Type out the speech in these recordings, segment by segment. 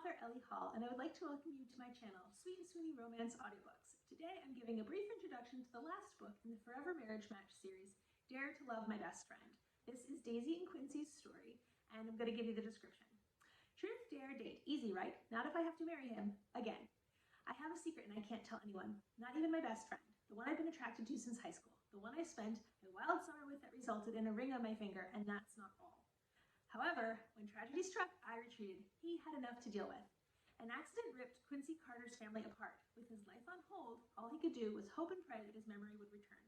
author Ellie Hall, and I would like to welcome you to my channel, Sweet and Sweeney Romance Audiobooks. Today I'm giving a brief introduction to the last book in the Forever Marriage Match series, Dare to Love My Best Friend. This is Daisy and Quincy's story, and I'm going to give you the description. Truth, dare, date. Easy, right? Not if I have to marry him. Again. I have a secret and I can't tell anyone, not even my best friend, the one I've been attracted to since high school, the one I spent a wild summer with that resulted in a ring on my finger, and that's not all. However, when tragedy struck, I retreated. He had enough to deal with. An accident ripped Quincy Carter's family apart. With his life on hold, all he could do was hope and pray that his memory would return.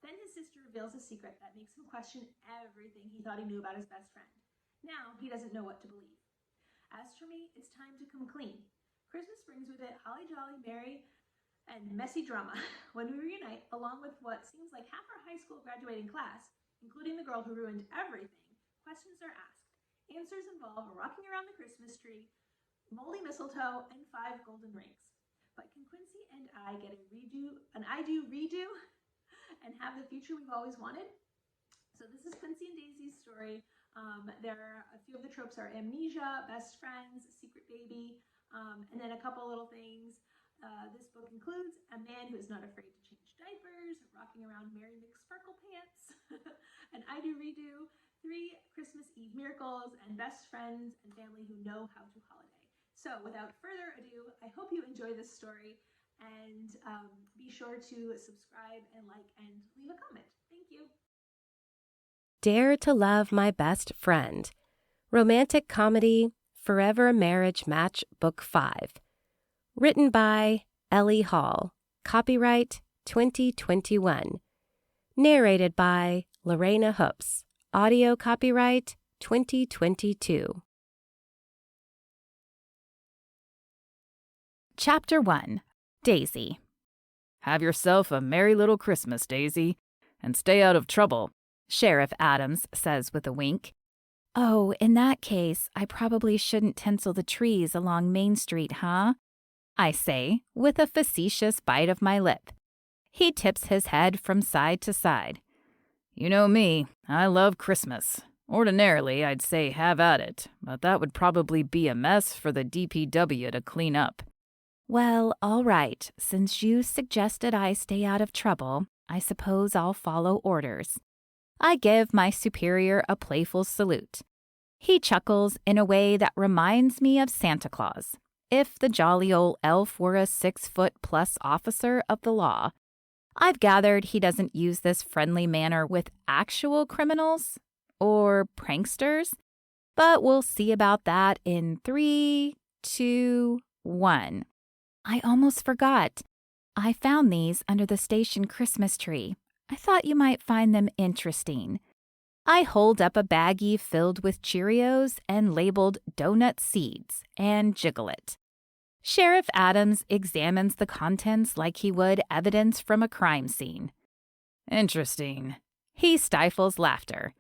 Then his sister reveals a secret that makes him question everything he thought he knew about his best friend. Now he doesn't know what to believe. As for me, it's time to come clean. Christmas brings with it holly jolly, merry, and messy drama. When we reunite, along with what seems like half our high school graduating class, including the girl who ruined everything, questions are asked. Answers involve rocking around the Christmas tree, moldy mistletoe, and 5 golden rings. But can Quincy and I get an I do redo, and have the future we've always wanted? So this is Quincy and Daisy's story. There are a few of the tropes are amnesia, best friends, secret baby, and then a couple little things. This book includes a man who is not afraid to change diapers, rocking around Mary McSparkle pants, an I do redo, 3 Christmas Eve miracles, and best friends and family who know how to holiday. So without further ado, I hope you enjoy this story, and be sure to subscribe and like and leave a comment. Thank you. Dare to Love My Best Friend. Romantic Comedy, Forever Marriage Match, Book 5. Written by Ellie Hall. Copyright 2021. Narrated by Lorena Hoops. Audio copyright 2022. Chapter 1. Daisy. Have yourself a merry little Christmas, Daisy, and stay out of trouble, Sheriff Adams says with a wink. Oh, in that case, I probably shouldn't tinsel the trees along Main Street, huh? I say, with a facetious bite of my lip. He tips his head from side to side. You know me, I love Christmas. Ordinarily, I'd say have at it, but that would probably be a mess for the DPW to clean up. Well, all right, since you suggested I stay out of trouble, I suppose I'll follow orders. I give my superior a playful salute. He chuckles in a way that reminds me of Santa Claus, if the jolly old elf were a 6-foot-plus officer of the law. I've gathered he doesn't use this friendly manner with actual criminals or pranksters, but we'll see about that in 3, 2, 1. I almost forgot. I found these under the station Christmas tree. I thought you might find them interesting. I hold up a baggie filled with Cheerios and labeled Donut Seeds and jiggle it. Sheriff Adams examines the contents like he would evidence from a crime scene. Interesting. He stifles laughter.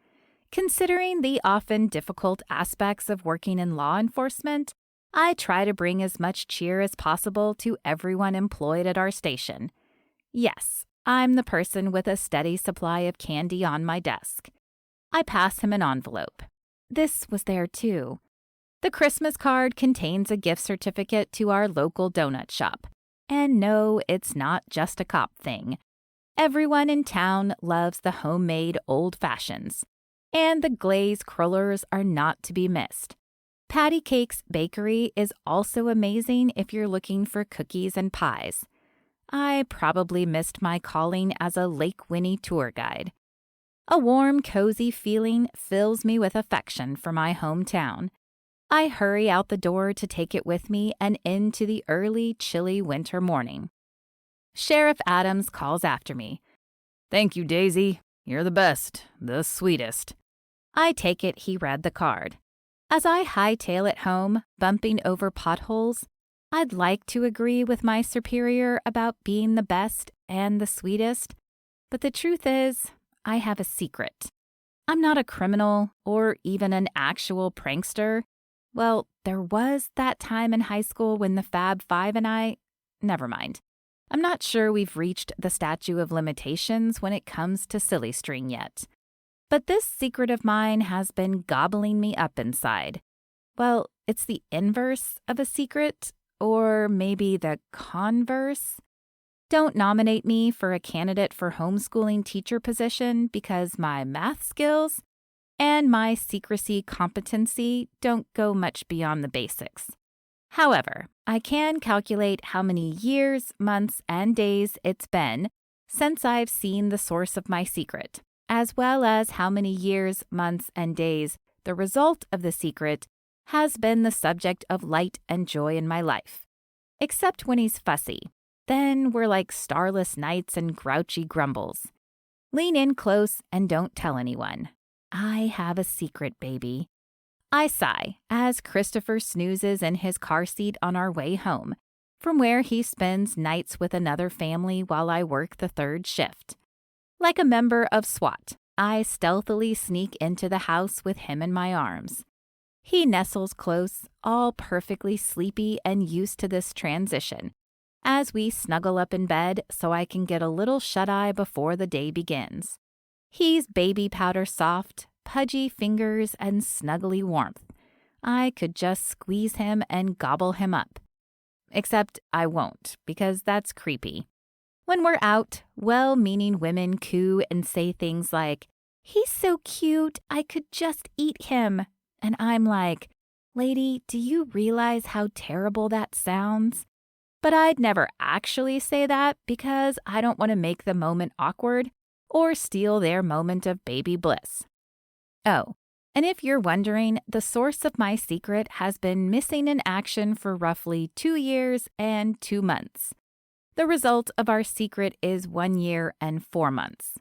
Considering the often difficult aspects of working in law enforcement, I try to bring as much cheer as possible to everyone employed at our station. Yes, I'm the person with a steady supply of candy on my desk. I pass him an envelope. This was there too. The Christmas card contains a gift certificate to our local donut shop. And no, it's not just a cop thing. Everyone in town loves the homemade old fashions. And the glazed crullers are not to be missed. Patty Cake's Bakery is also amazing if you're looking for cookies and pies. I probably missed my calling as a Lake Winnie tour guide. A warm, cozy feeling fills me with affection for my hometown. I hurry out the door to take it with me and into the early, chilly winter morning. Sheriff Adams calls after me. Thank you, Daisy. You're the best, the sweetest. I take it he read the card. As I hightail it home, bumping over potholes, I'd like to agree with my superior about being the best and the sweetest, but the truth is, I have a secret. I'm not a criminal or even an actual prankster. Well, there was that time in high school when the Fab Five and I... Never mind. I'm not sure we've reached the statute of limitations when it comes to silly string yet. But this secret of mine has been gobbling me up inside. Well, it's the inverse of a secret, or maybe the converse. Don't nominate me for a candidate for homeschooling teacher position because my math skills and my secrecy competency don't go much beyond the basics. However, I can calculate how many years, months, and days it's been since I've seen the source of my secret, as well as how many years, months, and days the result of the secret has been the subject of light and joy in my life. Except when he's fussy. Then we're like starless nights and grouchy grumbles. Lean in close and don't tell anyone. I have a secret, baby. I sigh as Christopher snoozes in his car seat on our way home, from where he spends nights with another family while I work the third shift. Like a member of SWAT, I stealthily sneak into the house with him in my arms. He nestles close, all perfectly sleepy and used to this transition, as we snuggle up in bed so I can get a little shut-eye before the day begins. He's baby powder soft, pudgy fingers, and snuggly warmth. I could just squeeze him and gobble him up. Except I won't, because that's creepy. When we're out, well-meaning women coo and say things like, "He's so cute, I could just eat him." And I'm like, "Lady, do you realize how terrible that sounds?" But I'd never actually say that because I don't want to make the moment awkward or steal their moment of baby bliss. Oh, and if you're wondering, the source of my secret has been missing in action for roughly 2 years and 2 months. The result of our secret is 1 year and 4 months.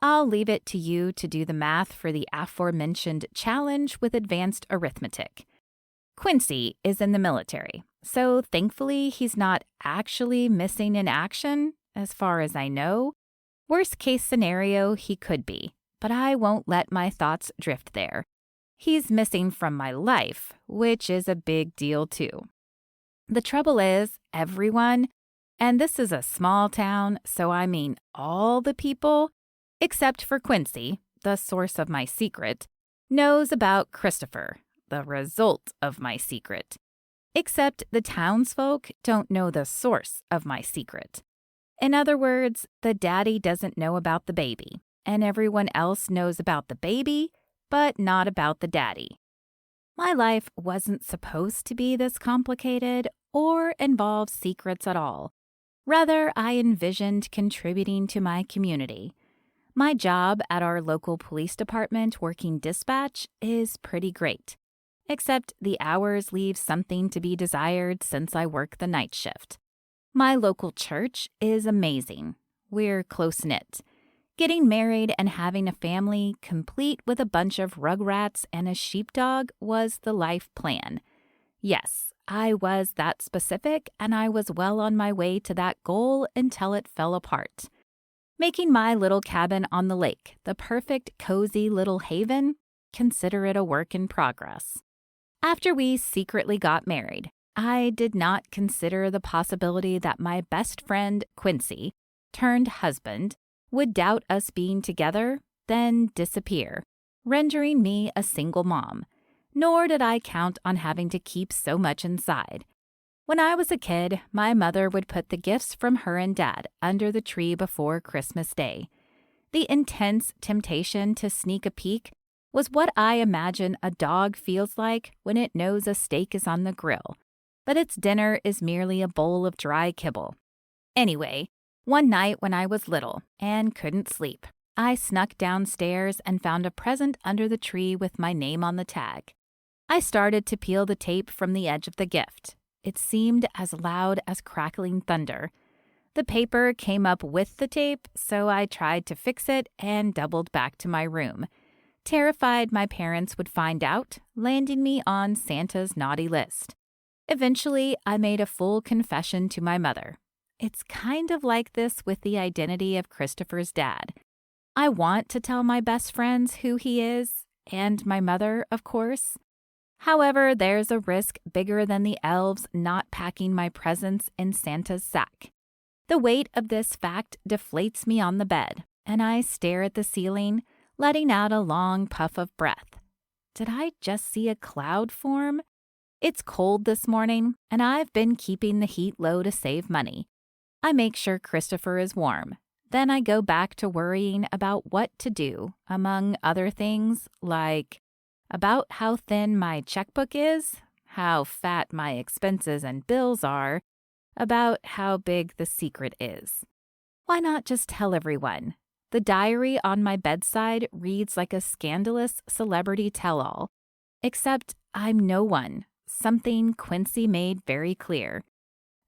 I'll leave it to you to do the math for the aforementioned challenge with advanced arithmetic. Quincy is in the military, so thankfully he's not actually missing in action, as far as I know. Worst case scenario, he could be, but I won't let my thoughts drift there. He's missing from my life, which is a big deal too. The trouble is, everyone, and this is a small town, so I mean all the people, except for Quincy, the source of my secret, knows about Christopher, the result of my secret. Except the townsfolk don't know the source of my secret. In other words, the daddy doesn't know about the baby, and everyone else knows about the baby, but not about the daddy. My life wasn't supposed to be this complicated or involve secrets at all. Rather, I envisioned contributing to my community. My job at our local police department working dispatch is pretty great, except the hours leave something to be desired since I work the night shift. My local church is amazing. We're close-knit. Getting married and having a family complete with a bunch of rugrats and a sheepdog was the life plan. Yes, I was that specific, and I was well on my way to that goal until it fell apart. Making my little cabin on the lake the perfect cozy little haven, consider it a work in progress. After we secretly got married, I did not consider the possibility that my best friend, Quincy, turned husband, would doubt us being together, then disappear, rendering me a single mom. Nor did I count on having to keep so much inside. When I was a kid, my mother would put the gifts from her and Dad under the tree before Christmas Day. The intense temptation to sneak a peek was what I imagine a dog feels like when it knows a steak is on the grill, but its dinner is merely a bowl of dry kibble. Anyway, one night when I was little and couldn't sleep, I snuck downstairs and found a present under the tree with my name on the tag. I started to peel the tape from the edge of the gift. It seemed as loud as crackling thunder. The paper came up with the tape, so I tried to fix it and doubled back to my room, terrified my parents would find out, landing me on Santa's naughty list. Eventually, I made a full confession to my mother. It's kind of like this with the identity of Christopher's dad. I want to tell my best friends who he is, and my mother, of course. However, there's a risk bigger than the elves not packing my presents in Santa's sack. The weight of this fact deflates me on the bed, and I stare at the ceiling, letting out a long puff of breath. Did I just see a cloud form? It's cold this morning, and I've been keeping the heat low to save money. I make sure Christopher is warm. Then I go back to worrying about what to do, among other things, like about how thin my checkbook is, how fat my expenses and bills are, about how big the secret is. Why not just tell everyone? The diary on my bedside reads like a scandalous celebrity tell-all. Except I'm no one, something Quincy made very clear.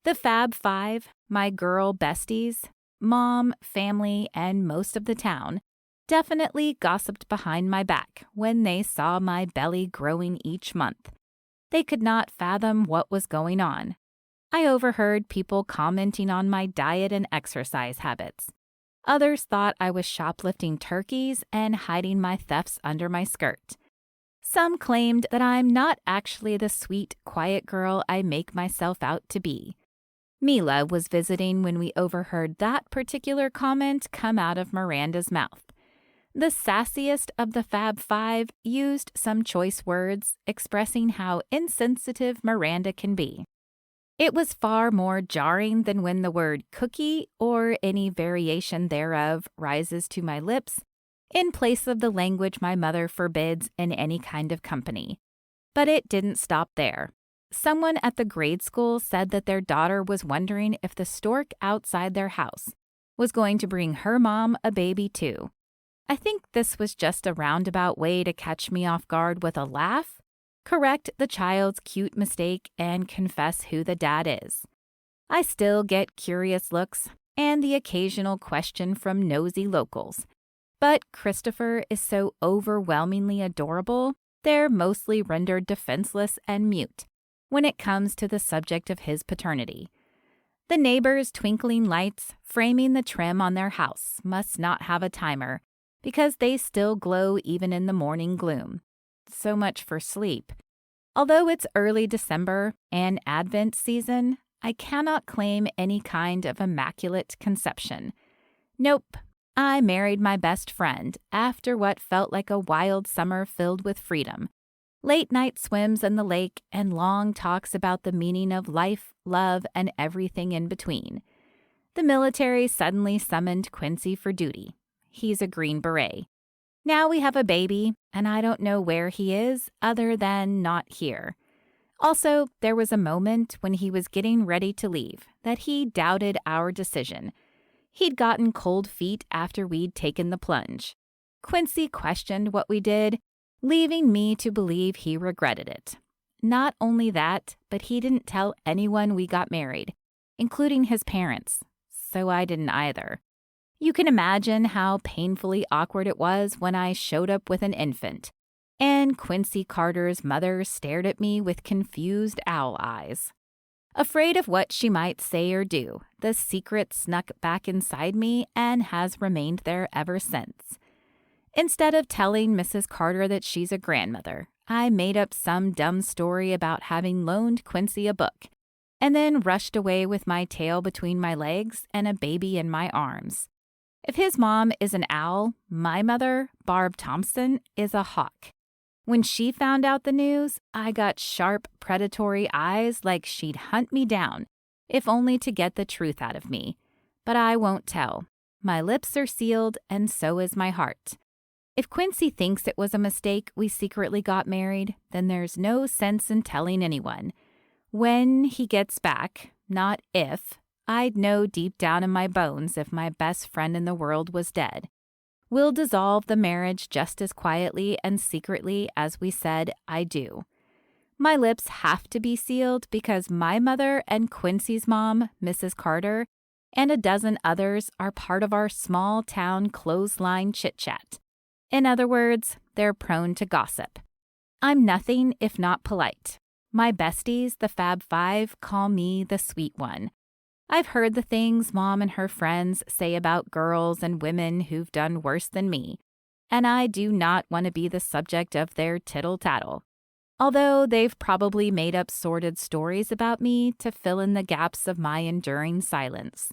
The Fab Five, my girl besties, mom, family, and most of the town, definitely gossiped behind my back when they saw my belly growing each month. They could not fathom what was going on. I overheard people commenting on my diet and exercise habits. Others thought I was shoplifting turkeys and hiding my thefts under my skirt. Some claimed that I'm not actually the sweet, quiet girl I make myself out to be. Mila was visiting when we overheard that particular comment come out of Miranda's mouth. The sassiest of the Fab Five used some choice words expressing how insensitive Miranda can be. It was far more jarring than when the word cookie or any variation thereof rises to my lips in place of the language my mother forbids in any kind of company. But it didn't stop there. Someone at the grade school said that their daughter was wondering if the stork outside their house was going to bring her mom a baby too. I think this was just a roundabout way to catch me off guard with a laugh, correct the child's cute mistake, and confess who the dad is. I still get curious looks and the occasional question from nosy locals. But Christopher is so overwhelmingly adorable, they're mostly rendered defenseless and mute when it comes to the subject of his paternity. The neighbors' twinkling lights framing the trim on their house must not have a timer, because they still glow even in the morning gloom. So much for sleep. Although it's early December and Advent season, I cannot claim any kind of immaculate conception. Nope, I married my best friend after what felt like a wild summer filled with freedom. Late-night swims in the lake and long talks about the meaning of life, love, and everything in between. The military suddenly summoned Quincy for duty. He's a Green Beret. Now we have a baby, and I don't know where he is other than not here. Also, there was a moment when he was getting ready to leave that he doubted our decision. He'd gotten cold feet after we'd taken the plunge. Quincy questioned what we did, leaving me to believe he regretted it. Not only that, but he didn't tell anyone we got married, including his parents, so I didn't either. You can imagine how painfully awkward it was when I showed up with an infant, and Quincy Carter's mother stared at me with confused owl eyes. Afraid of what she might say or do, the secret snuck back inside me and has remained there ever since. Instead of telling Mrs. Carter that she's a grandmother, I made up some dumb story about having loaned Quincy a book, and then rushed away with my tail between my legs and a baby in my arms. If his mom is an owl, my mother, Barb Thompson, is a hawk. When she found out the news, I got sharp, predatory eyes like she'd hunt me down, if only to get the truth out of me. But I won't tell. My lips are sealed, and so is my heart. If Quincy thinks it was a mistake we secretly got married, then there's no sense in telling anyone. When he gets back, not if, I'd know deep down in my bones if my best friend in the world was dead. We'll dissolve the marriage just as quietly and secretly as we said I do. My lips have to be sealed because my mother and Quincy's mom, Mrs. Carter, and a dozen others are part of our small town clothesline chit-chat. In other words, they're prone to gossip. I'm nothing if not polite. My besties, the Fab Five, call me the sweet one. I've heard the things Mom and her friends say about girls and women who've done worse than me, and I do not want to be the subject of their tittle-tattle. Although they've probably made up sordid stories about me to fill in the gaps of my enduring silence.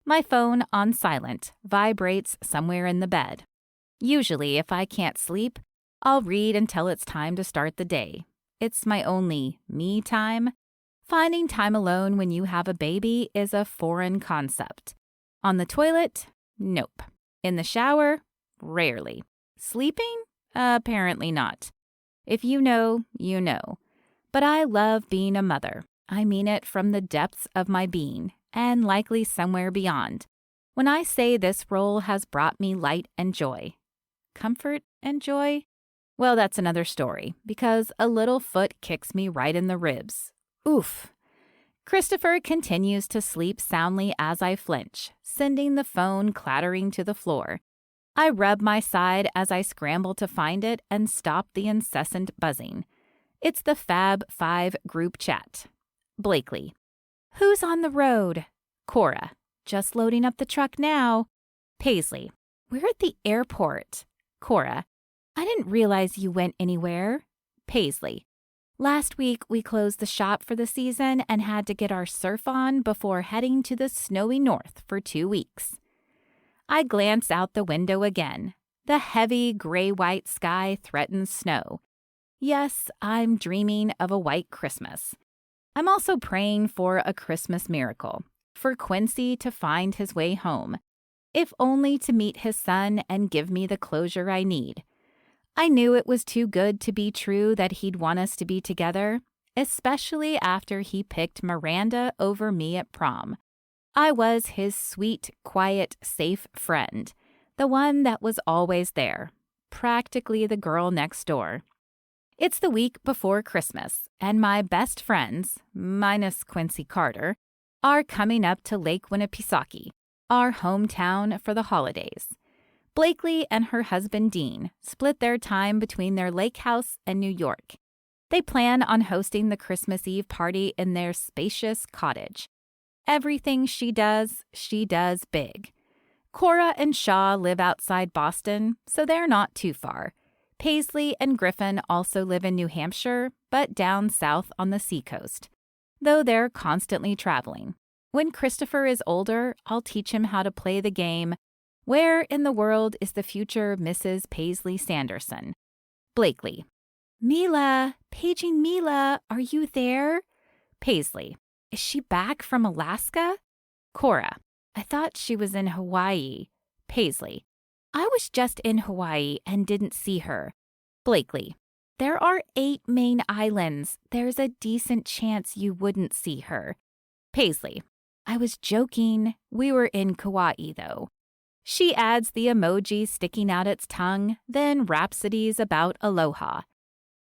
My phone, on silent, vibrates somewhere in the bed. Usually, if I can't sleep, I'll read until it's time to start the day. It's my only me time. Finding time alone when you have a baby is a foreign concept. On the toilet? Nope. In the shower? Rarely. Sleeping? Apparently not. If you know, you know. But I love being a mother. I mean it from the depths of my being, and likely somewhere beyond. When I say this role has brought me light and joy. Comfort and joy? Well, that's another story, because a little foot kicks me right in the ribs. Oof. Christopher continues to sleep soundly as I flinch, sending the phone clattering to the floor. I rub my side as I scramble to find it and stop the incessant buzzing. It's the Fab Five group chat. Blakely. Who's on the road? Cora. Just loading up the truck now. Paisley. We're at the airport. Cora. I didn't realize you went anywhere. Paisley. Last week, we closed the shop for the season and had to get our surf on before heading to the snowy north for 2 weeks. I glance out the window again. The heavy gray-white sky threatens snow. Yes, I'm dreaming of a white Christmas. I'm also praying for a Christmas miracle, for Quincy to find his way home, if only to meet his son and give me the closure I need. I knew it was too good to be true that he'd want us to be together, especially after he picked Miranda over me at prom. I was his sweet, quiet, safe friend, the one that was always there, practically the girl next door. It's the week before Christmas, and my best friends, minus Quincy Carter, are coming up to Lake Winnipesaukee, our hometown, for the holidays. Blakely and her husband Dean split their time between their lake house and New York. They plan on hosting the Christmas Eve party in their spacious cottage. Everything she does big. Cora and Shaw live outside Boston, so they're not too far. Paisley and Griffin also live in New Hampshire, but down south on the seacoast, though they're constantly traveling. When Christopher is older, I'll teach him how to play the game, Where in the World is the Future Mrs. Paisley Sanderson? Blakely. Mila, paging Mila, are you there? Paisley. Is she back from Alaska? Cora. I thought she was in Hawaii. Paisley. I was just in Hawaii and didn't see her. Blakely. There are 8 main islands. There's a decent chance you wouldn't see her. Paisley. I was joking. We were in Kauai, though. She adds the emoji sticking out its tongue, then rhapsodies about aloha.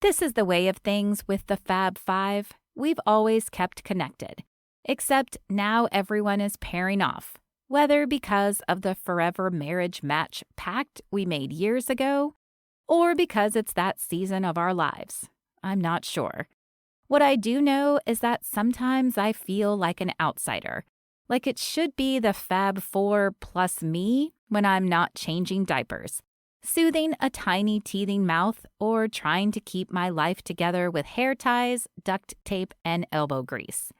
This is the way of things with the Fab Five. We've always kept connected. Except now everyone is pairing off, whether because of the forever marriage match pact we made years ago, or because it's that season of our lives. I'm not sure. What I do know is that sometimes I feel like an outsider, like it should be the Fab Four plus me when I'm not changing diapers, soothing a tiny teething mouth, or trying to keep my life together with hair ties, duct tape, and elbow grease.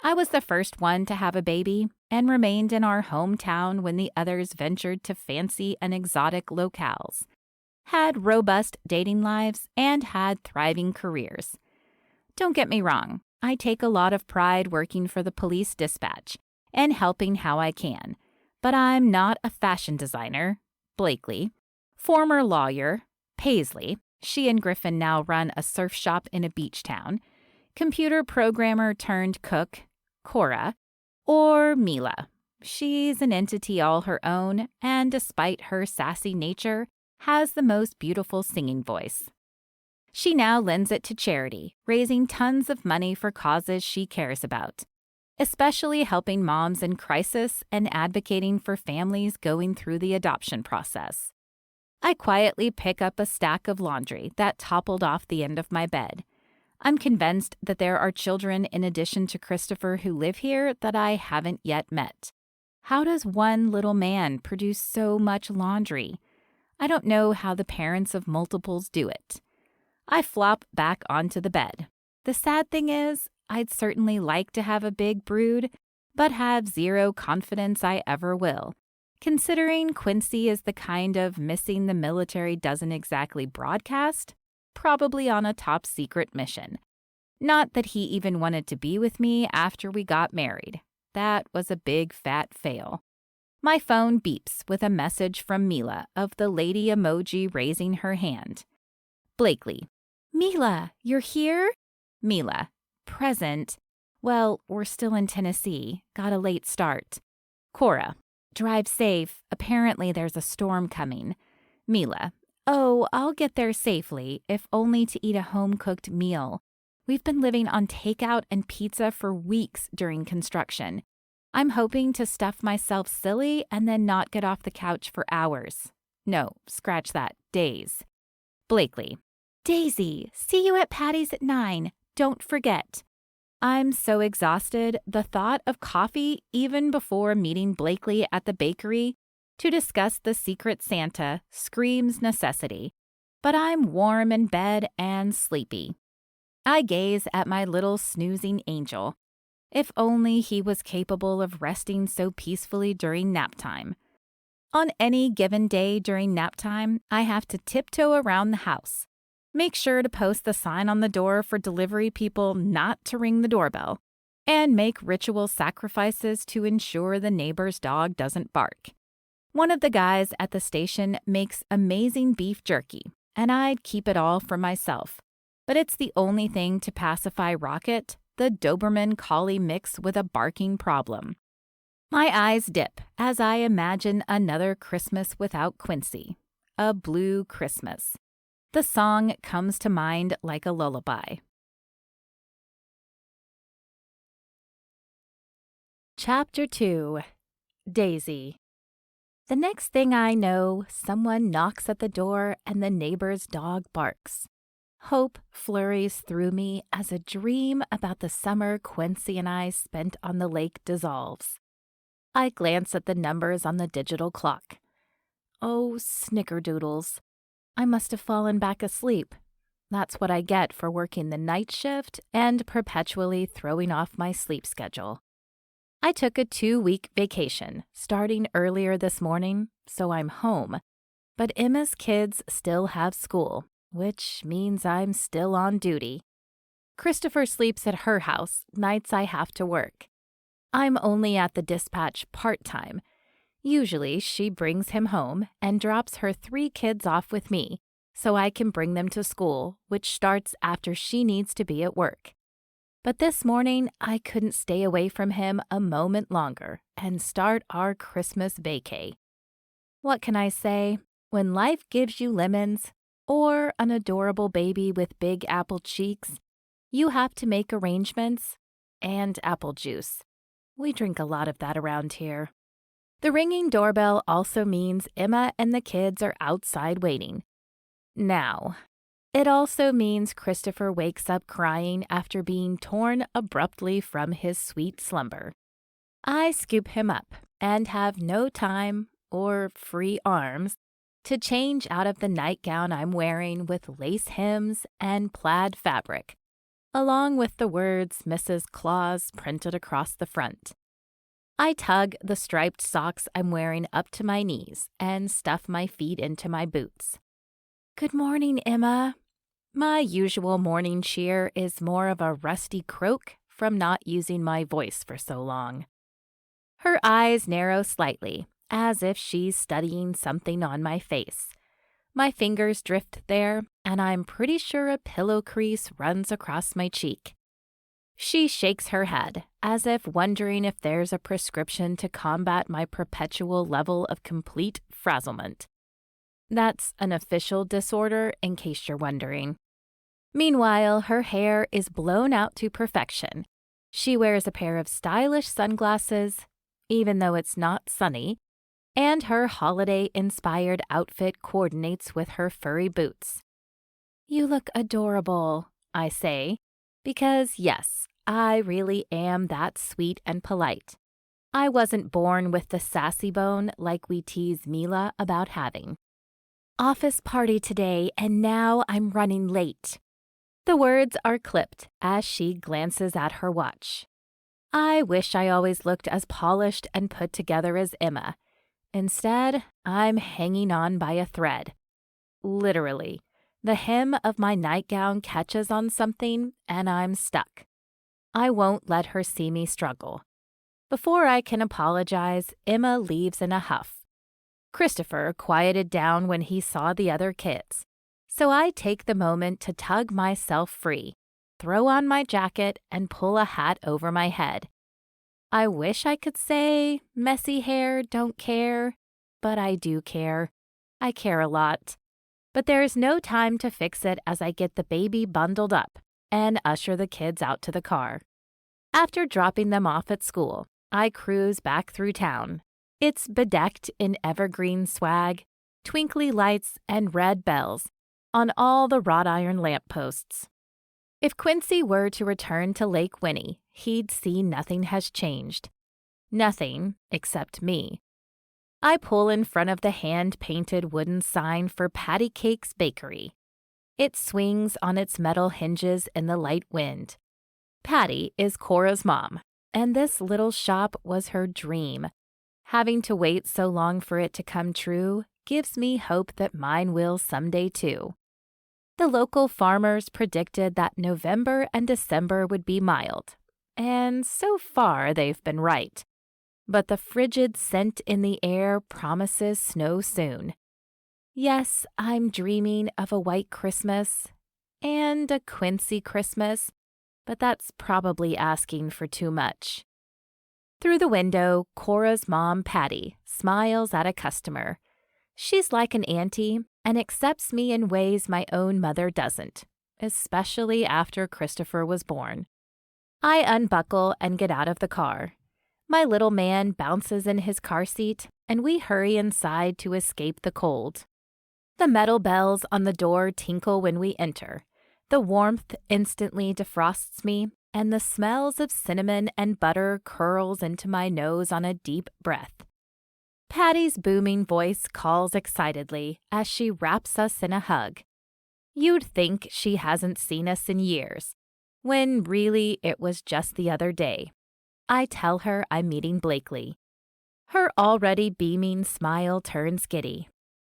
I was the first one to have a baby and remained in our hometown when the others ventured to fancy and exotic locales, had robust dating lives, and had thriving careers. Don't get me wrong, I take a lot of pride working for the police dispatch and helping how I can, but I'm not a fashion designer. Blakely. Former lawyer. Paisley. She and Griffin now run a surf shop in a beach town. Computer programmer turned cook. Cora. Or Mila. She's an entity all her own, and despite her sassy nature, has the most beautiful singing voice. She now lends it to charity, raising tons of money for causes she cares about, especially helping moms in crisis and advocating for families going through the adoption process. I quietly pick up a stack of laundry that toppled off the end of my bed. I'm convinced that there are children in addition to Christopher who live here that I haven't yet met. How does one little man produce so much laundry? I don't know how the parents of multiples do it. I flop back onto the bed. The sad thing is, I'd certainly like to have a big brood, but have zero confidence I ever will, considering Quincy is the kind of missing the military doesn't exactly broadcast probably on a top-secret mission. Not that he even wanted to be with me after we got married. That was a big fat fail. My phone beeps with a message from Mila of the lady emoji raising her hand. Blakely. Mila, you're here? Mila. Present. Well, we're still in Tennessee. Got a late start. Cora. Drive safe. Apparently there's a storm coming. Mila. Oh, I'll get there safely, if only to eat a home-cooked meal. We've been living on takeout and pizza for weeks during construction. I'm hoping to stuff myself silly and then not get off the couch for hours. No, scratch that, days. Blakely. Daisy, see you at Patty's at 9. Don't forget. I'm so exhausted, the thought of coffee even before meeting Blakely at the bakery to discuss the Secret Santa screams necessity. But I'm warm in bed and sleepy. I gaze at my little snoozing angel. If only he was capable of resting so peacefully during nap time. On any given day during nap time, I have to tiptoe around the house. Make sure to post the sign on the door for delivery people not to ring the doorbell, and make ritual sacrifices to ensure the neighbor's dog doesn't bark. One of the guys at the station makes amazing beef jerky, and I'd keep it all for myself. But it's the only thing to pacify Rocket, the Doberman Collie mix with a barking problem. My eyes dip as I imagine another Christmas without Quincy. A blue Christmas. The song comes to mind like a lullaby. Chapter 2. Daisy. The next thing I know, someone knocks at the door and the neighbor's dog barks. Hope flurries through me as a dream about the summer Quincy and I spent on the lake dissolves. I glance at the numbers on the digital clock. Oh, snickerdoodles. I must have fallen back asleep. That's what I get for working the night shift and perpetually throwing off my sleep schedule. I took a 2-week vacation, starting earlier this morning, so I'm home. But Emma's kids still have school, which means I'm still on duty. Christopher sleeps at her house nights I have to work. I'm only at the dispatch part-time. Usually she brings him home and drops her 3 kids off with me so I can bring them to school, which starts after she needs to be at work. But this morning I couldn't stay away from him a moment longer and start our Christmas vacay. What can I say? When life gives you lemons, or an adorable baby with big apple cheeks, you have to make arrangements, and apple juice. We drink a lot of that around here. The ringing doorbell also means Emma and the kids are outside waiting. Now, it also means Christopher wakes up crying after being torn abruptly from his sweet slumber. I scoop him up and have no time or free arms to change out of the nightgown I'm wearing with lace hems and plaid fabric, along with the words Mrs. Claus printed across the front. I tug the striped socks I'm wearing up to my knees and stuff my feet into my boots. Good morning, Emma. My usual morning cheer is more of a rusty croak from not using my voice for so long. Her eyes narrow slightly, as if she's studying something on my face. My fingers drift there, and I'm pretty sure a pillow crease runs across my cheek. She shakes her head, as if wondering if there's a prescription to combat my perpetual level of complete frazzlement. That's an official disorder, in case you're wondering. Meanwhile, her hair is blown out to perfection. She wears a pair of stylish sunglasses, even though it's not sunny, and her holiday-inspired outfit coordinates with her furry boots. You look adorable, I say, because yes, I really am that sweet and polite. I wasn't born with the sassy bone like we tease Mila about having. Office party today, and now I'm running late. The words are clipped as she glances at her watch. I wish I always looked as polished and put together as Emma. Instead, I'm hanging on by a thread. Literally. The hem of my nightgown catches on something, and I'm stuck. I won't let her see me struggle. Before I can apologize, Emma leaves in a huff. Christopher quieted down when he saw the other kids, so I take the moment to tug myself free, throw on my jacket, and pull a hat over my head. I wish I could say, messy hair, don't care, but I do care. I care a lot. But there is no time to fix it as I get the baby bundled up and usher the kids out to the car. After dropping them off at school, I cruise back through town. It's bedecked in evergreen swag, twinkly lights, and red bells on all the wrought iron lampposts. If Quincy were to return to Lake Winnie, he'd see nothing has changed. Nothing except me. I pull in front of the hand-painted wooden sign for Patty Cake's Bakery. It swings on its metal hinges in the light wind. Patty is Cora's mom, and this little shop was her dream. Having to wait so long for it to come true gives me hope that mine will someday too. The local farmers predicted that November and December would be mild, and so far they've been right. But the frigid scent in the air promises snow soon. Yes, I'm dreaming of a white Christmas and a Quincy Christmas, but that's probably asking for too much. Through the window, Cora's mom, Patty, smiles at a customer. She's like an auntie and accepts me in ways my own mother doesn't, especially after Christopher was born. I unbuckle and get out of the car. My little man bounces in his car seat, and we hurry inside to escape the cold. The metal bells on the door tinkle when we enter. The warmth instantly defrosts me, and the smells of cinnamon and butter curls into my nose on a deep breath. Patty's booming voice calls excitedly as she wraps us in a hug. You'd think she hasn't seen us in years, when really it was just the other day. I tell her I'm meeting Blakely. Her already beaming smile turns giddy.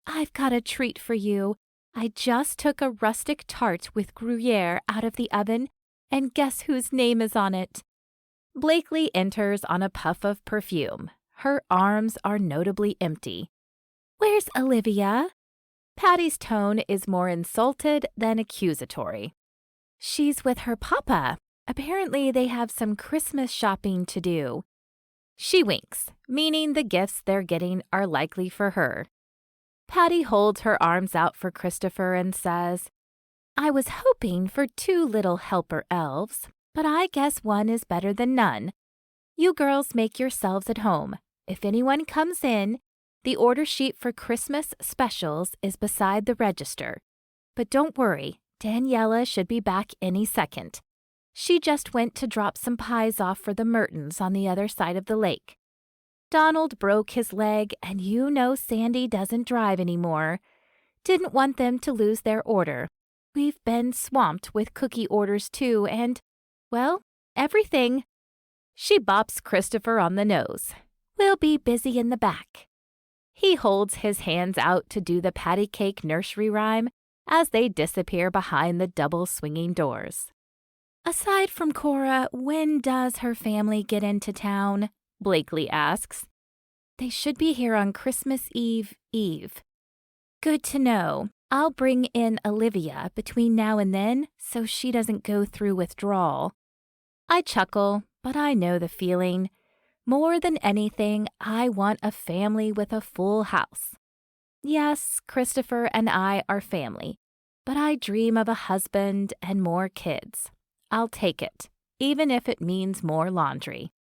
I've got a treat for you. I just took a rustic tart with Gruyere out of the oven, and guess whose name is on it? Blakely enters on a puff of perfume. Her arms are notably empty. Where's Olivia? Patty's tone is more insulted than accusatory. She's with her papa. Apparently they have some Christmas shopping to do. She winks, meaning the gifts they're getting are likely for her. Patty holds her arms out for Christopher and says, I was hoping for 2 little helper elves, but I guess one is better than none. You girls make yourselves at home. If anyone comes in, the order sheet for Christmas specials is beside the register. But don't worry, Daniela should be back any second. She just went to drop some pies off for the Mertens on the other side of the lake. Donald broke his leg, and you know Sandy doesn't drive anymore. Didn't want them to lose their order. We've been swamped with cookie orders too, and, well, everything. She bops Christopher on the nose. We'll be busy in the back. He holds his hands out to do the patty cake nursery rhyme as they disappear behind the double swinging doors. Aside from Cora, when does her family get into town? Blakely asks. They should be here on Christmas Eve. Good to know. I'll bring in Olivia between now and then so she doesn't go through withdrawal. I chuckle, but I know the feeling. More than anything, I want a family with a full house. Yes, Christopher and I are family, but I dream of a husband and more kids. I'll take it, even if it means more laundry.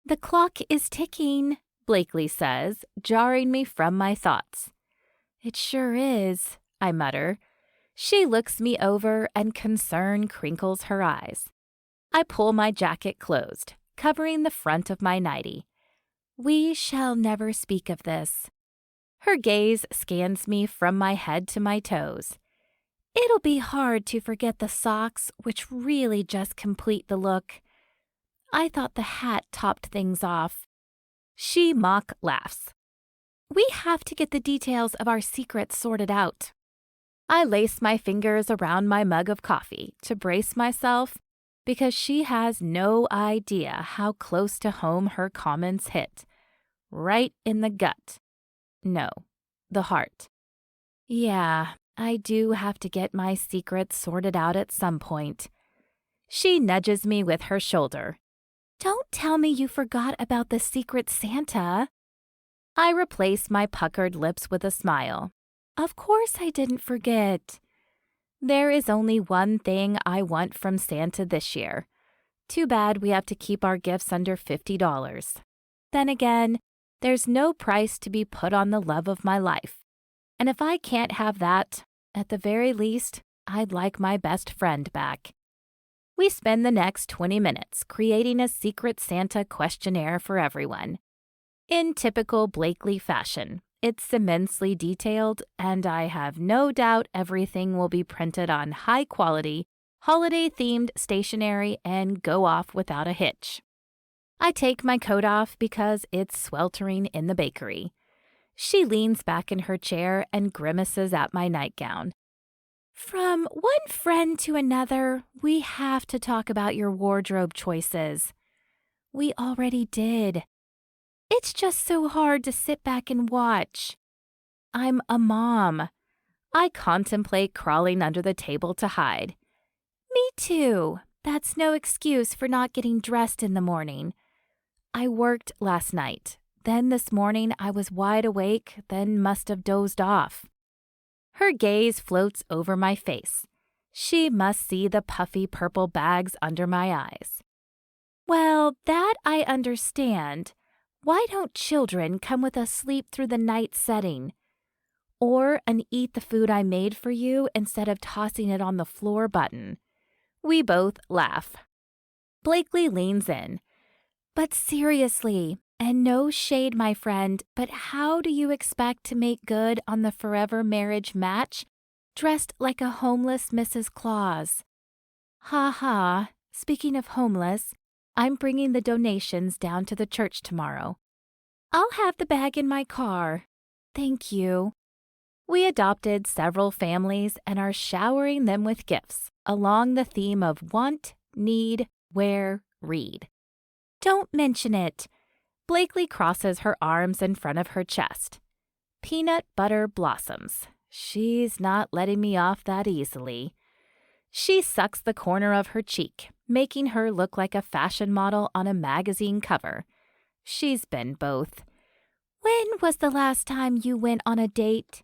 The clock is ticking, Blakely says, jarring me from my thoughts. It sure is, I mutter. She looks me over and concern crinkles her eyes. I pull my jacket closed, covering the front of my nightie. We shall never speak of this. Her gaze scans me from my head to my toes. It'll be hard to forget the socks, which really just complete the look. I thought the hat topped things off. She mock laughs. We have to get the details of our secret sorted out. I lace my fingers around my mug of coffee to brace myself because she has no idea how close to home her comments hit. Right in the gut. No, the heart. Yeah, I do have to get my secrets sorted out at some point. She nudges me with her shoulder. Don't tell me you forgot about the Secret Santa. I replace my puckered lips with a smile. Of course I didn't forget. There is only one thing I want from Santa this year. Too bad we have to keep our gifts under $50. Then again, there's no price to be put on the love of my life. And if I can't have that, at the very least, I'd like my best friend back. We spend the next 20 minutes creating a Secret Santa questionnaire for everyone. In typical Blakely fashion, it's immensely detailed, and I have no doubt everything will be printed on high-quality, holiday-themed stationery and go off without a hitch. I take my coat off because it's sweltering in the bakery. She leans back in her chair and grimaces at my nightgown. From one friend to another, we have to talk about your wardrobe choices. We already did. It's just so hard to sit back and watch. I'm a mom. I contemplate crawling under the table to hide. Me too. That's no excuse for not getting dressed in the morning. I worked last night. Then this morning I was wide awake, then must have dozed off. Her gaze floats over my face. She must see the puffy purple bags under my eyes. Well, that I understand. Why don't children come with a sleep through the night setting? Or an eat the food I made for you instead of tossing it on the floor button? We both laugh. Blakely leans in. But seriously, and no shade, my friend, but how do you expect to make good on the forever marriage match dressed like a homeless Mrs. Claus? Ha ha, speaking of homeless, I'm bringing the donations down to the church tomorrow. I'll have the bag in my car. Thank you. We adopted several families and are showering them with gifts along the theme of want, need, wear, read. Don't mention it. Blakely crosses her arms in front of her chest. Peanut butter blossoms. She's not letting me off that easily. She sucks the corner of her cheek, making her look like a fashion model on a magazine cover. She's been both. When was the last time you went on a date?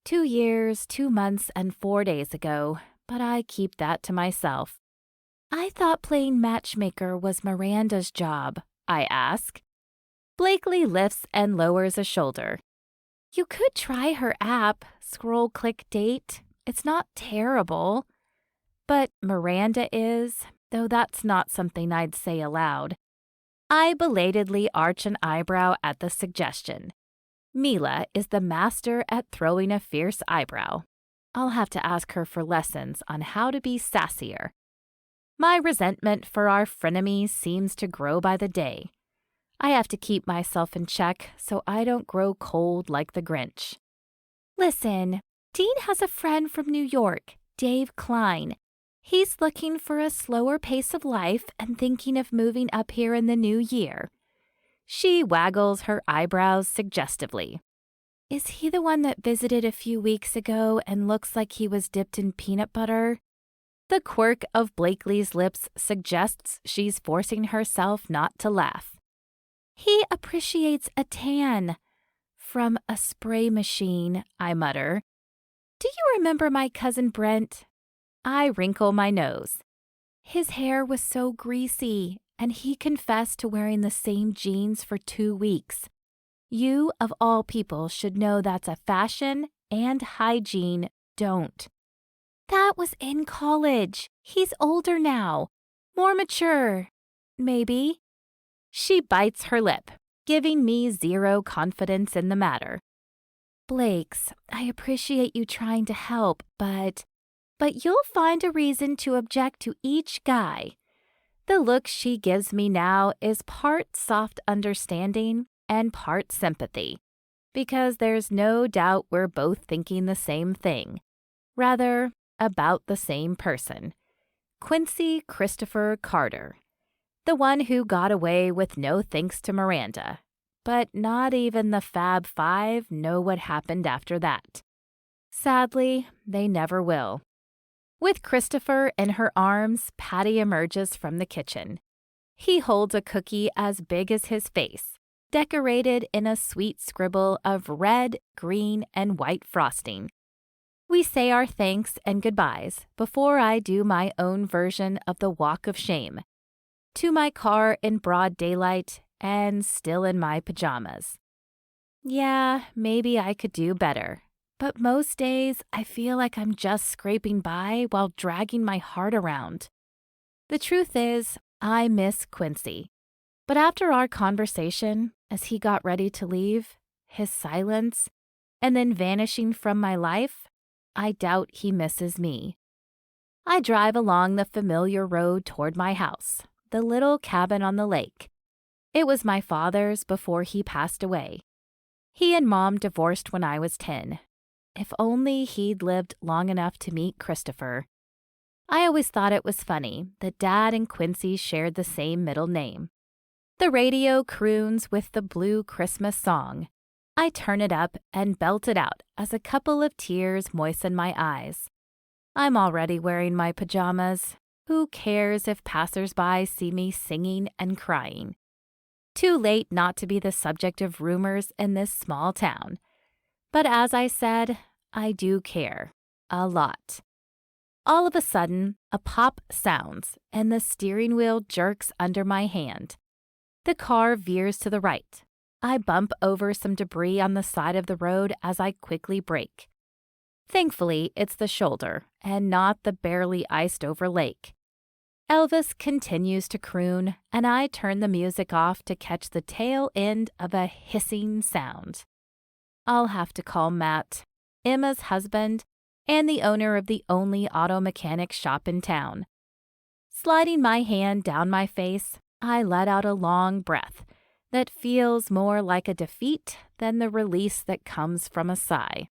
2 years, 2 months, and 4 days ago, but I keep that to myself. I thought playing matchmaker was Miranda's job, I ask. Blakely lifts and lowers a shoulder. You could try her app, scroll click date. It's not terrible. But Miranda is, though that's not something I'd say aloud. I belatedly arch an eyebrow at the suggestion. Mila is the master at throwing a fierce eyebrow. I'll have to ask her for lessons on how to be sassier. My resentment for our frenemies seems to grow by the day. I have to keep myself in check so I don't grow cold like the Grinch. Listen, Dean has a friend from New York, Dave Klein. He's looking for a slower pace of life and thinking of moving up here in the new year. She waggles her eyebrows suggestively. Is he the one that visited a few weeks ago and looks like he was dipped in peanut butter? The quirk of Blakely's lips suggests she's forcing herself not to laugh. He appreciates a tan. From a spray machine, I mutter. Do you remember my cousin Brent? I wrinkle my nose. His hair was so greasy, and he confessed to wearing the same jeans for 2 weeks. You, of all people, should know that's a fashion and hygiene don't. That was in college. He's older now. More mature. Maybe. She bites her lip, giving me zero confidence in the matter. Blakes, I appreciate you trying to help, but you'll find a reason to object to each guy. The look she gives me now is part soft understanding and part sympathy, because there's no doubt we're both thinking the same thing. Rather, about the same person. Quincy Christopher Carter. The one who got away with no thanks to Miranda. But not even the Fab Five know what happened after that. Sadly, they never will. With Christopher in her arms, Patty emerges from the kitchen. He holds a cookie as big as his face, decorated in a sweet scribble of red, green, and white frosting. We say our thanks and goodbyes before I do my own version of the walk of shame. To my car in broad daylight and still in my pajamas. Yeah, maybe I could do better. But most days, I feel like I'm just scraping by while dragging my heart around. The truth is, I miss Quincy. But after our conversation, as he got ready to leave, his silence, and then vanishing from my life, I doubt he misses me. I drive along the familiar road toward my house, the little cabin on the lake. It was my father's before he passed away. He and Mom divorced when I was 10. If only he'd lived long enough to meet Christopher. I always thought it was funny that Dad and Quincy shared the same middle name. The radio croons with the blue Christmas song. I turn it up and belt it out as a couple of tears moisten my eyes. I'm already wearing my pajamas. Who cares if passers-by see me singing and crying? Too late not to be the subject of rumors in this small town. But as I said, I do care. A lot. All of a sudden, a pop sounds and the steering wheel jerks under my hand. The car veers to the right. I bump over some debris on the side of the road as I quickly brake. Thankfully, it's the shoulder and not the barely iced-over lake. Elvis continues to croon, and I turn the music off to catch the tail end of a hissing sound. I'll have to call Matt, Emma's husband, and the owner of the only auto mechanic shop in town. Sliding my hand down my face, I let out a long breath that feels more like a defeat than the release that comes from a sigh.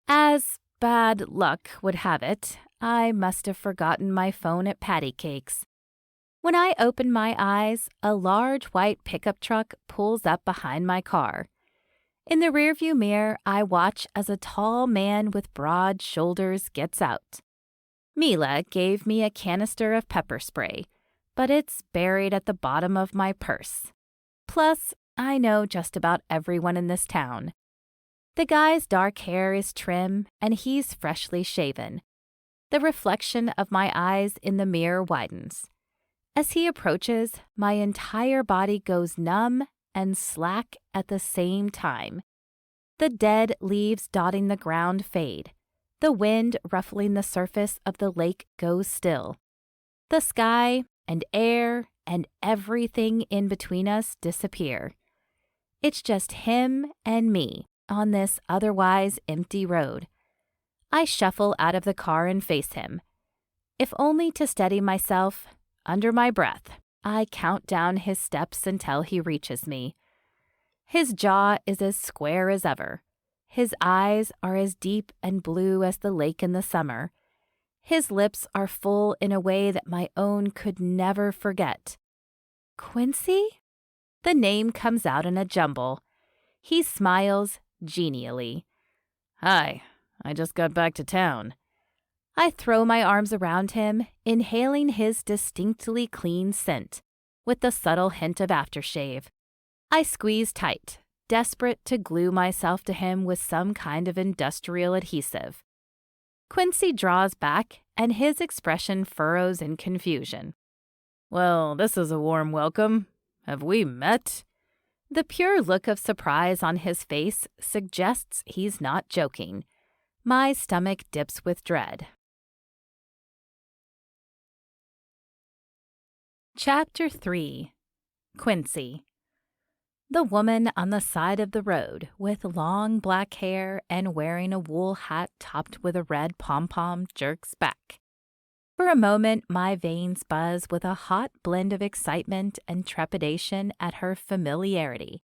As bad luck would have it, I must have forgotten my phone at Patty Cakes. When I open my eyes, a large white pickup truck pulls up behind my car. In the rearview mirror, I watch as a tall man with broad shoulders gets out. Mila gave me a canister of pepper spray, but it's buried at the bottom of my purse. Plus, I know just about everyone in this town. The guy's dark hair is trim, and he's freshly shaven. The reflection of my eyes in the mirror widens. As he approaches, my entire body goes numb and slack at the same time. The dead leaves dotting the ground fade. The wind ruffling the surface of the lake goes still. The sky and air and everything in between us disappear. It's just him and me on this otherwise empty road. I shuffle out of the car and face him. If only to steady myself, under my breath, I count down his steps until he reaches me. His jaw is as square as ever. His eyes are as deep and blue as the lake in the summer. His lips are full in a way that my own could never forget. Quincy? The name comes out in a jumble. He smiles genially. Hi, I just got back to town. I throw my arms around him, inhaling his distinctly clean scent, with the subtle hint of aftershave. I squeeze tight, desperate to glue myself to him with some kind of industrial adhesive. Quincy draws back, and his expression furrows in confusion. Well, this is a warm welcome. Have we met? The pure look of surprise on his face suggests he's not joking. My stomach dips with dread. Chapter 3. Quincy. The woman on the side of the road, with long black hair and wearing a wool hat topped with a red pom-pom, jerks back. For a moment, my veins buzz with a hot blend of excitement and trepidation at her familiarity.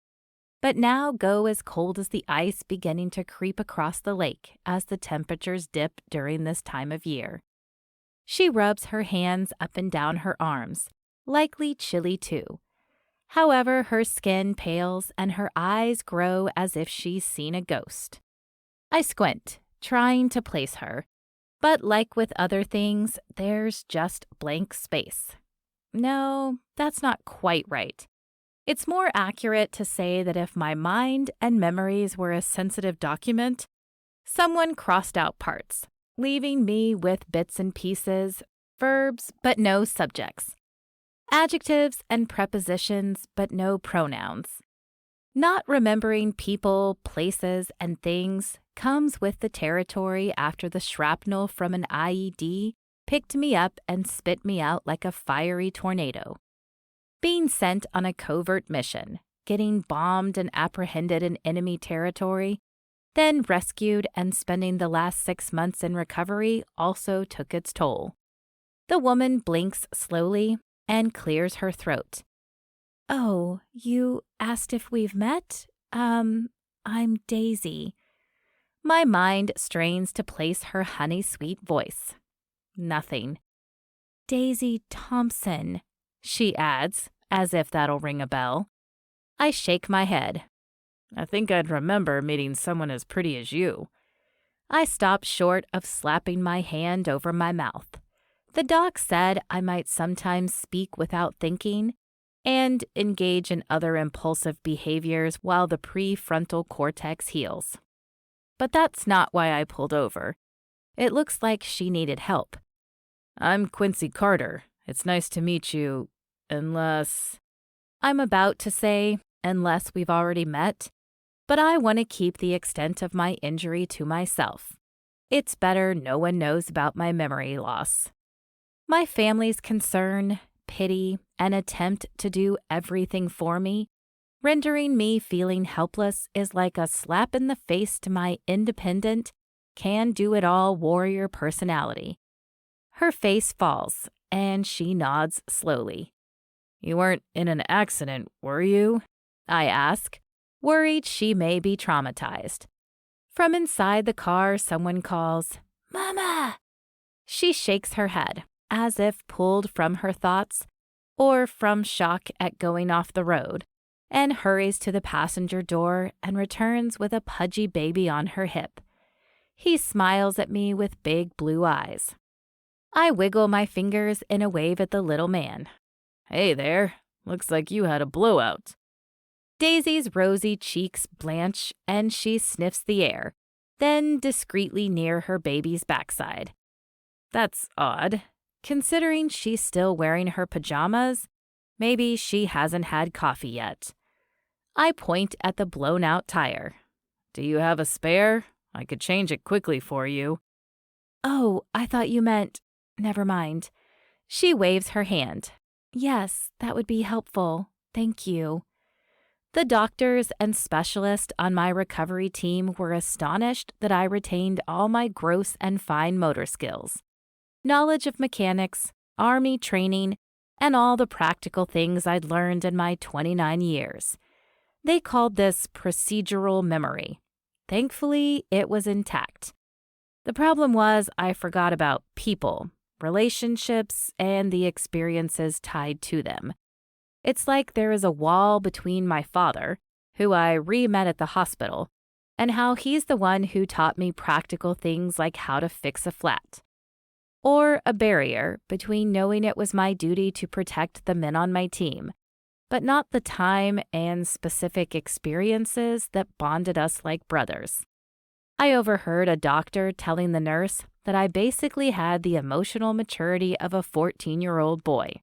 but now go as cold as the ice beginning to creep across the lake as the temperatures dip during this time of year. She rubs her hands up and down her arms, likely chilly too. However, her skin pales and her eyes grow as if she's seen a ghost. I squint, trying to place her, but like with other things, there's just blank space. No, that's not quite right. It's more accurate to say that if my mind and memories were a sensitive document, someone crossed out parts, leaving me with bits and pieces, verbs but no subjects, adjectives and prepositions but no pronouns. Not remembering people, places, and things comes with the territory after the shrapnel from an IED picked me up and spit me out like a fiery tornado. Being sent on a covert mission, getting bombed and apprehended in enemy territory, then rescued and spending the last 6 months in recovery also took its toll. The woman blinks slowly and clears her throat. "Oh, you asked if we've met? I'm Daisy." My mind strains to place her honey-sweet voice. Nothing. "Daisy Thompson," she adds, as if that'll ring a bell. I shake my head. I think I'd remember meeting someone as pretty as you. I stop short of slapping my hand over my mouth. The doc said I might sometimes speak without thinking and engage in other impulsive behaviors while the prefrontal cortex heals. But that's not why I pulled over. It looks like she needed help. I'm Quincy Carter. It's nice to meet you, unless... I'm about to say, unless we've already met, but I want to keep the extent of my injury to myself. It's better no one knows about my memory loss. My family's concern, pity, and attempt to do everything for me, rendering me feeling helpless, is like a slap in the face to my independent, can-do-it-all warrior personality. Her face falls, and she nods slowly. You weren't in an accident, were you? I ask, worried she may be traumatized. From inside the car, someone calls, "Mama!" She shakes her head, as if pulled from her thoughts or from shock at going off the road, and hurries to the passenger door and returns with a pudgy baby on her hip. He smiles at me with big blue eyes. I wiggle my fingers in a wave at the little man. Hey there, looks like you had a blowout. Daisy's rosy cheeks blanch and she sniffs the air, then discreetly near her baby's backside. That's odd. Considering she's still wearing her pajamas, maybe she hasn't had coffee yet. I point at the blown-out tire. Do you have a spare? I could change it quickly for you. Oh, I thought you meant... Never mind. She waves her hand. Yes, that would be helpful. Thank you. The doctors and specialists on my recovery team were astonished that I retained all my gross and fine motor skills, knowledge of mechanics, Army training, and all the practical things I'd learned in my 29 years. They called this procedural memory. Thankfully, it was intact. The problem was I forgot about people, relationships, and the experiences tied to them. It's like there is a wall between my father, who I re-met at the hospital, and how he's the one who taught me practical things like how to fix a flat. Or a barrier between knowing it was my duty to protect the men on my team, but not the time and specific experiences that bonded us like brothers. I overheard a doctor telling the nurse that I basically had the emotional maturity of a 14-year-old boy.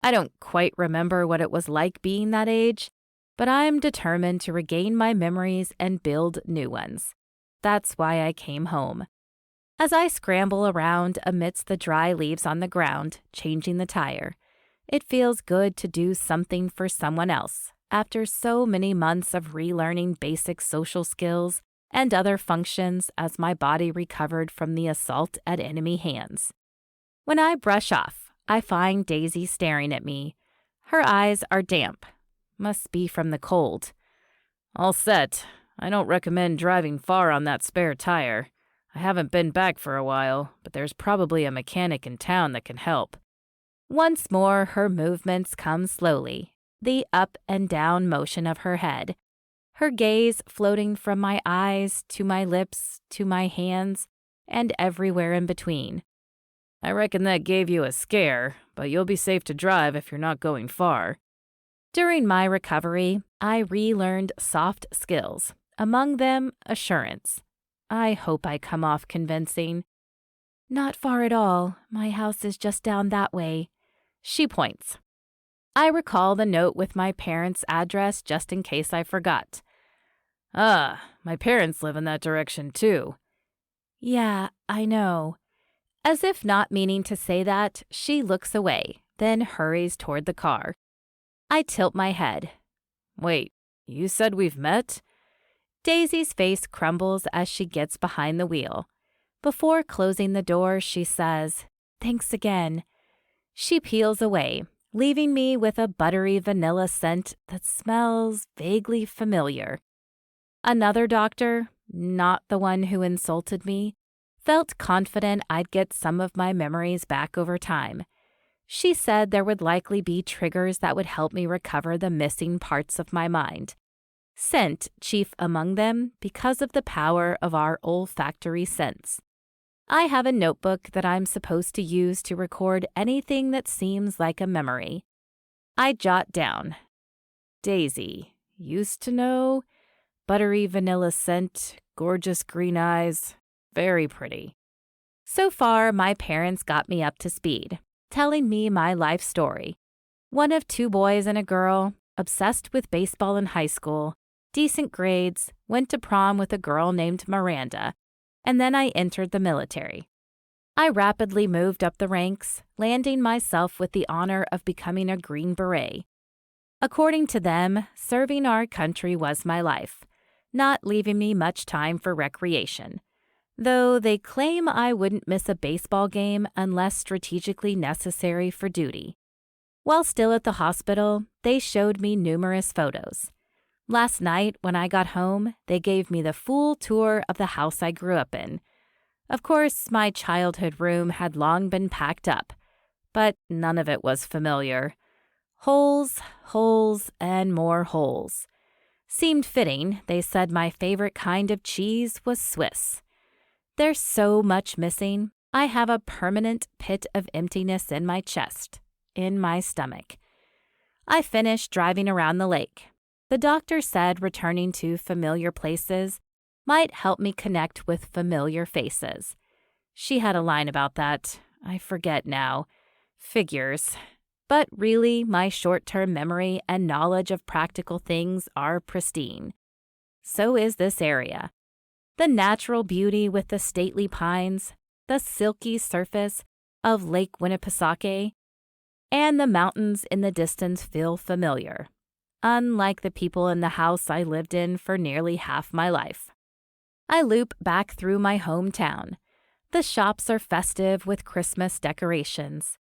I don't quite remember what it was like being that age, but I'm determined to regain my memories and build new ones. That's why I came home. As I scramble around amidst the dry leaves on the ground, changing the tire, it feels good to do something for someone else after so many months of relearning basic social skills and other functions as my body recovered from the assault at enemy hands. When I brush off, I find Daisy staring at me. Her eyes are damp. Must be from the cold. All set. I don't recommend driving far on that spare tire. I haven't been back for a while, but there's probably a mechanic in town that can help. Once more, her movements come slowly, the up and down motion of her head, her gaze floating from my eyes to my lips to my hands and everywhere in between. I reckon that gave you a scare, but you'll be safe to drive if you're not going far. During my recovery, I relearned soft skills, among them assurance. I hope I come off convincing. Not far at all. My house is just down that way. She points. I recall the note with my parents' address just in case I forgot. Ah, my parents live in that direction too. Yeah, I know. As if not meaning to say that, she looks away, then hurries toward the car. I tilt my head. Wait, you said we've met? Daisy's face crumbles as she gets behind the wheel. Before closing the door, she says, "Thanks again." She peels away, leaving me with a buttery vanilla scent that smells vaguely familiar. Another doctor, not the one who insulted me, felt confident I'd get some of my memories back over time. She said there would likely be triggers that would help me recover the missing parts of my mind. Scent chief among them because of the power of our olfactory sense. I have a notebook that I'm supposed to use to record anything that seems like a memory. I jot down. Daisy, used to know, buttery vanilla scent, gorgeous green eyes, very pretty. So far, my parents got me up to speed, telling me my life story. One of 2 boys and a girl, obsessed with baseball in high school, decent grades, went to prom with a girl named Miranda, and then I entered the military. I rapidly moved up the ranks, landing myself with the honor of becoming a Green Beret. According to them, serving our country was my life, not leaving me much time for recreation, though they claim I wouldn't miss a baseball game unless strategically necessary for duty. While still at the hospital, they showed me numerous photos. Last night, when I got home, they gave me the full tour of the house I grew up in. Of course, my childhood room had long been packed up, but none of it was familiar. Holes, holes, and more holes. Seemed fitting, they said my favorite kind of cheese was Swiss. There's so much missing, I have a permanent pit of emptiness in my chest, in my stomach. I finished driving around the lake. The doctor said returning to familiar places might help me connect with familiar faces. She had a line about that. I forget now. Figures. But really, my short-term memory and knowledge of practical things are pristine. So is this area. The natural beauty with the stately pines, the silky surface of Lake Winnipesaukee, and the mountains in the distance feel familiar, unlike the people in the house I lived in for nearly half my life. I loop back through my hometown. The shops are festive with Christmas decorations.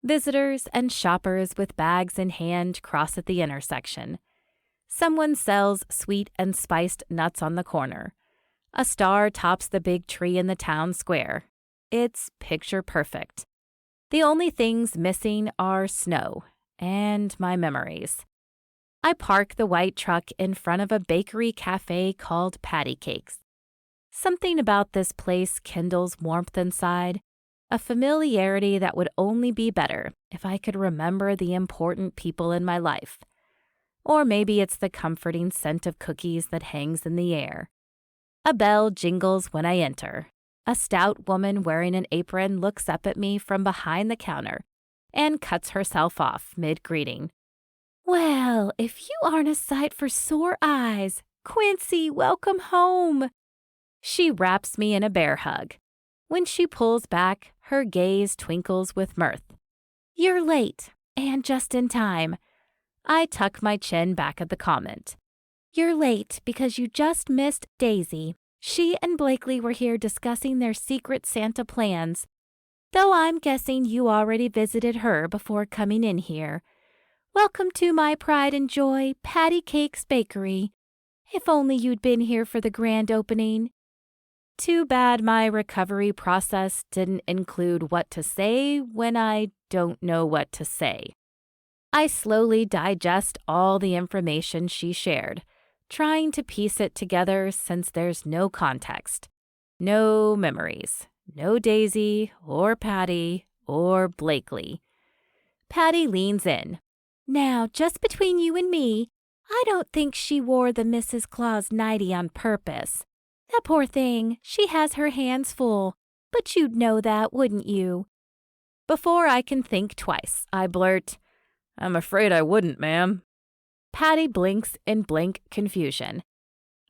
Visitors and shoppers with bags in hand cross at the intersection. Someone sells sweet and spiced nuts on the corner. A star tops the big tree in the town square. It's picture perfect. The only things missing are snow and my memories. I park the white truck in front of a bakery cafe called Patty Cakes. Something about this place kindles warmth inside, a familiarity that would only be better if I could remember the important people in my life. Or maybe it's the comforting scent of cookies that hangs in the air. A bell jingles when I enter. A stout woman wearing an apron looks up at me from behind the counter and cuts herself off mid-greeting. "Well, if you aren't a sight for sore eyes, Quincy, welcome home." She wraps me in a bear hug. When she pulls back, her gaze twinkles with mirth. "You're late, and just in time." I tuck my chin back at the comment. "You're late because you just missed Daisy. She and Blakely were here discussing their secret Santa plans, though I'm guessing you already visited her before coming in here. Welcome to my pride and joy, Patty Cakes Bakery. If only you'd been here for the grand opening. Too bad my recovery process didn't include what to say when I don't know what to say. I slowly digest all the information she shared, trying to piece it together since there's no context, no memories, no Daisy or Patty or Blakely. Patty leans in. Now, just between you and me, I don't think she wore the Mrs. Claus nightie on purpose. That poor thing, she has her hands full, but you'd know that, wouldn't you? Before I can think twice, I blurt, I'm afraid I wouldn't, ma'am. Patty blinks in blank confusion.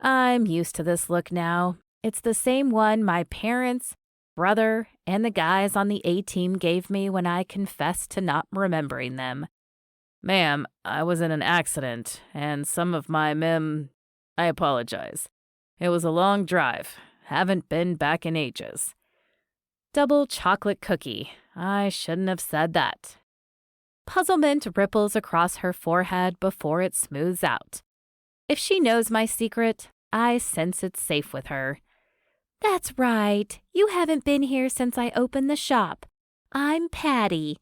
I'm used to this look now. It's the same one my parents, brother, and the guys on the A-team gave me when I confessed to not remembering them. Ma'am, I was in an accident, and some of my I apologize. It was a long drive. Haven't been back in ages. Double chocolate cookie. I shouldn't have said that. Puzzlement ripples across her forehead before it smooths out. If she knows my secret, I sense it's safe with her. That's right. You haven't been here since I opened the shop. I'm Patty.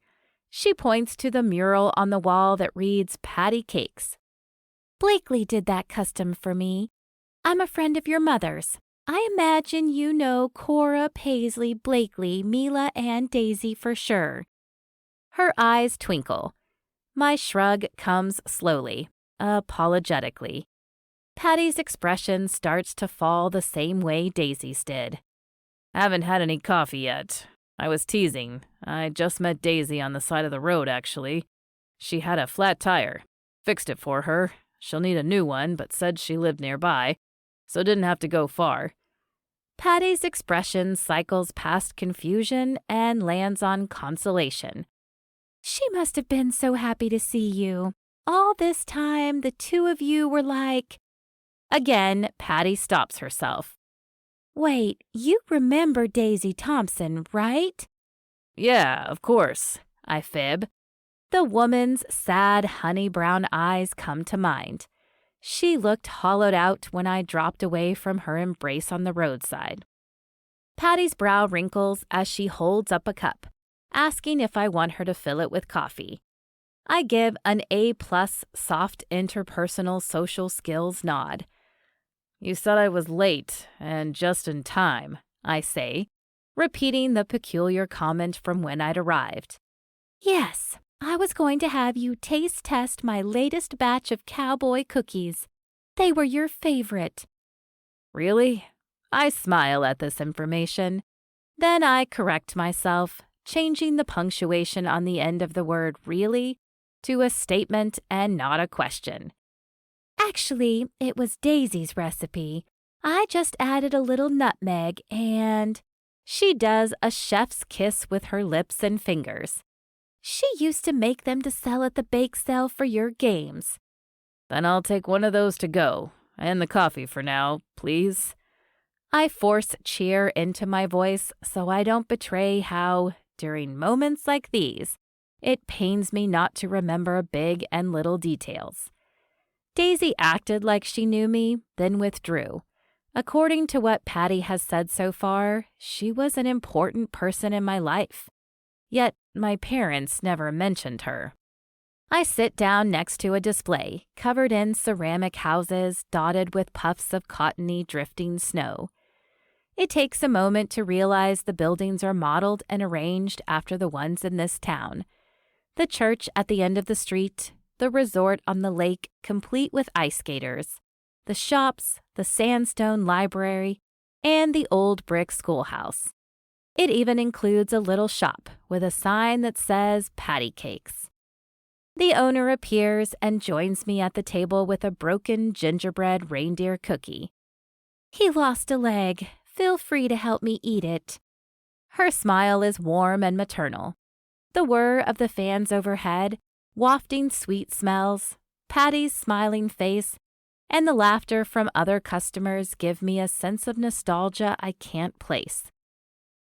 She points to the mural on the wall that reads Patty Cakes. Blakely did that custom for me. I'm a friend of your mother's. I imagine you know Cora, Paisley, Blakely, Mila, and Daisy for sure. Her eyes twinkle. My shrug comes slowly, apologetically. Patty's expression starts to fall the same way Daisy's did. Haven't had any coffee yet. I was teasing. I just met Daisy on the side of the road, actually. She had a flat tire. Fixed it for her. She'll need a new one, but said she lived nearby, so didn't have to go far. Patty's expression cycles past confusion and lands on consolation. She must have been so happy to see you. All this time, the two of you were like... Again, Patty stops herself. Wait, you remember Daisy Thompson, right? Yeah, of course, I fib. The woman's sad honey-brown eyes come to mind. She looked hollowed out when I dropped away from her embrace on the roadside. Patty's brow wrinkles as she holds up a cup, asking if I want her to fill it with coffee. I give an A+ soft interpersonal social skills nod. You said I was late and just in time, I say, repeating the peculiar comment from when I'd arrived. Yes, I was going to have you taste test my latest batch of cowboy cookies. They were your favorite. Really? I smile at this information. Then I correct myself, changing the punctuation on the end of the word really to a statement and not a question. Actually, it was Daisy's recipe. I just added a little nutmeg and... She does a chef's kiss with her lips and fingers. She used to make them to sell at the bake sale for your games. Then I'll take one of those to go, and the coffee for now, please. I force cheer into my voice so I don't betray how, during moments like these, it pains me not to remember big and little details. Daisy acted like she knew me, then withdrew. According to what Patty has said so far, she was an important person in my life. Yet my parents never mentioned her. I sit down next to a display covered in ceramic houses dotted with puffs of cottony drifting snow. It takes a moment to realize the buildings are modeled and arranged after the ones in this town. The church at the end of the street, the resort on the lake complete with ice skaters, the shops, the sandstone library, and the old brick schoolhouse. It even includes a little shop with a sign that says Patty Cakes. The owner appears and joins me at the table with a broken gingerbread reindeer cookie. He lost a leg. Feel free to help me eat it. Her smile is warm and maternal. The whir of the fans overhead, wafting sweet smells, Patty's smiling face, and the laughter from other customers give me a sense of nostalgia I can't place.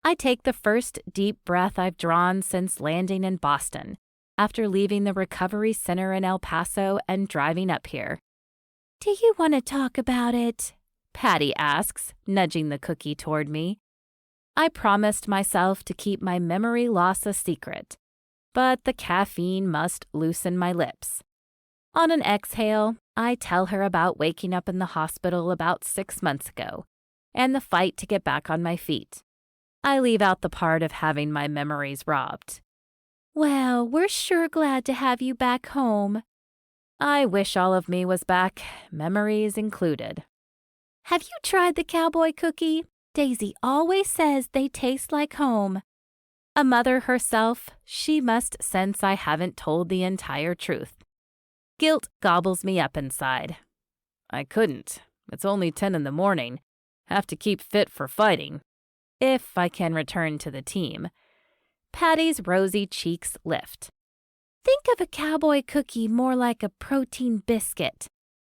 I take the first deep breath I've drawn since landing in Boston, after leaving the recovery center in El Paso and driving up here. Do you want to talk about it? Patty asks, nudging the cookie toward me. I promised myself to keep my memory loss a secret, but the caffeine must loosen my lips. On an exhale, I tell her about waking up in the hospital about 6 months ago and the fight to get back on my feet. I leave out the part of having my memories robbed. Well, we're sure glad to have you back home. I wish all of me was back, memories included. Have you tried the cowboy cookie? Daisy always says they taste like home. A mother herself, she must sense I haven't told the entire truth. Guilt gobbles me up inside. I couldn't. It's only 10 in the morning. Have to keep fit for fighting. If I can return to the team. Patty's rosy cheeks lift. Think of a cowboy cookie more like a protein biscuit.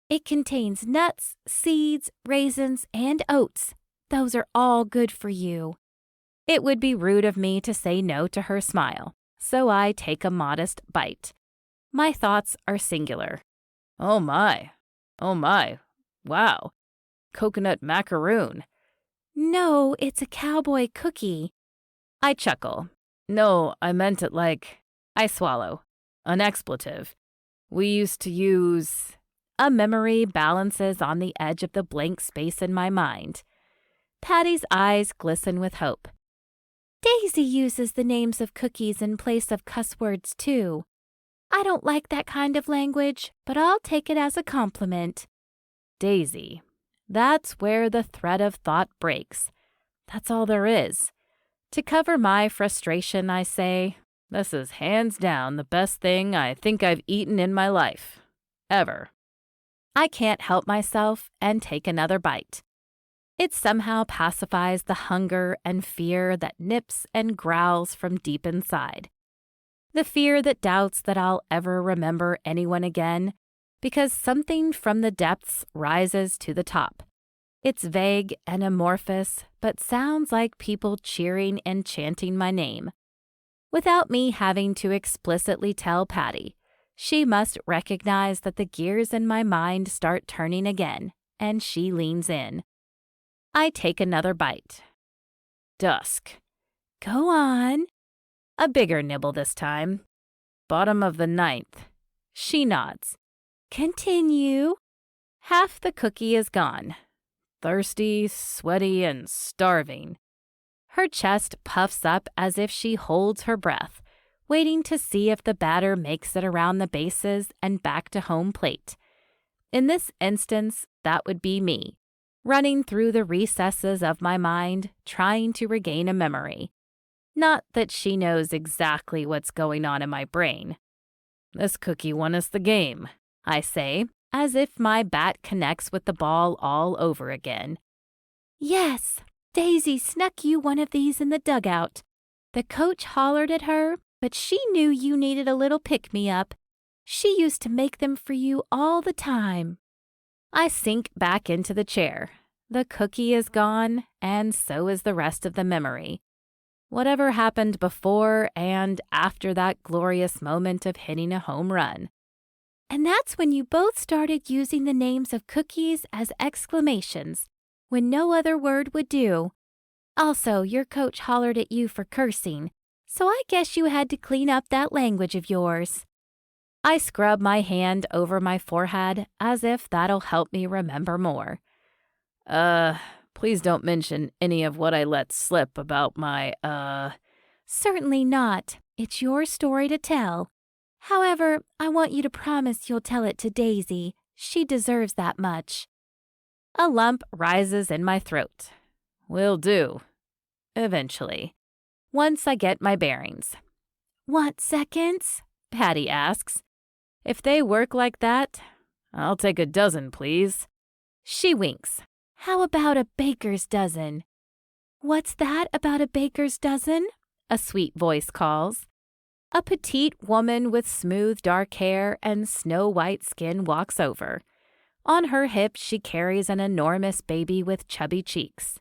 It contains nuts, seeds, raisins, and oats. Those are all good for you. It would be rude of me to say no to her smile, so I take a modest bite. My thoughts are singular. Oh my. Wow. Coconut macaroon. No, it's a cowboy cookie. I chuckle. No, I meant it like... I swallow. An expletive. We used to use... A memory balances on the edge of the blank space in my mind. Patty's eyes glisten with hope. Daisy uses the names of cookies in place of cuss words, too. I don't like that kind of language, but I'll take it as a compliment. Daisy. That's where the thread of thought breaks. That's all there is. To cover my frustration, I say, this is hands down the best thing I think I've eaten in my life. Ever. I can't help myself and take another bite. It somehow pacifies the hunger and fear that nips and growls from deep inside. The fear that doubts that I'll ever remember anyone again, because something from the depths rises to the top. It's vague and amorphous, but sounds like people cheering and chanting my name. Without me having to explicitly tell Patty, she must recognize that the gears in my mind start turning again, and she leans in. I take another bite. Dusk. Go on. A bigger nibble this time. Bottom of the 9th. She nods. Continue. Half the cookie is gone. Thirsty, sweaty, and starving. Her chest puffs up as if she holds her breath, waiting to see if the batter makes it around the bases and back to home plate. In this instance, that would be me, running through the recesses of my mind, trying to regain a memory. Not that she knows exactly what's going on in my brain. This cookie won us the game, I say, as if my bat connects with the ball all over again. Yes, Daisy snuck you one of these in the dugout. The coach hollered at her, but she knew you needed a little pick-me-up. She used to make them for you all the time. I sink back into the chair. The cookie is gone, and so is the rest of the memory. Whatever happened before and after that glorious moment of hitting a home run. And that's when you both started using the names of cookies as exclamations, when no other word would do. Also, your coach hollered at you for cursing, so I guess you had to clean up that language of yours. I scrub my hand over my forehead as if that'll help me remember more. Please don't mention any of what I let slip about my, Certainly not. It's your story to tell. However, I want you to promise you'll tell it to Daisy. She deserves that much. A lump rises in my throat. Will do. Eventually. Once I get my bearings. Want seconds? Patty asks. If they work like that, I'll take a dozen, please. She winks. How about a baker's dozen? What's that about a baker's dozen? A sweet voice calls. A petite woman with smooth dark hair and snow-white skin walks over. On her hip, she carries an enormous baby with chubby cheeks.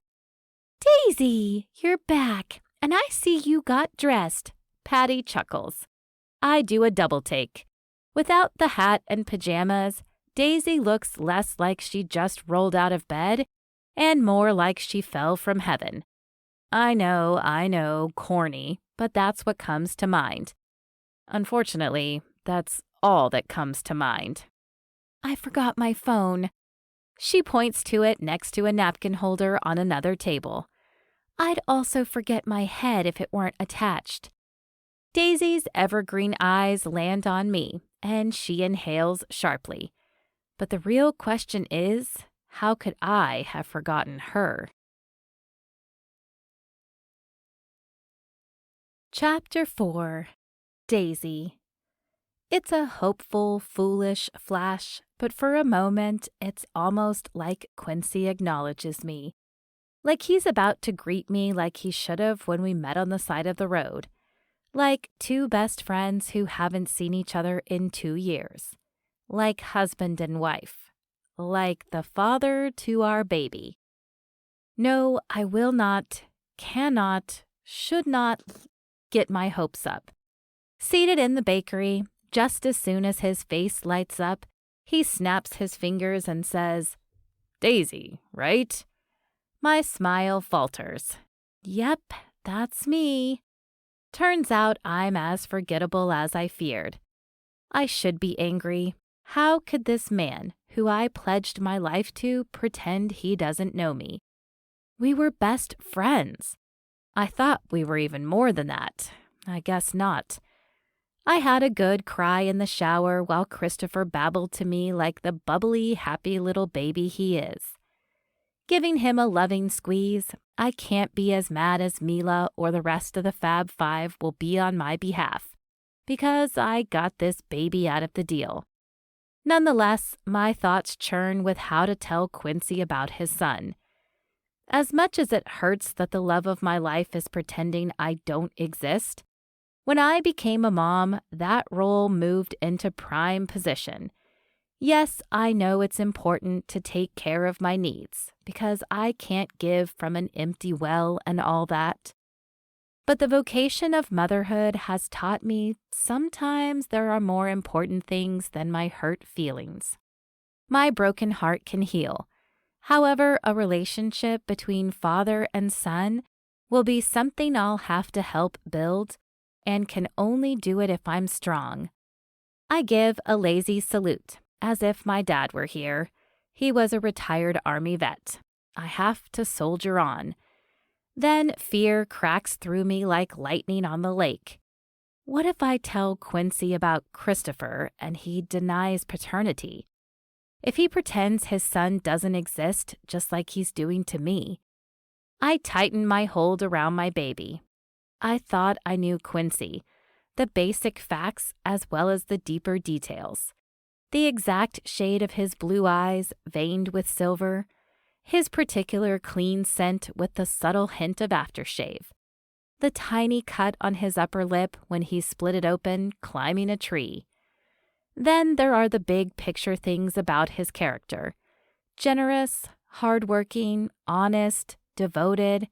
Daisy, you're back, and I see you got dressed. Patty chuckles. I do a double take. Without the hat and pajamas, Daisy looks less like she just rolled out of bed and more like she fell from heaven. I know, corny, but that's what comes to mind. Unfortunately, that's all that comes to mind. I forgot my phone. She points to it next to a napkin holder on another table. I'd also forget my head if it weren't attached. Daisy's evergreen eyes land on me, and she inhales sharply. But the real question is, how could I have forgotten her? Chapter 4. Daisy. It's a hopeful, foolish flash, but for a moment, it's almost like Quincy acknowledges me. Like he's about to greet me like he should have when we met on the side of the road. Like two best friends who haven't seen each other in 2 years. Like husband and wife. Like the father to our baby. No, I will not, cannot, should not get my hopes up. Seated in the bakery, just as soon as his face lights up, he snaps his fingers and says, "Daisy, right?" My smile falters. Yep, that's me. Turns out I'm as forgettable as I feared. I should be angry. How could this man, who I pledged my life to, pretend he doesn't know me? We were best friends. I thought we were even more than that. I guess not. I had a good cry in the shower while Christopher babbled to me like the bubbly, happy little baby he is. Giving him a loving squeeze, I can't be as mad as Mila or the rest of the Fab Five will be on my behalf, because I got this baby out of the deal. Nonetheless, my thoughts churn with how to tell Quincy about his son. As much as it hurts that the love of my life is pretending I don't exist, when I became a mom, that role moved into prime position. Yes, I know it's important to take care of my needs, because I can't give from an empty well and all that. But the vocation of motherhood has taught me sometimes there are more important things than my hurt feelings. My broken heart can heal. However, a relationship between father and son will be something I'll have to help build, and can only do it if I'm strong. I give a lazy salute, as if my dad were here. He was a retired Army vet. I have to soldier on. Then fear cracks through me like lightning on the lake. What if I tell Quincy about Christopher and he denies paternity? If he pretends his son doesn't exist just like he's doing to me? I tighten my hold around my baby. I thought I knew Quincy, the basic facts as well as the deeper details. The exact shade of his blue eyes veined with silver, his particular clean scent with the subtle hint of aftershave, the tiny cut on his upper lip when he split it open climbing a tree. Then there are the big picture things about his character. Generous, hardworking, honest, devoted.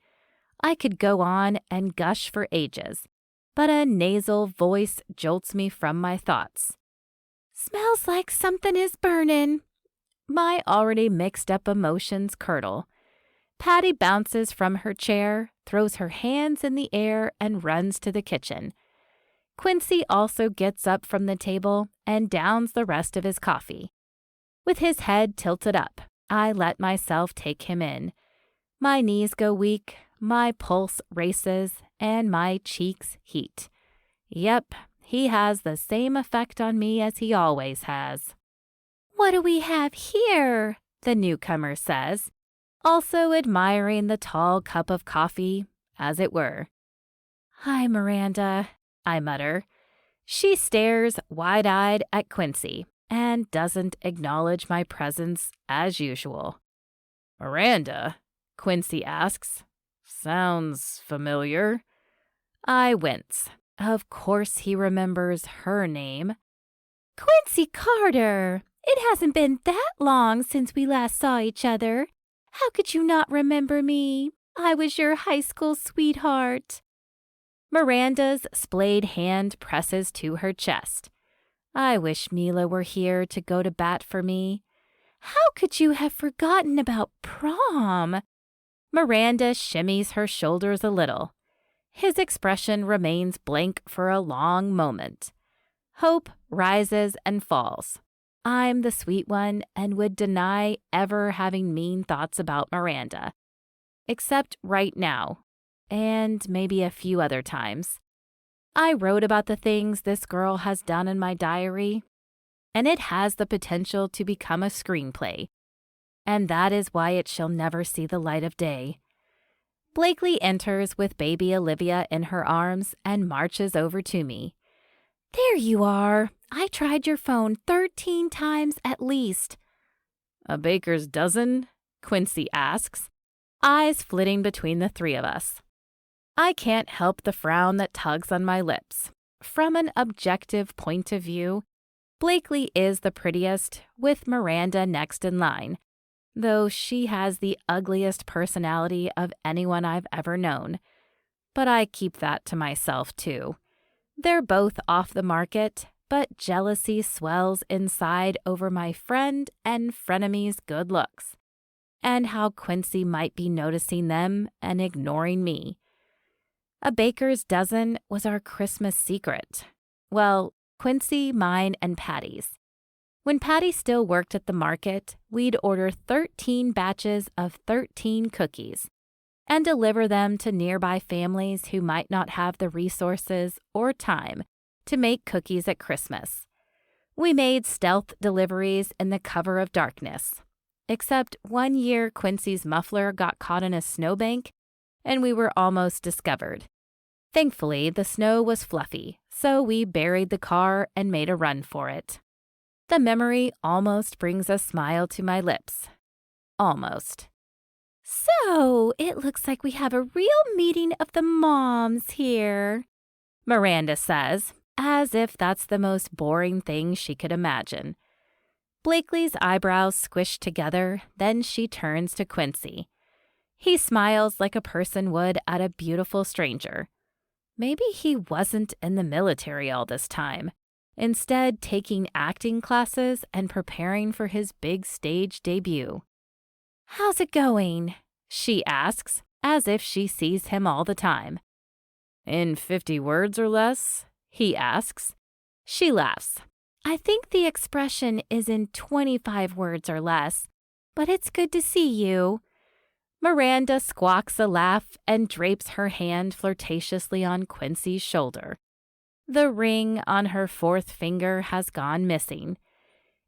I could go on and gush for ages, but a nasal voice jolts me from my thoughts. Smells like something is burning. My already mixed up emotions curdle. Patty bounces from her chair, throws her hands in the air, and runs to the kitchen. Quincy also gets up from the table and downs the rest of his coffee. With his head tilted up, I let myself take him in. My knees go weak, my pulse races, and my cheeks heat. Yep, he has the same effect on me as he always has. "What do we have here?" the newcomer says, also admiring the tall cup of coffee, as it were. "Hi, Miranda," I mutter. She stares wide-eyed at Quincy and doesn't acknowledge my presence as usual. "Miranda?" Quincy asks. "Sounds familiar." I wince. Of course he remembers her name. "Quincy Carter! It hasn't been that long since we last saw each other. How could you not remember me? I was your high school sweetheart." Miranda's splayed hand presses to her chest. I wish Mila were here to go to bat for me. How could you have forgotten about prom? Miranda shimmies her shoulders a little. His expression remains blank for a long moment. Hope rises and falls. I'm the sweet one and would deny ever having mean thoughts about Miranda. Except right now, and maybe a few other times. I wrote about the things this girl has done in my diary, and it has the potential to become a screenplay. And that is why it shall never see the light of day. Blakely enters with baby Olivia in her arms and marches over to me. There you are. I tried your phone 13 times at least. A baker's dozen? Quincy asks, eyes flitting between the three of us. I can't help the frown that tugs on my lips. From an objective point of view, Blakely is the prettiest, with Miranda next in line, though she has the ugliest personality of anyone I've ever known. But I keep that to myself, too. They're both off the market, but jealousy swells inside over my friend and frenemy's good looks, and how Quincy might be noticing them and ignoring me. A baker's dozen was our Christmas secret. Well, Quincy, mine, and Patty's. When Patty still worked at the market, we'd order 13 batches of 13 cookies and deliver them to nearby families who might not have the resources or time to make cookies at Christmas. We made stealth deliveries in the cover of darkness. Except one year Quincy's muffler got caught in a snowbank, and we were almost discovered. Thankfully, the snow was fluffy, so we buried the car and made a run for it. The memory almost brings a smile to my lips. Almost. So, it looks like we have a real meeting of the moms here, Miranda says, as if that's the most boring thing she could imagine. Blakely's eyebrows squish together, then she turns to Quincy. He smiles like a person would at a beautiful stranger. Maybe he wasn't in the military all this time, instead taking acting classes and preparing for his big stage debut. How's it going? She asks, as if she sees him all the time. In 50 words or less? He asks. She laughs. I think the expression is in 25 words or less, but it's good to see you. Miranda squawks a laugh and drapes her hand flirtatiously on Quincy's shoulder. The ring on her fourth finger has gone missing.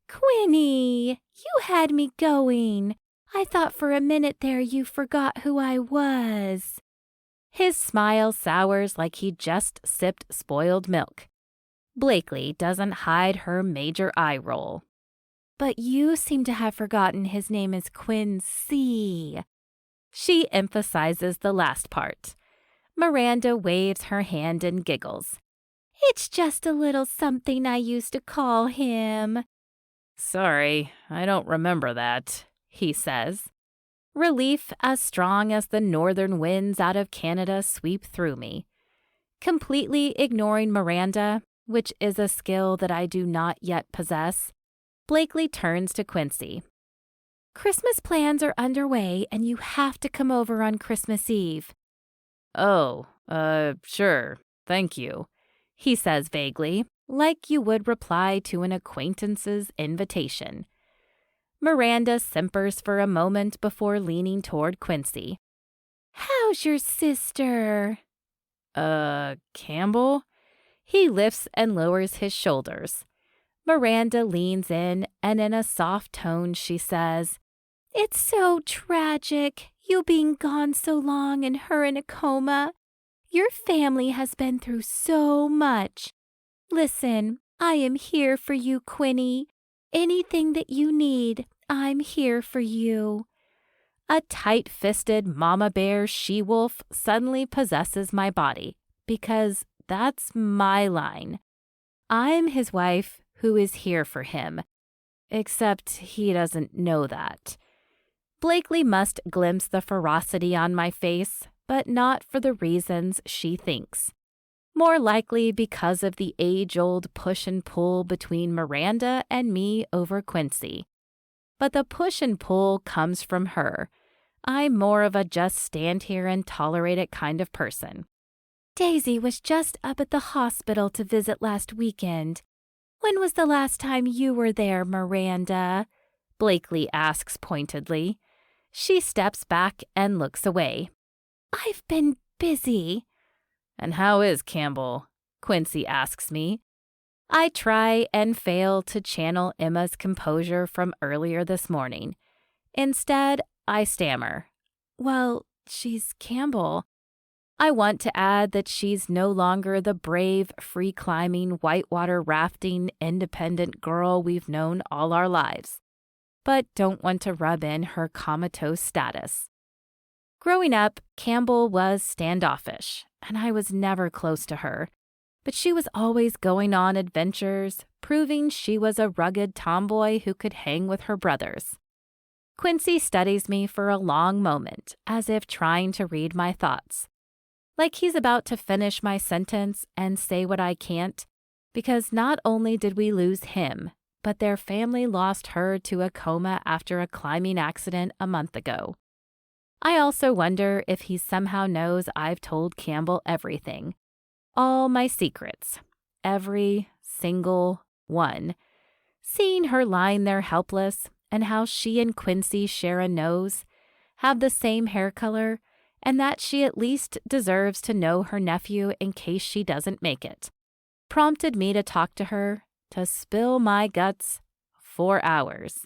Quinny, you had me going. I thought for a minute there you forgot who I was. His smile sours like he just sipped spoiled milk. Blakely doesn't hide her major eye roll. But you seem to have forgotten his name is Quincy. She emphasizes the last part. Miranda waves her hand and giggles. It's just a little something I used to call him. Sorry, I don't remember that, he says. Relief as strong as the northern winds out of Canada sweep through me. Completely ignoring Miranda, which is a skill that I do not yet possess, Blakely turns to Quincy. Christmas plans are underway and you have to come over on Christmas Eve. Oh, sure, thank you, he says vaguely, like you would reply to an acquaintance's invitation. Miranda simpers for a moment before leaning toward Quincy. How's your sister? Campbell? He lifts and lowers his shoulders. Miranda leans in, and in a soft tone she says, It's so tragic, you being gone so long and her in a coma. Your family has been through so much. Listen, I am here for you, Quinny. Anything that you need, I'm here for you. A tight-fisted mama bear she-wolf suddenly possesses my body, because that's my line. I'm his wife who is here for him, except he doesn't know that. Blakely must glimpse the ferocity on my face, but not for the reasons she thinks. more likely because of the age-old push and pull between Miranda and me over Quincy. But the push and pull comes from her. I'm more of a just stand here and tolerate it kind of person. Daisy was just up at the hospital to visit last weekend. When was the last time you were there, Miranda? Blakely asks pointedly. She steps back and looks away. I've been busy. And how is Campbell? Quincy asks me. I try and fail to channel Emma's composure from earlier this morning. Instead, I stammer. Well, she's Campbell. I want to add that she's no longer the brave, free-climbing, whitewater rafting, independent girl we've known all our lives, but don't want to rub in her comatose status. Growing up, Campbell was standoffish, and I was never close to her, but she was always going on adventures, proving she was a rugged tomboy who could hang with her brothers. Quincy studies me for a long moment, as if trying to read my thoughts. Like he's about to finish my sentence and say what I can't, because not only did we lose him, but their family lost her to a coma after a climbing accident a month ago. I also wonder if he somehow knows I've told Campbell everything. All my secrets. Every single one. Seeing her lying there helpless, and how she and Quincy share a nose, have the same hair color, and that she at least deserves to know her nephew in case she doesn't make it, prompted me to talk to her, to spill my guts 4 hours.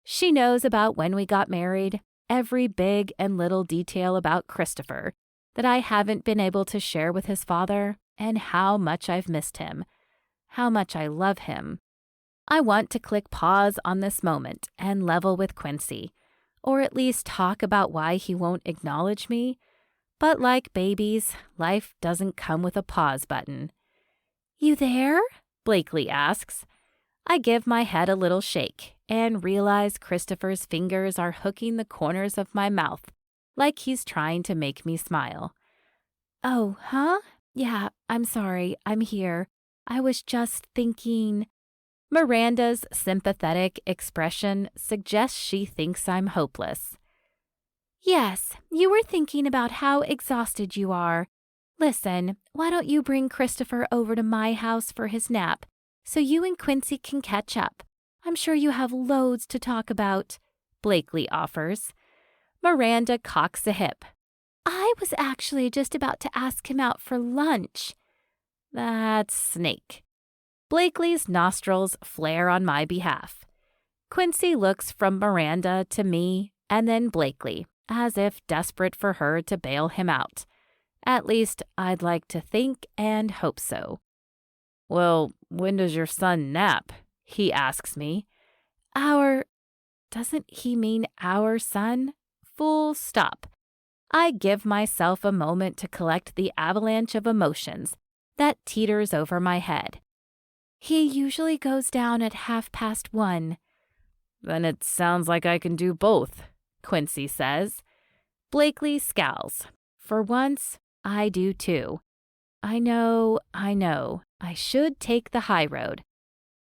She knows about when we got married, every big and little detail about Christopher that I haven't been able to share with his father, and how much I've missed him, how much I love him. I want to click pause on this moment and level with Quincy, or at least talk about why he won't acknowledge me, but like babies, life doesn't come with a pause button. You there? Blakely asks. I give my head a little shake and realize Christopher's fingers are hooking the corners of my mouth, like he's trying to make me smile. Oh, huh? Yeah, I'm sorry, I'm here. I was just thinking. Miranda's sympathetic expression suggests she thinks I'm hopeless. Yes, you were thinking about how exhausted you are. Listen, why don't you bring Christopher over to my house for his nap, so you and Quincy can catch up. I'm sure you have loads to talk about, Blakely offers. Miranda cocks a hip. I was actually just about to ask him out for lunch. That's snake. Blakely's nostrils flare on my behalf. Quincy looks from Miranda to me and then Blakely, as if desperate for her to bail him out. At least I'd like to think and hope so. Well, when does your son nap? He asks me. Doesn't he mean our son? Full stop. I give myself a moment to collect the avalanche of emotions that teeters over my head. He usually goes down at 1:30. Then it sounds like I can do both, Quincy says. Blakely scowls. For once, I do too. I know. I should take the high road.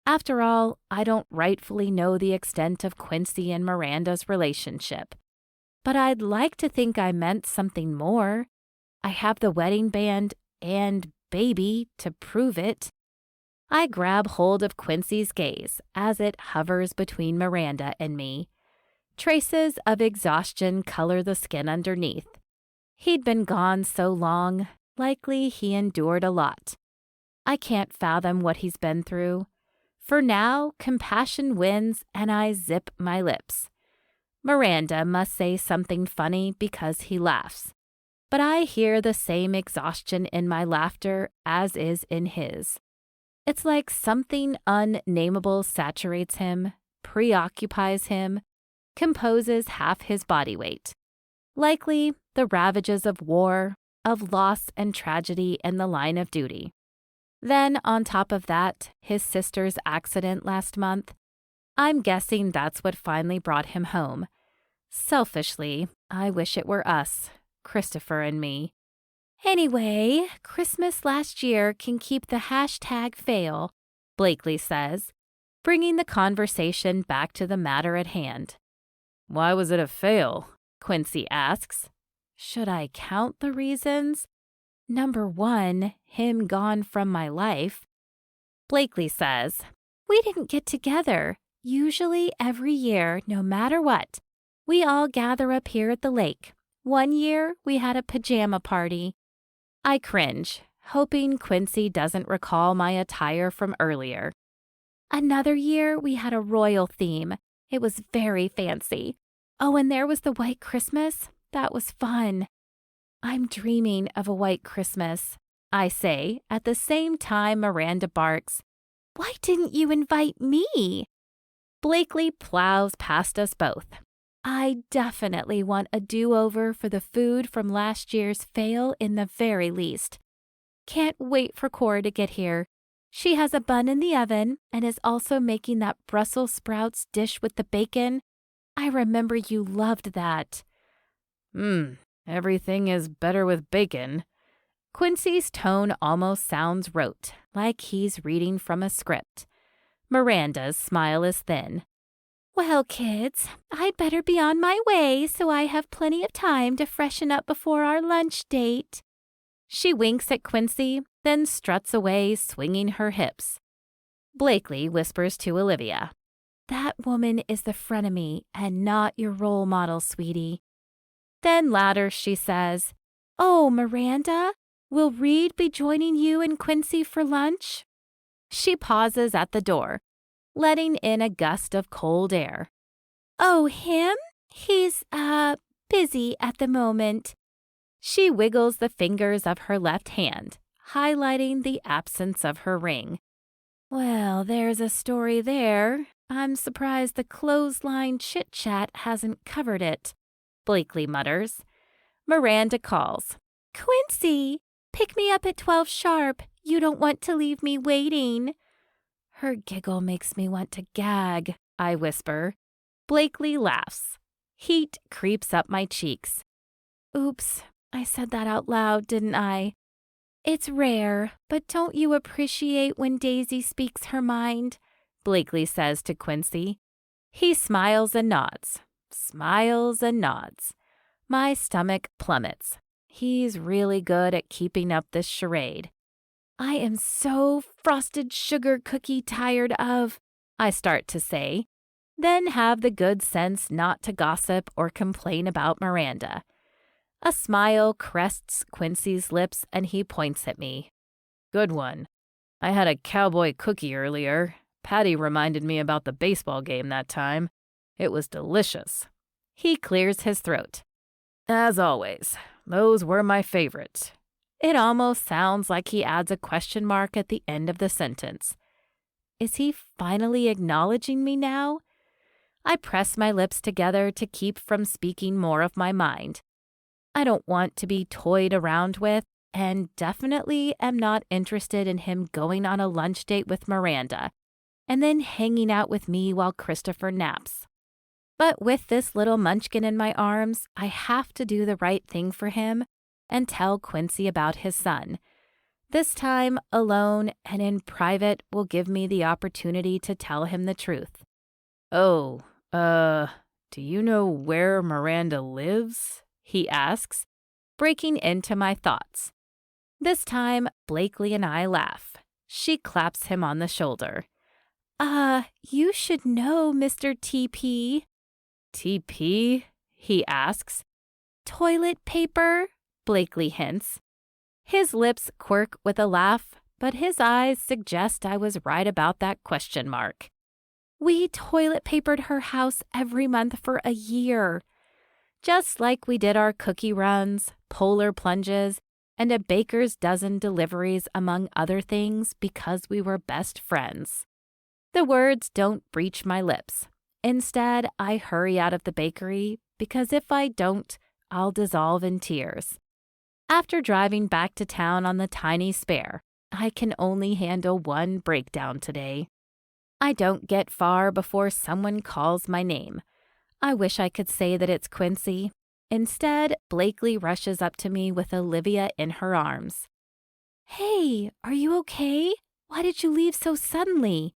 After all, I don't rightfully know the extent of Quincy and Miranda's relationship. But I'd like to think I meant something more. I have the wedding band and baby to prove it. I grab hold of Quincy's gaze as it hovers between Miranda and me. Traces of exhaustion color the skin underneath. He'd been gone so long, likely he endured a lot. I can't fathom what he's been through. For now, compassion wins and I zip my lips. Miranda must say something funny because he laughs. But I hear the same exhaustion in my laughter as is in his. It's like something unnameable saturates him, preoccupies him, composes half his body weight. Likely the ravages of war, of loss and tragedy in the line of duty. Then, on top of that, his sister's accident last month. I'm guessing that's what finally brought him home. Selfishly, I wish it were us, Christopher and me. Anyway, Christmas last year can keep the #fail, Blakely says, bringing the conversation back to the matter at hand. Why was it a fail? Quincy asks. Should I count the reasons? Number 1, him gone from my life. Blakely says, we didn't get together. Usually every year, no matter what, we all gather up here at the lake. One year, we had a pajama party. I cringe, hoping Quincy doesn't recall my attire from earlier. Another year, we had a royal theme. It was very fancy. Oh, and there was the white Christmas. That was fun. I'm dreaming of a white Christmas, I say, at the same time Miranda barks, why didn't you invite me? Blakely plows past us both. I definitely want a do-over for the food from last year's fail in the very least. Can't wait for Cora to get here. She has a bun in the oven and is also making that Brussels sprouts dish with the bacon. I remember you loved that. Everything is better with bacon. Quincy's tone almost sounds rote, like he's reading from a script. Miranda's smile is thin. Well, kids, I'd better be on my way so I have plenty of time to freshen up before our lunch date. She winks at Quincy, then struts away, swinging her hips. Blakely whispers to Olivia, that woman is the frenemy and not your role model, sweetie. Then louder she says, oh, Miranda, will Reed be joining you and Quincy for lunch? She pauses at the door, letting in a gust of cold air. Oh, him? He's, busy at the moment. She wiggles the fingers of her left hand, highlighting the absence of her ring. Well, there's a story there. I'm surprised the clothesline chit-chat hasn't covered it, Blakely mutters. Miranda calls. Quincy, pick me up at 12 sharp. You don't want to leave me waiting. Her giggle makes me want to gag, I whisper. Blakely laughs. Heat creeps up my cheeks. Oops, I said that out loud, didn't I? It's rare, but don't you appreciate when Daisy speaks her mind? Blakely says to Quincy. He smiles and nods. Smiles and nods. My stomach plummets. He's really good at keeping up this charade. I am so frosted sugar cookie tired of, I start to say, then have the good sense not to gossip or complain about Miranda. A smile crests Quincy's lips and he points at me. Good one. I had a cowboy cookie earlier. Patty reminded me about the baseball game that time. It was delicious. He clears his throat. As always, those were my favorite. It almost sounds like he adds a question mark at the end of the sentence. Is he finally acknowledging me now? I press my lips together to keep from speaking more of my mind. I don't want to be toyed around with, and definitely am not interested in him going on a lunch date with Miranda, and then hanging out with me while Christopher naps. But with this little munchkin in my arms, I have to do the right thing for him and tell Quincy about his son. This time, alone and in private will give me the opportunity to tell him the truth. Oh, do you know where Miranda lives? He asks, breaking into my thoughts. This time, Blakely and I laugh. She claps him on the shoulder. You should know, Mr. TP. TP? He asks. Toilet paper? Blakely hints. His lips quirk with a laugh, but his eyes suggest I was right about that question mark. We toilet papered her house every month for a year. Just like we did our cookie runs, polar plunges, and a baker's dozen deliveries among other things because we were best friends. The words don't breach my lips. Instead, I hurry out of the bakery because if I don't, I'll dissolve in tears. After driving back to town on the tiny spare, I can only handle one breakdown today. I don't get far before someone calls my name. I wish I could say that it's Quincy. Instead, Blakely rushes up to me with Olivia in her arms. "Hey, are you okay? Why did you leave so suddenly?"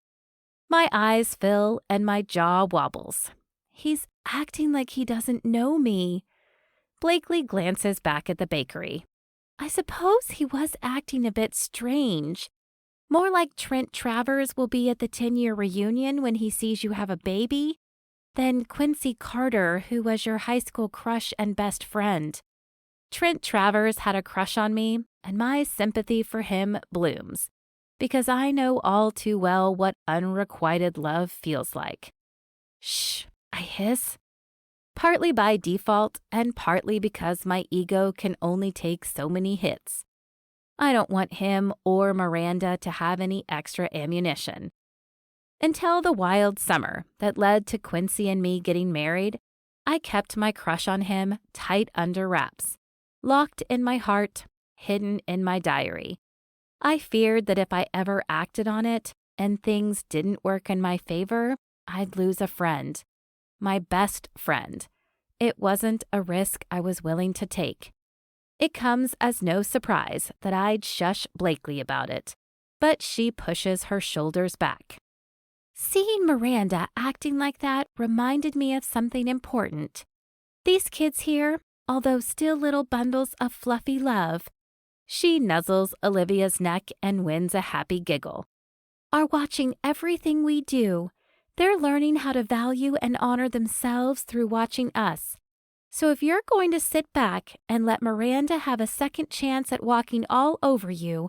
My eyes fill and my jaw wobbles. He's acting like he doesn't know me. Blakely glances back at the bakery. I suppose he was acting a bit strange. More like Trent Travers will be at the 10-year reunion when he sees you have a baby, than Quincy Carter, who was your high school crush and best friend. Trent Travers had a crush on me, and my sympathy for him blooms, because I know all too well what unrequited love feels like. Shh, I hiss. Partly by default, and partly because my ego can only take so many hits. I don't want him or Miranda to have any extra ammunition. Until the wild summer that led to Quincy and me getting married, I kept my crush on him tight under wraps, locked in my heart, hidden in my diary. I feared that if I ever acted on it and things didn't work in my favor, I'd lose a friend. My best friend. It wasn't a risk I was willing to take. It comes as no surprise that I'd shush Blakely about it, but she pushes her shoulders back. Seeing Miranda acting like that reminded me of something important. These kids here, although still little bundles of fluffy love, she nuzzles Olivia's neck and wins a happy giggle, are watching everything we do. They're learning how to value and honor themselves through watching us. So if you're going to sit back and let Miranda have a second chance at walking all over you,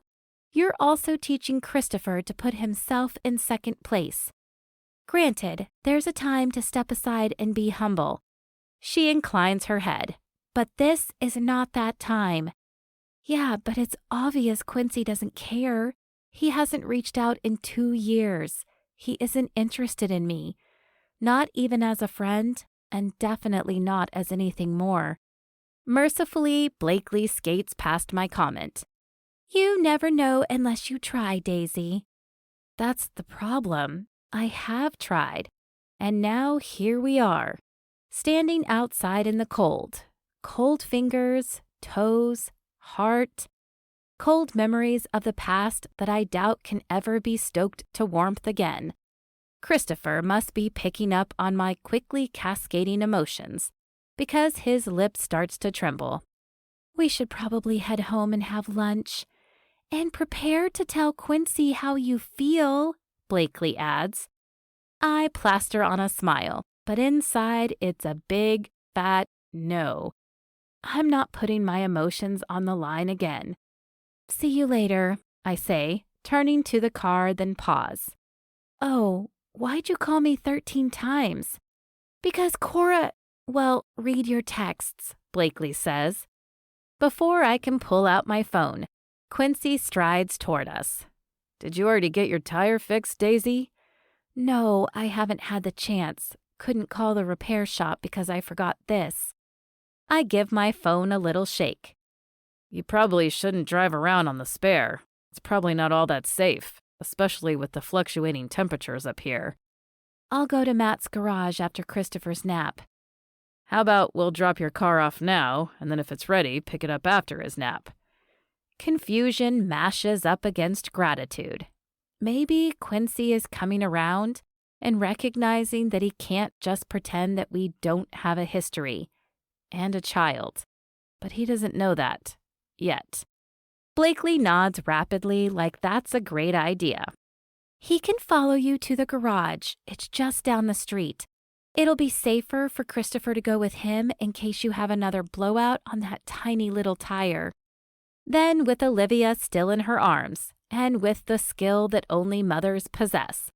you're also teaching Christopher to put himself in second place. Granted, there's a time to step aside and be humble. She inclines her head, but this is not that time. Yeah, but it's obvious Quincy doesn't care. He hasn't reached out in 2 years. He isn't interested in me, not even as a friend, and definitely not as anything more. Mercifully, Blakely skates past my comment. You never know unless you try, Daisy. That's the problem. I have tried, and now here we are, standing outside in the cold. Cold fingers, toes, heart, cold memories of the past that I doubt can ever be stoked to warmth again. Christopher must be picking up on my quickly cascading emotions, because his lip starts to tremble. We should probably head home and have lunch, and prepare to tell Quincy how you feel, Blakely adds. I plaster on a smile, but inside it's a big, fat no. I'm not putting my emotions on the line again. See you later, I say, turning to the car, then pause. Oh, why'd you call me 13 times? Because Cora, well, read your texts, Blakely says. Before I can pull out my phone, Quincy strides toward us. Did you already get your tire fixed, Daisy? No, I haven't had the chance. Couldn't call the repair shop because I forgot this. I give my phone a little shake. You probably shouldn't drive around on the spare. It's probably not all that safe, especially with the fluctuating temperatures up here. I'll go to Matt's garage after Christopher's nap. How about we'll drop your car off now, and then if it's ready, pick it up after his nap? Confusion mashes up against gratitude. Maybe Quincy is coming around and recognizing that he can't just pretend that we don't have a history and a child. But he doesn't know that yet. Blakely nods rapidly like that's a great idea. He can follow you to the garage. It's just down the street. It'll be safer for Christopher to go with him in case you have another blowout on that tiny little tire. Then, with Olivia still in her arms, and with the skill that only mothers possess,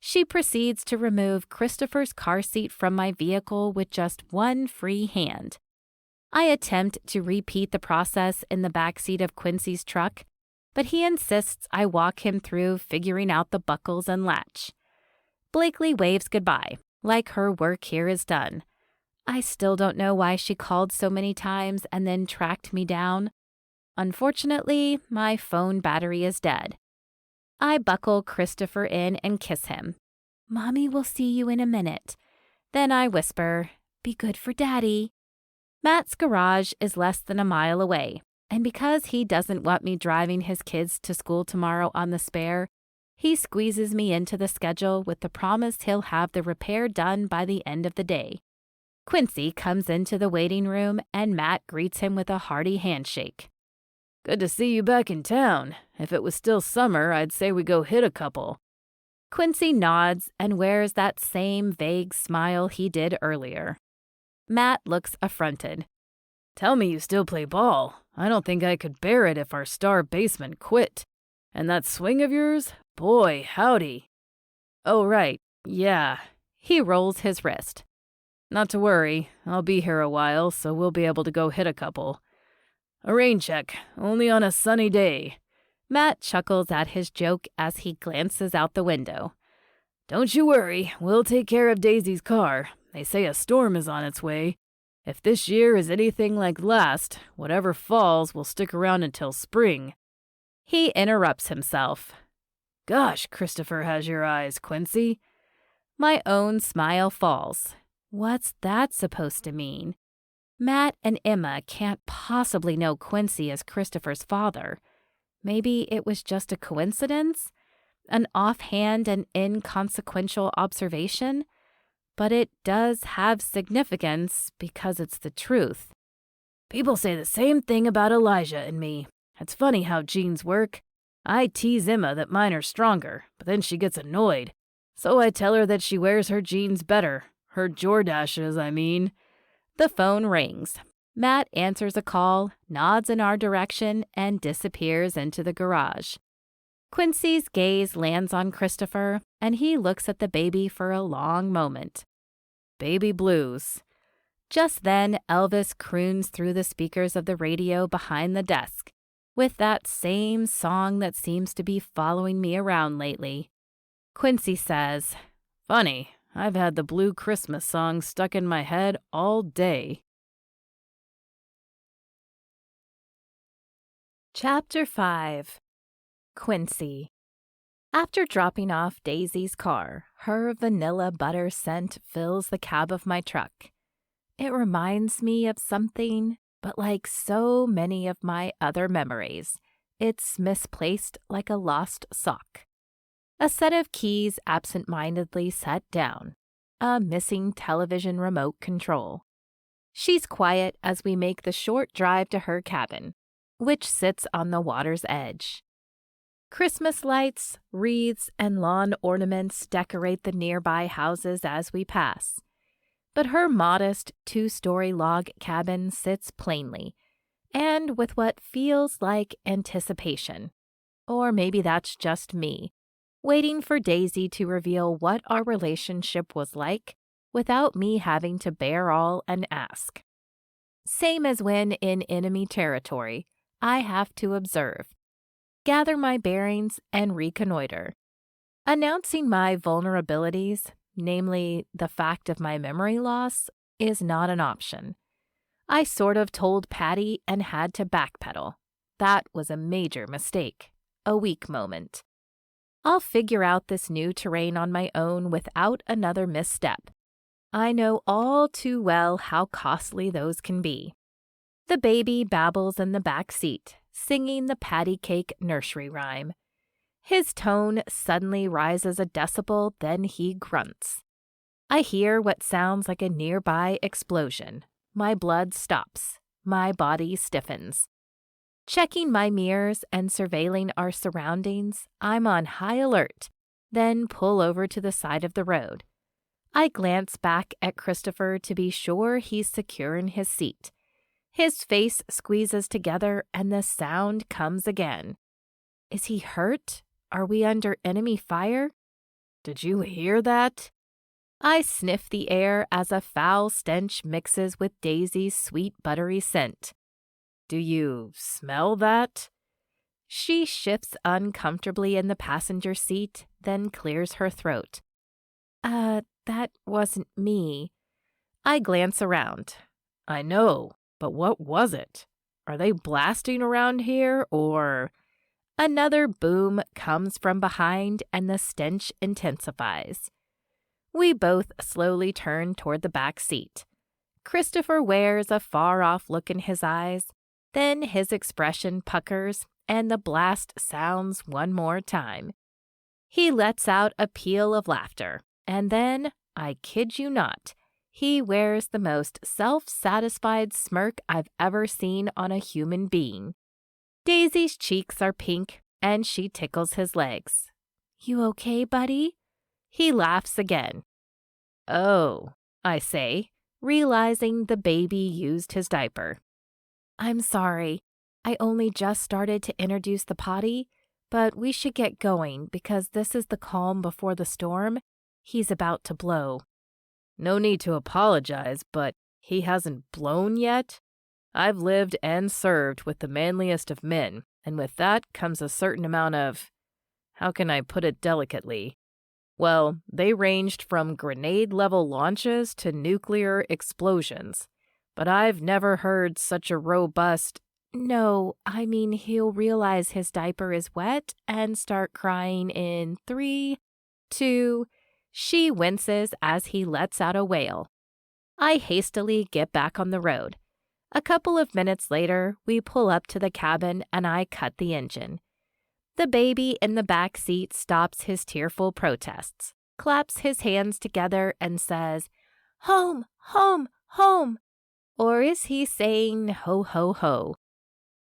she proceeds to remove Christopher's car seat from my vehicle with just one free hand. I attempt to repeat the process in the backseat of Quincy's truck, but he insists I walk him through figuring out the buckles and latch. Blakely waves goodbye, like her work here is done. I still don't know why she called so many times and then tracked me down. Unfortunately, my phone battery is dead. I buckle Christopher in and kiss him. Mommy will see you in a minute. Then I whisper, be good for Daddy. Matt's garage is less than a mile away, and because he doesn't want me driving his kids to school tomorrow on the spare, he squeezes me into the schedule with the promise he'll have the repair done by the end of the day. Quincy comes into the waiting room and Matt greets him with a hearty handshake. Good to see you back in town. If it was still summer, I'd say we go hit a couple. Quincy nods and wears that same vague smile he did earlier. Matt looks affronted. Tell me you still play ball. I don't think I could bear it if our star baseman quit. And that swing of yours? Boy, howdy. Oh, right. Yeah. He rolls his wrist. Not to worry. I'll be here a while, so we'll be able to go hit a couple. A rain check, only on a sunny day. Matt chuckles at his joke as he glances out the window. Don't you worry, we'll take care of Daisy's car. They say a storm is on its way. If this year is anything like last, whatever falls will stick around until spring. He interrupts himself. Gosh, Christopher has your eyes, Quincy. My own smile falls. What's that supposed to mean? Matt and Emma can't possibly know Quincy as Christopher's father. Maybe it was just a coincidence? An offhand and inconsequential observation? But it does have significance because it's the truth. People say the same thing about Elijah and me. It's funny how genes work. I tease Emma that mine are stronger, but then she gets annoyed. So I tell her that she wears her jeans better. Her Jordashes, I mean. The phone rings. Matt answers a call, nods in our direction, and disappears into the garage. Quincy's gaze lands on Christopher, and he looks at the baby for a long moment. Baby blues. Just then, Elvis croons through the speakers of the radio behind the desk, with that same song that seems to be following me around lately. Quincy says, Funny, I've had the Blue Christmas song stuck in my head all day. Chapter 5. Quincy. After dropping off Daisy's car, her vanilla butter scent fills the cab of my truck. It reminds me of something, but like so many of my other memories, it's misplaced like a lost sock. A set of keys absent-mindedly set down. A missing television remote control. She's quiet as we make the short drive to her cabin, which sits on the water's edge. Christmas lights, wreaths, and lawn ornaments decorate the nearby houses as we pass. But her modest 2-story log cabin sits plainly, and with what feels like anticipation. Or maybe that's just me, waiting for Daisy to reveal what our relationship was like without me having to bear all and ask. Same as when in enemy territory, I have to observe, gather my bearings, and reconnoiter. Announcing my vulnerabilities, namely the fact of my memory loss, is not an option. I sort of told Patty and had to backpedal. That was a major mistake, a weak moment. I'll figure out this new terrain on my own without another misstep. I know all too well how costly those can be. The baby babbles in the back seat, singing the patty cake nursery rhyme. His tone suddenly rises a decibel, then he grunts. I hear what sounds like a nearby explosion. My blood stops. My body stiffens. Checking my mirrors and surveilling our surroundings, I'm on high alert, then pull over to the side of the road. I glance back at Christopher to be sure he's secure in his seat. His face squeezes together and the sound comes again. Is he hurt? Are we under enemy fire? Did you hear that? I sniff the air as a foul stench mixes with Daisy's sweet buttery scent. Do you smell that? She shifts uncomfortably in the passenger seat, then clears her throat. That wasn't me. I glance around. I know, but what was it? Are they blasting around here, or... Another boom comes from behind and the stench intensifies. We both slowly turn toward the back seat. Christopher wears a far-off look in his eyes, then his expression puckers and the blast sounds one more time. He lets out a peal of laughter, and then, I kid you not, he wears the most self-satisfied smirk I've ever seen on a human being. Daisy's cheeks are pink, and she tickles his legs. "You okay, buddy?" He laughs again. "Oh," I say, realizing the baby used his diaper. "I'm sorry. I only just started to introduce the potty, but we should get going because this is the calm before the storm. He's about to blow." No need to apologize, but he hasn't blown yet? I've lived and served with the manliest of men, and with that comes a certain amount of, how can I put it delicately? Well, they ranged from grenade-level launches to nuclear explosions, but I've never heard such a robust, "No, I mean he'll realize his diaper is wet and start crying in 3, 2... She winces as he lets out a wail. I hastily get back on the road. A couple of minutes later, we pull up to the cabin and I cut the engine. The baby in the back seat stops his tearful protests, claps his hands together and says, "Home, home, home." Or is he saying ho, ho, ho?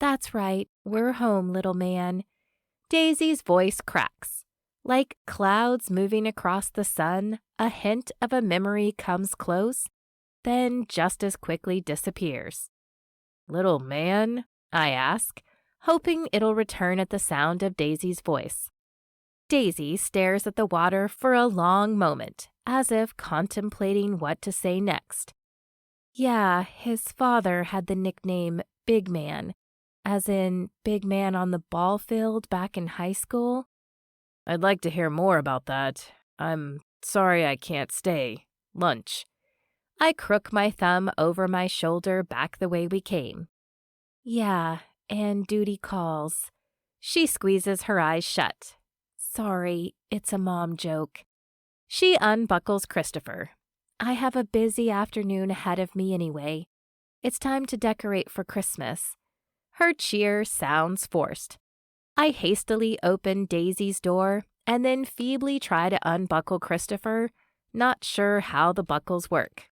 "That's right, we're home, little man." Daisy's voice cracks. Like clouds moving across the sun, a hint of a memory comes close, then just as quickly disappears. "Little man?" I ask, hoping it'll return at the sound of Daisy's voice. Daisy stares at the water for a long moment, as if contemplating what to say next. "Yeah, his father had the nickname Big Man, as in Big Man on the ball field back in high school." "I'd like to hear more about that. I'm sorry I can't stay. Lunch." I crook my thumb over my shoulder back the way we came. "Yeah, and duty calls." She squeezes her eyes shut. "Sorry, it's a mom joke." She unbuckles Christopher. "I have a busy afternoon ahead of me anyway. It's time to decorate for Christmas." Her cheer sounds forced. I hastily open Daisy's door and then feebly try to unbuckle Christopher, not sure how the buckles work.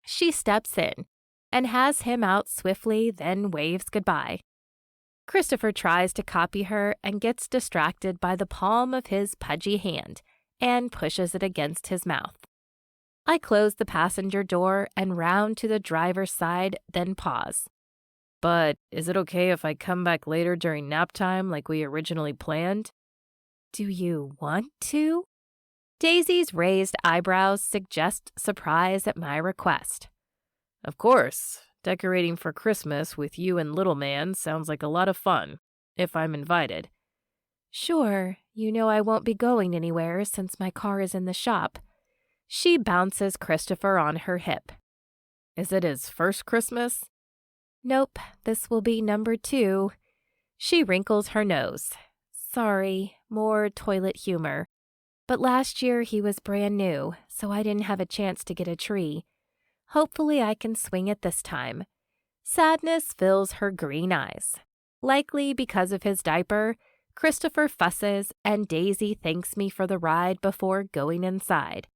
She steps in and has him out swiftly, then waves goodbye. Christopher tries to copy her and gets distracted by the palm of his pudgy hand and pushes it against his mouth. I close the passenger door and round to the driver's side, then pause. "But is it okay if I come back later during nap time like we originally planned?" "Do you want to?" Daisy's raised eyebrows suggest surprise at my request. "Of course. Decorating for Christmas with you and little man sounds like a lot of fun, if I'm invited." "Sure. You know I won't be going anywhere since my car is in the shop." She bounces Christopher on her hip. "Is it his first Christmas?" "Nope, this will be number 2. She wrinkles her nose. "Sorry, more toilet humor. But last year he was brand new, so I didn't have a chance to get a tree. Hopefully I can swing it this time." Sadness fills her green eyes. Likely because of his diaper, Christopher fusses and Daisy thanks me for the ride before going inside.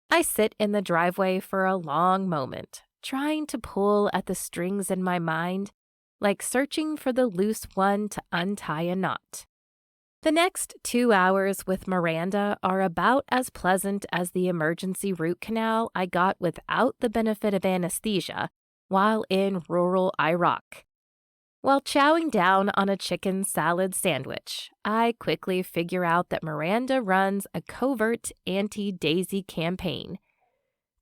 I sit in the driveway for a long moment, trying to pull at the strings in my mind, like searching for the loose one to untie a knot. The next 2 hours with Miranda are about as pleasant as the emergency root canal I got without the benefit of anesthesia while in rural Iraq. While chowing down on a chicken salad sandwich, I quickly figure out that Miranda runs a covert anti-Daisy campaign.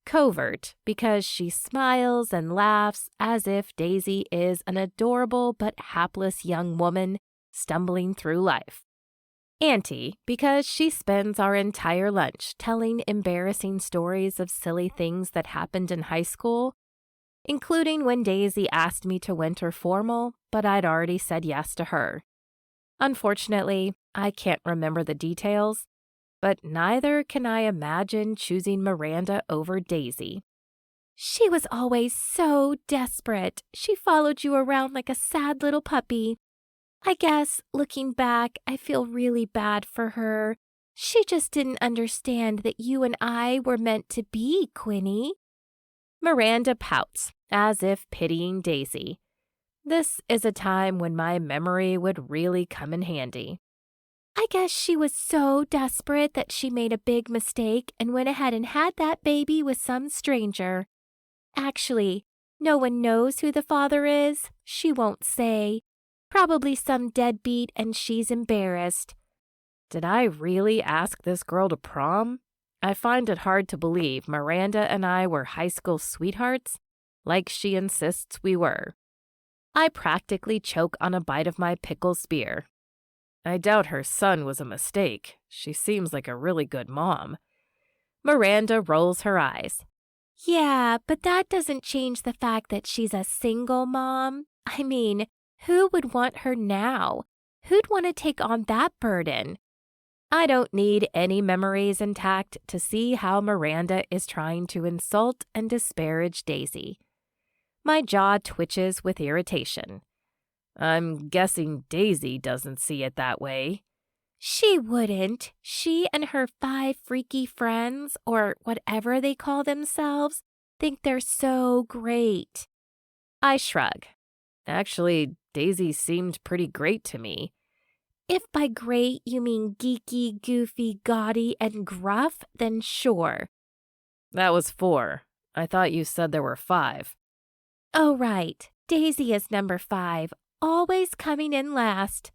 Covert because she smiles and laughs as if Daisy is an adorable but hapless young woman stumbling through life. Auntie, because she spends our entire lunch telling embarrassing stories of silly things that happened in high school, including when Daisy asked me to winter formal, but I'd already said yes to her. Unfortunately, I can't remember the details, but neither can I imagine choosing Miranda over Daisy. She was always so desperate. She followed you around like a sad little puppy. I guess, looking back, I feel really bad for her. She just didn't understand that you and I were meant to be, Quinny." Miranda pouts, as if pitying Daisy. This is a time when my memory would really come in handy. "I guess she was so desperate that she made a big mistake and went ahead and had that baby with some stranger. Actually, no one knows who the father is. She won't say. Probably some deadbeat, and she's embarrassed." Did I really ask this girl to prom? I find it hard to believe Miranda and I were high school sweethearts, like she insists we were. I practically choke on a bite of my pickle spear. I doubt her son was a mistake. She seems like a really good mom. Miranda rolls her eyes. "Yeah, but that doesn't change the fact that she's a single mom. I mean, who would want her now? Who'd want to take on that burden?" I don't need any memories intact to see how Miranda is trying to insult and disparage Daisy. My jaw twitches with irritation. I'm guessing Daisy doesn't see it that way. "She wouldn't. She and her 5 freaky friends, or whatever they call themselves, think they're so great." I shrug. Actually, Daisy seemed pretty great to me. "If by great you mean geeky, goofy, gaudy, and gruff, then sure." That was 4. I thought you said there were 5. "Oh, right. Daisy is number 5, always coming in last.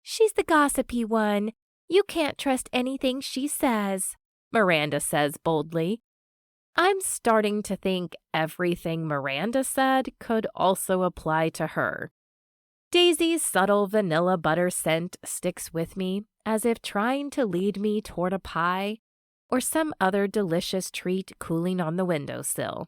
She's the gossipy one. You can't trust anything she says," Miranda says boldly. I'm starting to think everything Miranda said could also apply to her. Daisy's subtle vanilla butter scent sticks with me, as if trying to lead me toward a pie or some other delicious treat cooling on the windowsill.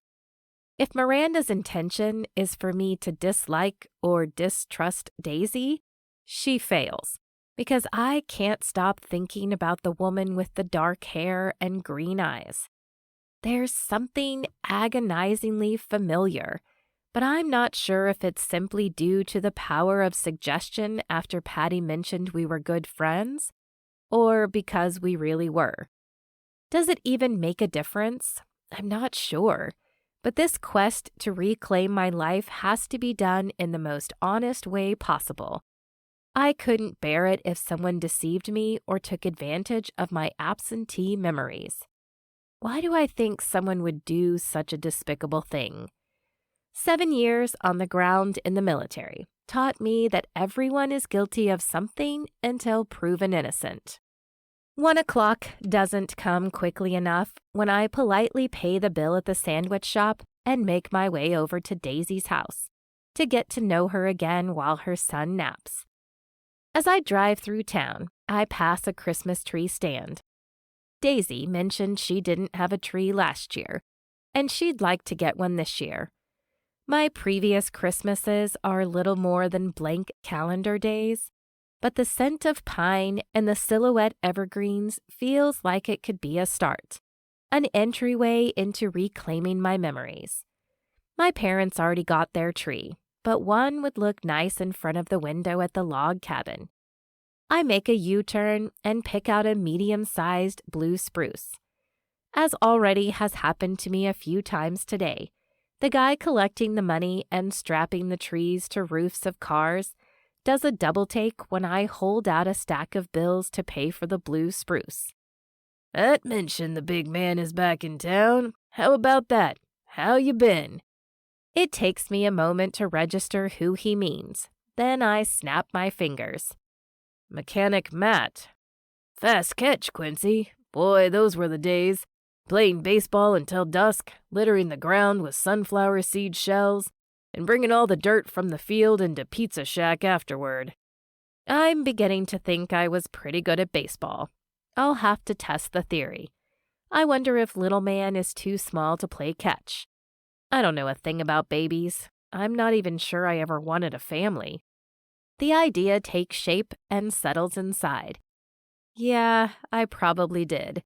If Miranda's intention is for me to dislike or distrust Daisy, she fails, because I can't stop thinking about the woman with the dark hair and green eyes. There's something agonizingly familiar, but I'm not sure if it's simply due to the power of suggestion after Patty mentioned we were good friends, or because we really were. Does it even make a difference? I'm not sure. But this quest to reclaim my life has to be done in the most honest way possible. I couldn't bear it if someone deceived me or took advantage of my absentee memories. Why do I think someone would do such a despicable thing? 7 years on the ground in the military taught me that everyone is guilty of something until proven innocent. 1 o'clock doesn't come quickly enough when I politely pay the bill at the sandwich shop and make my way over to Daisy's house to get to know her again while her son naps. As I drive through town, I pass a Christmas tree stand. Daisy mentioned she didn't have a tree last year, and she'd like to get one this year. My previous Christmases are little more than blank calendar days, but the scent of pine and the silhouette evergreens feels like it could be a start, an entryway into reclaiming my memories. My parents already got their tree, but one would look nice in front of the window at the log cabin. I make a U-turn and pick out a medium-sized blue spruce. As already has happened to me a few times today, the guy collecting the money and strapping the trees to roofs of cars does a double take when I hold out a stack of bills to pay for the blue spruce. "That mentioned the big man is back in town. How about that? How you been?" It takes me a moment to register who he means. Then I snap my fingers. "Mechanic Matt." "Fast catch, Quincy. Boy, those were the days. Playing baseball until dusk, littering the ground with sunflower seed shells, and bringing all the dirt from the field into Pizza Shack afterward." I'm beginning to think I was pretty good at baseball. I'll have to test the theory. I wonder if little man is too small to play catch. I don't know a thing about babies. I'm not even sure I ever wanted a family. The idea takes shape and settles inside. Yeah, I probably did.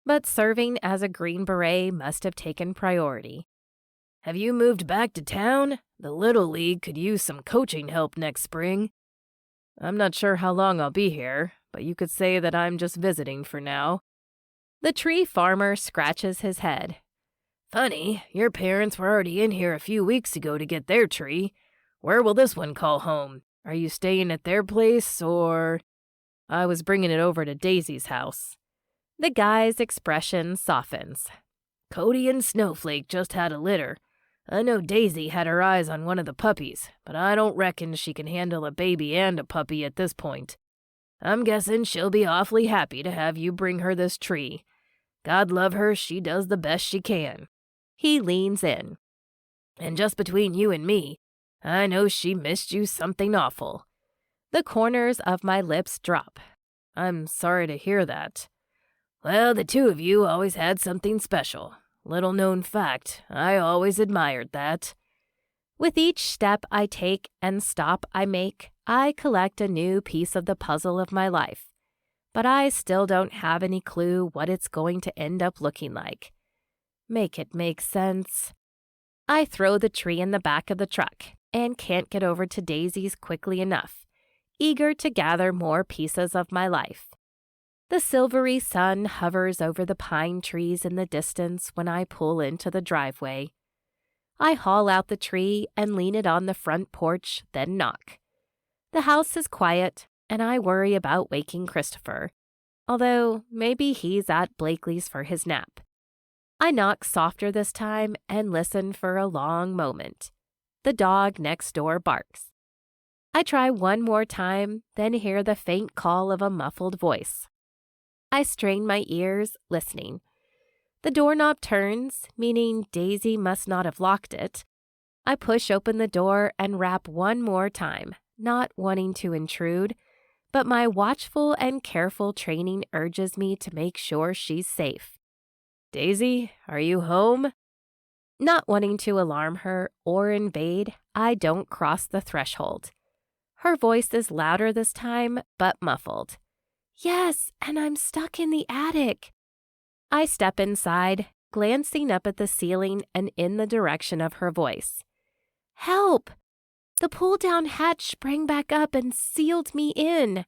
but serving as a Green Beret must have taken priority. Have you moved back to town? The Little League could use some coaching help next spring. I'm not sure how long I'll be here, but you could say that I'm just visiting for now. The tree farmer scratches his head. Funny, your parents were already in here a few weeks ago to get their tree. Where will this one call home? Are you staying at their place, or... I was bringing it over to Daisy's house. The guy's expression softens. Cody and Snowflake just had a litter. I know Daisy had her eyes on one of the puppies, but I don't reckon she can handle a baby and a puppy at this point. I'm guessing she'll be awfully happy to have you bring her this tree. God love her, she does the best she can. He leans in. And just between you and me, I know she missed you something awful. The corners of my lips drop. I'm sorry to hear that. Well, the two of you always had something special. Little known fact, I always admired that. With each step I take and stop I make, I collect a new piece of the puzzle of my life. But I still don't have any clue what it's going to end up looking like. Make it make sense. I throw the tree in the back of the truck and can't get over to Daisy's quickly enough, eager to gather more pieces of my life. The silvery sun hovers over the pine trees in the distance when I pull into the driveway. I haul out the tree and lean it on the front porch, then knock. The house is quiet, and I worry about waking Christopher, although maybe he's at Blakely's for his nap. I knock softer this time and listen for a long moment. The dog next door barks. I try one more time, then hear the faint call of a muffled voice. I strain my ears, listening. The doorknob turns, meaning Daisy must not have locked it. I push open the door and rap one more time, not wanting to intrude, but my watchful and careful training urges me to make sure she's safe. Daisy, are you home? Not wanting to alarm her or invade, I don't cross the threshold. Her voice is louder this time, but muffled. Yes, and I'm stuck in the attic. I step inside, glancing up at the ceiling and in the direction of her voice. Help! The pull-down hatch sprang back up and sealed me in.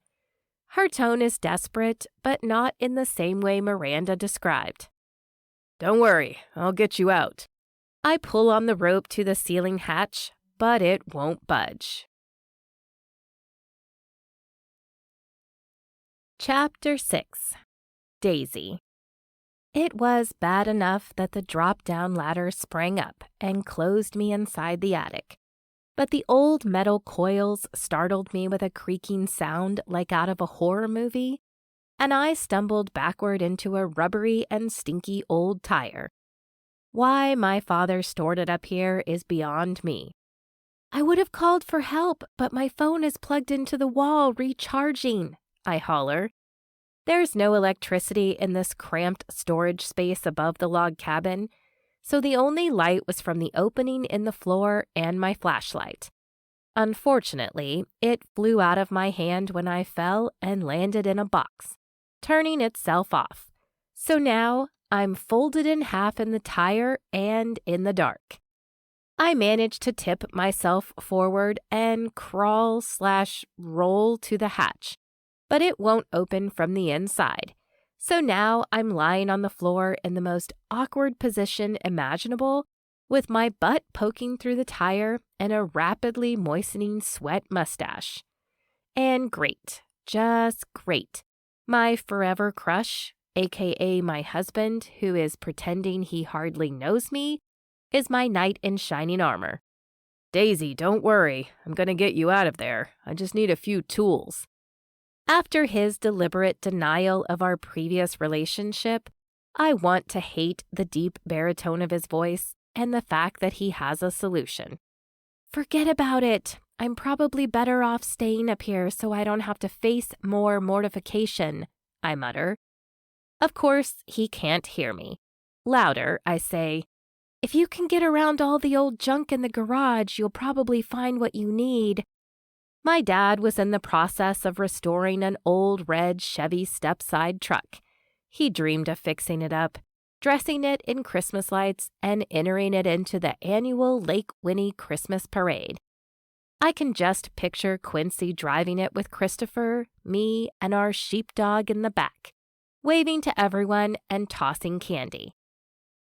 Her tone is desperate, but not in the same way Miranda described. Don't worry, I'll get you out. I pull on the rope to the ceiling hatch, but it won't budge. Chapter 6. Daisy. It was bad enough that the drop-down ladder sprang up and closed me inside the attic, but the old metal coils startled me with a creaking sound like out of a horror movie, and I stumbled backward into a rubbery and stinky old tire. Why my father stored it up here is beyond me. I would have called for help, but my phone is plugged into the wall recharging, I holler. There's no electricity in this cramped storage space above the log cabin, so the only light was from the opening in the floor and my flashlight. Unfortunately, it flew out of my hand when I fell and landed in a box, turning itself off. So now I'm folded in half in the tire and in the dark. I manage to tip myself forward and crawl/roll to the hatch, but it won't open from the inside. So now I'm lying on the floor in the most awkward position imaginable, with my butt poking through the tire and a rapidly moistening sweat mustache. And great, just great, my forever crush, aka my husband, who is pretending he hardly knows me, is my knight in shining armor. Daisy, don't worry. I'm gonna get you out of there. I just need a few tools. After his deliberate denial of our previous relationship, I want to hate the deep baritone of his voice and the fact that he has a solution. Forget about it. I'm probably better off staying up here so I don't have to face more mortification, I mutter. Of course, he can't hear me. Louder, I say, if you can get around all the old junk in the garage, you'll probably find what you need. My dad was in the process of restoring an old red Chevy step-side truck. He dreamed of fixing it up, dressing it in Christmas lights, and entering it into the annual Lake Winnie Christmas Parade. I can just picture Quincy driving it with Christopher, me, and our sheepdog in the back, waving to everyone and tossing candy.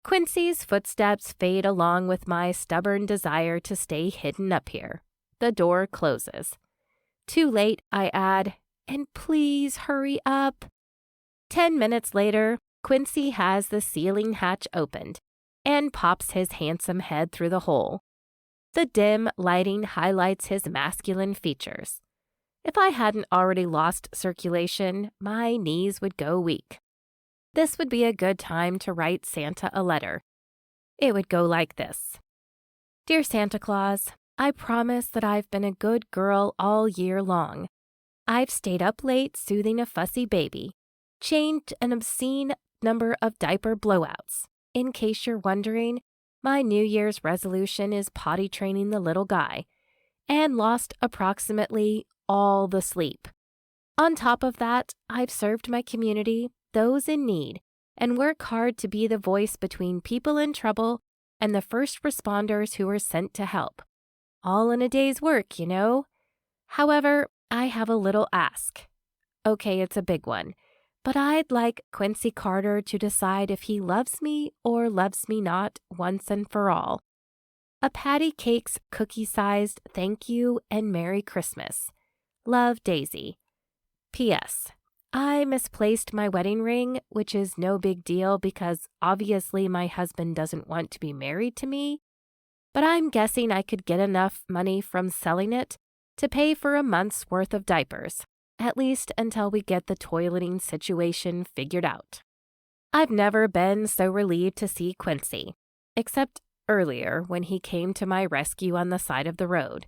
Quincy's footsteps fade along with my stubborn desire to stay hidden up here. The door closes. Too late, I add, and please hurry up. 10 minutes later, Quincy has the ceiling hatch opened and pops his handsome head through the hole. The dim lighting highlights his masculine features. If I hadn't already lost circulation, my knees would go weak. This would be a good time to write Santa a letter. It would go like this. Dear Santa Claus, I promise that I've been a good girl all year long. I've stayed up late soothing a fussy baby, changed an obscene number of diaper blowouts. In case you're wondering, my New Year's resolution is potty training the little guy, and lost approximately all the sleep. On top of that, I've served my community, those in need, and work hard to be the voice between people in trouble and the first responders who are sent to help. All in a day's work, you know. However, I have a little ask. Okay, it's a big one, but I'd like Quincy Carter to decide if he loves me or loves me not once and for all. A patty cake's cookie-sized thank you and Merry Christmas. Love, Daisy. P.S. I misplaced my wedding ring, which is no big deal because obviously my husband doesn't want to be married to me, but I'm guessing I could get enough money from selling it to pay for a month's worth of diapers, at least until we get the toileting situation figured out. I've never been so relieved to see Quincy, except earlier when he came to my rescue on the side of the road.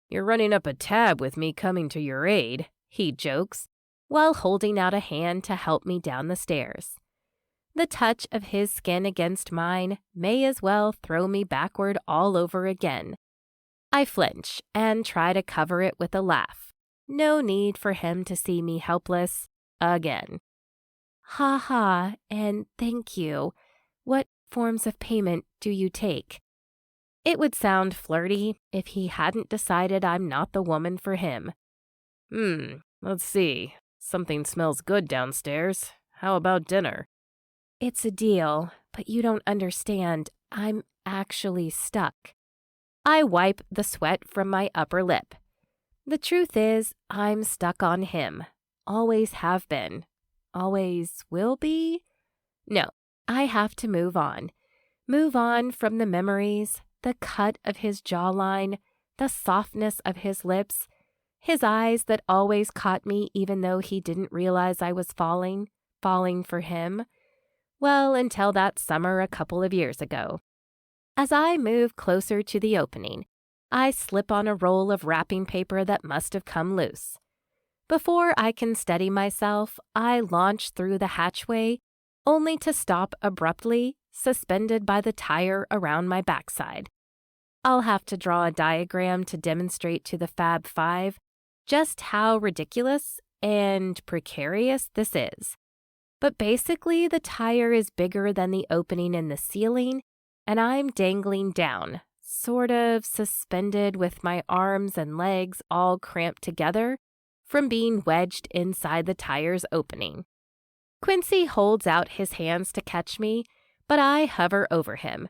You're running up a tab with me coming to your aid, he jokes, while holding out a hand to help me down the stairs. The touch of his skin against mine may as well throw me backward all over again. I flinch and try to cover it with a laugh. No need for him to see me helpless again. Ha ha, and thank you. What forms of payment do you take? It would sound flirty if he hadn't decided I'm not the woman for him. Let's see. Something smells good downstairs. How about dinner? It's a deal, but you don't understand. I'm actually stuck. I wipe the sweat from my upper lip. The truth is, I'm stuck on him. Always have been. Always will be? No, I have to move on. Move on from the memories, the cut of his jawline, the softness of his lips, his eyes that always caught me even though he didn't realize I was falling for him. Well, until that summer a couple of years ago. As I move closer to the opening, I slip on a roll of wrapping paper that must have come loose. Before I can steady myself, I launch through the hatchway, only to stop abruptly, suspended by the tire around my backside. I'll have to draw a diagram to demonstrate to the Fab Five just how ridiculous and precarious this is. But basically, the tire is bigger than the opening in the ceiling, and I'm dangling down, sort of suspended with my arms and legs all cramped together from being wedged inside the tire's opening. Quincy holds out his hands to catch me, but I hover over him.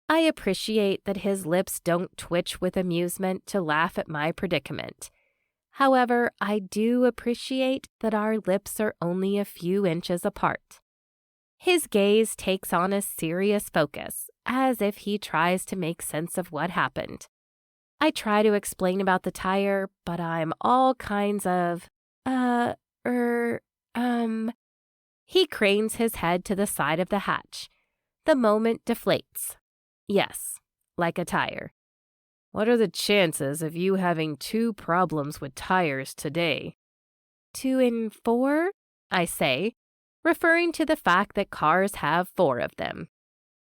I appreciate that his lips don't twitch with amusement to laugh at my predicament. However, I do appreciate that our lips are only a few inches apart. His gaze takes on a serious focus, as if he tries to make sense of what happened. I try to explain about the tire, but I'm all kinds of, He cranes his head to the side of the hatch. The moment deflates. Yes, like a tire. What are the chances of you having 2 problems with tires today? 2 in 4, I say, referring to the fact that cars have 4 of them.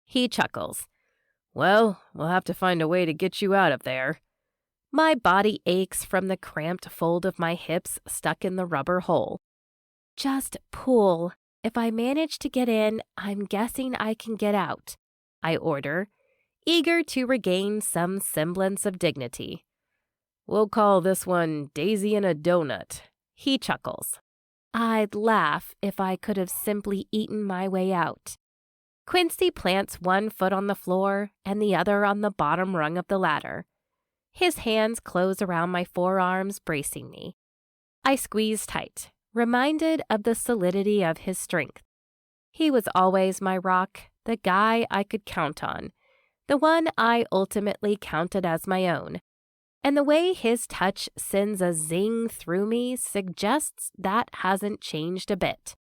He chuckles. Well, we'll have to find a way to get you out of there. My body aches from the cramped fold of my hips stuck in the rubber hole. Just pull, if I manage to get in, I'm guessing I can get out, I order, eager to regain some semblance of dignity. We'll call this one Daisy and a Donut, he chuckles. I'd laugh if I could have simply eaten my way out. Quincy plants one foot on the floor and the other on the bottom rung of the ladder. His hands close around my forearms, bracing me. I squeeze tight, reminded of the solidity of his strength. He was always my rock, the guy I could count on, the one I ultimately counted as my own. And the way his touch sends a zing through me suggests that hasn't changed a bit.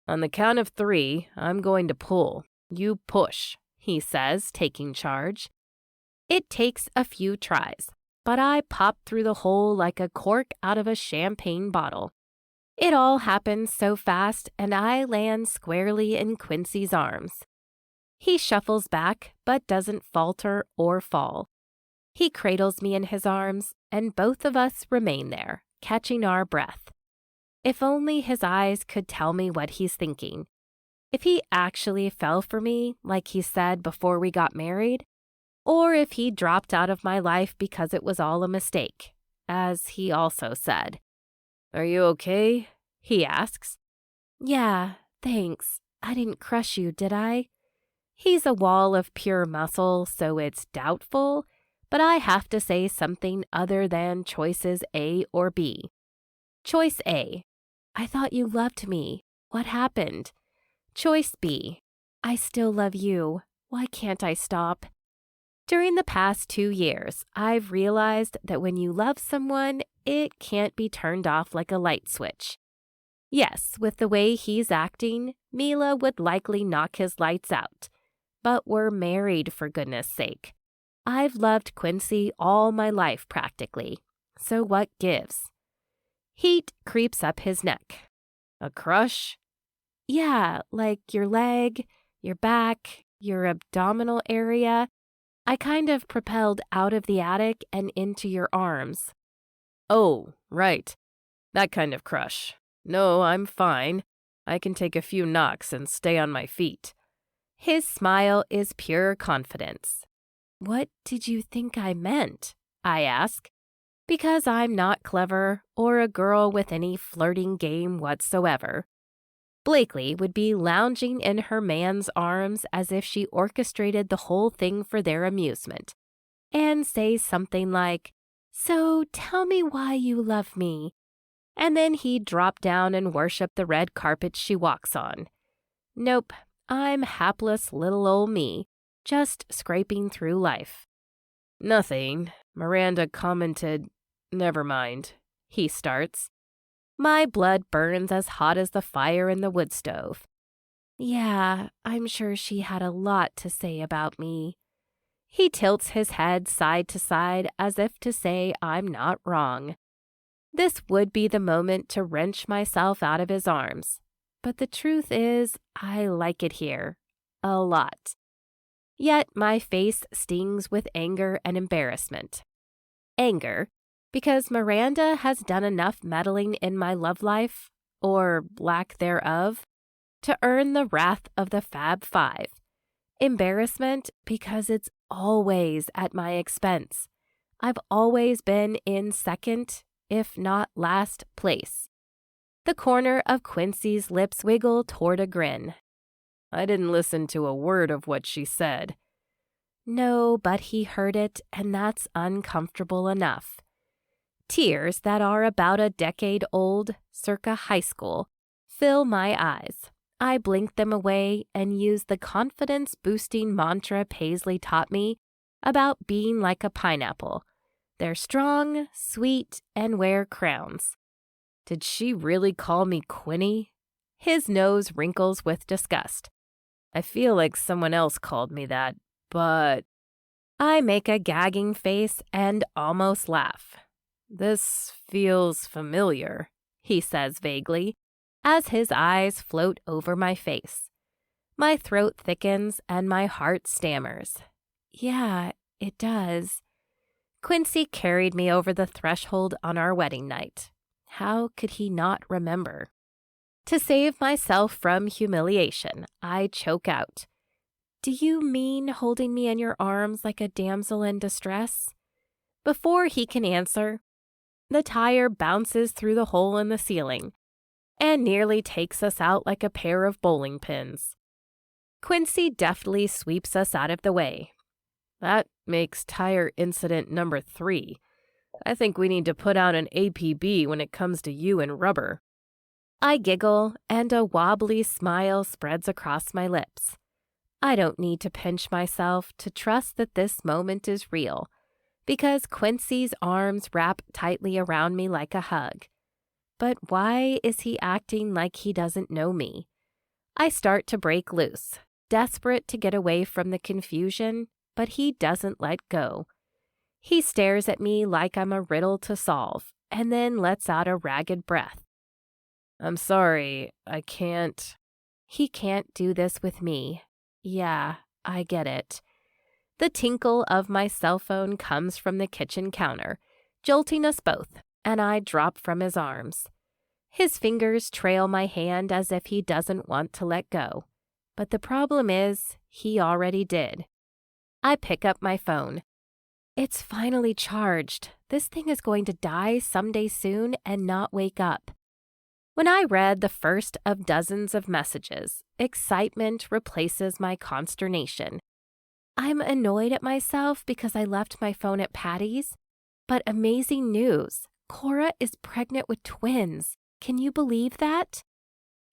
On the count of 3, I'm going to pull. You push, he says, taking charge. It takes a few tries, but I pop through the hole like a cork out of a champagne bottle. It all happens so fast, and I land squarely in Quincy's arms. He shuffles back, but doesn't falter or fall. He cradles me in his arms, and both of us remain there, catching our breath. If only his eyes could tell me what he's thinking. If he actually fell for me, like he said before we got married, or if he dropped out of my life because it was all a mistake, as he also said. Are you okay? He asks. Yeah, thanks. I didn't crush you, did I? He's a wall of pure muscle, so it's doubtful, but I have to say something other than choices A or B. Choice A. I thought you loved me. What happened? Choice B. I still love you. Why can't I stop? During the past 2 years, I've realized that when you love someone, it can't be turned off like a light switch. Yes, with the way he's acting, Mila would likely knock his lights out. But we're married, for goodness sake. I've loved Quincy all my life practically, so what gives? Heat creeps up his neck. A crush? Yeah, like your leg, your back, your abdominal area. I kind of propelled out of the attic and into your arms. Oh, right. That kind of crush. No, I'm fine. I can take a few knocks and stay on my feet. His smile is pure confidence. What did you think I meant? I ask. Because I'm not clever or a girl with any flirting game whatsoever. Blakely would be lounging in her man's arms as if she orchestrated the whole thing for their amusement, and say something like, So tell me why you love me. And then he'd drop down and worship the red carpet she walks on. Nope, I'm hapless little old me, just scraping through life. Nothing. Miranda commented, never mind. He starts. My blood burns as hot as the fire in the wood stove. Yeah, I'm sure she had a lot to say about me. He tilts his head side to side as if to say I'm not wrong. This would be the moment to wrench myself out of his arms. But the truth is, I like it here. A lot. Yet my face stings with anger and embarrassment. Anger, because Miranda has done enough meddling in my love life, or lack thereof, to earn the wrath of the Fab Five. Embarrassment, because it's always at my expense. I've always been in second, if not last, place. The corner of Quincy's lips wiggle toward a grin. I didn't listen to a word of what she said. No, but he heard it, and that's uncomfortable enough. Tears that are about a decade old, circa high school, fill my eyes. I blink them away and use the confidence-boosting mantra Paisley taught me about being like a pineapple. They're strong, sweet, and wear crowns. Did she really call me Quinny? His nose wrinkles with disgust. I feel like someone else called me that, but... I make a gagging face and almost laugh. This feels familiar, he says vaguely, as his eyes float over my face. My throat thickens and my heart stammers. Yeah, it does. Quincy carried me over the threshold on our wedding night. How could he not remember? To save myself from humiliation, I choke out, "Do you mean holding me in your arms like a damsel in distress?" Before he can answer, the tire bounces through the hole in the ceiling and nearly takes us out like a pair of bowling pins. Quincy deftly sweeps us out of the way. That makes tire incident number 3. I think we need to put out an APB when it comes to you and rubber. I giggle, and a wobbly smile spreads across my lips. I don't need to pinch myself to trust that this moment is real, because Quincy's arms wrap tightly around me like a hug. But why is he acting like he doesn't know me? I start to break loose, desperate to get away from the confusion, but he doesn't let go. He stares at me like I'm a riddle to solve, and then lets out a ragged breath. I'm sorry, I can't. He can't do this with me. Yeah, I get it. The tinkle of my cell phone comes from the kitchen counter, jolting us both, and I drop from his arms. His fingers trail my hand as if he doesn't want to let go. But the problem is, he already did. I pick up my phone. It's finally charged. This thing is going to die someday soon and not wake up. When I read the first of dozens of messages, excitement replaces my consternation. I'm annoyed at myself because I left my phone at Patty's. But amazing news, Cora is pregnant with twins. Can you believe that?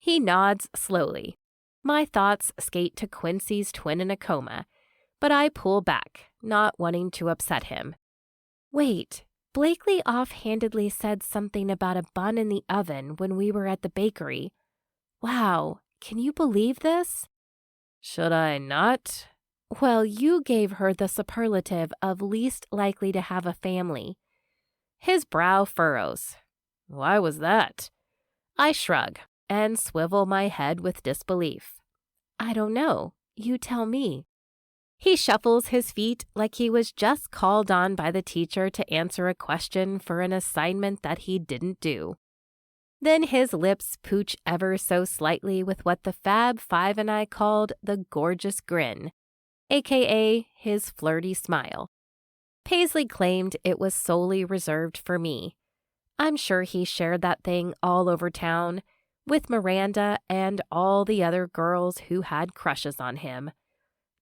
He nods slowly. My thoughts skate to Quincy's twin in a coma, but I pull back, not wanting to upset him. Wait, Blakely offhandedly said something about a bun in the oven when we were at the bakery. Wow, can you believe this? Should I not? Well, you gave her the superlative of least likely to have a family. His brow furrows. Why was that? I shrug and swivel my head with disbelief. I don't know. You tell me. He shuffles his feet like he was just called on by the teacher to answer a question for an assignment that he didn't do. Then his lips pooch ever so slightly with what the Fab Five and I called the gorgeous grin, aka his flirty smile. Paisley claimed it was solely reserved for me. I'm sure he shared that thing all over town, with Miranda and all the other girls who had crushes on him.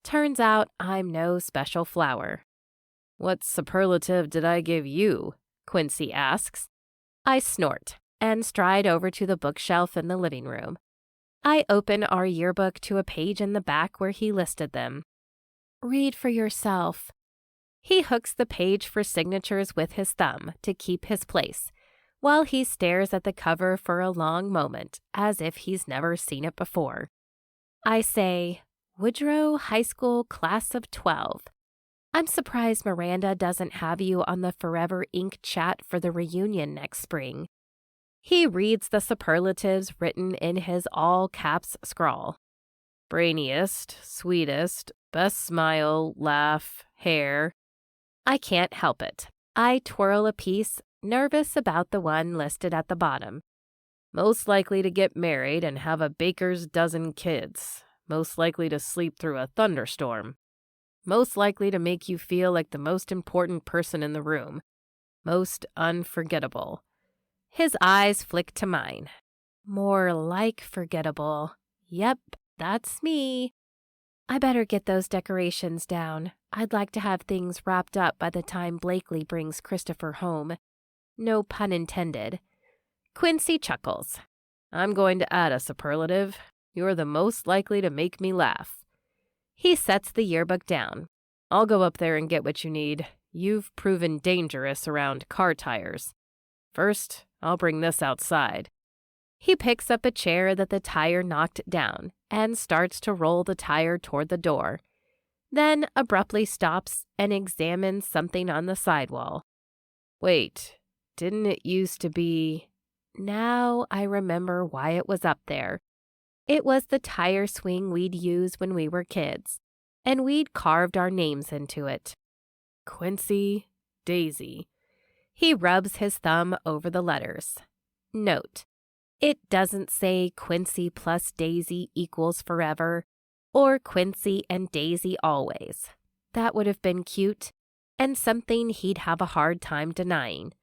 Turns out I'm no special flower. What superlative did I give you? Quincy asks. I snort and stride over to the bookshelf in the living room. I open our yearbook to a page in the back where he listed them. Read for yourself. He hooks the page for signatures with his thumb to keep his place, while he stares at the cover for a long moment as if he's never seen it before. I say, Woodrow High School Class of 12. I'm surprised Miranda doesn't have you on the Forever Ink chat for the reunion next spring. He reads the superlatives written in his all-caps scrawl. Brainiest, sweetest, best smile, laugh, hair. I can't help it. I twirl a piece, nervous about the one listed at the bottom. Most likely to get married and have a baker's dozen kids. Most likely to sleep through a thunderstorm. Most likely to make you feel like the most important person in the room. Most unforgettable. His eyes flick to mine. More like forgettable. Yep, that's me. I better get those decorations down. I'd like to have things wrapped up by the time Blakely brings Christopher home. No pun intended. Quincy chuckles. I'm going to add a superlative. You're the most likely to make me laugh. He sets the yearbook down. I'll go up there and get what you need. You've proven dangerous around car tires. First, I'll bring this outside. He picks up a chair that the tire knocked down and starts to roll the tire toward the door, then abruptly stops and examines something on the sidewall. Wait, didn't it used to be... Now I remember why it was up there. It was the tire swing we'd use when we were kids, and we'd carved our names into it. Quincy, Daisy. He rubs his thumb over the letters. Note: It doesn't say Quincy plus Daisy equals forever, or Quincy and Daisy always. That would have been cute, and something he'd have a hard time denying.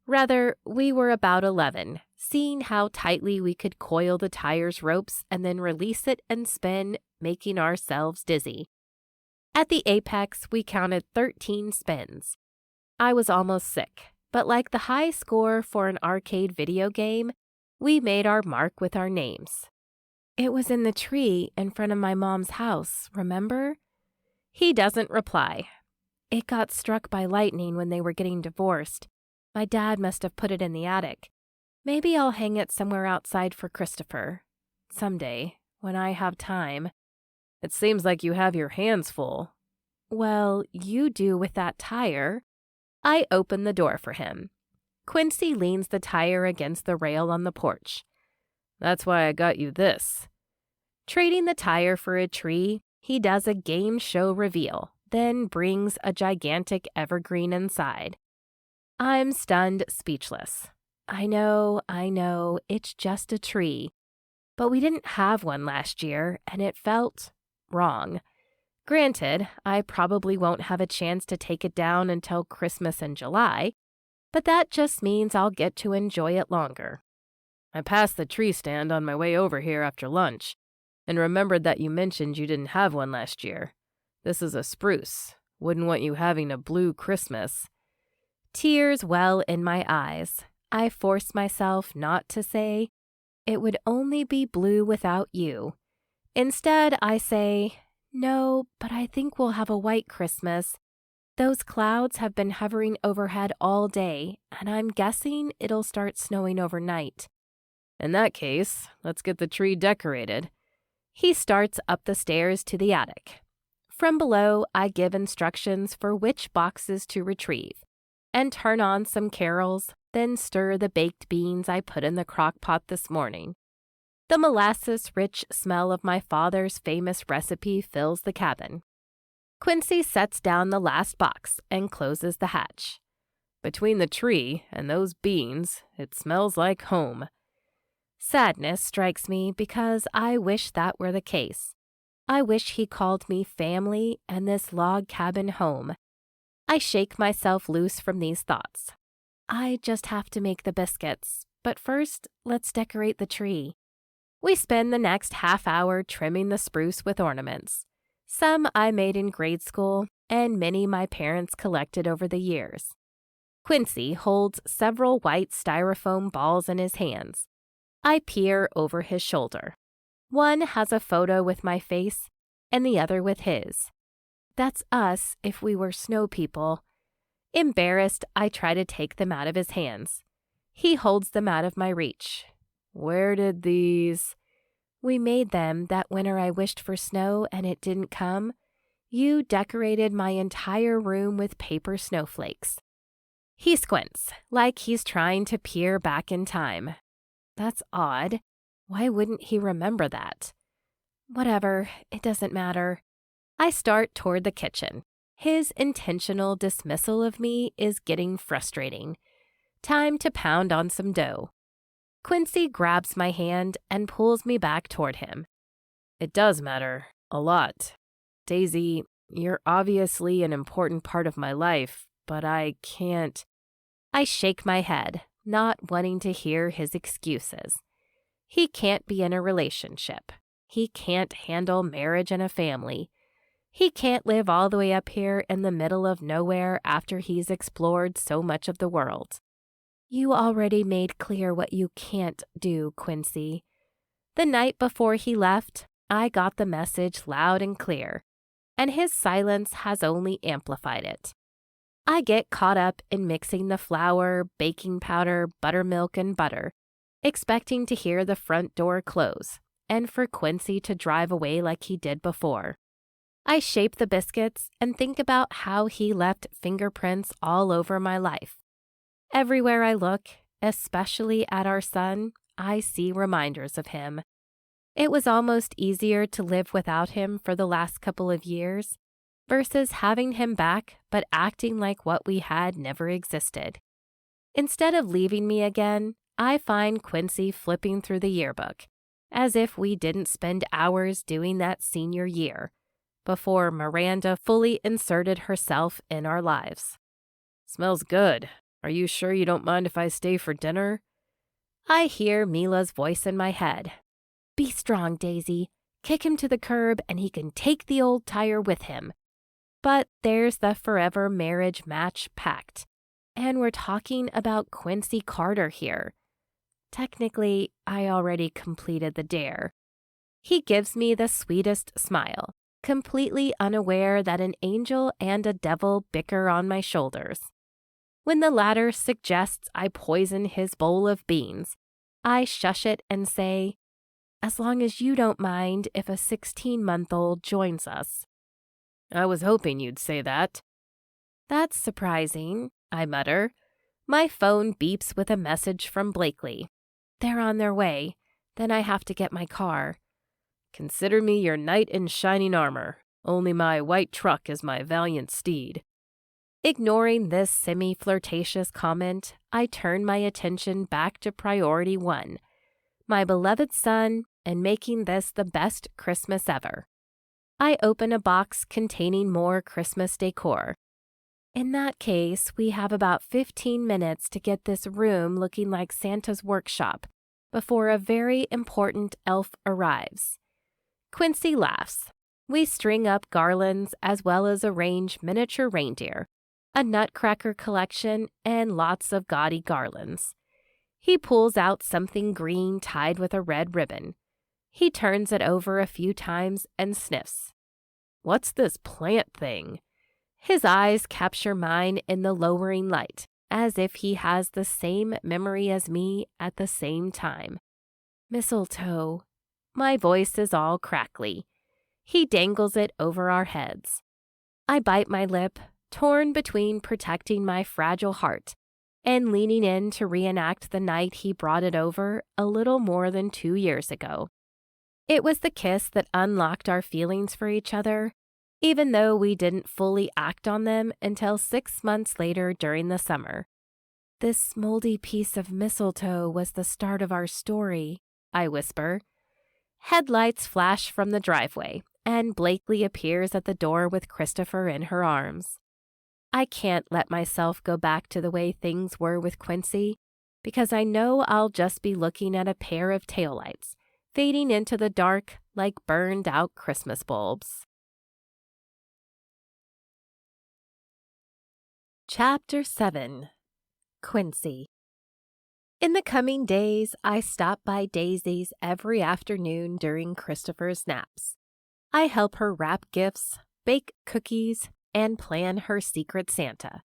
Rather, we were about 11, seeing how tightly we could coil the tire's ropes and then release it and spin, making ourselves dizzy. At the apex, we counted 13 spins. I was almost sick, but like the high score for an arcade video game, we made our mark with our names. It was in the tree in front of my mom's house, remember? He doesn't reply. It got struck by lightning when they were getting divorced. My dad must have put it in the attic. Maybe I'll hang it somewhere outside for Christopher. Someday, when I have time. It seems like you have your hands full. Well, you do with that tire. I open the door for him. Quincy leans the tire against the rail on the porch. That's why I got you this. Trading the tire for a tree, he does a game show reveal, then brings a gigantic evergreen inside. I'm stunned speechless. I know, it's just a tree. But we didn't have one last year, and it felt wrong. Granted, I probably won't have a chance to take it down until Christmas in July, but that just means I'll get to enjoy it longer. I passed the tree stand on my way over here after lunch, and remembered that you mentioned you didn't have one last year. This is a spruce. Wouldn't want you having a blue Christmas. Tears well in my eyes. I force myself not to say, it would only be blue without you. Instead, I say, no, but I think we'll have a white Christmas. Those clouds have been hovering overhead all day, and I'm guessing it'll start snowing overnight. In that case, let's get the tree decorated. He starts up the stairs to the attic. From below, I give instructions for which boxes to retrieve, and turn on some carols, then stir the baked beans I put in the crock pot this morning. The molasses-rich smell of my father's famous recipe fills the cabin. Quincy sets down the last box and closes the hatch. Between the tree and those beans, it smells like home. Sadness strikes me because I wish that were the case. I wish he called me family and this log cabin home. I shake myself loose from these thoughts. I just have to make the biscuits, but first, let's decorate the tree. We spend the next half hour trimming the spruce with ornaments. Some I made in grade school, and many my parents collected over the years. Quincy holds several white styrofoam balls in his hands. I peer over his shoulder. One has a photo with my face, and the other with his. That's us if we were snow people. Embarrassed, I try to take them out of his hands. He holds them out of my reach. Where did these? We made them that winter I wished for snow and it didn't come. You decorated my entire room with paper snowflakes. He squints, like he's trying to peer back in time. That's odd. Why wouldn't he remember that? Whatever, it doesn't matter. I start toward the kitchen. His intentional dismissal of me is getting frustrating. Time to pound on some dough. Quincy grabs my hand and pulls me back toward him. It does matter. A lot. Daisy, you're obviously an important part of my life, but I can't. I shake my head, not wanting to hear his excuses. He can't be in a relationship. He can't handle marriage and a family. He can't live all the way up here in the middle of nowhere after he's explored so much of the world. You already made clear what you can't do, Quincy. The night before he left, I got the message loud and clear, and his silence has only amplified it. I get caught up in mixing the flour, baking powder, buttermilk, and butter, expecting to hear the front door close, and for Quincy to drive away like he did before. I shape the biscuits and think about how he left fingerprints all over my life. Everywhere I look, especially at our son, I see reminders of him. It was almost easier to live without him for the last couple of years versus having him back but acting like what we had never existed. Instead of leaving me again, I find Quincy flipping through the yearbook, as if we didn't spend hours doing that senior year, before Miranda fully inserted herself in our lives. Smells good. Are you sure you don't mind if I stay for dinner? I hear Mila's voice in my head. Be strong, Daisy. Kick him to the curb and he can take the old tire with him. But there's the forever marriage match pact. And we're talking about Quincy Carter here. Technically, I already completed the dare. He gives me the sweetest smile, completely unaware that an angel and a devil bicker on my shoulders. When the latter suggests I poison his bowl of beans, I shush it and say, as long as you don't mind if a 16-month-old joins us. I was hoping you'd say that. That's surprising, I mutter. My phone beeps with a message from Blakely. They're on their way. Then I have to get my car. Consider me your knight in shining armor. Only my white truck is my valiant steed. Ignoring this semi-flirtatious comment, I turn my attention back to priority one, my beloved son, and making this the best Christmas ever. I open a box containing more Christmas decor. In that case, we have about 15 minutes to get this room looking like Santa's workshop before a very important elf arrives. Quincy laughs. We string up garlands as well as arrange miniature reindeer, a nutcracker collection, and lots of gaudy garlands. He pulls out something green tied with a red ribbon. He turns it over a few times and sniffs. What's this plant thing? His eyes capture mine in the lowering light, as if he has the same memory as me at the same time. Mistletoe. My voice is all crackly. He dangles it over our heads. I bite my lip, torn between protecting my fragile heart and leaning in to reenact the night he brought it over a little more than 2 years ago. It was the kiss that unlocked our feelings for each other, even though we didn't fully act on them until 6 months later during the summer. This moldy piece of mistletoe was the start of our story, I whisper. Headlights flash from the driveway, and Blakely appears at the door with Christopher in her arms. I can't let myself go back to the way things were with Quincy, because I know I'll just be looking at a pair of taillights, fading into the dark like burned-out Christmas bulbs. Chapter 7. Quincy. In the coming days, I stop by Daisy's every afternoon during Christopher's naps. I help her wrap gifts, bake cookies, and plan her secret Santa.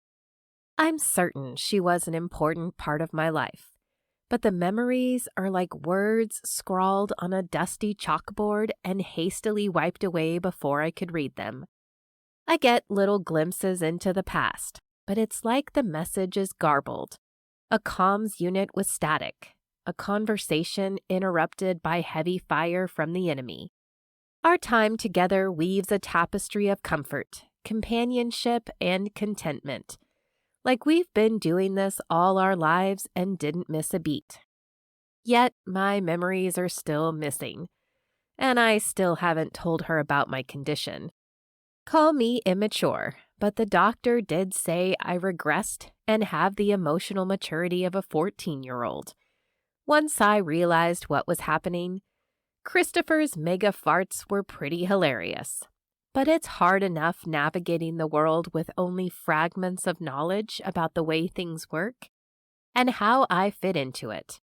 I'm certain she was an important part of my life, but the memories are like words scrawled on a dusty chalkboard and hastily wiped away before I could read them. I get little glimpses into the past, but it's like the message is garbled. A comms unit was static, a conversation interrupted by heavy fire from the enemy. Our time together weaves a tapestry of comfort, companionship, and contentment, like we've been doing this all our lives and didn't miss a beat. Yet my memories are still missing, and I still haven't told her about my condition. Call me immature, but the doctor did say I regressed and have the emotional maturity of a 14-year-old. Once I realized what was happening, Christopher's mega farts were pretty hilarious. But it's hard enough navigating the world with only fragments of knowledge about the way things work and how I fit into it.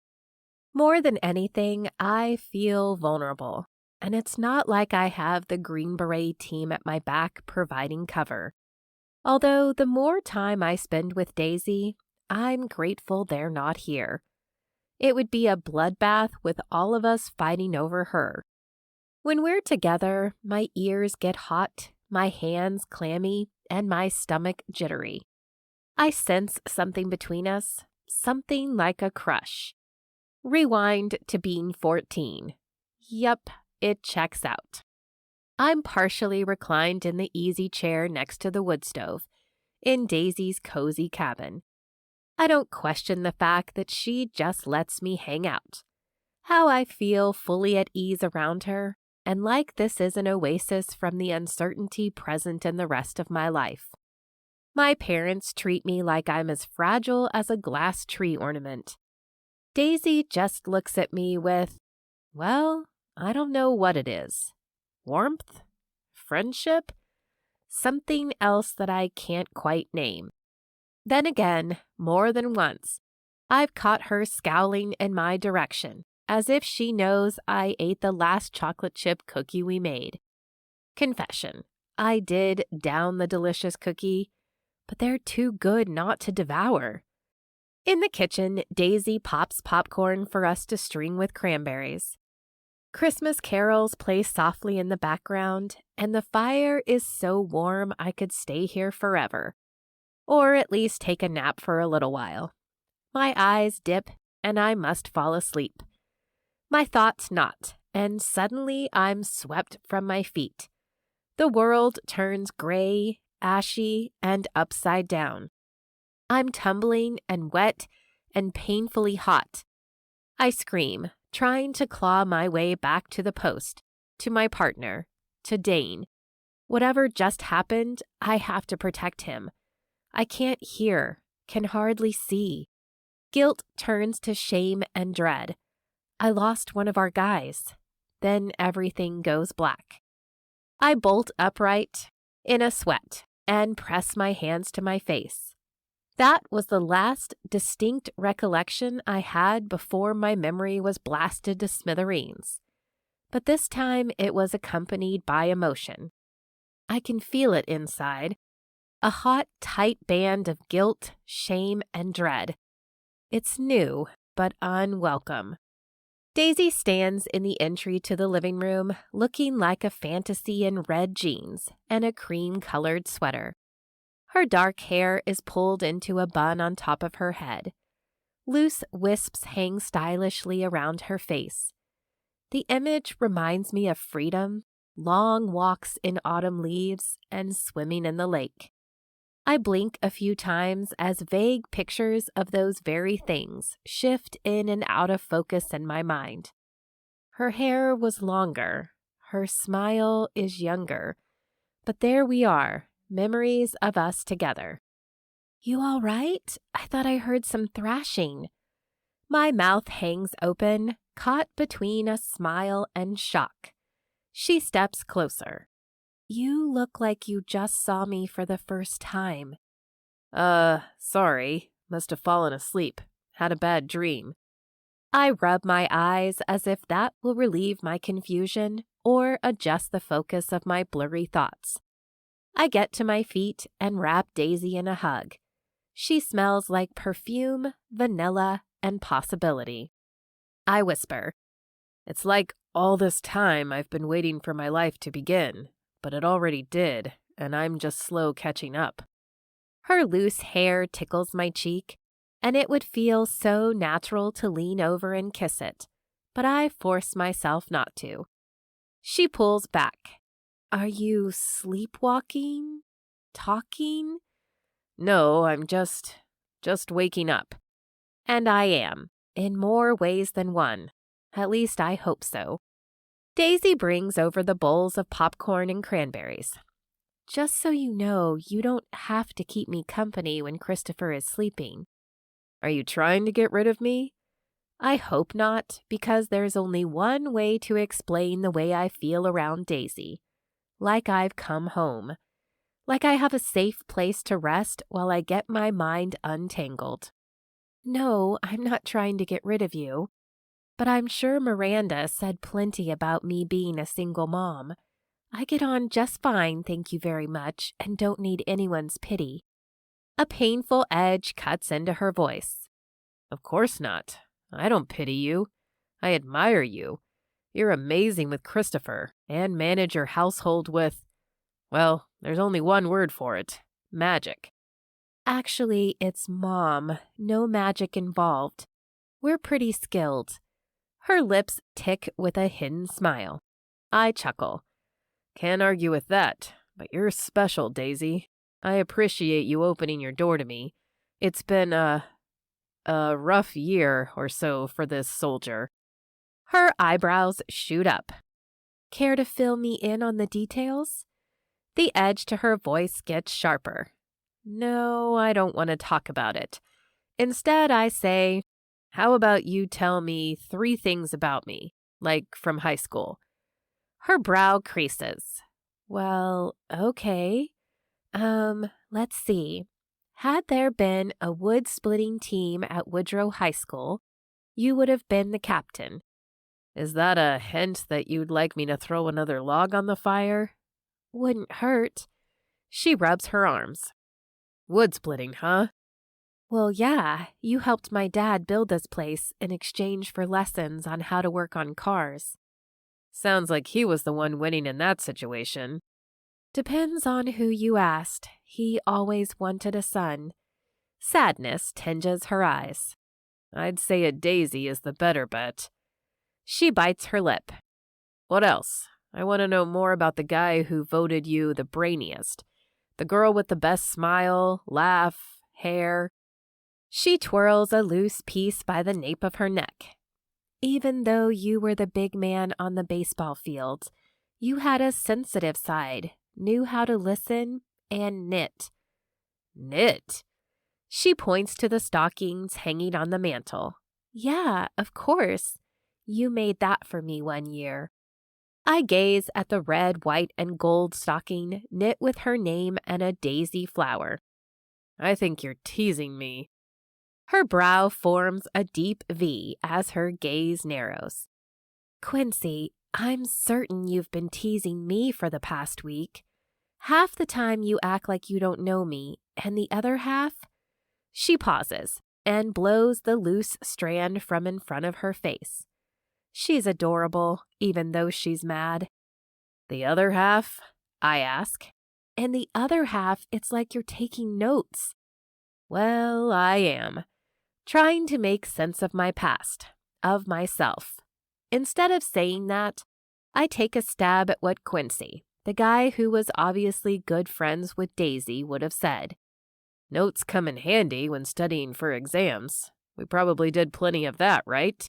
More than anything, I feel vulnerable, and it's not like I have the Green Beret team at my back providing cover. Although the more time I spend with Daisy, I'm grateful they're not here. It would be a bloodbath with all of us fighting over her. When we're together, my ears get hot, my hands clammy, and my stomach jittery. I sense something between us, something like a crush. Rewind to being 14. Yup, it checks out. I'm partially reclined in the easy chair next to the wood stove, in Daisy's cozy cabin. I don't question the fact that she just lets me hang out. How I feel fully at ease around her, and like this is an oasis from the uncertainty present in the rest of my life. My parents treat me like I'm as fragile as a glass tree ornament. Daisy just looks at me with, well, I don't know what it is. Warmth? Friendship? Something else that I can't quite name. Then again, more than once, I've caught her scowling in my direction, as if she knows I ate the last chocolate chip cookie we made. Confession, I did down the delicious cookie, but they're too good not to devour. In the kitchen, Daisy pops popcorn for us to string with cranberries. Christmas carols play softly in the background, and the fire is so warm I could stay here forever, or at least take a nap for a little while. My eyes dip, and I must fall asleep. My thoughts not, and suddenly I'm swept from my feet. The world turns gray, ashy, and upside down. I'm tumbling and wet and painfully hot. I scream, trying to claw my way back to the post, to my partner, to Dane. Whatever just happened, I have to protect him. I can't hear, can hardly see. Guilt turns to shame and dread. I lost one of our guys. Then everything goes black. I bolt upright, in a sweat, and press my hands to my face. That was the last distinct recollection I had before my memory was blasted to smithereens. But this time it was accompanied by emotion. I can feel it inside. A hot, tight band of guilt, shame, and dread. It's new, but unwelcome. Daisy stands in the entry to the living room, looking like a fantasy in red jeans and a cream-colored sweater. Her dark hair is pulled into a bun on top of her head. Loose wisps hang stylishly around her face. The image reminds me of freedom, long walks in autumn leaves, and swimming in the lake. I blink a few times as vague pictures of those very things shift in and out of focus in my mind. Her hair was longer. Her smile is younger. But there we are, memories of us together. You all right? I thought I heard some thrashing. My mouth hangs open, caught between a smile and shock. She steps closer. You look like you just saw me for the first time. Sorry. Must have fallen asleep. Had a bad dream. I rub my eyes as if that will relieve my confusion or adjust the focus of my blurry thoughts. I get to my feet and wrap Daisy in a hug. She smells like perfume, vanilla, and possibility. I whisper, It's like all this time I've been waiting for my life to begin, but it already did, and I'm just slow catching up. Her loose hair tickles my cheek, and it would feel so natural to lean over and kiss it, but I force myself not to. She pulls back. Are you sleepwalking? Talking? No, I'm just waking up. And I am, in more ways than one. At least I hope so. Daisy brings over the bowls of popcorn and cranberries. Just so you know, you don't have to keep me company when Christopher is sleeping. Are you trying to get rid of me? I hope not, because there's only one way to explain the way I feel around Daisy. Like I've come home. Like I have a safe place to rest while I get my mind untangled. No, I'm not trying to get rid of you. But I'm sure Miranda said plenty about me being a single mom. I get on just fine, thank you very much, and don't need anyone's pity. A painful edge cuts into her voice. Of course not. I don't pity you. I admire you. You're amazing with Christopher, and manage your household with, well, there's only one word for it, magic. Actually, it's Mom. No magic involved. We're pretty skilled. Her lips tick with a hidden smile. I chuckle. Can't argue with that, but you're special, Daisy. I appreciate you opening your door to me. It's been, a rough year or so for this soldier. Her eyebrows shoot up. Care to fill me in on the details? The edge to her voice gets sharper. No, I don't want to talk about it. Instead, I say, how about you tell me 3 things about me, like from high school? Her brow creases. Well, okay. Let's see. Had there been a wood-splitting team at Woodrow High School, you would have been the captain. Is that a hint that you'd like me to throw another log on the fire? Wouldn't hurt. She rubs her arms. Wood splitting, huh? Well, yeah, you helped my dad build this place in exchange for lessons on how to work on cars. Sounds like he was the one winning in that situation. Depends on who you asked. He always wanted a son. Sadness tinges her eyes. I'd say a daisy is the better bet. She bites her lip. What else? I want to know more about the guy who voted you the brainiest. The girl with the best smile, laugh, hair. She twirls a loose piece by the nape of her neck. Even though you were the big man on the baseball field, you had a sensitive side, knew how to listen, and knit. Knit? She points to the stockings hanging on the mantel. Yeah, of course. You made that for me one year. I gaze at the red, white, and gold stocking knit with her name and a daisy flower. I think you're teasing me. Her brow forms a deep V as her gaze narrows. Quincy, I'm certain you've been teasing me for the past week. Half the time you act like you don't know me, and the other half? She pauses and blows the loose strand from in front of her face. She's adorable, even though she's mad. The other half? I ask. And the other half, it's like you're taking notes. Well, I am. Trying to make sense of my past, of myself. Instead of saying that, I take a stab at what Quincy, the guy who was obviously good friends with Daisy, would have said. Notes come in handy when studying for exams. We probably did plenty of that, right?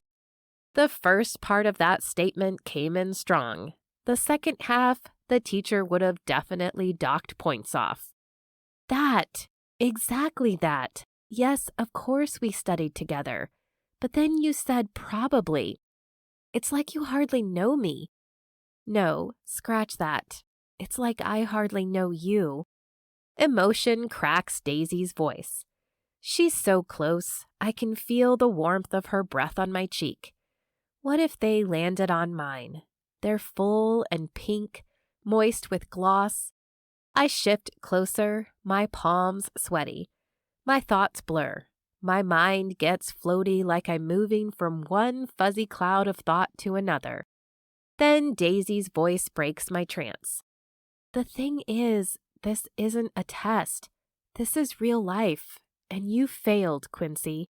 The first part of that statement came in strong. The second half, the teacher would have definitely docked points off. That, exactly that. Yes, of course we studied together. But then you said probably. It's like you hardly know me. No, scratch that. It's like I hardly know you. Emotion cracks Daisy's voice. She's so close, I can feel the warmth of her breath on my cheek. What if they landed on mine? They're full and pink, moist with gloss. I shift closer, my palms sweaty. My thoughts blur. My mind gets floaty like I'm moving from one fuzzy cloud of thought to another. Then Daisy's voice breaks my trance. The thing is, this isn't a test. This is real life. And you failed, Quincy.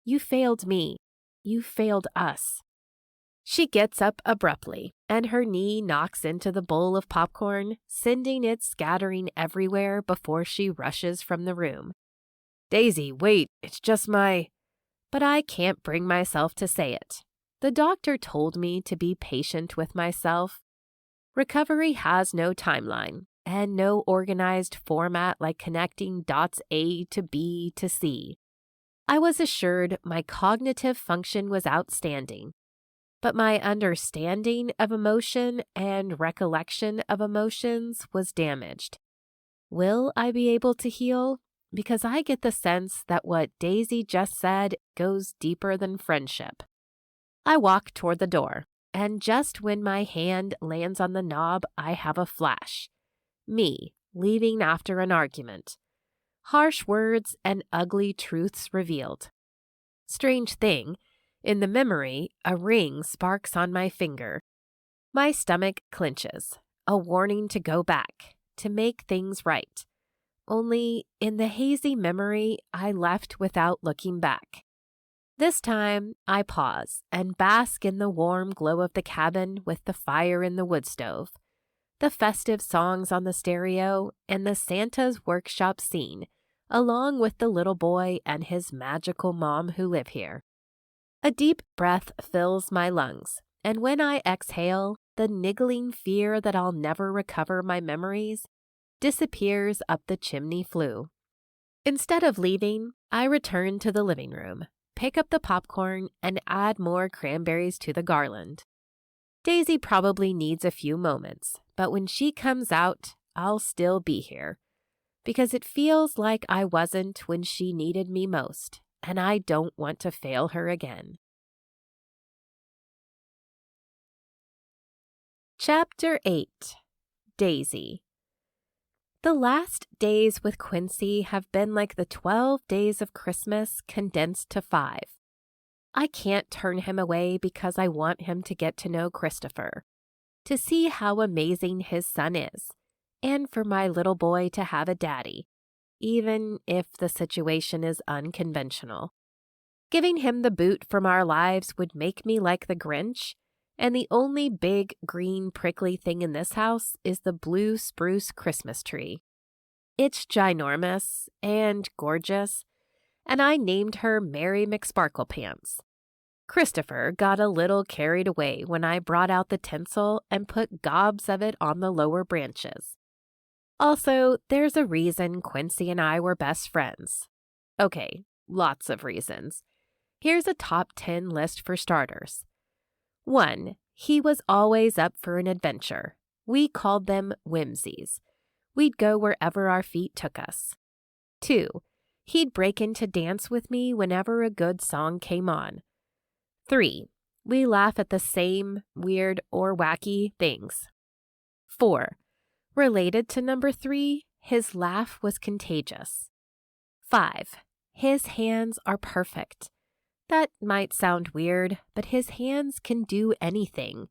You failed me. You failed us. She gets up abruptly, and her knee knocks into the bowl of popcorn, sending it scattering everywhere before she rushes from the room. Daisy, wait, it's just my... But I can't bring myself to say it. The doctor told me to be patient with myself. Recovery has no timeline, and no organized format like connecting dots A to B to C. I was assured my cognitive function was outstanding, but my understanding of emotion and recollection of emotions was damaged. Will I be able to heal? Because I get the sense that what Daisy just said goes deeper than friendship. I walk toward the door, and just when my hand lands on the knob, I have a flash. Me, leaving after an argument. Harsh words and ugly truths revealed. Strange thing, in the memory, a ring sparks on my finger. My stomach clenches, a warning to go back, to make things right. Only, in the hazy memory, I left without looking back. This time, I pause and bask in the warm glow of the cabin with the fire in the wood stove, the festive songs on the stereo, and the Santa's workshop scene, along with the little boy and his magical mom who live here. A deep breath fills my lungs, and when I exhale, the niggling fear that I'll never recover my memories disappears up the chimney flue. Instead of leaving, I return to the living room, pick up the popcorn, and add more cranberries to the garland. Daisy probably needs a few moments, but when she comes out, I'll still be here, because it feels like I wasn't when she needed me most, and I don't want to fail her again. Chapter 8. Daisy. The last days with Quincy have been like the 12 days of Christmas condensed to 5. I can't turn him away because I want him to get to know Christopher, to see how amazing his son is, and for my little boy to have a daddy, even if the situation is unconventional. Giving him the boot from our lives would make me like the Grinch, and the only big, green, prickly thing in this house is the blue spruce Christmas tree. It's ginormous and gorgeous, and I named her Mary McSparklepants. Christopher got a little carried away when I brought out the tinsel and put gobs of it on the lower branches. Also, there's a reason Quincy and I were best friends. Okay, lots of reasons. Here's a top 10 list for starters. 1. He was always up for an adventure. We called them whimsies. We'd go wherever our feet took us. 2. He'd break into dance with me whenever a good song came on. 3. We laugh at the same weird or wacky things. 4. Related to number 3, his laugh was contagious. 5. His hands are perfect. That might sound weird, but his hands can do anything.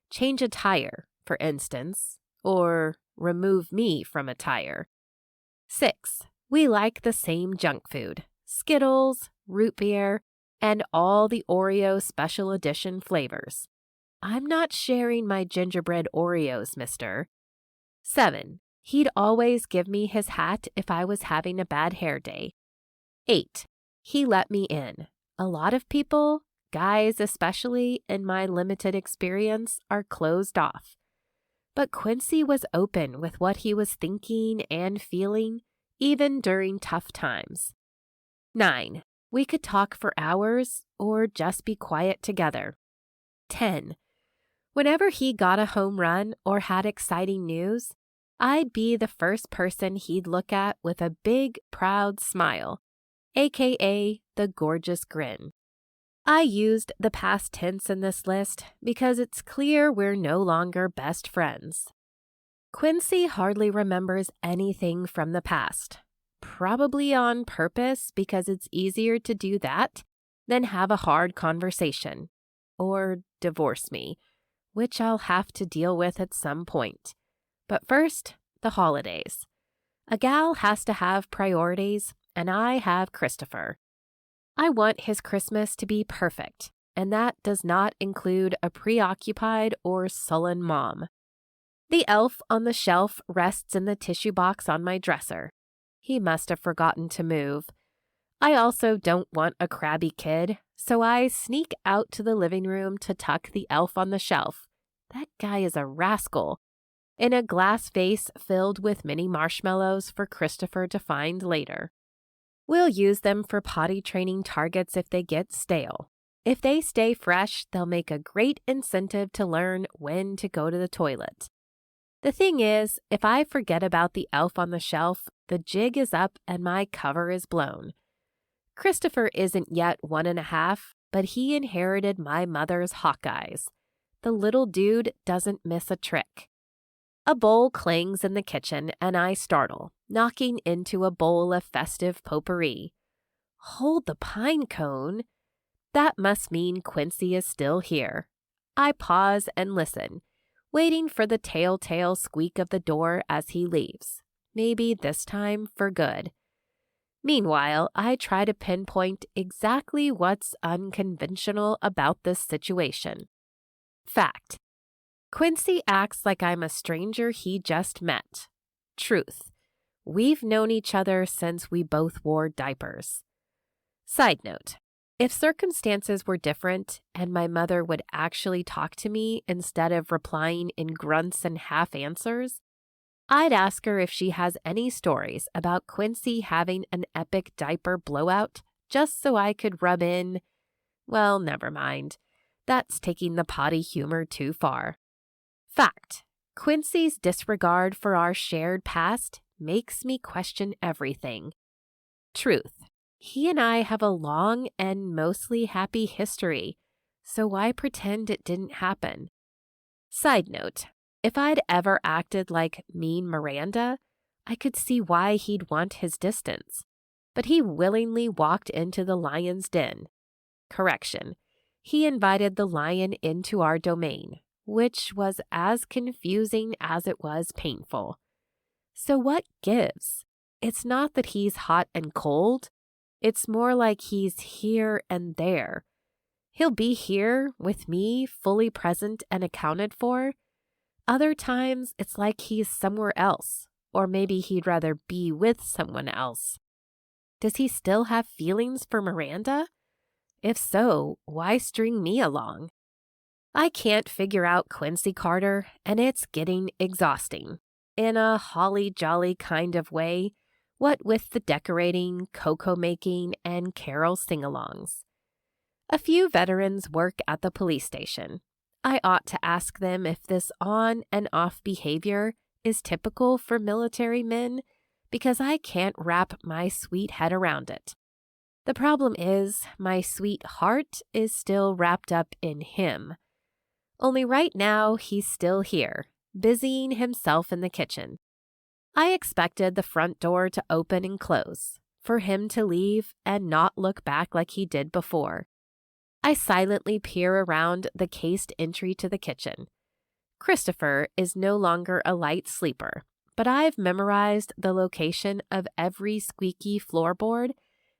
Change a tire, for instance, or remove me from a tire. 6. We like the same junk food, Skittles, root beer, and all the Oreo special edition flavors. I'm not sharing my gingerbread Oreos, mister. 7. He'd always give me his hat if I was having a bad hair day. 8. He let me in. A lot of people, guys especially in my limited experience, are closed off. But Quincy was open with what he was thinking and feeling, even during tough times. 9. We could talk for hours or just be quiet together. 10. Whenever he got a home run or had exciting news, I'd be the first person he'd look at with a big, proud smile, aka the gorgeous grin. I used the past tense in this list because it's clear we're no longer best friends. Quincy hardly remembers anything from the past, probably on purpose because it's easier to do that than have a hard conversation, or divorce me, which I'll have to deal with at some point. But first, the holidays. A gal has to have priorities, and I have Christopher. I want his Christmas to be perfect, and that does not include a preoccupied or sullen mom. The elf on the shelf rests in the tissue box on my dresser. He must have forgotten to move. I also don't want a crabby kid, so I sneak out to the living room to tuck the elf on the shelf. That guy is a rascal. In a glass vase filled with mini marshmallows for Christopher to find later. We'll use them for potty training targets if they get stale. If they stay fresh, they'll make a great incentive to learn when to go to the toilet. The thing is, if I forget about the elf on the shelf, the jig is up and my cover is blown. Christopher isn't yet 1.5, but he inherited my mother's hawk eyes. The little dude doesn't miss a trick. A bowl clangs in the kitchen and I startle, knocking into a bowl of festive potpourri. Hold the pine cone. That must mean Quincy is still here. I pause and listen, waiting for the telltale squeak of the door as he leaves. Maybe this time for good. Meanwhile, I try to pinpoint exactly what's unconventional about this situation. Fact. Quincy acts like I'm a stranger he just met. Truth. We've known each other since we both wore diapers. Side note, if circumstances were different and my mother would actually talk to me instead of replying in grunts and half answers, I'd ask her if she has any stories about Quincy having an epic diaper blowout just so I could rub in. Well, never mind. That's taking the potty humor too far. Fact, Quincy's disregard for our shared past makes me question everything. Truth, he and I have a long and mostly happy history, so why pretend it didn't happen? Side note, if I'd ever acted like mean Miranda, I could see why he'd want his distance. But he willingly walked into the lion's den. Correction, he invited the lion into our domain, which was as confusing as it was painful. So what gives? It's not that he's hot and cold. It's more like he's here and there. He'll be here with me, fully present and accounted for. Other times, it's like he's somewhere else, or maybe he'd rather be with someone else. Does he still have feelings for Miranda? If so, why string me along? I can't figure out Quincy Carter, and it's getting exhausting. In a holly-jolly kind of way, what with the decorating, cocoa making, and carol sing-alongs. A few veterans work at the police station. I ought to ask them if this on and off behavior is typical for military men, because I can't wrap my sweet head around it. The problem is, my sweet heart is still wrapped up in him. Only right now, he's still here, busying himself in the kitchen. I expected the front door to open and close, for him to leave and not look back like he did before. I silently peer around the cased entry to the kitchen. Christopher is no longer a light sleeper, but I've memorized the location of every squeaky floorboard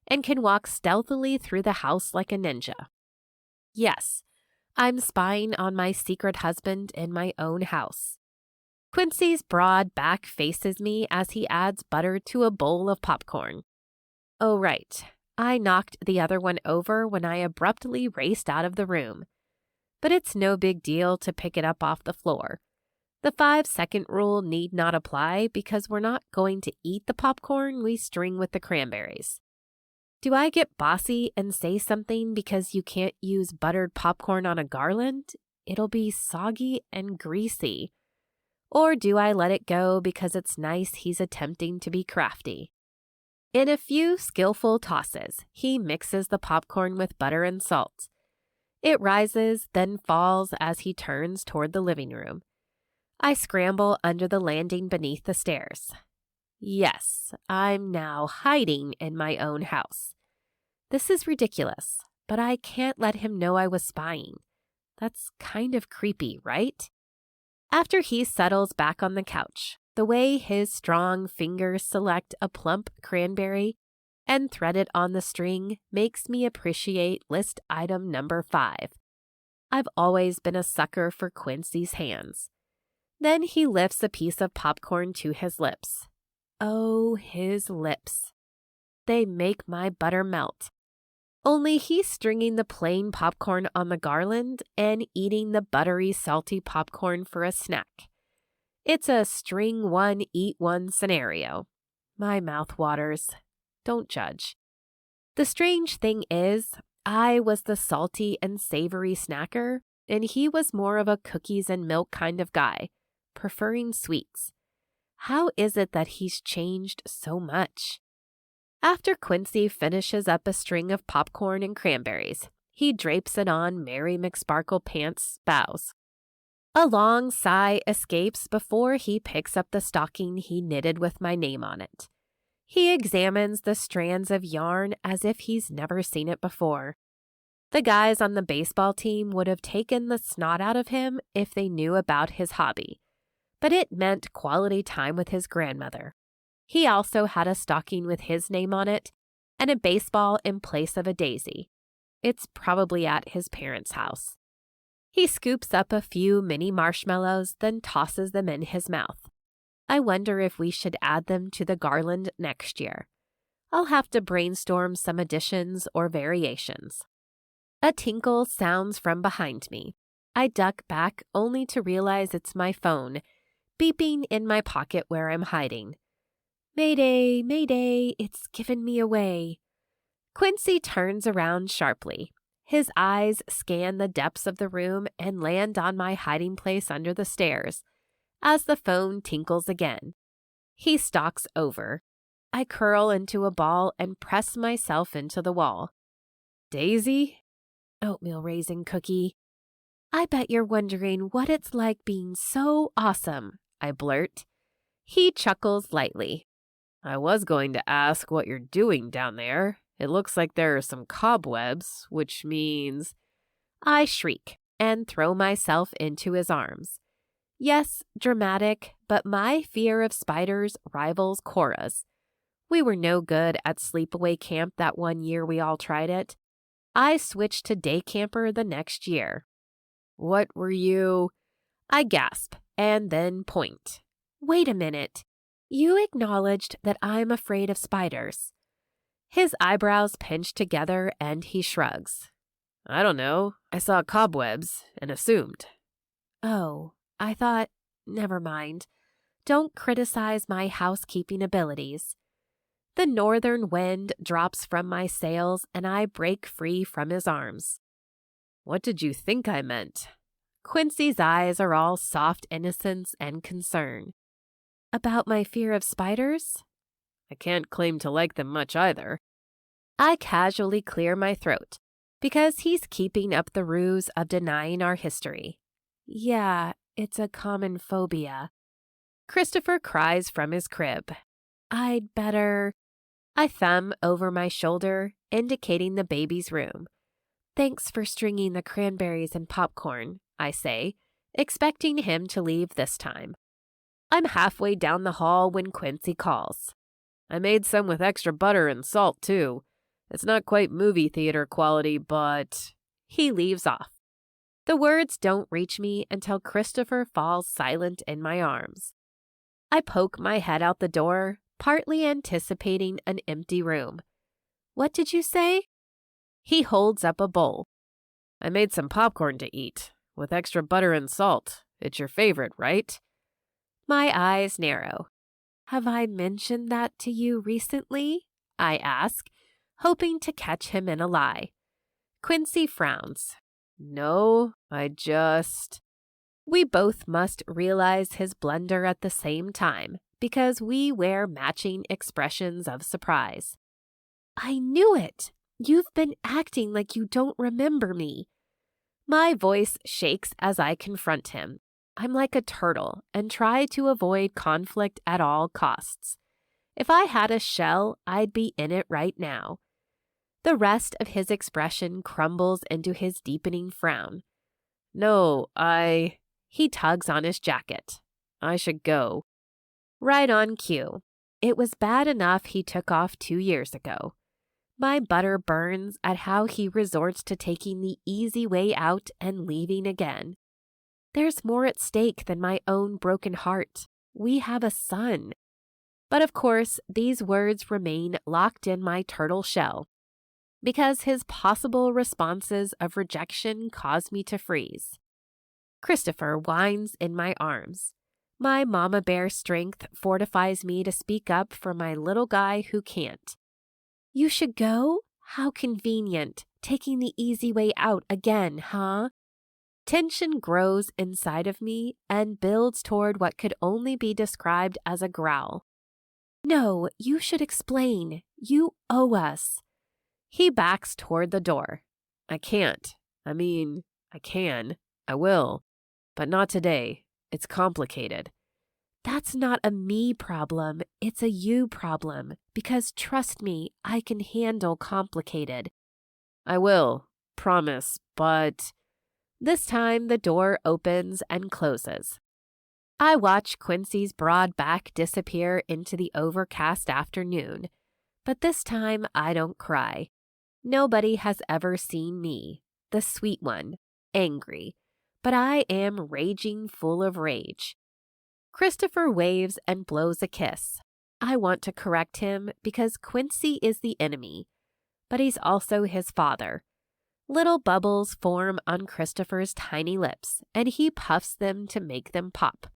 and can walk stealthily through the house like a ninja. Yes, I'm spying on my secret husband in my own house. Quincy's broad back faces me as he adds butter to a bowl of popcorn. Oh, right. I knocked the other one over when I abruptly raced out of the room. But it's no big deal to pick it up off the floor. The 5-second rule need not apply because we're not going to eat the popcorn we string with the cranberries. Do I get bossy and say something because you can't use buttered popcorn on a garland? It'll be soggy and greasy. Or do I let it go because it's nice he's attempting to be crafty? In a few skillful tosses, he mixes the popcorn with butter and salt. It rises, then falls as he turns toward the living room. I scramble under the landing beneath the stairs. Yes, I'm now hiding in my own house. This is ridiculous, but I can't let him know I was spying. That's kind of creepy, right? After he settles back on the couch, the way his strong fingers select a plump cranberry and thread it on the string makes me appreciate list item number 5. I've always been a sucker for Quincy's hands. Then he lifts a piece of popcorn to his lips. Oh, his lips. They make my butter melt. Only he's stringing the plain popcorn on the garland and eating the buttery, salty popcorn for a snack. It's a string one, eat one scenario. My mouth waters. Don't judge. The strange thing is, I was the salty and savory snacker, and he was more of a cookies and milk kind of guy, preferring sweets. How is it that he's changed so much? After Quincy finishes up a string of popcorn and cranberries, he drapes it on Mary McSparkle Pants' bows. A long sigh escapes before he picks up the stocking he knitted with my name on it. He examines the strands of yarn as if he's never seen it before. The guys on the baseball team would have taken the snot out of him if they knew about his hobby, but it meant quality time with his grandmother. He also had a stocking with his name on it and a baseball in place of a daisy. It's probably at his parents' house. He scoops up a few mini marshmallows, then tosses them in his mouth. I wonder if we should add them to the garland next year. I'll have to brainstorm some additions or variations. A tinkle sounds from behind me. I duck back only to realize it's my phone, beeping in my pocket where I'm hiding. Mayday, mayday, it's given me away. Quincy turns around sharply. His eyes scan the depths of the room and land on my hiding place under the stairs as the phone tinkles again. He stalks over. I curl into a ball and press myself into the wall. Daisy? Oatmeal raisin cookie. I bet you're wondering what it's like being so awesome, I blurt. He chuckles lightly. I was going to ask what you're doing down there. It looks like there are some cobwebs, which means... I shriek and throw myself into his arms. Yes, dramatic, but my fear of spiders rivals Cora's. We were no good at sleepaway camp that one year we all tried it. I switched to day camper the next year. What were you? I gasp and then point. Wait a minute. You acknowledged that I'm afraid of spiders. His eyebrows pinch together and he shrugs. I don't know. I saw cobwebs and assumed. Oh, I thought, never mind. Don't criticize my housekeeping abilities. The northern wind drops from my sails and I break free from his arms. What did you think I meant? Quincy's eyes are all soft innocence and concern. About my fear of spiders? I can't claim to like them much either. I casually clear my throat because he's keeping up the ruse of denying our history. Yeah, it's a common phobia. Christopher cries from his crib. I'd better... I thumb over my shoulder, indicating the baby's room. Thanks for stringing the cranberries and popcorn, I say, expecting him to leave this time. I'm halfway down the hall when Quincy calls. I made some with extra butter and salt, too. It's not quite movie theater quality, but... He leaves off. The words don't reach me until Christopher falls silent in my arms. I poke my head out the door, partly anticipating an empty room. What did you say? He holds up a bowl. I made some popcorn to eat, with extra butter and salt. It's your favorite, right? My eyes narrow. Have I mentioned that to you recently? I ask, hoping to catch him in a lie. Quincy frowns. No, I just... We both must realize his blunder at the same time, because we wear matching expressions of surprise. I knew it! You've been acting like you don't remember me. My voice shakes as I confront him. I'm like a turtle and try to avoid conflict at all costs. If I had a shell, I'd be in it right now. The rest of his expression crumbles into his deepening frown. No, He tugs on his jacket. I should go. Right on cue. It was bad enough he took off 2 years ago. My butter burns at how he resorts to taking the easy way out and leaving again. There's more at stake than my own broken heart. We have a son. But of course, these words remain locked in my turtle shell, because his possible responses of rejection cause me to freeze. Christopher whines in my arms. My mama bear strength fortifies me to speak up for my little guy who can't. You should go? How convenient, taking the easy way out again, huh? Tension grows inside of me and builds toward what could only be described as a growl. No, you should explain. You owe us. He backs toward the door. I can't. I can. I will. But not today. It's complicated. That's not a me problem. It's a you problem. Because trust me, I can handle complicated. I will. Promise. But... This time the door opens and closes. I watch Quincy's broad back disappear into the overcast afternoon. But this time I don't cry. Nobody has ever seen me, the sweet one, angry. But I am raging full of rage. Christopher waves and blows a kiss. I want to correct him because Quincy is the enemy, but he's also his father. Little bubbles form on Christopher's tiny lips, and he puffs them to make them pop.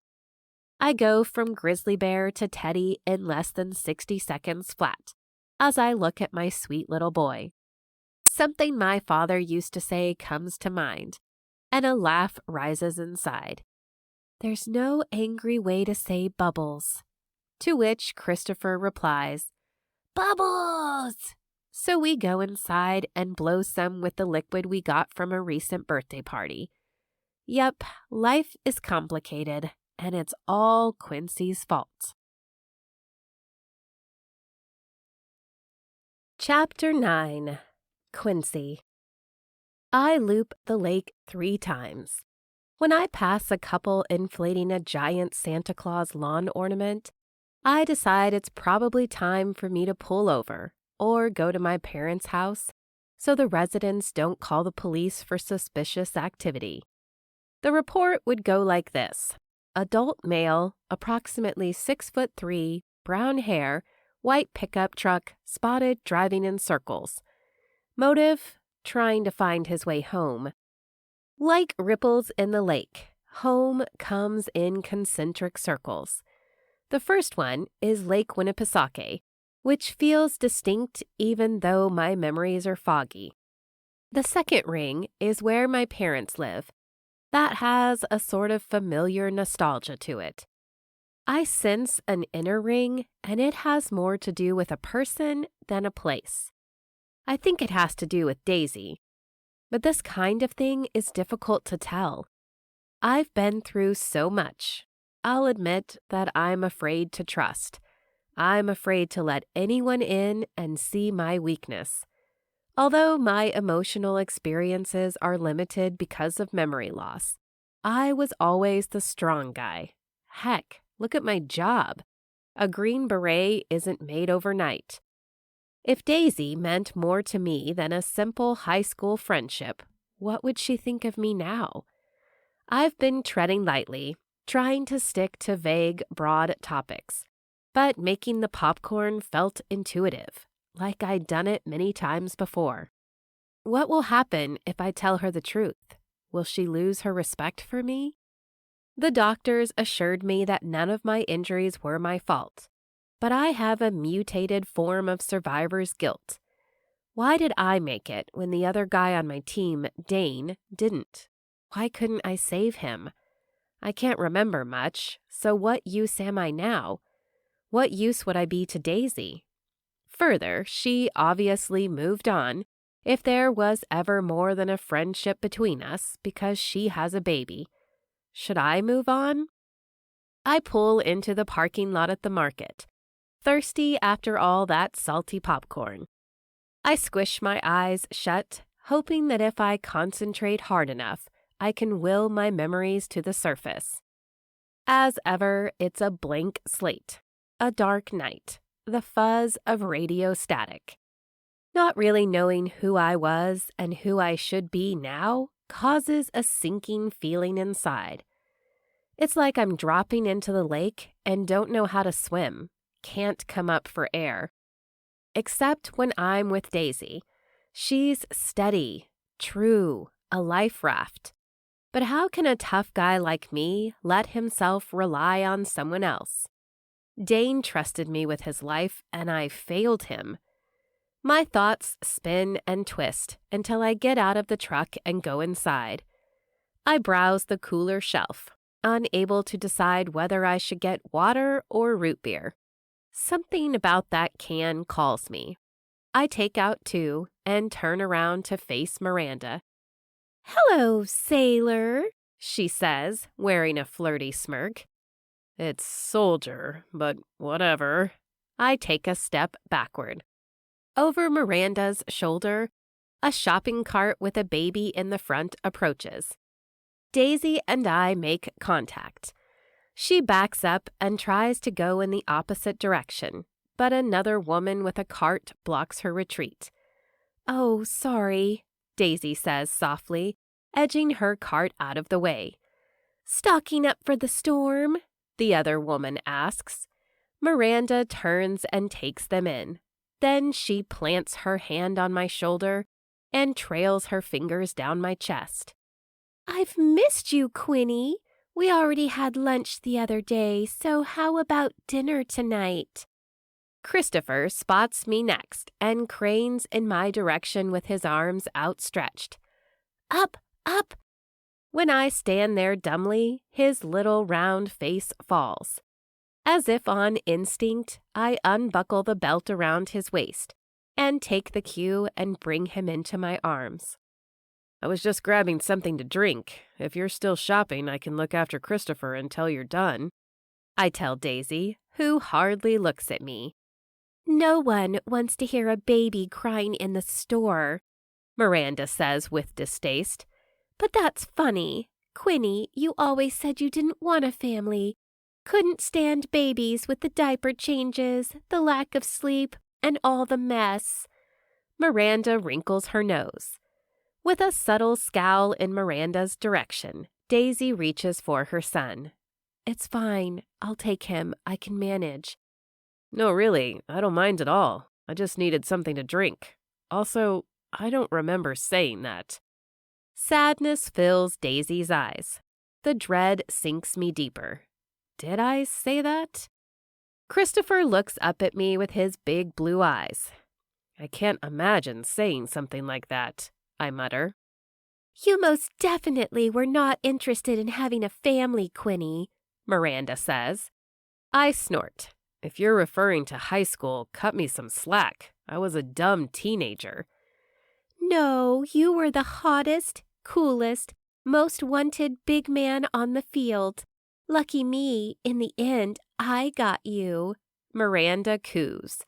I go from grizzly bear to Teddy in less than 60 seconds flat as I look at my sweet little boy. Something my father used to say comes to mind, and a laugh rises inside. There's no angry way to say bubbles. To which Christopher replies, Bubbles! So we go inside and blow some with the liquid we got from a recent birthday party. Yep, life is complicated, and it's all Quincy's fault. Chapter 9. Quincy. I loop the lake 3 times. When I pass a couple inflating a giant Santa Claus lawn ornament, I decide it's probably time for me to pull over or go to my parents' house so the residents don't call the police for suspicious activity. The report would go like this. Adult male, approximately 6'3", brown hair, white pickup truck, spotted driving in circles. Motive, trying to find his way home. Like ripples in the lake, home comes in concentric circles. The first one is Lake Winnipesaukee, which feels distinct even though my memories are foggy. The second ring is where my parents live. That has a sort of familiar nostalgia to it. I sense an inner ring, and it has more to do with a person than a place. I think it has to do with Daisy. But this kind of thing is difficult to tell. I've been through so much. I'll admit that I'm afraid to trust. I'm afraid to let anyone in and see my weakness. Although my emotional experiences are limited because of memory loss, I was always the strong guy. Heck, look at my job. A Green Beret isn't made overnight. If Daisy meant more to me than a simple high school friendship, what would she think of me now? I've been treading lightly, trying to stick to vague, broad topics, but making the popcorn felt intuitive, like I'd done it many times before. What will happen if I tell her the truth? Will she lose her respect for me? The doctors assured me that none of my injuries were my fault, but I have a mutated form of survivor's guilt. Why did I make it when the other guy on my team, Dane, didn't? Why couldn't I save him? I can't remember much, so what use am I now? What use would I be to Daisy? Further, she obviously moved on, if there was ever more than a friendship between us, because she has a baby. Should I move on? I pull into the parking lot at the market, thirsty after all that salty popcorn. I squish my eyes shut, hoping that if I concentrate hard enough, I can will my memories to the surface. As ever, it's a blank slate, a dark night, the fuzz of radio static. Not really knowing who I was and who I should be now causes a sinking feeling inside. It's like I'm dropping into the lake and don't know how to swim, can't come up for air. Except when I'm with Daisy. She's steady, true, a life raft. But how can a tough guy like me let himself rely on someone else? Dane trusted me with his life, and I failed him. My thoughts spin and twist until I get out of the truck and go inside. I browse the cooler shelf, unable to decide whether I should get water or root beer. Something about that can calls me. I take out 2 and turn around to face Miranda. "Hello, sailor," she says, wearing a flirty smirk. It's soldier, but whatever. I take a step backward. Over Miranda's shoulder, a shopping cart with a baby in the front approaches. Daisy and I make contact. She backs up and tries to go in the opposite direction, but another woman with a cart blocks her retreat. "Oh, sorry," Daisy says softly, edging her cart out of the way. "Stocking up for the storm?" the other woman asks. Miranda turns and takes them in. Then she plants her hand on my shoulder and trails her fingers down my chest. I've missed you, Quinny. We already had lunch the other day, so how about dinner tonight? Christopher spots me next and cranes in my direction with his arms outstretched. Up, up! When I stand there dumbly, his little round face falls. As if on instinct, I unbuckle the belt around his waist and take the cue and bring him into my arms. I was just grabbing something to drink. If you're still shopping, I can look after Christopher until you're done, I tell Daisy, who hardly looks at me. No one wants to hear a baby crying in the store, Miranda says with distaste. But that's funny. Quinny, you always said you didn't want a family. Couldn't stand babies with the diaper changes, the lack of sleep, and all the mess. Miranda wrinkles her nose. With a subtle scowl in Miranda's direction, Daisy reaches for her son. It's fine. I'll take him. I can manage. No, really, I don't mind at all. I just needed something to drink. Also, I don't remember saying that. Sadness fills Daisy's eyes. The dread sinks me deeper. Did I say that? Christopher looks up at me with his big blue eyes. I can't imagine saying something like that, I mutter. You most definitely were not interested in having a family, Quinny, Miranda says. I snort. If you're referring to high school, cut me some slack. I was a dumb teenager. No, you were the hottest, coolest, most wanted big man on the field. Lucky me, in the end, I got you, Miranda coos.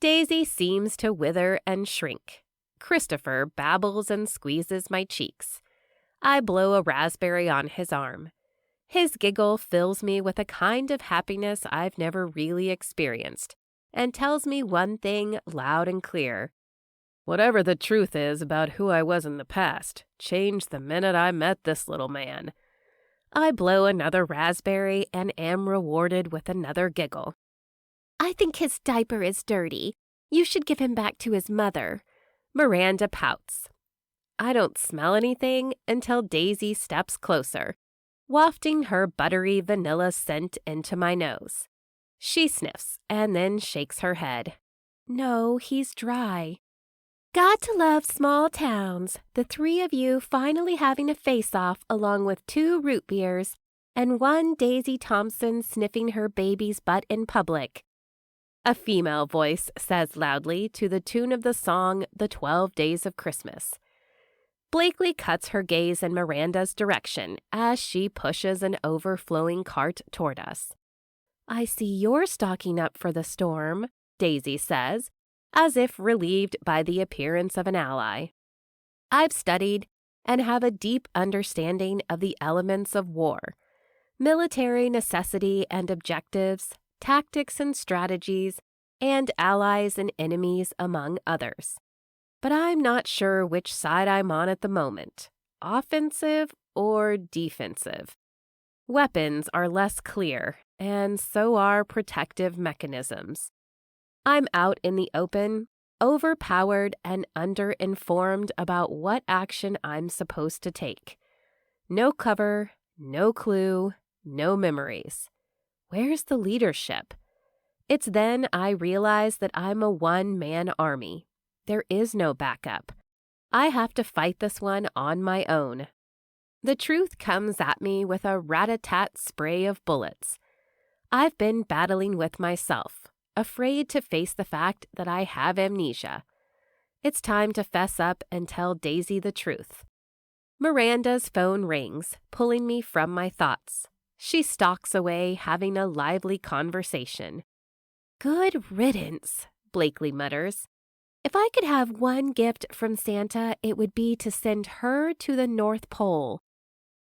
Daisy seems to wither and shrink. Christopher babbles and squeezes my cheeks. I blow a raspberry on his arm. His giggle fills me with a kind of happiness I've never really experienced and tells me one thing loud and clear. Whatever the truth is about who I was in the past, changed the minute I met this little man. I blow another raspberry and am rewarded with another giggle. I think his diaper is dirty. You should give him back to his mother. Miranda pouts. I don't smell anything until Daisy steps closer, wafting her buttery vanilla scent into my nose. She sniffs and then shakes her head. No, he's dry. Got to love small towns, the three of you finally having a face-off along with 2 root beers and 1 Daisy Thompson sniffing her baby's butt in public. A female voice says loudly to the tune of the song The 12 Days of Christmas. Blakely cuts her gaze in Miranda's direction as she pushes an overflowing cart toward us. I see you're stocking up for the storm, Daisy says, as if relieved by the appearance of an ally. I've studied and have a deep understanding of the elements of war, military necessity and objectives, tactics and strategies, and allies and enemies, among others. But I'm not sure which side I'm on at the moment, offensive or defensive. Weapons are less clear, and so are protective mechanisms. I'm out in the open, overpowered and underinformed about what action I'm supposed to take. No cover, no clue, no memories. Where's the leadership? It's then I realize that I'm a one-man army. There is no backup. I have to fight this one on my own. The truth comes at me with a rat-a-tat spray of bullets. I've been battling with myself, afraid to face the fact that I have amnesia. It's time to fess up and tell Daisy the truth. Miranda's phone rings, pulling me from my thoughts. She stalks away, having a lively conversation. Good riddance, Blakely mutters. If I could have one gift from Santa, it would be to send her to the North Pole.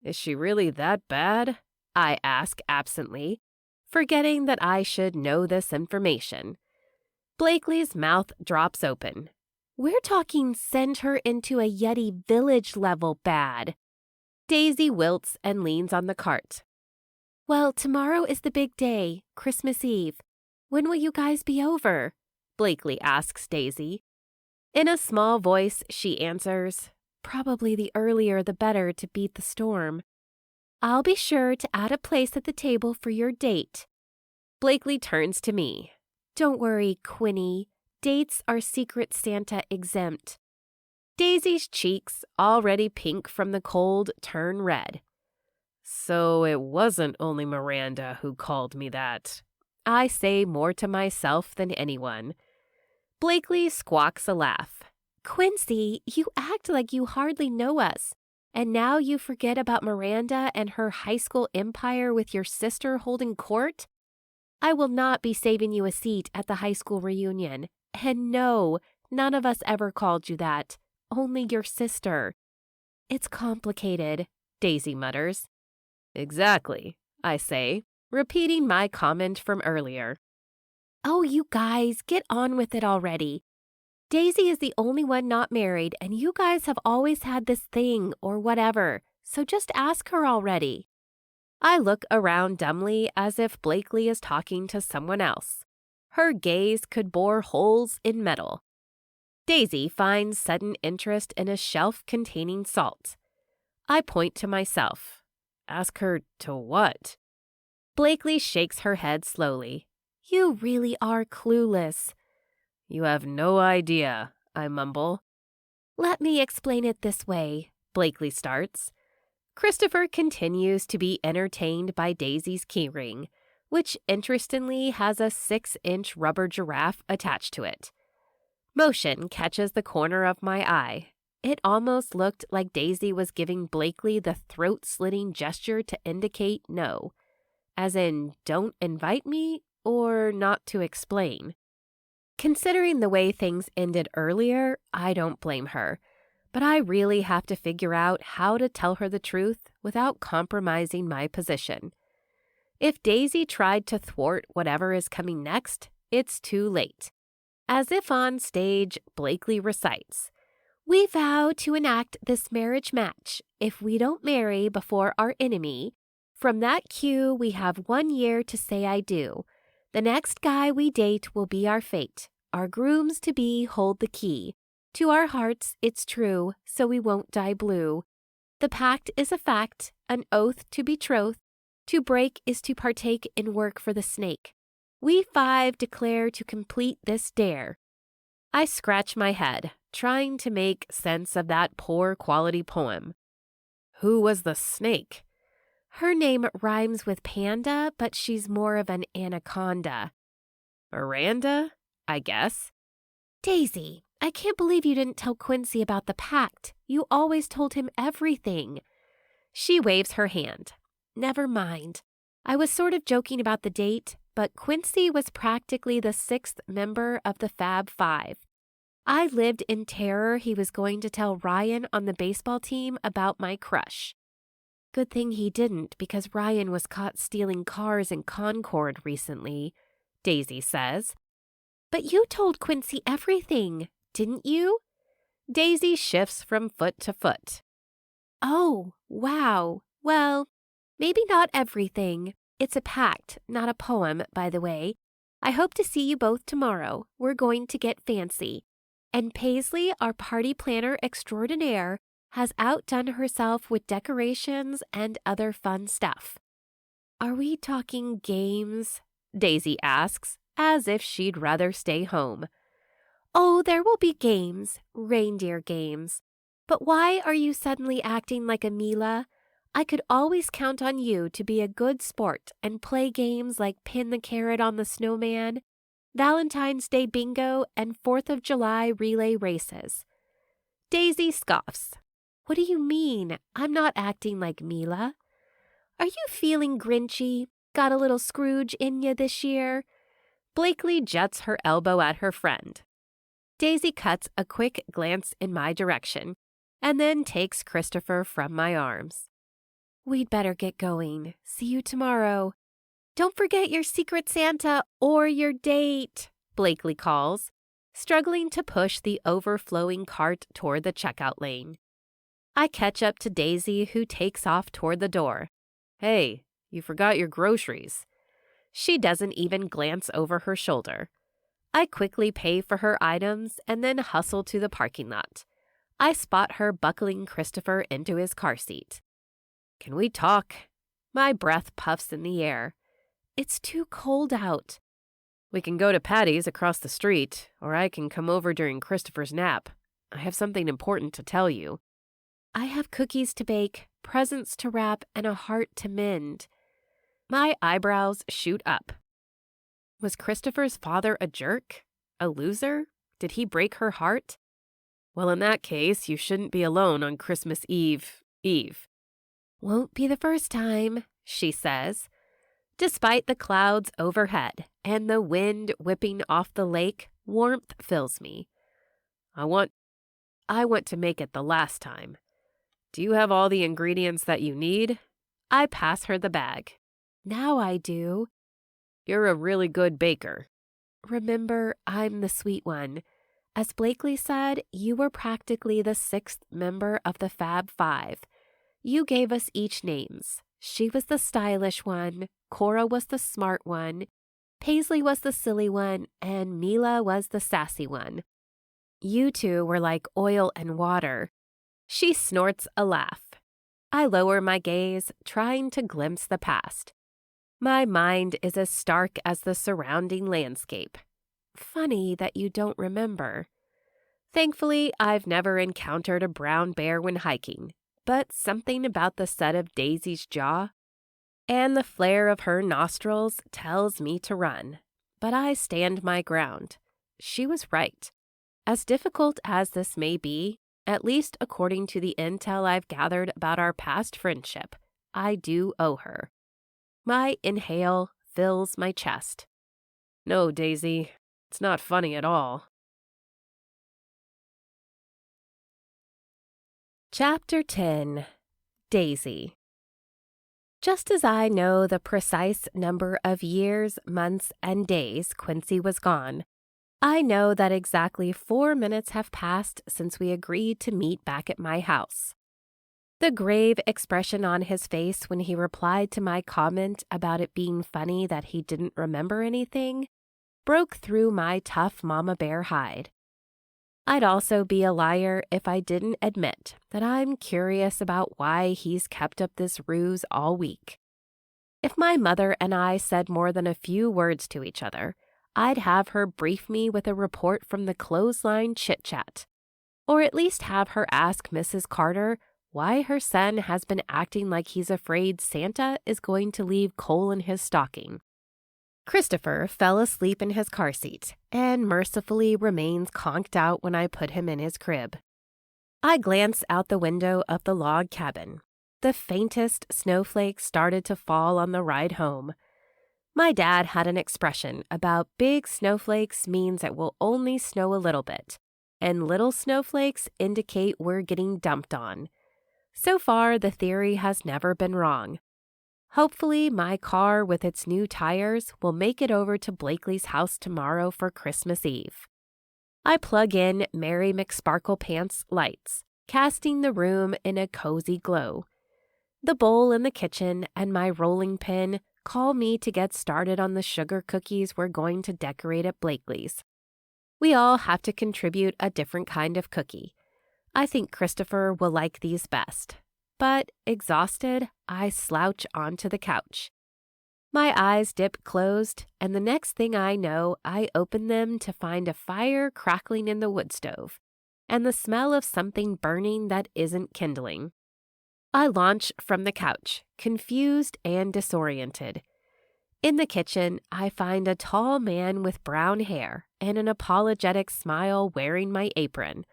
Is she really that bad? I ask absently, forgetting that I should know this information. Blakely's mouth drops open. We're talking send her into a Yeti village level bad. Daisy wilts and leans on the cart. Well, tomorrow is the big day, Christmas Eve. When will you guys be over? Blakely asks Daisy. In a small voice, she answers, Probably the earlier the better to beat the storm. I'll be sure to add a place at the table for your date. Blakely turns to me. Don't worry, Quinny. Dates are Secret Santa exempt. Daisy's cheeks, already pink from the cold, turn red. So it wasn't only Miranda who called me that. I say more to myself than anyone. Blakely squawks a laugh. Quincy, you act like you hardly know us. And now you forget about Miranda and her high school empire with your sister holding court? I will not be saving you a seat at the high school reunion. And no, none of us ever called you that. Only your sister. It's complicated, Daisy mutters. Exactly, I say, repeating my comment from earlier. Oh, you guys, get on with it already. Daisy is the only one not married, and you guys have always had this thing or whatever, so just ask her already. I look around dumbly as if Blakely is talking to someone else. Her gaze could bore holes in metal. Daisy finds sudden interest in a shelf containing salt. I point to myself. Ask her to what? Blakely shakes her head slowly. You really are clueless. You have no idea, I mumble. Let me explain it this way, Blakely starts. Christopher continues to be entertained by Daisy's keyring, which interestingly has a 6-inch rubber giraffe attached to it. Motion catches the corner of my eye. It almost looked like Daisy was giving Blakely the throat-slitting gesture to indicate no, as in don't invite me or not to explain. Considering the way things ended earlier, I don't blame her, but I really have to figure out how to tell her the truth without compromising my position. If Daisy tried to thwart whatever is coming next, it's too late. As if on stage, Blakely recites, We vow to enact this marriage match. If we don't marry before our enemy, from that cue we have 1 year to say I do. The next guy we date will be our fate. Our grooms-to-be hold the key. To our hearts it's true, so we won't die blue. The pact is a fact, an oath to betroth. To break is to partake in work for the snake. We 5 declare to complete this dare. I scratch my head, trying to make sense of that poor quality poem. Who was the snake? Her name rhymes with panda, but she's more of an anaconda. Miranda, I guess. Daisy, I can't believe you didn't tell Quincy about the pact. You always told him everything. She waves her hand. Never mind. I was sort of joking about the date, but Quincy was practically the 6th member of the Fab Five. I lived in terror he was going to tell Ryan on the baseball team about my crush. Good thing he didn't, because Ryan was caught stealing cars in Concord recently, Daisy says. But you told Quincy everything, didn't you? Daisy shifts from foot to foot. Oh, wow. Well, maybe not everything. It's a pact, not a poem, by the way. I hope to see you both tomorrow. We're going to get fancy. And Paisley, our party planner extraordinaire, has outdone herself with decorations and other fun stuff. Are we talking games? Daisy asks, as if she'd rather stay home. Oh, there will be games, reindeer games. But why are you suddenly acting like a Mila? I could always count on you to be a good sport and play games like Pin the Carrot on the Snowman, Valentine's Day bingo, and 4th of July relay races. Daisy scoffs. What do you mean? I'm not acting like Mila. Are you feeling grinchy? Got a little Scrooge in you this year? Blakely juts her elbow at her friend. Daisy cuts a quick glance in my direction and then takes Christopher from my arms. We'd better get going. See you tomorrow. Don't forget your Secret Santa or your date, Blakely calls, struggling to push the overflowing cart toward the checkout lane. I catch up to Daisy, who takes off toward the door. Hey, You forgot your groceries. She doesn't even glance over her shoulder. I quickly pay for her items and then hustle to the parking lot. I spot her buckling Christopher into his car seat. Can we talk? My breath puffs in the air. It's too cold out. We can go to Patty's across the street, or I can come over during Christopher's nap. I have something important to tell you. I have cookies to bake, presents to wrap, and a heart to mend. My eyebrows shoot up. Was Christopher's father a jerk? A loser? Did he break her heart? Well, in that case, you shouldn't be alone on Christmas Eve. Won't be the first time, she says. Despite the clouds overhead and the wind whipping off the lake, warmth fills me. I want to make it the last time. Do you have all the ingredients that you need? I pass her the bag. Now I do. You're a really good baker. Remember, I'm the sweet one. As Blakely said, you were practically the sixth member of the Fab Five. You gave us each names. She was the stylish one, Cora was the smart one, Paisley was the silly one, and Mila was the sassy one. You two were like oil and water. She snorts a laugh. I lower my gaze, trying to glimpse the past. My mind is as stark as the surrounding landscape. Funny that you don't remember. Thankfully, I've never encountered a brown bear when hiking, but something about the set of Daisy's jaw and the flare of her nostrils tells me to run. But I stand my ground. She was right. As difficult as this may be, at least according to the intel I've gathered about our past friendship, I do owe her. My inhale fills my chest. No, Daisy, it's not funny at all. Chapter 10. Daisy. Just as I know the precise number of years, months, and days Quincy was gone, I know that exactly 4 minutes have passed since we agreed to meet back at my house. The grave expression on his face when he replied to my comment about it being funny that he didn't remember anything broke through my tough mama bear hide. I'd also be a liar if I didn't admit that I'm curious about why he's kept up this ruse all week. If my mother and I said more than a few words to each other, I'd have her brief me with a report from the clothesline chit-chat, or at least have her ask Mrs. Carter why her son has been acting like he's afraid Santa is going to leave coal in his stocking. Christopher fell asleep in his car seat and mercifully remains conked out when I put him in his crib. I glance out the window of the log cabin. The faintest snowflakes started to fall on the ride home. My dad had an expression about big snowflakes means it will only snow a little bit, and little snowflakes indicate we're getting dumped on. So far, the theory has never been wrong. Hopefully, my car with its new tires will make it over to Blakely's house tomorrow for Christmas Eve. I plug in Mary McSparklepants lights, casting the room in a cozy glow. The bowl in the kitchen and my rolling pin call me to get started on the sugar cookies we're going to decorate at Blakely's. We all have to contribute a different kind of cookie. I think Christopher will like these best. But, exhausted, I slouch onto the couch. My eyes dip closed, and the next thing I know, I open them to find a fire crackling in the wood stove, and the smell of something burning that isn't kindling. I launch from the couch, confused and disoriented. In the kitchen, I find a tall man with brown hair and an apologetic smile wearing my apron.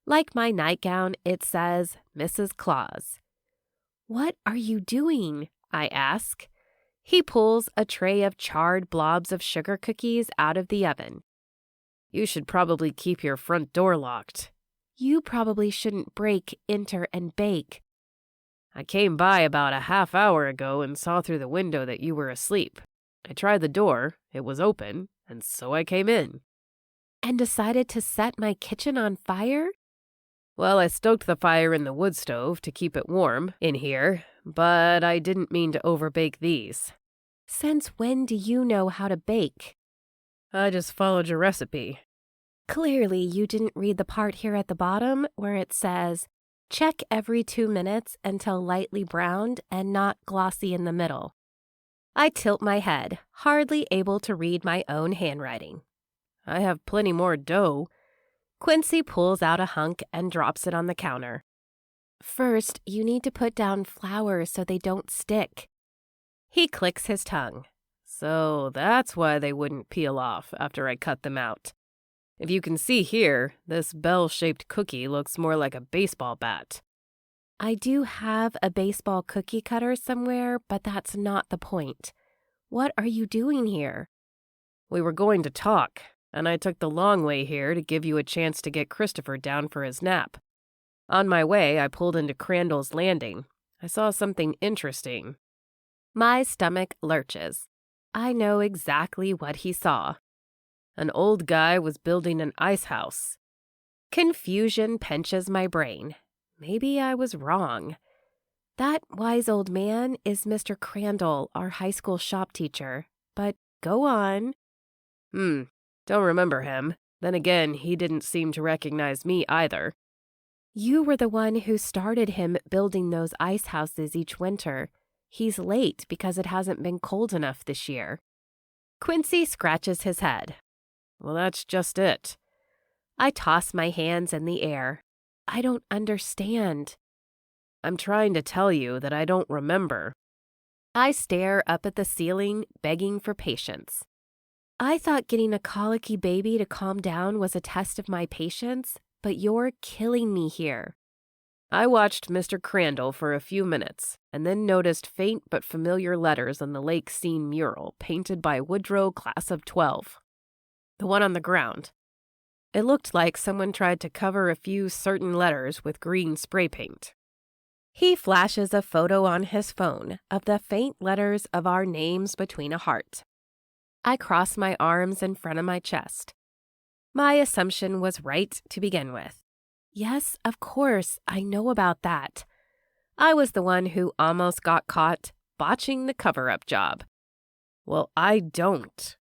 Like my nightgown, it says, Mrs. Claus. "What are you doing?" I ask. He pulls a tray of charred blobs of sugar cookies out of the oven. You should probably keep your front door locked. You probably shouldn't break, enter, and bake. I came by about a half hour ago and saw through the window that you were asleep. I tried the door, it was open, and so I came in. And decided to set my kitchen on fire? Well, I stoked the fire in the wood stove to keep it warm in here, but I didn't mean to overbake these. Since when do you know how to bake? I just followed your recipe. Clearly, you didn't read the part here at the bottom where it says, check every 2 minutes until lightly browned and not glossy in the middle. I tilt my head, hardly able to read my own handwriting. I have plenty more dough. Quincy pulls out a hunk and drops it on the counter. First, you need to put down flour so they don't stick. He clicks his tongue. So that's why they wouldn't peel off after I cut them out. If you can see here, this bell-shaped cookie looks more like a baseball bat. I do have a baseball cookie cutter somewhere, but that's not the point. What are you doing here? We were going to talk, and I took the long way here to give you a chance to get Christopher down for his nap. On my way, I pulled into Crandall's Landing. I saw something interesting. My stomach lurches. I know exactly what he saw. An old guy was building an ice house. Confusion pinches my brain. Maybe I was wrong. That wise old man is Mr. Crandall, our high school shop teacher. But go on. Don't remember him. Then again, he didn't seem to recognize me either. You were the one who started him building those ice houses each winter. He's late because it hasn't been cold enough this year. Quincy scratches his head. Well, that's just it. I toss my hands in the air. I don't understand. I'm trying to tell you that I don't remember. I stare up at the ceiling, begging for patience. I thought getting a colicky baby to calm down was a test of my patience, but you're killing me here. I watched Mr. Crandall for a few minutes and then noticed faint but familiar letters on the lake scene mural painted by Woodrow Class of 12. The one on the ground. It looked like someone tried to cover a few certain letters with green spray paint. He flashes a photo on his phone of the faint letters of our names between a heart. I cross my arms in front of my chest. My assumption was right to begin with. Yes, of course, I know about that. I was the one who almost got caught botching the cover-up job. Well, I don't.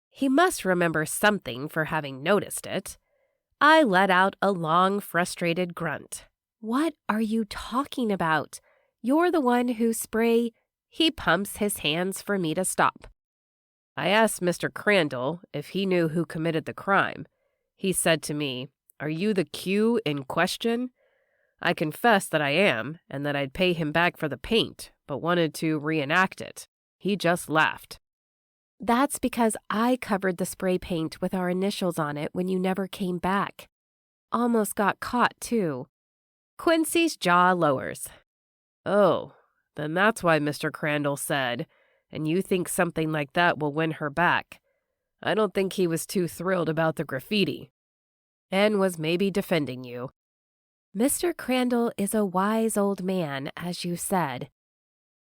He must remember something for having noticed it. I let out a long, frustrated grunt. What are you talking about? You're the one who spray. He pumps his hands for me to stop. I asked Mr. Crandall if he knew who committed the crime. He said to me, "Are you the Q in question?" I confessed that I am, and that I'd pay him back for the paint, but wanted to reenact it. He just laughed. That's because I covered the spray paint with our initials on it when you never came back. Almost got caught, too. Quincy's jaw lowers. Oh, then that's why Mr. Crandall said, and you think something like that will win her back. I don't think he was too thrilled about the graffiti, and was maybe defending you. Mr. Crandall is a wise old man, as you said.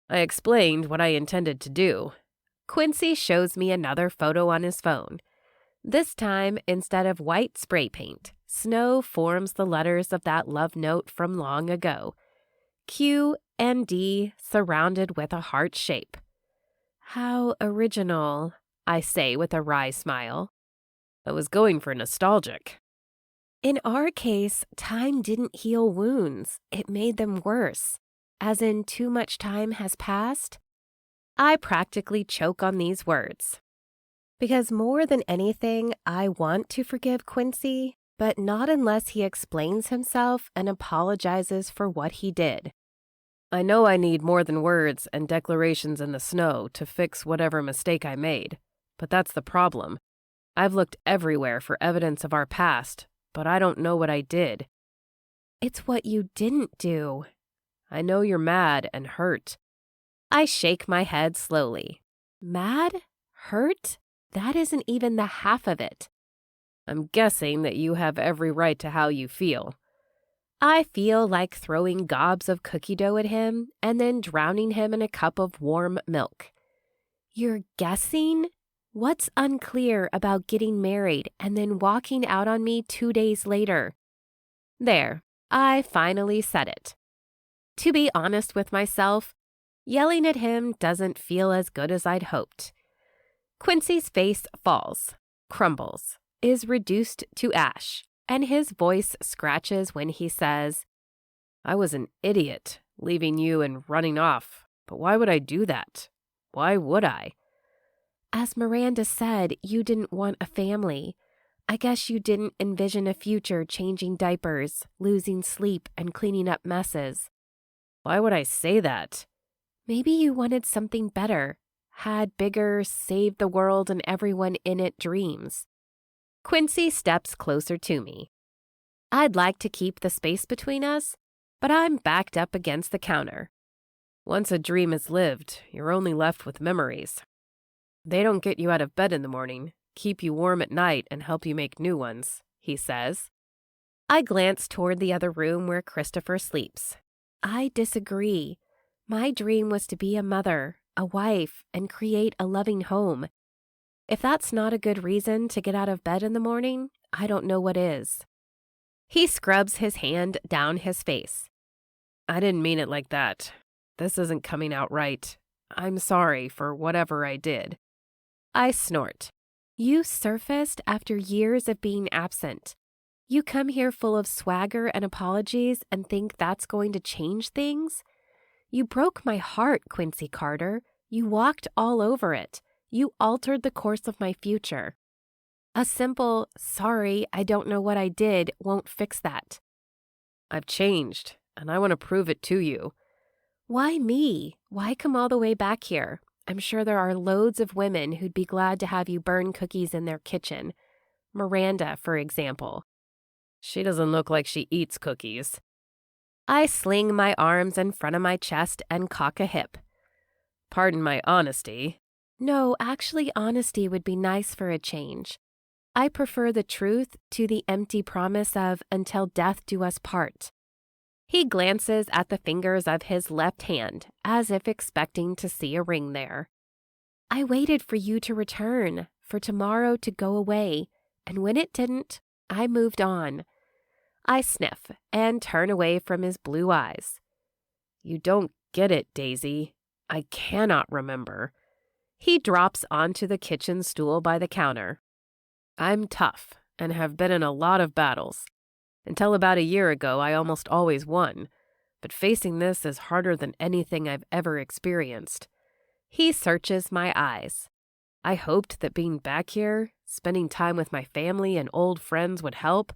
I explained what I intended to do. Quincy shows me another photo on his phone. This time, instead of white spray paint, snow forms the letters of that love note from long ago. Q and D surrounded with a heart shape. How original, I say with a wry smile. I was going for nostalgic. In our case, time didn't heal wounds. It made them worse. As in, too much time has passed. I practically choke on these words. Because more than anything, I want to forgive Quincy, but not unless he explains himself and apologizes for what he did. I know I need more than words and declarations in the snow to fix whatever mistake I made, but that's the problem. I've looked everywhere for evidence of our past, but I don't know what I did. It's what you didn't do. I know you're mad and hurt. I shake my head slowly. Mad? Hurt? That isn't even the half of it. I'm guessing that you have every right to how you feel. I feel like throwing gobs of cookie dough at him and then drowning him in a cup of warm milk. You're guessing? What's unclear about getting married and then walking out on me 2 days later? There, I finally said it. To be honest with myself, yelling at him doesn't feel as good as I'd hoped. Quincy's face falls, crumbles, is reduced to ash, and his voice scratches when he says, I was an idiot, leaving you and running off. But why would I do that? Why would I? As Miranda said, you didn't want a family. I guess you didn't envision a future changing diapers, losing sleep, and cleaning up messes. Why would I say that? Maybe you wanted something better, had bigger, save the world and everyone in it dreams. Quincy steps closer to me. I'd like to keep the space between us, but I'm backed up against the counter. Once a dream is lived, you're only left with memories. They don't get you out of bed in the morning, keep you warm at night, and help you make new ones, he says. I glance toward the other room where Christopher sleeps. I disagree. My dream was to be a mother, a wife, and create a loving home. If that's not a good reason to get out of bed in the morning, I don't know what is. He scrubs his hand down his face. I didn't mean it like that. This isn't coming out right. I'm sorry for whatever I did. I snort. You surfaced after years of being absent. You come here full of swagger and apologies and think that's going to change things? You broke my heart, Quincy Carter. You walked all over it. You altered the course of my future. A simple, sorry, I don't know what I did, won't fix that. I've changed, and I want to prove it to you. Why me? Why come all the way back here? I'm sure there are loads of women who'd be glad to have you burn cookies in their kitchen. Miranda, for example. She doesn't look like she eats cookies. I sling my arms in front of my chest and cock a hip. Pardon my honesty. No, actually, honesty would be nice for a change. I prefer the truth to the empty promise of until death do us part. He glances at the fingers of his left hand, as if expecting to see a ring there. I waited for you to return, for tomorrow to go away, and when it didn't, I moved on. I sniff and turn away from his blue eyes. You don't get it, Daisy. I cannot remember. He drops onto the kitchen stool by the counter. I'm tough and have been in a lot of battles. Until about a year ago, I almost always won. But facing this is harder than anything I've ever experienced. He searches my eyes. I hoped that being back here, spending time with my family and old friends would help,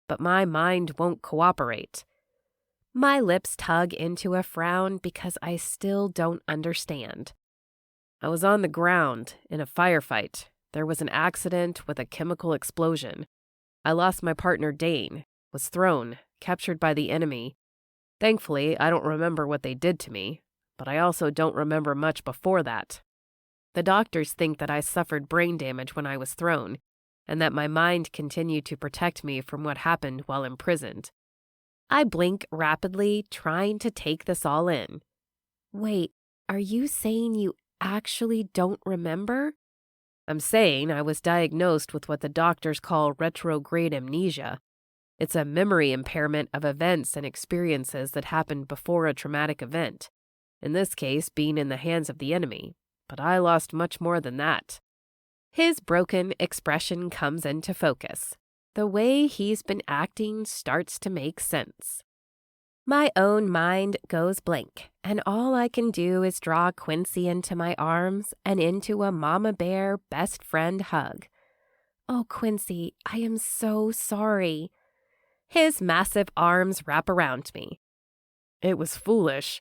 but my mind won't cooperate. My lips tug into a frown because I still don't understand. I was on the ground in a firefight. There was an accident with a chemical explosion. I lost my partner Dane, was thrown, captured by the enemy. Thankfully, I don't remember what they did to me, but I also don't remember much before that. The doctors think that I suffered brain damage when I was thrown, and that my mind continued to protect me from what happened while imprisoned. I blink rapidly, trying to take this all in. Wait, are you saying you actually don't remember? I'm saying I was diagnosed with what the doctors call retrograde amnesia. It's a memory impairment of events and experiences that happened before a traumatic event, in this case being in the hands of the enemy, but I lost much more than that. His broken expression comes into focus. The way he's been acting starts to make sense. My own mind goes blank, and all I can do is draw Quincy into my arms and into a mama bear best friend hug. Oh, Quincy, I am so sorry. His massive arms wrap around me. It was foolish,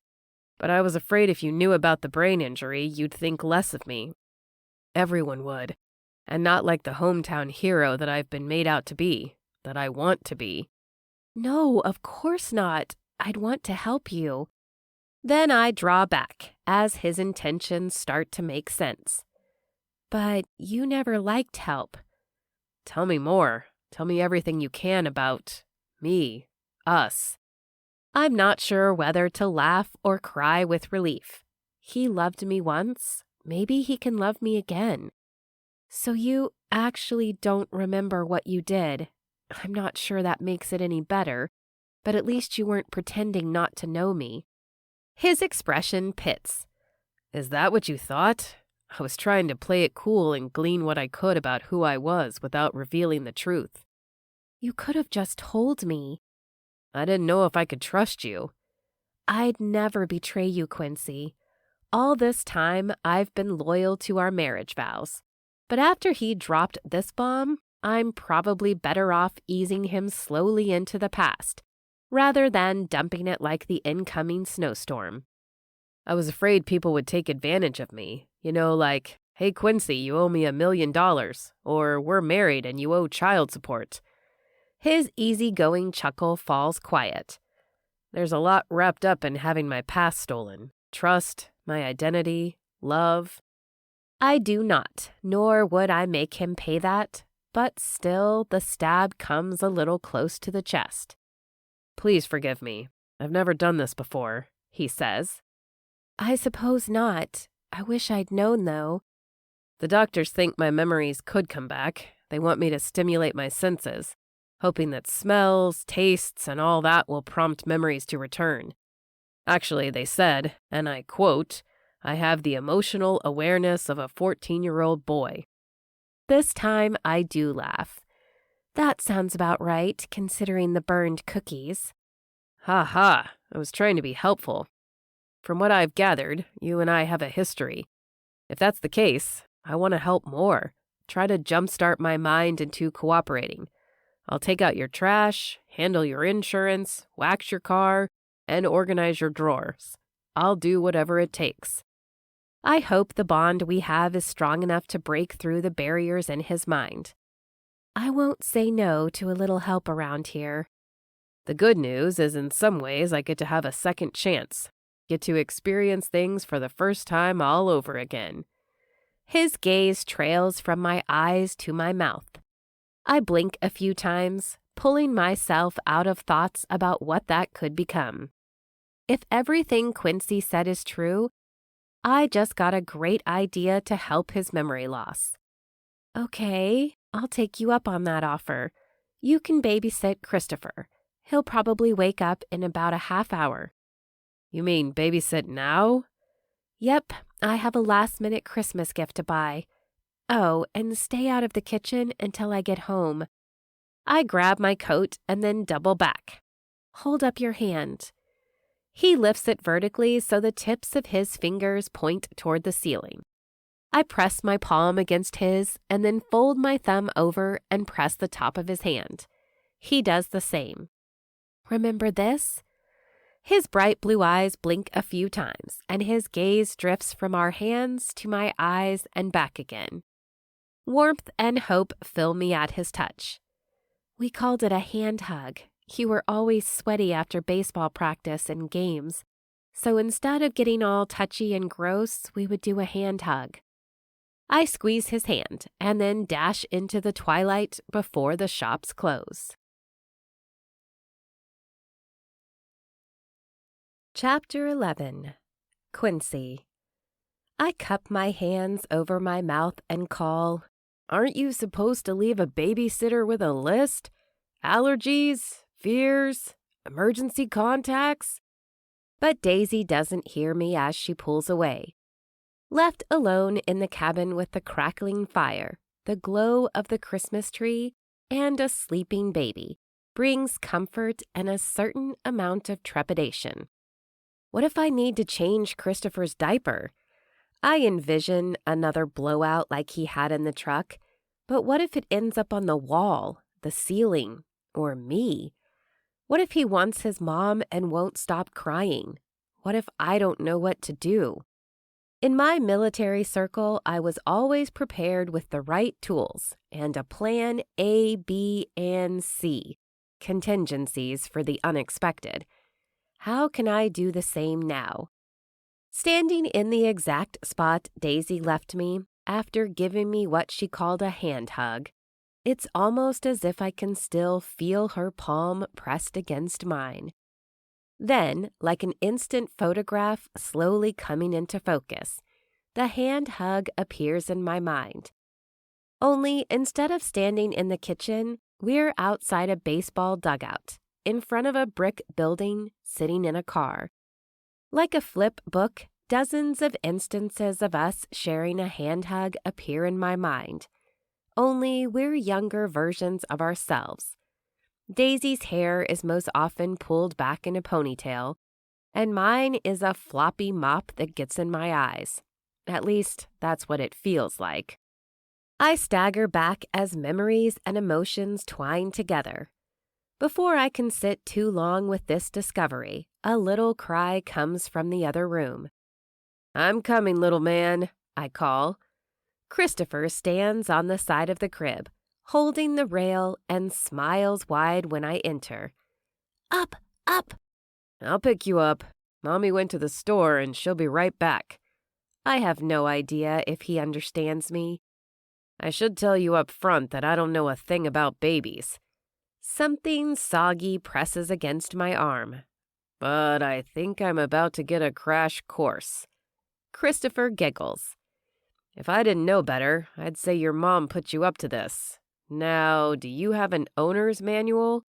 but I was afraid if you knew about the brain injury, you'd think less of me. Everyone would, and not like the hometown hero that I've been made out to be, that I want to be. No, of course not. I'd want to help you. Then I draw back as his intentions start to make sense. But you never liked help. Tell me more. Tell me everything you can about me, us. I'm not sure whether to laugh or cry with relief. He loved me once. Maybe he can love me again. So you actually don't remember what you did. I'm not sure that makes it any better, but at least you weren't pretending not to know me. His expression pits. Is that what you thought? I was trying to play it cool and glean what I could about who I was without revealing the truth. You could have just told me. I didn't know if I could trust you. I'd never betray you, Quincy. All this time, I've been loyal to our marriage vows. But after he dropped this bomb, I'm probably better off easing him slowly into the past, rather than dumping it like the incoming snowstorm. I was afraid people would take advantage of me. Like, hey, Quincy, you owe me $1 million, or we're married and you owe child support. His easygoing chuckle falls quiet. There's a lot wrapped up in having my past stolen. Trust, my identity, love. I do not, nor would I make him pay that, but still the stab comes a little close to the chest. Please forgive me. I've never done this before, he says. I suppose not. I wish I'd known, though. The doctors think my memories could come back. They want me to stimulate my senses, hoping that smells, tastes, and all that will prompt memories to return. Actually, they said, and I quote, I have the emotional awareness of a 14-year-old boy. This time I do laugh. That sounds about right, considering the burned cookies. Ha ha, I was trying to be helpful. From what I've gathered, you and I have a history. If that's the case, I want to help more. Try to jumpstart my mind into cooperating. I'll take out your trash, handle your insurance, wax your car, and organize your drawers. I'll do whatever it takes. I hope the bond we have is strong enough to break through the barriers in his mind. I won't say no to a little help around here. The good news is in some ways I get to have a second chance. Get to experience things for the first time all over again. His gaze trails from my eyes to my mouth. I blink a few times, pulling myself out of thoughts about what that could become. If everything Quincy said is true, I just got a great idea to help his memory loss. Okay, I'll take you up on that offer. You can babysit Christopher. He'll probably wake up in about a half hour. You mean babysit now? Yep, I have a last-minute Christmas gift to buy. Oh, and stay out of the kitchen until I get home. I grab my coat and then double back. Hold up your hand. He lifts it vertically so the tips of his fingers point toward the ceiling. I press my palm against his and then fold my thumb over and press the top of his hand. He does the same. Remember this? His bright blue eyes blink a few times, and his gaze drifts from our hands to my eyes and back again. Warmth and hope fill me at his touch. We called it a hand hug. You were always sweaty after baseball practice and games, so instead of getting all touchy and gross, we would do a hand hug. I squeeze his hand and then dash into the twilight before the shops close. Chapter 11. Quincy. I cup my hands over my mouth and call, Aren't you supposed to leave a babysitter with a list? Allergies? Fears? Emergency contacts? But Daisy doesn't hear me as she pulls away. Left alone in the cabin with the crackling fire, the glow of the Christmas tree, and a sleeping baby brings comfort and a certain amount of trepidation. What if I need to change Christopher's diaper? I envision another blowout like he had in the truck, but what if it ends up on the wall, the ceiling, or me? What if he wants his mom and won't stop crying? What if I don't know what to do? In my military circle, I was always prepared with the right tools and a plan A, B, and C, contingencies for the unexpected. How can I do the same now? Standing in the exact spot Daisy left me after giving me what she called a hand hug, it's almost as if I can still feel her palm pressed against mine. Then, like an instant photograph slowly coming into focus, the hand hug appears in my mind. Only instead of standing in the kitchen, we're outside a baseball dugout, in front of a brick building, sitting in a car. Like a flip book, dozens of instances of us sharing a hand hug appear in my mind. Only we're younger versions of ourselves. Daisy's hair is most often pulled back in a ponytail, and mine is a floppy mop that gets in my eyes. At least, that's what it feels like. I stagger back as memories and emotions twine together. Before I can sit too long with this discovery, a little cry comes from the other room. "I'm coming, little man," I call. Christopher stands on the side of the crib, holding the rail, and smiles wide when I enter. "Up, up!" "I'll pick you up. Mommy went to the store and she'll be right back." I have no idea if he understands me. I should tell you up front that I don't know a thing about babies. Something soggy presses against my arm. But I think I'm about to get a crash course. Christopher giggles. "If I didn't know better, I'd say your mom put you up to this. Now, do you have an owner's manual?"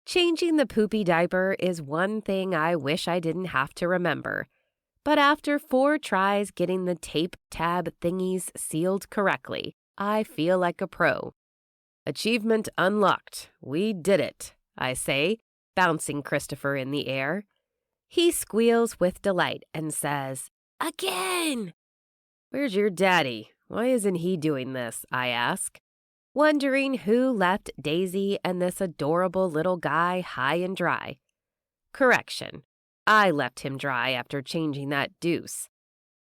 Changing the poopy diaper is one thing I wish I didn't have to remember. But after 4 tries getting the tape tab thingies sealed correctly, I feel like a pro. "Achievement unlocked. We did it," I say, bouncing Christopher in the air. He squeals with delight and says, "Again!" "Where's your daddy? Why isn't he doing this?" I ask, wondering who left Daisy and this adorable little guy high and dry. Correction, I left him dry after changing that deuce.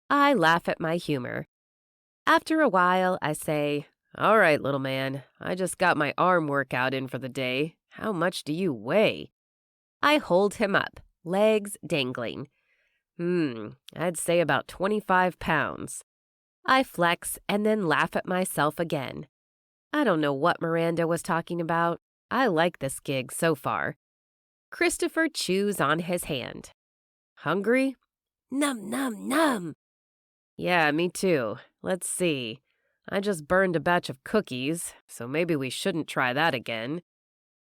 I laugh at my humor. After a while, I say, "All right, little man, I just got my arm workout in for the day. How much do you weigh?" I hold him up, legs dangling. I'd say about 25 pounds. I flex and then laugh at myself again. I don't know what Miranda was talking about. I like this gig so far. Christopher chews on his hand. "Hungry?" "Num, num, num." "Yeah, me too. Let's see. I just burned a batch of cookies, so maybe we shouldn't try that again."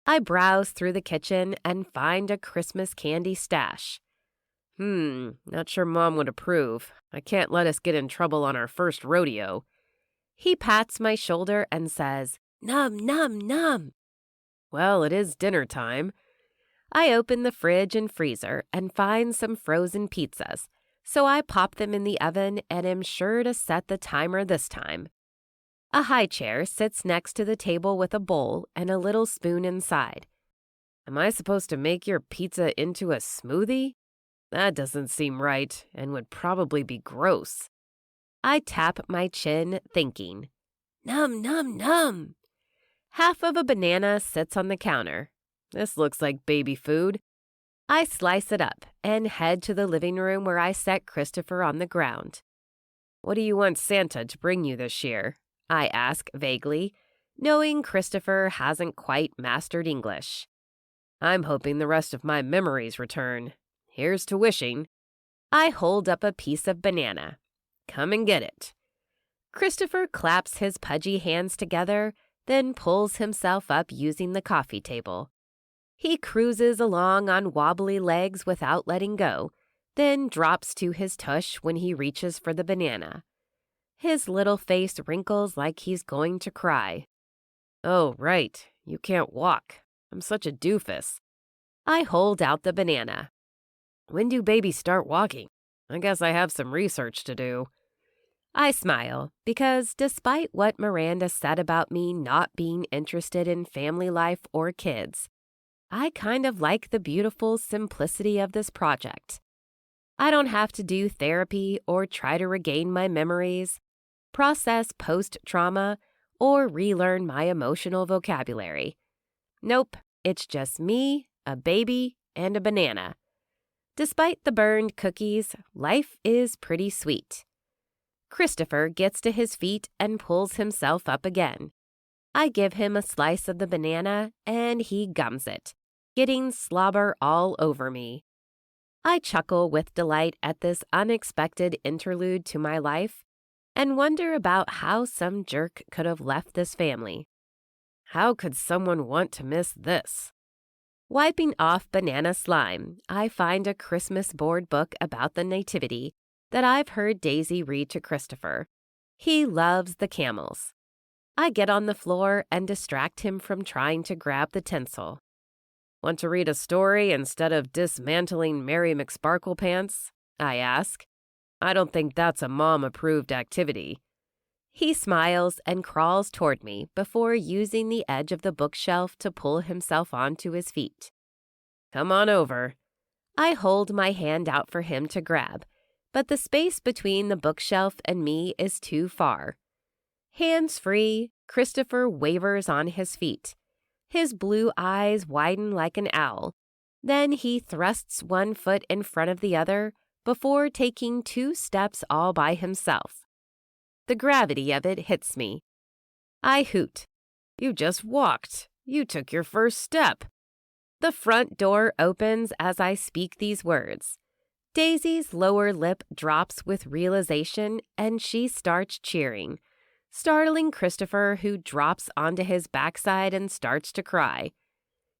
I browse through the kitchen and find a Christmas candy stash. Not sure Mom would approve. I can't let us get in trouble on our first rodeo. He pats my shoulder and says, "Num, num, num." Well, it is dinner time. I open the fridge and freezer and find some frozen pizzas, so I pop them in the oven and am sure to set the timer this time. A high chair sits next to the table with a bowl and a little spoon inside. Am I supposed to make your pizza into a smoothie? That doesn't seem right and would probably be gross. I tap my chin, thinking, "Num, num, num." Half of a banana sits on the counter. This looks like baby food. I slice it up and head to the living room where I set Christopher on the ground. "What do you want Santa to bring you this year?" I ask vaguely, knowing Christopher hasn't quite mastered English. "I'm hoping the rest of my memories return. Here's to wishing." I hold up a piece of banana. "Come and get it." Christopher claps his pudgy hands together, then pulls himself up using the coffee table. He cruises along on wobbly legs without letting go, then drops to his tush when he reaches for the banana. His little face wrinkles like he's going to cry. "Oh, right, you can't walk. I'm such a doofus." I hold out the banana. "When do babies start walking? I guess I have some research to do." I smile because despite what Miranda said about me not being interested in family life or kids, I kind of like the beautiful simplicity of this project. I don't have to do therapy or try to regain my memories, process post-trauma, or relearn my emotional vocabulary. Nope, it's just me, a baby, and a banana. Despite the burned cookies, life is pretty sweet. Christopher gets to his feet and pulls himself up again. I give him a slice of the banana, and he gums it, getting slobber all over me. I chuckle with delight at this unexpected interlude to my life and wonder about how some jerk could have left this family. How could someone want to miss this? Wiping off banana slime, I find a Christmas board book about the Nativity that I've heard Daisy read to Christopher. He loves the camels. I get on the floor and distract him from trying to grab the tinsel. Want to read a story instead of dismantling Mary McSparklepants? I ask. I don't think that's a mom-approved activity. He smiles and crawls toward me before using the edge of the bookshelf to pull himself onto his feet. Come on over. I hold my hand out for him to grab, but the space between the bookshelf and me is too far. Hands free, Christopher wavers on his feet. His blue eyes widen like an owl. Then he thrusts one foot in front of the other before taking 2 steps all by himself. The gravity of it hits me. I hoot. You just walked. You took your first step. The front door opens as I speak these words. Daisy's lower lip drops with realization and she starts cheering, startling Christopher, who drops onto his backside and starts to cry.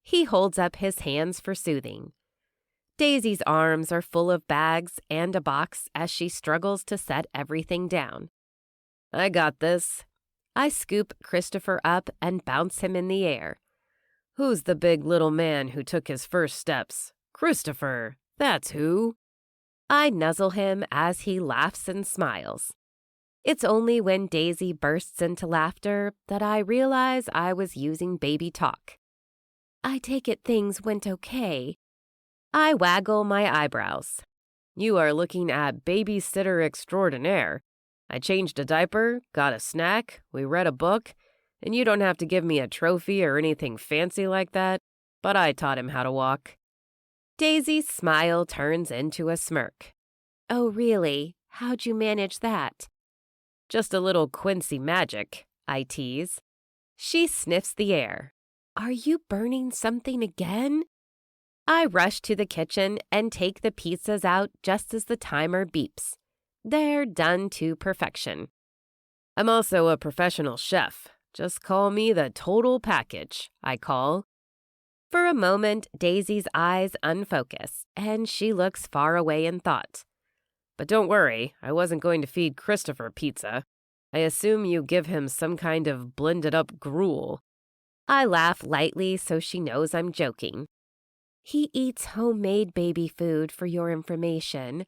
He holds up his hands for soothing. Daisy's arms are full of bags and a box as she struggles to set everything down. I got this. I scoop Christopher up and bounce him in the air. Who's the big little man who took his first steps? Christopher, that's who. I nuzzle him as he laughs and smiles. It's only when Daisy bursts into laughter that I realize I was using baby talk. I take it things went okay. I waggle my eyebrows. You are looking at babysitter extraordinaire. I changed a diaper, got a snack, we read a book, and you don't have to give me a trophy or anything fancy like that, but I taught him how to walk. Daisy's smile turns into a smirk. Oh, really? How'd you manage that? Just a little Quincy magic, I tease. She sniffs the air. Are you burning something again? I rush to the kitchen and take the pizzas out just as the timer beeps. They're done to perfection. I'm also a professional chef. Just call me the total package, I call. For a moment, Daisy's eyes unfocus, and she looks far away in thought. But don't worry, I wasn't going to feed Christopher pizza. I assume you give him some kind of blended-up gruel. I laugh lightly so she knows I'm joking. He eats homemade baby food, for your information.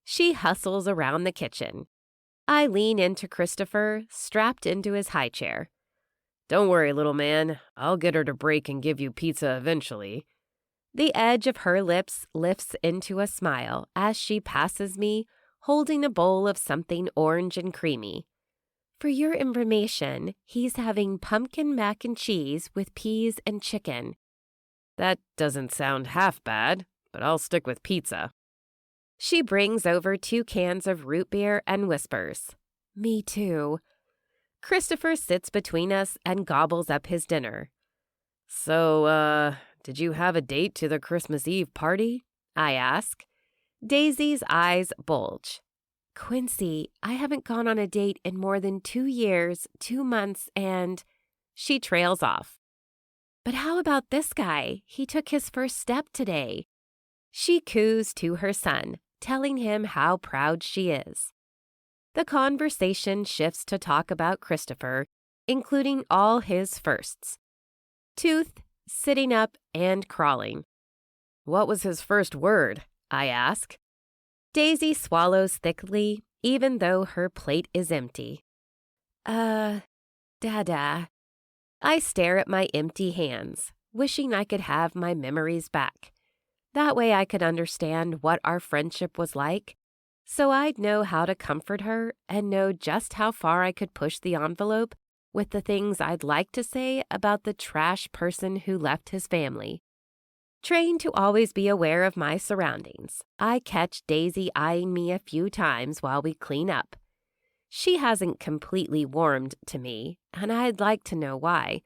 She hustles around the kitchen. I lean into Christopher, strapped into his high chair. Don't worry, little man. I'll get her to break and give you pizza eventually. The edge of her lips lifts into a smile as she passes me, holding a bowl of something orange and creamy. For your information, he's having pumpkin mac and cheese with peas and chicken. That doesn't sound half bad, but I'll stick with pizza. She brings over 2 cans of root beer and whispers, Me too. Christopher sits between us and gobbles up his dinner. So, did you have a date to the Christmas Eve party? I ask. Daisy's eyes bulge. Quincy, I haven't gone on a date in more than 2 years, 2 months, and... She trails off. But how about this guy? He took his first step today. She coos to her son, telling him how proud she is. The conversation shifts to talk about Christopher, including all his firsts. Tooth, sitting up, and crawling. What was his first word? I ask. Daisy swallows thickly, even though her plate is empty. Dada. I stare at my empty hands, wishing I could have my memories back. That way I could understand what our friendship was like, so I'd know how to comfort her and know just how far I could push the envelope with the things I'd like to say about the trash person who left his family. Trained to always be aware of my surroundings, I catch Daisy eyeing me a few times while we clean up. She hasn't completely warmed to me, and I'd like to know why.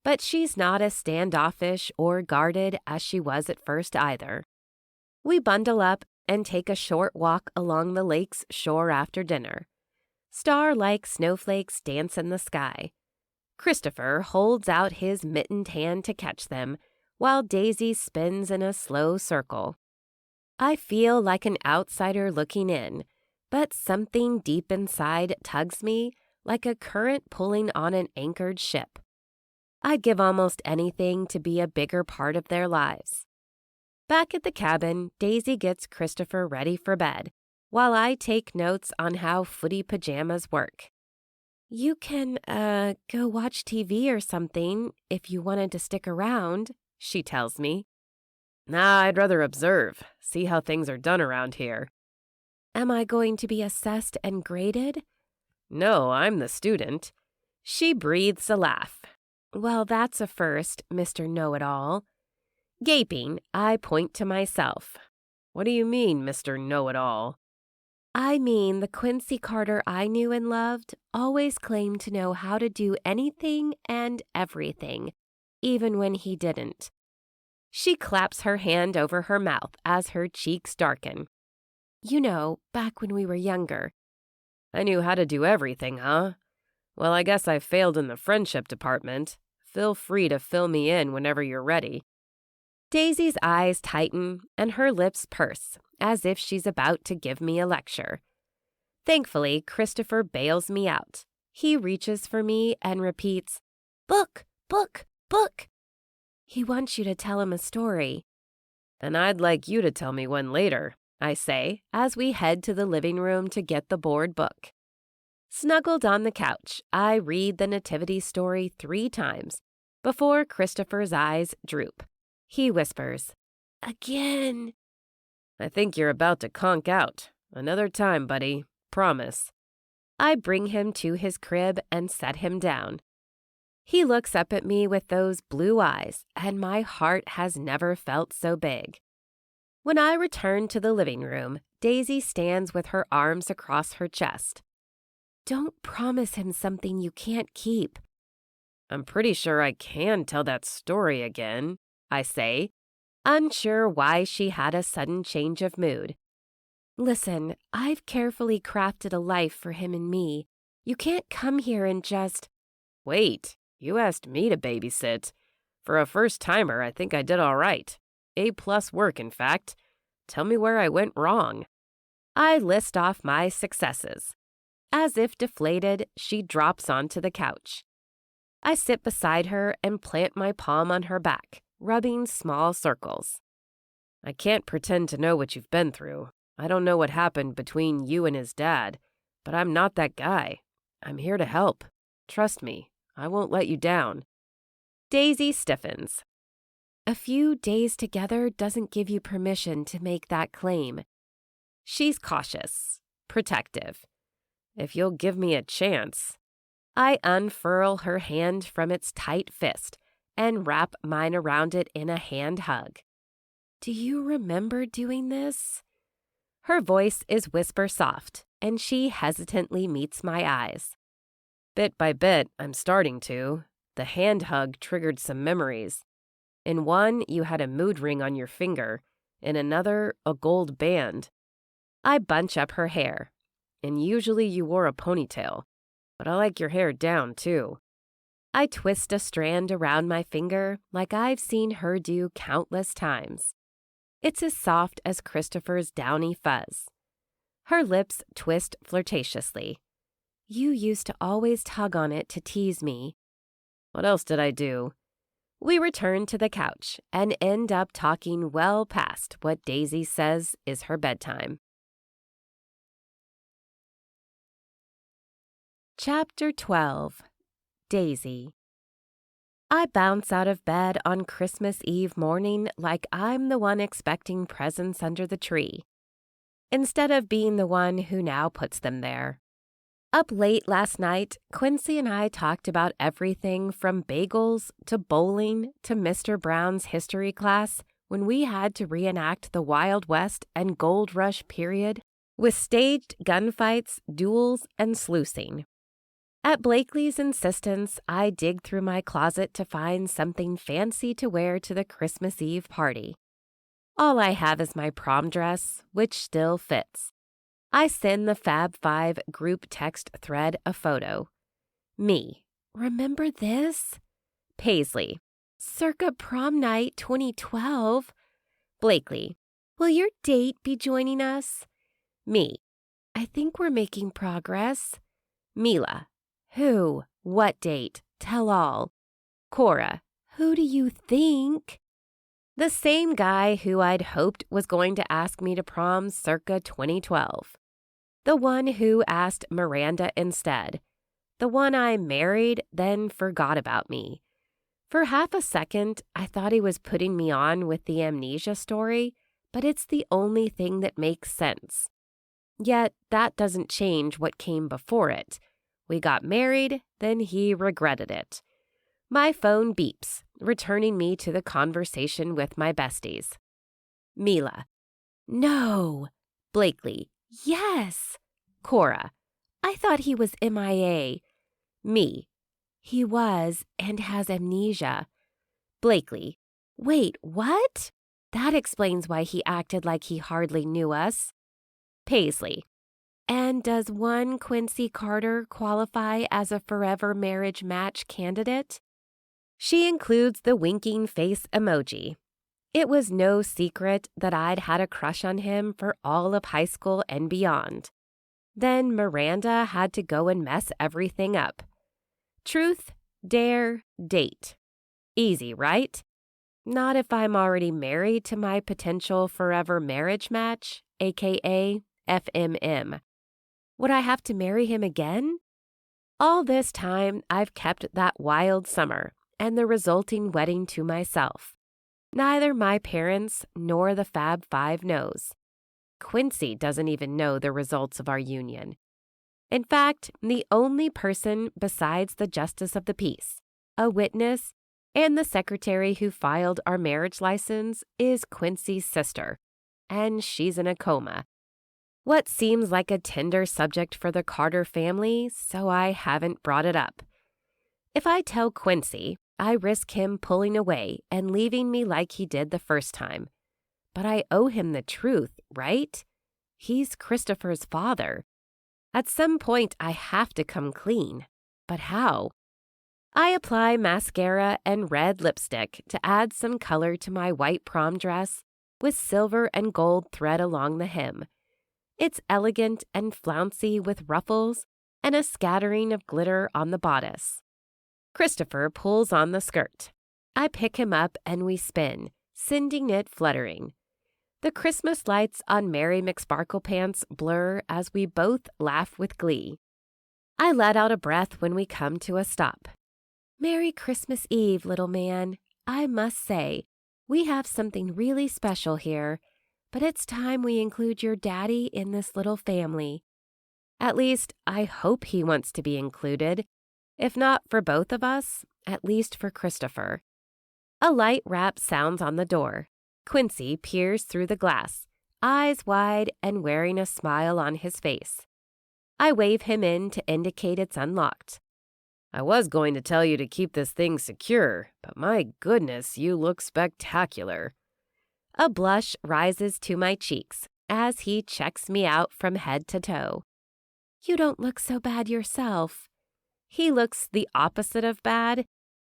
But she's not as standoffish or guarded as she was at first either. We bundle up and take a short walk along the lake's shore after dinner. Star-like snowflakes dance in the sky. Christopher holds out his mittened hand to catch them, while Daisy spins in a slow circle. I feel like an outsider looking in, but something deep inside tugs me like a current pulling on an anchored ship. I'd give almost anything to be a bigger part of their lives. Back at the cabin, Daisy gets Christopher ready for bed, while I take notes on how footy pajamas work. You can, go watch TV or something if you wanted to stick around, she tells me. Nah, I'd rather observe, see how things are done around here. Am I going to be assessed and graded? No, I'm the student. She breathes a laugh. Well, that's a first, Mr. Know-It-All. Gaping, I point to myself. What do you mean, Mr. Know-It-All? I mean the Quincy Carter I knew and loved always claimed to know how to do anything and everything, even when he didn't. She claps her hand over her mouth as her cheeks darken. You know, back when we were younger. I knew how to do everything, huh? Well, I guess I failed in the friendship department. Feel free to fill me in whenever you're ready. Daisy's eyes tighten and her lips purse, as if she's about to give me a lecture. Thankfully, Christopher bails me out. He reaches for me and repeats, "Book, book, book." He wants you to tell him a story. And I'd like you to tell me one later, I say, as we head to the living room to get the board book. Snuggled on the couch, I read the nativity story 3 times before Christopher's eyes droop. He whispers, "Again." I think you're about to conk out. Another time, buddy. Promise. I bring him to his crib and set him down. He looks up at me with those blue eyes, and my heart has never felt so big. When I return to the living room, Daisy stands with her arms across her chest. Don't promise him something you can't keep. I'm pretty sure I can tell that story again, I say, unsure why she had a sudden change of mood. Listen, I've carefully crafted a life for him and me. You can't come here and just... Wait, you asked me to babysit. For a first-timer, I think I did all right. A+ work, in fact. Tell me where I went wrong. I list off my successes. As if deflated, she drops onto the couch. I sit beside her and plant my palm on her back, rubbing small circles. I can't pretend to know what you've been through. I don't know what happened between you and his dad, but I'm not that guy. I'm here to help. Trust me, I won't let you down. Daisy stiffens. A few days together doesn't give you permission to make that claim. She's cautious, protective. If you'll give me a chance. I unfurl her hand from its tight fist and wrap mine around it in a hand hug. Do you remember doing this? Her voice is whisper soft, and she hesitantly meets my eyes. Bit by bit, I'm starting to. The hand hug triggered some memories. In one, you had a mood ring on your finger. In another, a gold band. I bunch up her hair. And usually you wore a ponytail. But I like your hair down, too. I twist a strand around my finger like I've seen her do countless times. It's as soft as Christopher's downy fuzz. Her lips twist flirtatiously. You used to always tug on it to tease me. What else did I do? We return to the couch and end up talking well past what Daisy says is her bedtime. Chapter 12. Daisy. I bounce out of bed on Christmas Eve morning like I'm the one expecting presents under the tree, instead of being the one who now puts them there. Up late last night, Quincy and I talked about everything from bagels to bowling to Mr. Brown's history class when we had to reenact the Wild West and Gold Rush period with staged gunfights, duels, and sluicing. At Blakely's insistence, I dig through my closet to find something fancy to wear to the Christmas Eve party. All I have is my prom dress, which still fits. I send the Fab Five group text thread a photo. Me. Remember this? Paisley. Circa prom night 2012. Blakely, will your date be joining us? Me, I think we're making progress. Mila, who? What date? Tell all. Cora, who do you think? The same guy who I'd hoped was going to ask me to prom circa 2012. The one who asked Miranda instead. The one I married, then forgot about me. For half a second, I thought he was putting me on with the amnesia story, but it's the only thing that makes sense. Yet that doesn't change what came before it. We got married, then he regretted it. My phone beeps, returning me to the conversation with my besties. Mila. No. Blakely. Yes. Cora. I thought he was MIA. Me. He was and has amnesia. Blakely. Wait, what? That explains why he acted like he hardly knew us. Paisley. And does one Quincy Carter qualify as a forever marriage match candidate? She includes the winking face emoji. It was no secret that I'd had a crush on him for all of high school and beyond. Then Miranda had to go and mess everything up. Truth, dare, date. Easy, right? Not if I'm already married to my potential forever marriage match, aka FMM. Would I have to marry him again? All this time, I've kept that wild summer and the resulting wedding to myself. Neither my parents nor the Fab Five knows. Quincy doesn't even know the results of our union. In fact, the only person besides the Justice of the Peace, a witness, and the secretary who filed our marriage license is Quincy's sister, and she's in a coma. What seems like a tender subject for the Carter family, so I haven't brought it up. If I tell Quincy, I risk him pulling away and leaving me like he did the first time. But I owe him the truth, right? He's Christopher's father. At some point, I have to come clean. But how? I apply mascara and red lipstick to add some color to my white prom dress with silver and gold thread along the hem. It's elegant and flouncy with ruffles and a scattering of glitter on the bodice. Christopher pulls on the skirt. I pick him up and we spin, sending it fluttering. The Christmas lights on Mary McSparklepants blur as we both laugh with glee. I let out a breath when we come to a stop. Merry Christmas Eve, little man. I must say, we have something really special here, but it's time we include your daddy in this little family. At least, I hope he wants to be included. If not for both of us, at least for Christopher. A light rap sounds on the door. Quincy peers through the glass, eyes wide and wearing a smile on his face. I wave him in to indicate it's unlocked. I was going to tell you to keep this thing secure, but my goodness, you look spectacular. A blush rises to my cheeks as he checks me out from head to toe. You don't look so bad yourself. He looks the opposite of bad.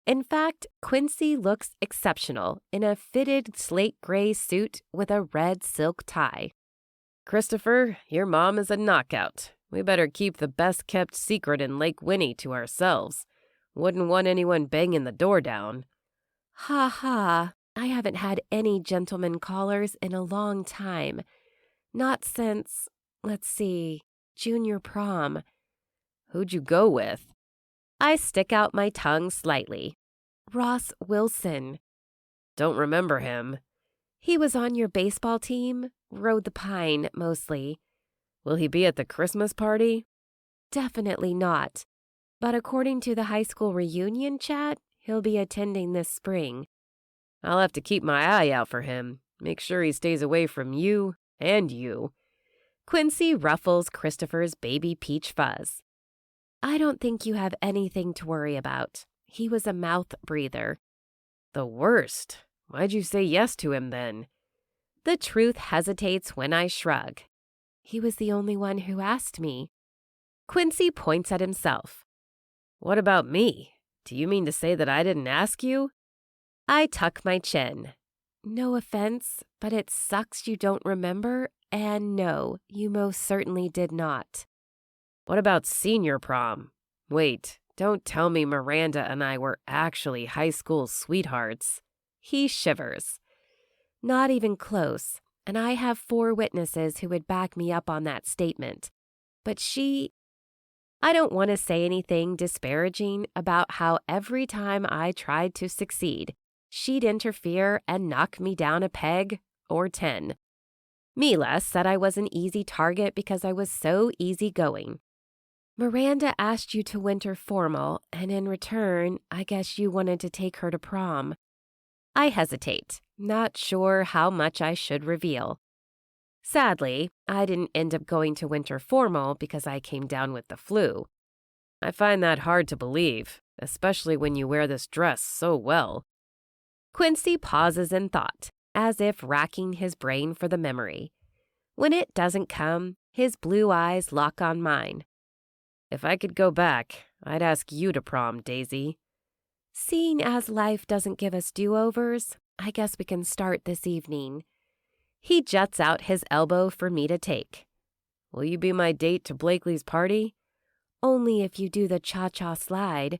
In fact, Quincy looks exceptional in a fitted slate gray suit with a red silk tie. Christopher, your mom is a knockout. We better keep the best-kept secret in Lake Winnie to ourselves. Wouldn't want anyone banging the door down. Ha ha, I haven't had any gentleman callers in a long time. Not since, let's see, junior prom. Who'd you go with? I stick out my tongue slightly. Ross Wilson. Don't remember him. He was on your baseball team, rode the pine mostly. Will he be at the Christmas party? Definitely not. But according to the high school reunion chat, he'll be attending this spring. I'll have to keep my eye out for him. Make sure he stays away from you and you. Quincy ruffles Christopher's baby peach fuzz. I don't think you have anything to worry about. He was a mouth breather. The worst. Why'd you say yes to him then? The truth hesitates when I shrug. He was the only one who asked me. Quincy points at himself. What about me? Do you mean to say that I didn't ask you? I tuck my chin. No offense, but it sucks you don't remember, and no, you most certainly did not. What about senior prom? Wait, don't tell me Miranda and I were actually high school sweethearts. He shivers. Not even close, and I have 4 witnesses who would back me up on that statement. But I don't want to say anything disparaging about how every time I tried to succeed, she'd interfere and knock me down a peg or 10. Mila said I was an easy target because I was so easygoing. Miranda asked you to winter formal, and in return, I guess you wanted to take her to prom. I hesitate, not sure how much I should reveal. Sadly, I didn't end up going to winter formal because I came down with the flu. I find that hard to believe, especially when you wear this dress so well. Quincy pauses in thought, as if racking his brain for the memory. When it doesn't come, his blue eyes lock on mine. If I could go back, I'd ask you to prom, Daisy. Seeing as life doesn't give us do-overs, I guess we can start this evening. He juts out his elbow for me to take. Will you be my date to Blakely's party? Only if you do the cha-cha slide.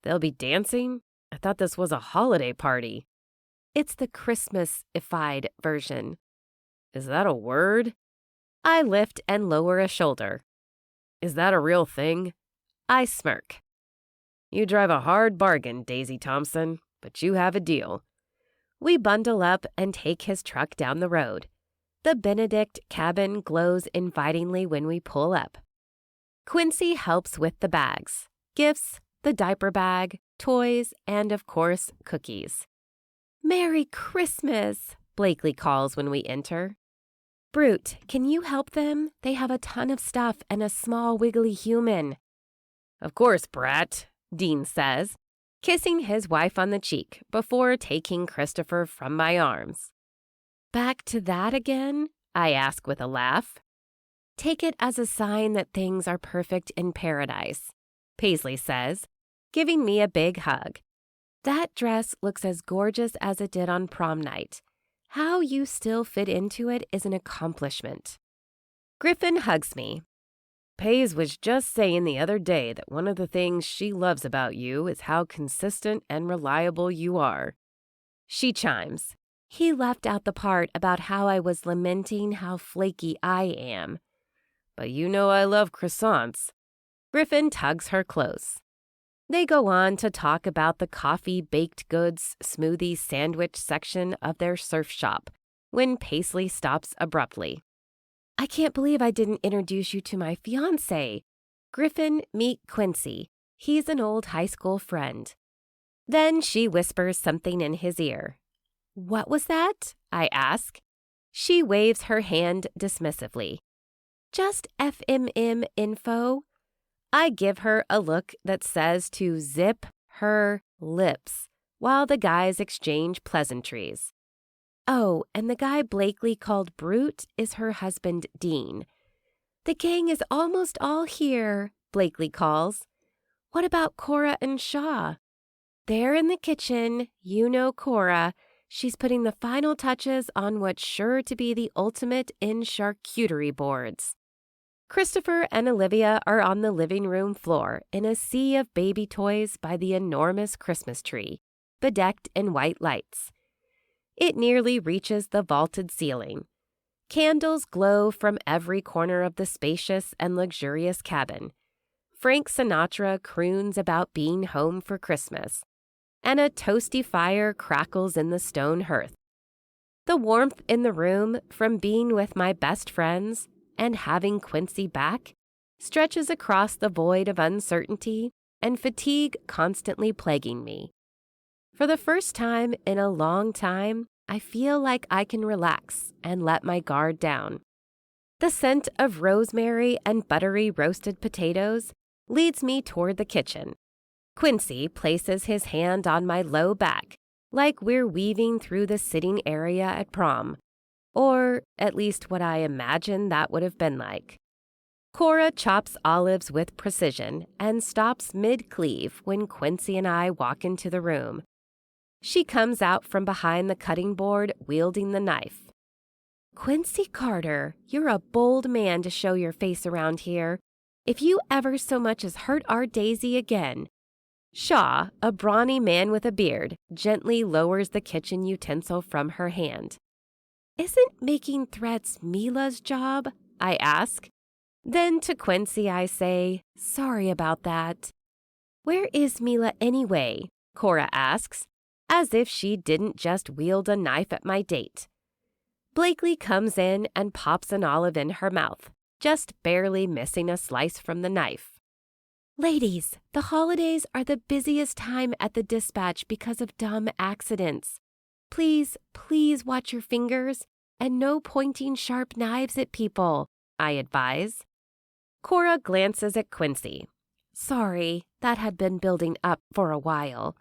They'll be dancing? I thought this was a holiday party. It's the Christmas-ified version. Is that a word? I lift and lower a shoulder. Is that a real thing? I smirk. You drive a hard bargain, Daisy Thompson, but you have a deal. We bundle up and take his truck down the road. The Benedict cabin glows invitingly when we pull up. Quincy helps with the bags, gifts, the diaper bag, toys, and of course, cookies. Merry Christmas, Blakely calls when we enter. Brute, can you help them? They have a ton of stuff and a small wiggly human. Of course, brat, Dean says, kissing his wife on the cheek before taking Christopher from my arms. Back to that again? I ask with a laugh. Take it as a sign that things are perfect in paradise, Paisley says, giving me a big hug. That dress looks as gorgeous as it did on prom night. How you still fit into it is an accomplishment. Griffin hugs me. Paige was just saying the other day that one of the things she loves about you is how consistent and reliable you are. She chimes. He left out the part about how I was lamenting how flaky I am. But you know I love croissants. Griffin tugs her close. They go on to talk about the coffee, baked goods, smoothie sandwich section of their surf shop when Paisley stops abruptly. I can't believe I didn't introduce you to my fiancé. Griffin, meet Quincy. He's an old high school friend. Then she whispers something in his ear. What was that? I ask. She waves her hand dismissively. Just FMM info. I give her a look that says to zip her lips while the guys exchange pleasantries. Oh, and the guy Blakely called Brute is her husband, Dean. The gang is almost all here, Blakely calls. What about Cora and Shaw? They're in the kitchen. You know Cora. She's putting the final touches on what's sure to be the ultimate in charcuterie boards. Christopher and Olivia are on the living room floor in a sea of baby toys by the enormous Christmas tree, bedecked in white lights. It nearly reaches the vaulted ceiling. Candles glow from every corner of the spacious and luxurious cabin. Frank Sinatra croons about being home for Christmas, and a toasty fire crackles in the stone hearth. The warmth in the room from being with my best friends and having Quincy back stretches across the void of uncertainty and fatigue constantly plaguing me. For the first time in a long time, I feel like I can relax and let my guard down. The scent of rosemary and buttery roasted potatoes leads me toward the kitchen. Quincy places his hand on my low back, like we're weaving through the sitting area at prom, or at least what I imagine that would have been like. Cora chops olives with precision and stops mid-cleave when Quincy and I walk into the room. She comes out from behind the cutting board wielding the knife. Quincy Carter, you're a bold man to show your face around here. If you ever so much as hurt our Daisy again. Shaw, a brawny man with a beard, gently lowers the kitchen utensil from her hand. Isn't making threats Mila's job? I ask. Then to Quincy I say, sorry about that. Where is Mila anyway? Cora asks, as if she didn't just wield a knife at my date. Blakely comes in and pops an olive in her mouth, just barely missing a slice from the knife. Ladies, the holidays are the busiest time at the dispatch because of dumb accidents. Please, please watch your fingers and no pointing sharp knives at people, I advise. Cora glances at Quincy. Sorry, that had been building up for a while.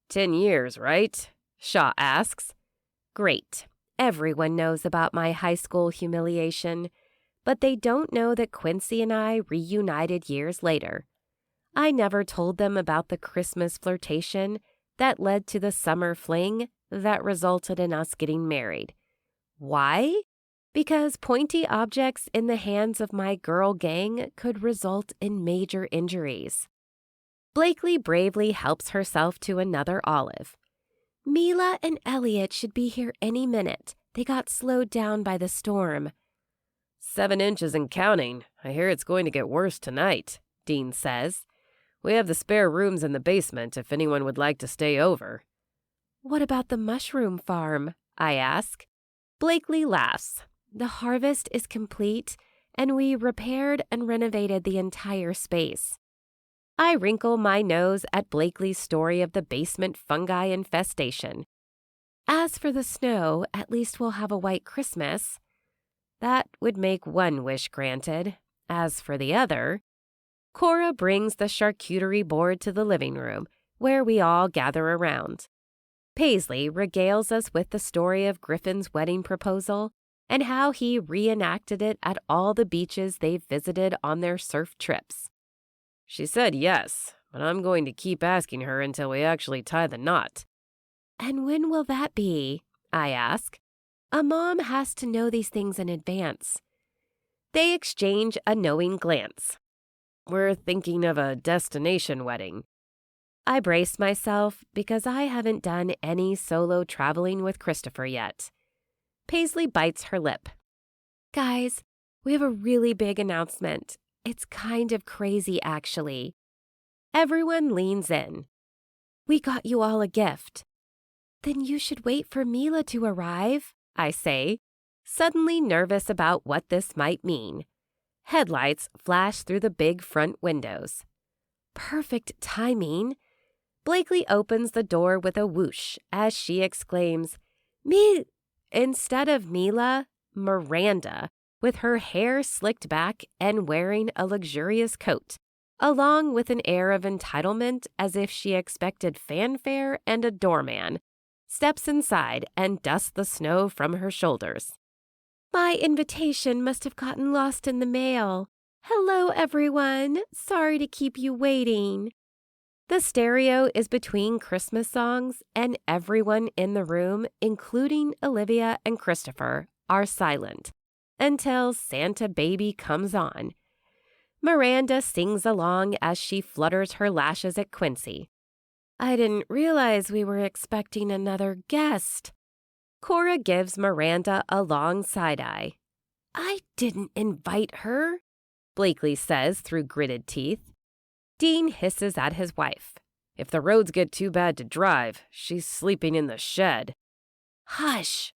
10 years, right? Shaw asks. Great. Everyone knows about my high school humiliation, but they don't know that Quincy and I reunited years later. I never told them about the Christmas flirtation that led to the summer fling that resulted in us getting married. Why? Because pointy objects in the hands of my girl gang could result in major injuries. Blakely bravely helps herself to another olive. Mila and Elliot should be here any minute. They got slowed down by the storm. 7 inches and counting. I hear it's going to get worse tonight, Dean says. We have the spare rooms in the basement if anyone would like to stay over. What about the mushroom farm? I ask. Blakely laughs. The harvest is complete, and we repaired and renovated the entire space. I wrinkle my nose at Blakely's story of the basement fungi infestation. As for the snow, at least we'll have a white Christmas. That would make one wish granted. As for the other, Cora brings the charcuterie board to the living room, where we all gather around. Paisley regales us with the story of Griffin's wedding proposal and how he reenacted it at all the beaches they've visited on their surf trips. She said yes, but I'm going to keep asking her until we actually tie the knot. And when will that be? I ask. A mom has to know these things in advance. They exchange a knowing glance. We're thinking of a destination wedding. I brace myself because I haven't done any solo traveling with Christopher yet. Paisley bites her lip. Guys, we have a really big announcement. It's kind of crazy, actually. Everyone leans in. We got you all a gift. Then you should wait for Mila to arrive, I say, suddenly nervous about what this might mean. Headlights flash through the big front windows. Perfect timing. Blakely opens the door with a whoosh as she exclaims, Instead of Mila, Miranda, with her hair slicked back and wearing a luxurious coat, along with an air of entitlement as if she expected fanfare and a doorman, steps inside and dusts the snow from her shoulders. My invitation must have gotten lost in the mail. Hello, everyone. Sorry to keep you waiting. The stereo is between Christmas songs, and everyone in the room, including Olivia and Christopher, are silent until Santa Baby comes on. Miranda sings along as she flutters her lashes at Quincy. I didn't realize we were expecting another guest. Cora gives Miranda a long side-eye. I didn't invite her, Blakely says through gritted teeth. Dean hisses at his wife. If the roads get too bad to drive, she's sleeping in the shed. Hush!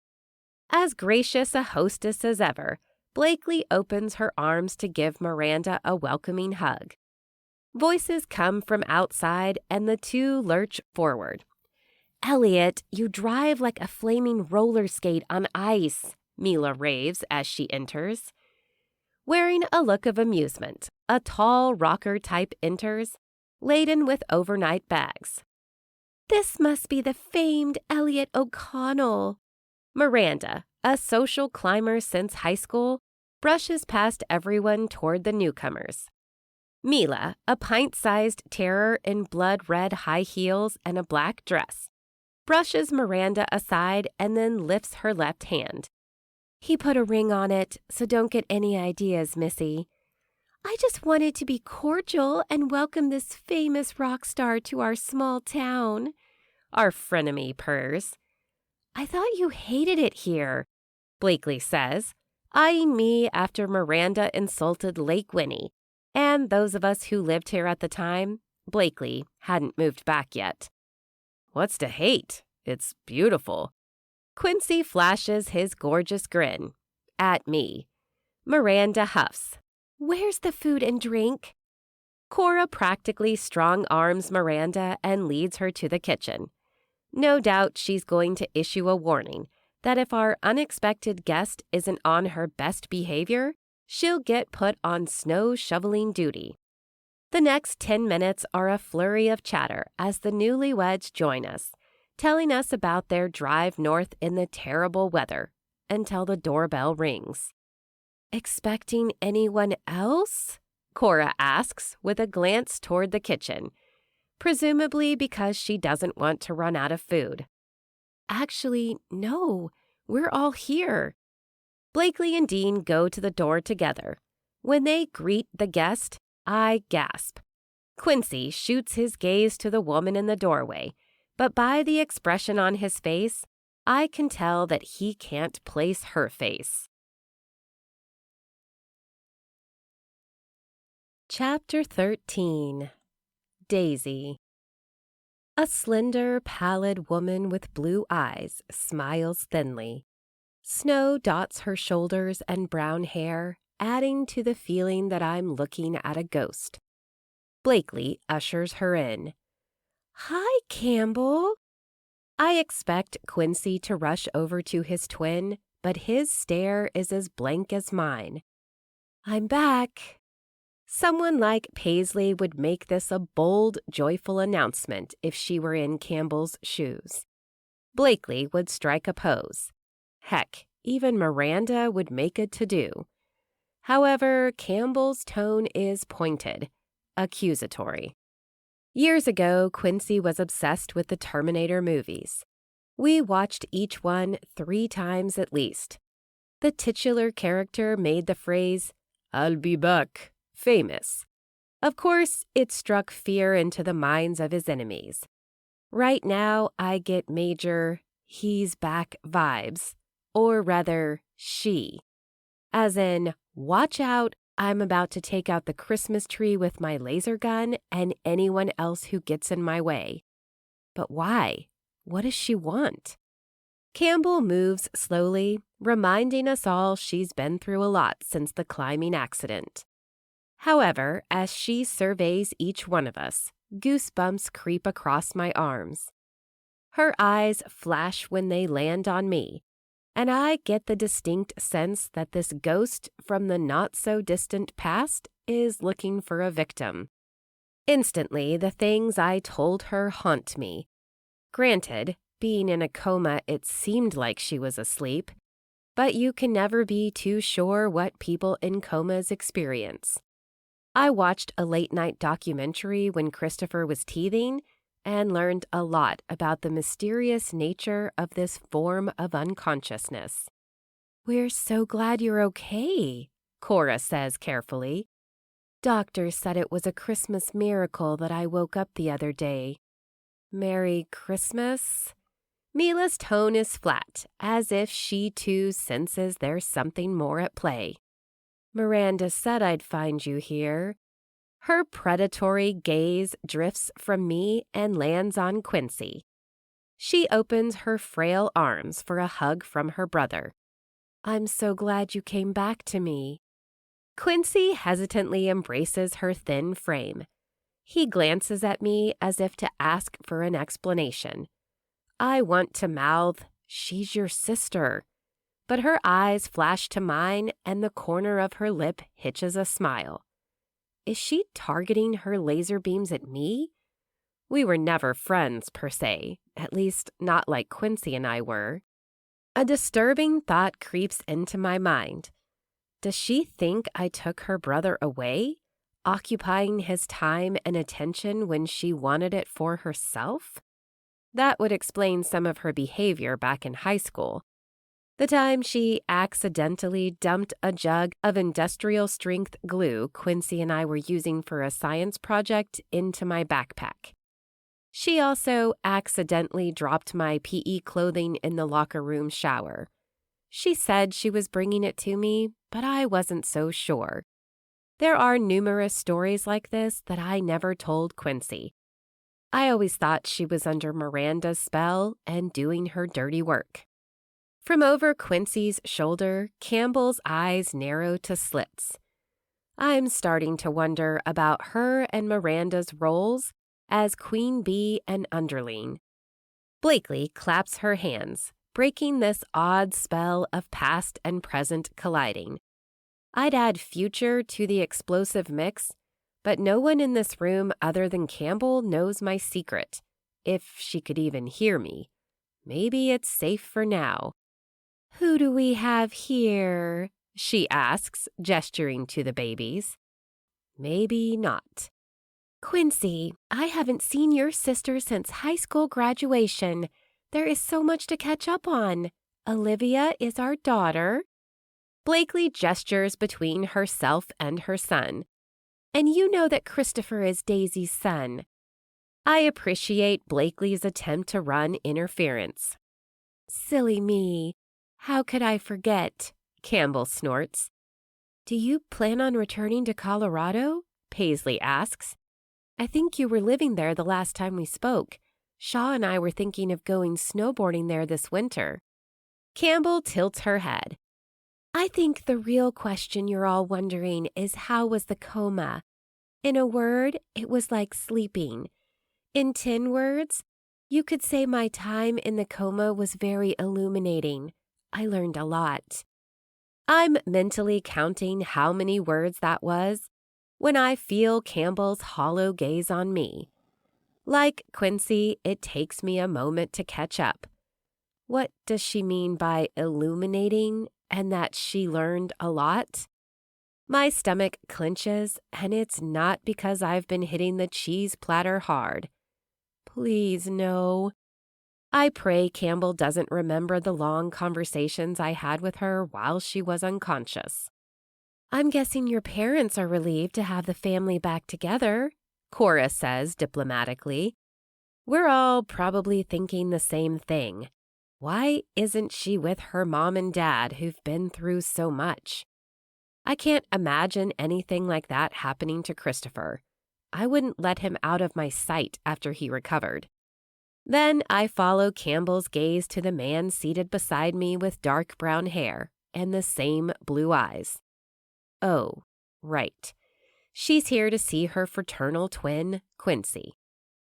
As gracious a hostess as ever, Blakely opens her arms to give Miranda a welcoming hug. Voices come from outside and the two lurch forward. Elliot, you drive like a flaming roller skate on ice, Mila raves as she enters. Wearing a look of amusement, a tall rocker type enters, laden with overnight bags. This must be the famed Elliot O'Connell. Miranda, a social climber since high school, brushes past everyone toward the newcomers. Mila, a pint-sized terror in blood-red high heels and a black dress, brushes Miranda aside, and then lifts her left hand. He put a ring on it, so don't get any ideas, Missy. I just wanted to be cordial and welcome this famous rock star to our small town. Our frenemy purrs. I thought you hated it here, Blakely says, eyeing me after Miranda insulted Lake Winnie, and those of us who lived here at the time, Blakely hadn't moved back yet. What's to hate? It's beautiful. Quincy flashes his gorgeous grin at me. Miranda huffs. Where's the food and drink? Cora practically strong-arms Miranda and leads her to the kitchen. No doubt she's going to issue a warning that if our unexpected guest isn't on her best behavior, she'll get put on snow shoveling duty. The next 10 minutes are a flurry of chatter as the newlyweds join us, telling us about their drive north in the terrible weather until the doorbell rings. Expecting anyone else? Cora asks with a glance toward the kitchen, presumably because she doesn't want to run out of food. Actually, no. We're all here. Blakely and Dean go to the door together. When they greet the guest, I gasp. Quincy shoots his gaze to the woman in the doorway, but by the expression on his face, I can tell that he can't place her face. Chapter 13. Daisy. A slender, pallid woman with blue eyes smiles thinly. Snow dots her shoulders and brown hair, adding to the feeling that I'm looking at a ghost. Blakely ushers her in. Hi, Campbell. I expect Quincy to rush over to his twin, but his stare is as blank as mine. I'm back. Someone like Paisley would make this a bold, joyful announcement if she were in Campbell's shoes. Blakely would strike a pose. Heck, even Miranda would make a to-do. However, Campbell's tone is pointed, accusatory. Years ago, Quincy was obsessed with the Terminator movies. We watched each one 3 times at least. The titular character made the phrase, "I'll be back," famous. Of course, it struck fear into the minds of his enemies. Right now, I get major "he's back" vibes, or rather, she. As in, watch out, I'm about to take out the Christmas tree with my laser gun and anyone else who gets in my way. But why? What does she want? Campbell moves slowly, reminding us all she's been through a lot since the climbing accident. However, as she surveys each one of us, goosebumps creep across my arms. Her eyes flash when they land on me, and I get the distinct sense that this ghost from the not-so-distant past is looking for a victim. Instantly, the things I told her haunt me. Granted, being in a coma, it seemed like she was asleep, but you can never be too sure what people in comas experience. I watched a late-night documentary when Christopher was teething and learned a lot about the mysterious nature of this form of unconsciousness. We're so glad you're okay, Cora says carefully. Doctors said it was a Christmas miracle that I woke up the other day. Merry Christmas? Mila's tone is flat, as if she too senses there's something more at play. Miranda said I'd find you here. Her predatory gaze drifts from me and lands on Quincy. She opens her frail arms for a hug from her brother. I'm so glad you came back to me. Quincy hesitantly embraces her thin frame. He glances at me as if to ask for an explanation. I want to mouth, "She's your sister," but her eyes flash to mine and the corner of her lip hitches a smile. Is she targeting her laser beams at me? We were never friends, per se, at least not like Quincy and I were. A disturbing thought creeps into my mind. Does she think I took her brother away, occupying his time and attention when she wanted it for herself? That would explain some of her behavior back in high school. The time she accidentally dumped a jug of industrial-strength glue Quincy and I were using for a science project into my backpack. She also accidentally dropped my PE clothing in the locker room shower. She said she was bringing it to me, but I wasn't so sure. There are numerous stories like this that I never told Quincy. I always thought she was under Miranda's spell and doing her dirty work. From over Quincy's shoulder, Campbell's eyes narrowed to slits. I'm starting to wonder about her and Miranda's roles as queen bee and underling. Blakely claps her hands, breaking this odd spell of past and present colliding. I'd add future to the explosive mix, but no one in this room other than Campbell knows my secret, if she could even hear me. Maybe it's safe for now. "Who do we have here?" she asks, gesturing to the babies. Maybe not. "Quincy, I haven't seen your sister since high school graduation. There is so much to catch up on. Olivia is our daughter." Blakely gestures between herself and her son. "And you know that Christopher is Daisy's son." I appreciate Blakely's attempt to run interference. "Silly me. How could I forget?" Campbell snorts. "Do you plan on returning to Colorado?" Paisley asks. "I think you were living there the last time we spoke. Shaw and I were thinking of going snowboarding there this winter." Campbell tilts her head. "I think the real question you're all wondering is how was the coma? In a word, it was like sleeping. In 10 words, you could say my time in the coma was very illuminating. I learned a lot." I'm mentally counting how many words that was when I feel Campbell's hollow gaze on me. Like Quincy, it takes me a moment to catch up. What does she mean by illuminating and that she learned a lot? My stomach clenches, and it's not because I've been hitting the cheese platter hard. Please, no. I pray Campbell doesn't remember the long conversations I had with her while she was unconscious. "I'm guessing your parents are relieved to have the family back together," Cora says diplomatically. We're all probably thinking the same thing. Why isn't she with her mom and dad who've been through so much? I can't imagine anything like that happening to Christopher. I wouldn't let him out of my sight after he recovered. Then I follow Campbell's gaze to the man seated beside me with dark brown hair and the same blue eyes. Oh, right. She's here to see her fraternal twin, Quincy.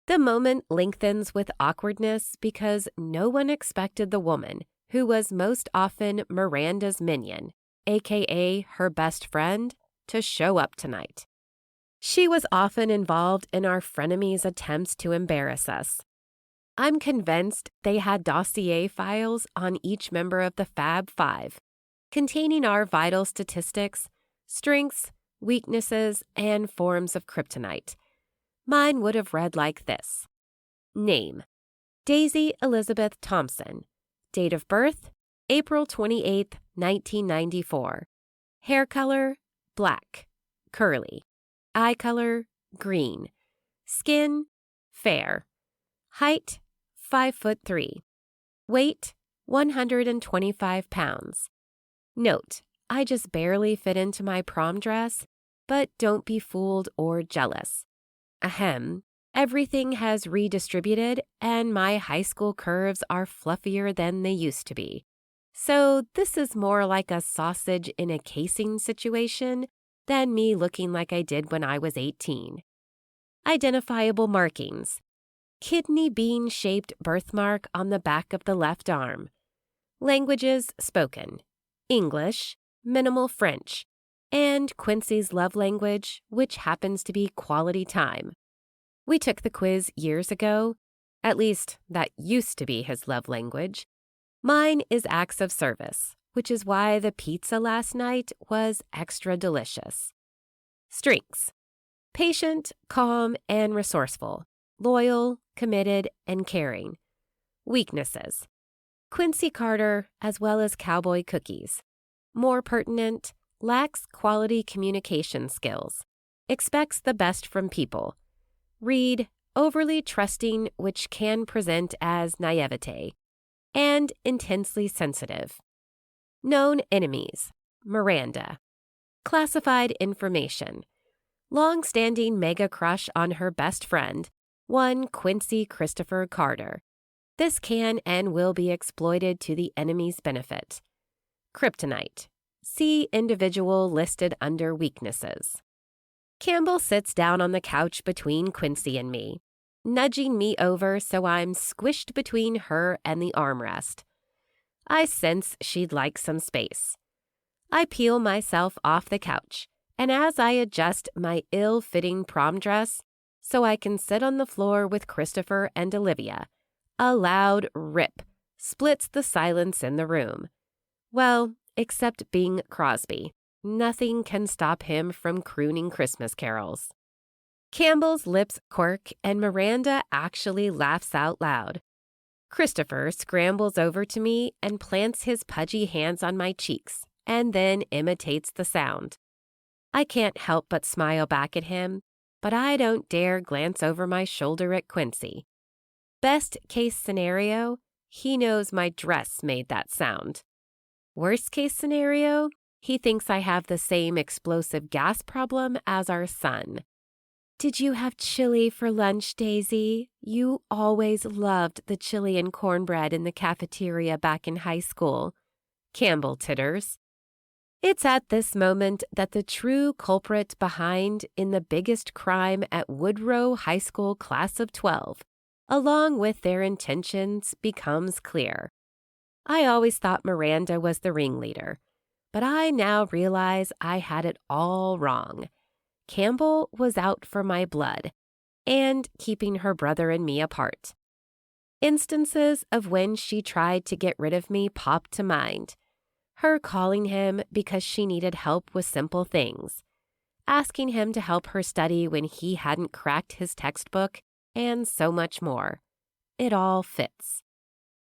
The moment lengthens with awkwardness because no one expected the woman, who was most often Miranda's minion, aka her best friend, to show up tonight. She was often involved in our frenemies' attempts to embarrass us. I'm convinced they had dossier files on each member of the Fab Five, containing our vital statistics, strengths, weaknesses, and forms of kryptonite. Mine would have read like this. Name: Daisy Elizabeth Thompson. Date of birth: April 28, 1994. Hair color: black, curly. Eye color: green. Skin: fair. Height: 5'3". Weight: 125 pounds. Note: I just barely fit into my prom dress, but don't be fooled or jealous. Ahem. Everything has redistributed, and my high school curves are fluffier than they used to be. So this is more like a sausage in a casing situation than me looking like I did when I was 18. Identifiable markings: kidney bean-shaped birthmark on the back of the left arm. Languages spoken: English, minimal French, and Quincy's love language, which happens to be quality time. We took the quiz years ago. At least, that used to be his love language. Mine is acts of service, which is why the pizza last night was extra delicious. Strengths: patient, calm, and resourceful. Loyal, committed, and caring. Weaknesses: Quincy Carter, as well as cowboy cookies. More pertinent, lacks quality communication skills. Expects the best from people. Read, overly trusting, which can present as naivete. And intensely sensitive. Known enemies: Miranda. Classified information: long-standing mega crush on her best friend, one Quincy Christopher Carter. This can and will be exploited to the enemy's benefit. Kryptonite. See individual listed under weaknesses. Campbell sits down on the couch between Quincy and me, nudging me over so I'm squished between her and the armrest. I sense she'd like some space. I peel myself off the couch, and as I adjust my ill-fitting prom dress so I can sit on the floor with Christopher and Olivia, a loud rip splits the silence in the room. Well, except Bing Crosby. Nothing can stop him from crooning Christmas carols. Campbell's lips quirk and Miranda actually laughs out loud. Christopher scrambles over to me and plants his pudgy hands on my cheeks and then imitates the sound. I can't help but smile back at him, but I don't dare glance over my shoulder at Quincy. Best case scenario, he knows my dress made that sound. Worst case scenario, he thinks I have the same explosive gas problem as our son. Did you have chili for lunch, Daisy? You always loved the chili and cornbread in the cafeteria back in high school. Campbell titters. It's at this moment that the true culprit behind in the biggest crime at Woodrow High School class of 12, along with their intentions, becomes clear. I always thought Miranda was the ringleader, but I now realize I had it all wrong. Campbell was out for my blood and keeping her brother and me apart. Instances of when she tried to get rid of me popped to mind. Her calling him because she needed help with simple things, asking him to help her study when he hadn't cracked his textbook, and so much more. It all fits.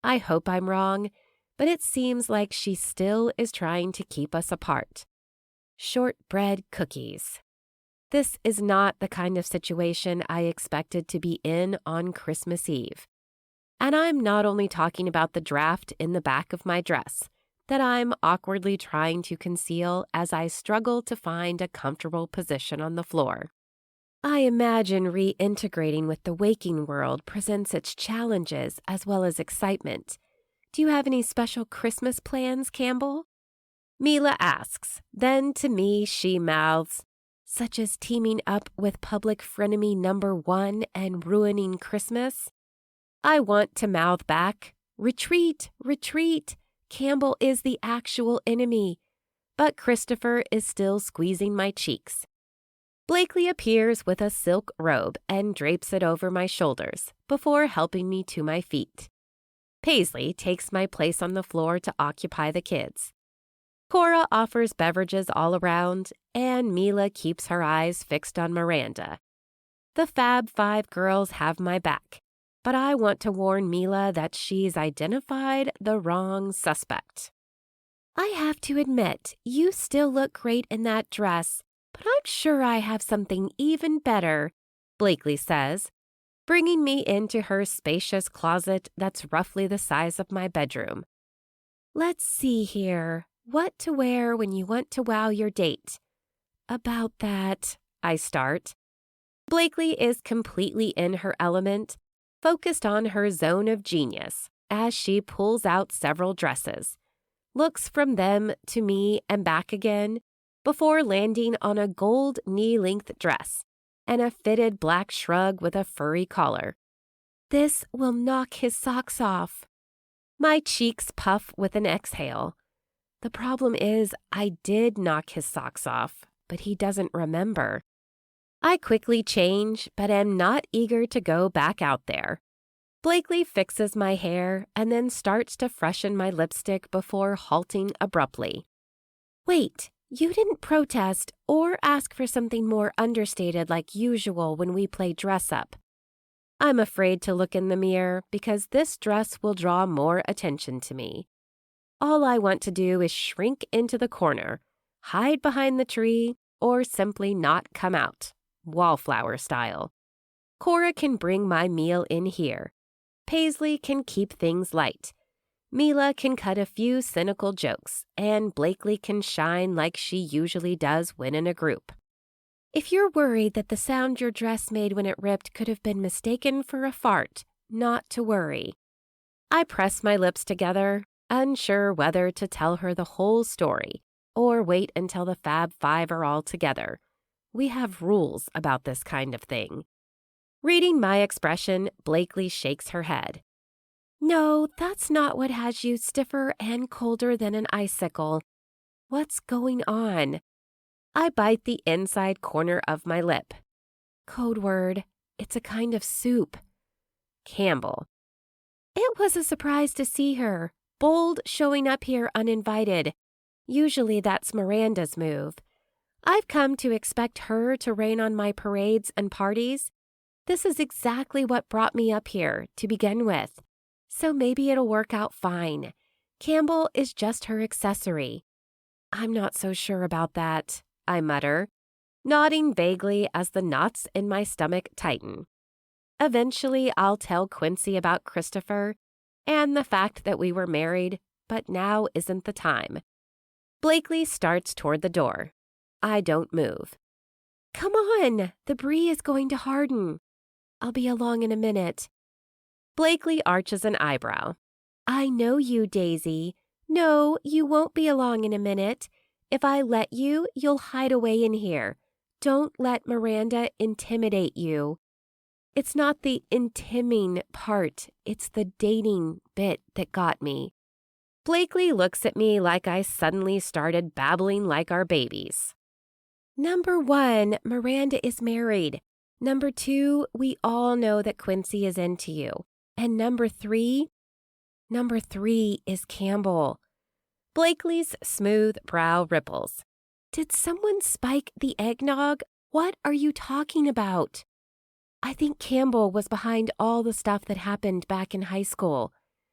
I hope I'm wrong, but it seems like she still is trying to keep us apart. Shortbread cookies. This is not the kind of situation I expected to be in on Christmas Eve. And I'm not only talking about the draft in the back of my dress that I'm awkwardly trying to conceal as I struggle to find a comfortable position on the floor. I imagine reintegrating with the waking world presents its challenges as well as excitement. Do you have any special Christmas plans, Campbell? Mila asks. Then to me she mouths, such as teaming up with public frenemy number 1 and ruining Christmas? I want to mouth back, retreat, retreat. Campbell is the actual enemy. But Christopher is still squeezing my cheeks. Blakely appears with a silk robe and drapes it over my shoulders before helping me to my feet. Paisley takes my place on the floor to occupy the kids. Cora offers beverages all around, and Mila keeps her eyes fixed on Miranda. The Fab Five girls have my back, but I want to warn Mila that she's identified the wrong suspect. I have to admit, you still look great in that dress, but I'm sure I have something even better, Blakely says, bringing me into her spacious closet that's roughly the size of my bedroom. Let's see here. What to wear when you want to wow your date? About that, I start. Blakely is completely in her element, focused on her zone of genius as she pulls out several dresses, looks from them to me and back again, before landing on a gold knee-length dress and a fitted black shrug with a furry collar. This will knock his socks off. My cheeks puff with an exhale. The problem is I did knock his socks off, but he doesn't remember. I quickly change, but am not eager to go back out there. Blakely fixes my hair and then starts to freshen my lipstick before halting abruptly. Wait, you didn't protest or ask for something more understated like usual when we play dress up. I'm afraid to look in the mirror because this dress will draw more attention to me. All I want to do is shrink into the corner, hide behind the tree, or simply not come out, wallflower style. Cora can bring my meal in here. Paisley can keep things light. Mila can cut a few cynical jokes, and Blakely can shine like she usually does when in a group. If you're worried that the sound your dress made when it ripped could have been mistaken for a fart, not to worry. I press my lips together, unsure whether to tell her the whole story or wait until the Fab Five are all together. We have rules about this kind of thing. Reading my expression, Blakely shakes her head. No, that's not what has you stiffer and colder than an icicle. What's going on? I bite the inside corner of my lip. Code word. It's a kind of soup. Campbell. It was a surprise to see her, bold showing up here uninvited. Usually that's Miranda's move. I've come to expect her to rain on my parades and parties. This is exactly what brought me up here to begin with. So maybe it'll work out fine. Campbell is just her accessory. I'm not so sure about that, I mutter, nodding vaguely as the knots in my stomach tighten. Eventually, I'll tell Quincy about Christopher and the fact that we were married, but now isn't the time. Blakely starts toward the door. I don't move. Come on, the brie is going to harden. I'll be along in a minute. Blakely arches an eyebrow. I know you, Daisy. No, you won't be along in a minute. If I let you, you'll hide away in here. Don't let Miranda intimidate you. It's not the intiming part, it's the dating bit that got me. Blakely looks at me like I suddenly started babbling like our babies. Number 1, Miranda is married. Number 2, we all know that Quincy is into you. And number 3 is Campbell. Blakely's smooth brow ripples. Did someone spike the eggnog? What are you talking about? I think Campbell was behind all the stuff that happened back in high school.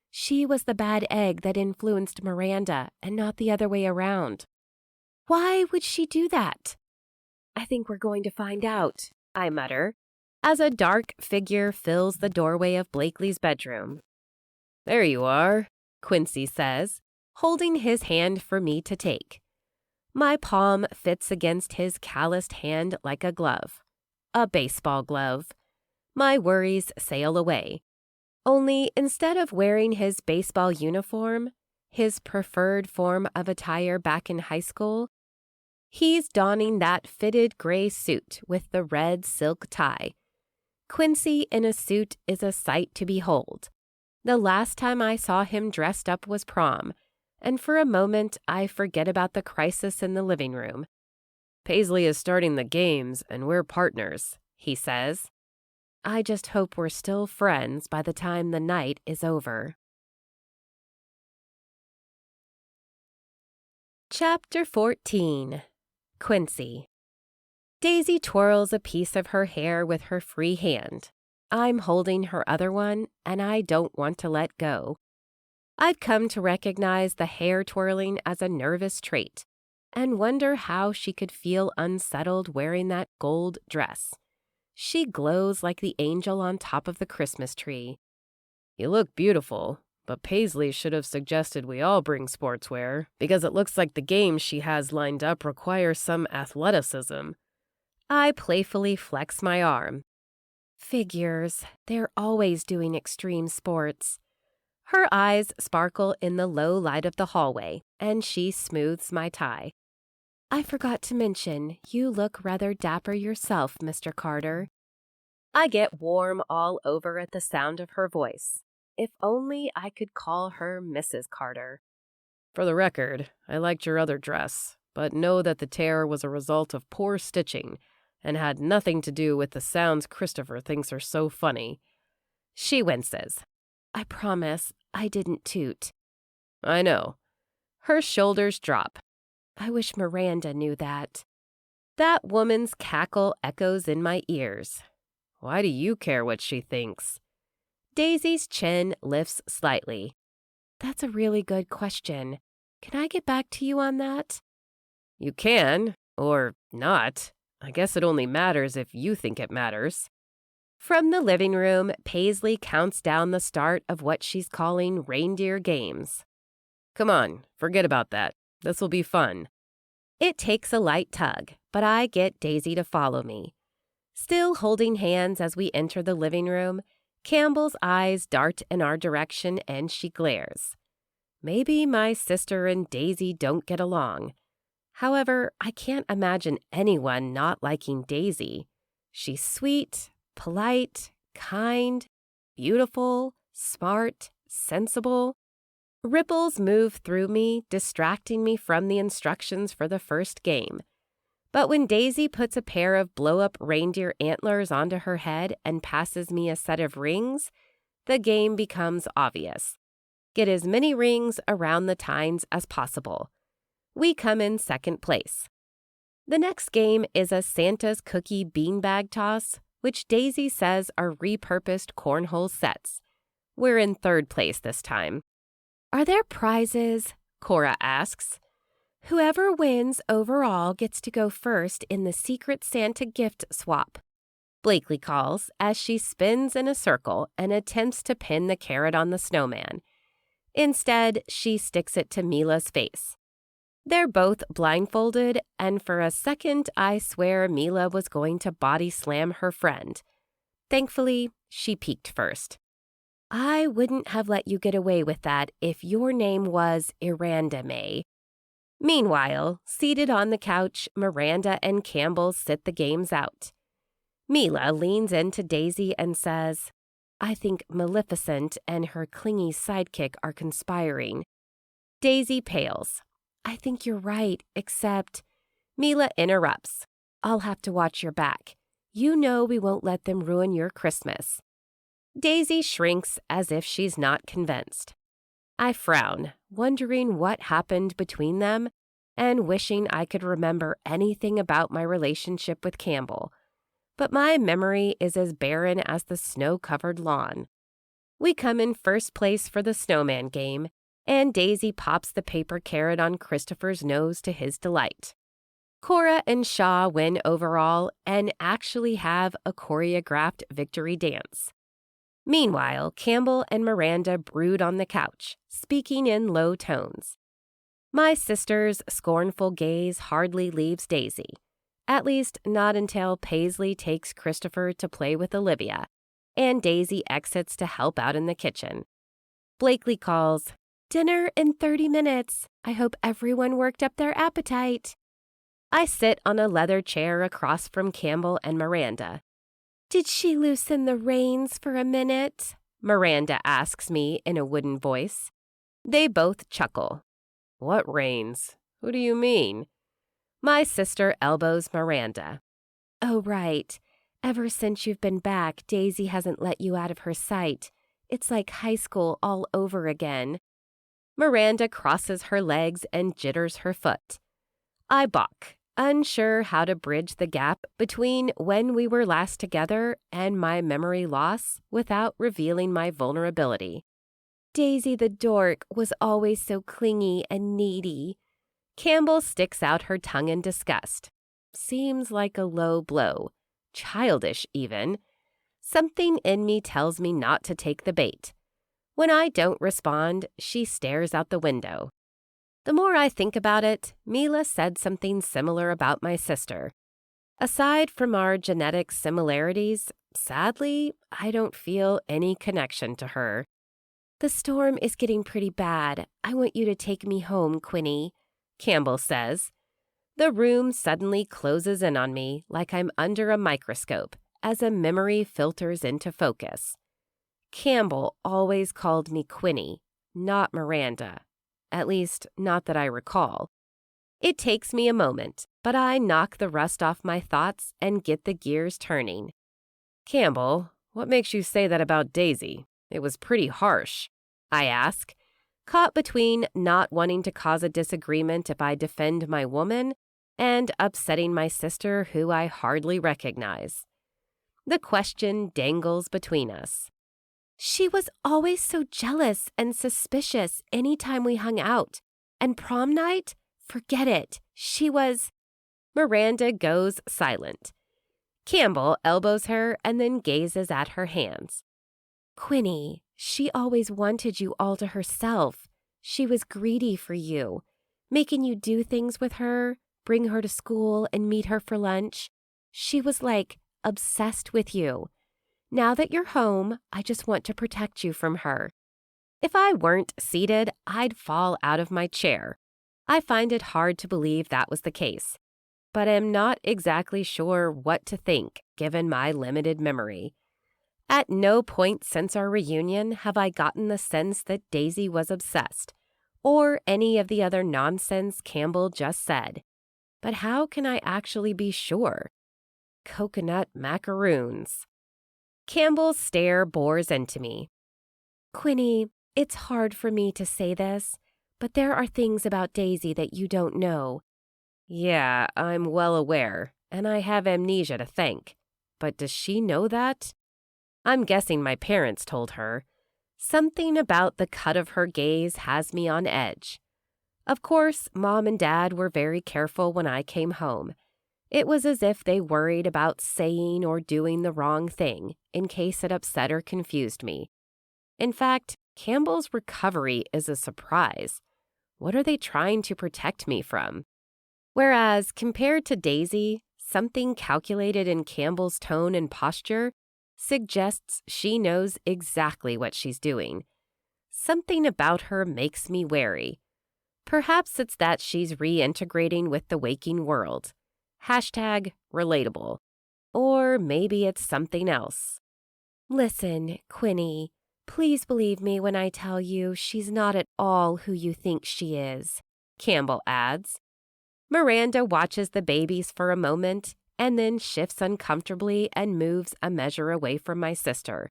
She was the bad egg that influenced Miranda and not the other way around. Why would she do that? I think we're going to find out, I mutter, as a dark figure fills the doorway of Blakely's bedroom. There you are, Quincy says, holding his hand for me to take. My palm fits against his calloused hand like a glove. A baseball glove. My worries sail away. Only instead of wearing his baseball uniform, his preferred form of attire back in high school, he's donning that fitted gray suit with the red silk tie. Quincy in a suit is a sight to behold. The last time I saw him dressed up was prom, and for a moment I forget about the crisis in the living room. Paisley is starting the games, and we're partners, he says. I just hope we're still friends by the time the night is over. Chapter 14. Quincy. Daisy twirls a piece of her hair with her free hand. I'm holding her other one, and I don't want to let go. I've come to recognize the hair twirling as a nervous trait, and wonder how she could feel unsettled wearing that gold dress. She glows like the angel on top of the Christmas tree. You look beautiful, but Paisley should have suggested we all bring sportswear, because it looks like the games she has lined up require some athleticism. I playfully flex my arm. Figures, they're always doing extreme sports. Her eyes sparkle in the low light of the hallway, and she smooths my tie. I forgot to mention, you look rather dapper yourself, Mr. Carter. I get warm all over at the sound of her voice. If only I could call her Mrs. Carter. For the record, I liked your other dress, but know that the tear was a result of poor stitching and had nothing to do with the sounds Christopher thinks are so funny. She winces. I promise I didn't toot. I know. Her shoulders drop. I wish Miranda knew that. That woman's cackle echoes in my ears. Why do you care what she thinks? Daisy's chin lifts slightly. That's a really good question. Can I get back to you on that? You can, or not. I guess it only matters if you think it matters. From the living room, Paisley counts down the start of what she's calling reindeer games. Come on, forget about that. This'll be fun. It takes a light tug, but I get Daisy to follow me. Still holding hands as we enter the living room, Campbell's eyes dart in our direction and she glares. Maybe my sister and Daisy don't get along. However, I can't imagine anyone not liking Daisy. She's sweet, polite, kind, beautiful, smart, sensible. Ripples move through me, distracting me from the instructions for the first game. But when Daisy puts a pair of blow-up reindeer antlers onto her head and passes me a set of rings, the game becomes obvious. Get as many rings around the tines as possible. We come in second place. The next game is a Santa's cookie beanbag toss, which Daisy says are repurposed cornhole sets. We're in third place this time. Are there prizes? Cora asks. Whoever wins overall gets to go first in the Secret Santa gift swap. Blakely calls as she spins in a circle and attempts to pin the carrot on the snowman. Instead, she sticks it to Mila's face. They're both blindfolded, and for a second I swear Mila was going to body slam her friend. Thankfully, she peeked first. I wouldn't have let you get away with that if your name was Miranda May. Meanwhile, seated on the couch, Miranda and Campbell sit the games out. Mila leans into Daisy and says, I think Maleficent and her clingy sidekick are conspiring. Daisy pales. I think you're right, except... Mila interrupts. I'll have to watch your back. You know we won't let them ruin your Christmas. Daisy shrinks as if she's not convinced. I frown, wondering what happened between them and wishing I could remember anything about my relationship with Campbell. But my memory is as barren as the snow-covered lawn. We come in first place for the snowman game, and Daisy pops the paper carrot on Christopher's nose to his delight. Cora and Shaw win overall and actually have a choreographed victory dance. Meanwhile, Campbell and Miranda brood on the couch, speaking in low tones. My sister's scornful gaze hardly leaves Daisy, at least not until Paisley takes Christopher to play with Olivia, and Daisy exits to help out in the kitchen. Blakely calls, Dinner in 30 minutes. I hope everyone worked up their appetite. I sit on a leather chair across from Campbell and Miranda. Did she loosen the reins for a minute? Miranda asks me in a wooden voice. They both chuckle. What reins? Who do you mean? My sister elbows Miranda. Oh, right. Ever since you've been back, Daisy hasn't let you out of her sight. It's like high school all over again. Miranda crosses her legs and jitters her foot. I balk, unsure how to bridge the gap between when we were last together and my memory loss without revealing my vulnerability. Daisy the dork was always so clingy and needy. Campbell sticks out her tongue in disgust. Seems like a low blow. Childish, even. Something in me tells me not to take the bait. When I don't respond, she stares out the window. The more I think about it, Mila said something similar about my sister. Aside from our genetic similarities, sadly, I don't feel any connection to her. The storm is getting pretty bad. I want you to take me home, Quinny, Campbell says. The room suddenly closes in on me like I'm under a microscope as a memory filters into focus. Campbell always called me Quinny, not Miranda. At least, not that I recall. It takes me a moment, but I knock the rust off my thoughts and get the gears turning. Campbell, what makes you say that about Daisy? It was pretty harsh, I ask, caught between not wanting to cause a disagreement if I defend my woman and upsetting my sister who I hardly recognize. The question dangles between us. She was always so jealous and suspicious any time we hung out. And prom night? Forget it. She was... Miranda goes silent. Campbell elbows her and then gazes at her hands. Quinny, she always wanted you all to herself. She was greedy for you, making you do things with her, bring her to school and meet her for lunch. She was like obsessed with you. Now that you're home, I just want to protect you from her. If I weren't seated, I'd fall out of my chair. I find it hard to believe that was the case, but am not exactly sure what to think given my limited memory. At no point since our reunion have I gotten the sense that Daisy was obsessed, or any of the other nonsense Campbell just said. But how can I actually be sure? Coconut macaroons. Campbell's stare bores into me. Quinny, it's hard for me to say this, but there are things about Daisy that you don't know. Yeah, I'm well aware, and I have amnesia to thank. But does she know that? I'm guessing my parents told her. Something about the cut of her gaze has me on edge. Of course, Mom and Dad were very careful when I came home. It was as if they worried about saying or doing the wrong thing in case it upset or confused me. In fact, Campbell's recovery is a surprise. What are they trying to protect me from? Whereas, compared to Daisy, something calculated in Campbell's tone and posture suggests she knows exactly what she's doing. Something about her makes me wary. Perhaps it's that she's reintegrating with the waking world. #relatable. Or maybe it's something else. Listen, Quinny, please believe me when I tell you she's not at all who you think she is, Campbell adds. Miranda watches the babies for a moment and then shifts uncomfortably and moves a measure away from my sister.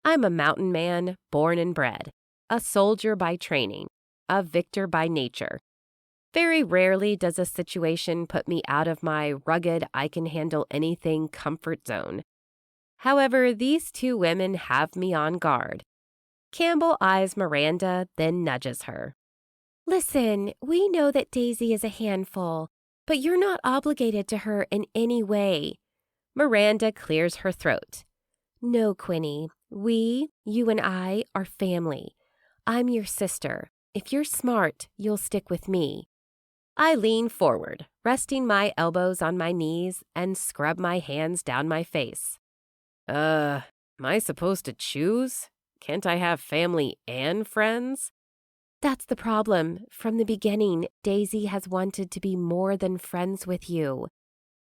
I'm a mountain man, born and bred, a soldier by training, a victor by nature. Very rarely does a situation put me out of my rugged, I-can-handle-anything comfort zone. However, these two women have me on guard. Campbell eyes Miranda, then nudges her. Listen, we know that Daisy is a handful, but you're not obligated to her in any way. Miranda clears her throat. No, Quinny, you and I, are family. I'm your sister. If you're smart, you'll stick with me. I lean forward, resting my elbows on my knees and scrub my hands down my face. Am I supposed to choose? Can't I have family and friends? That's the problem. From the beginning, Daisy has wanted to be more than friends with you.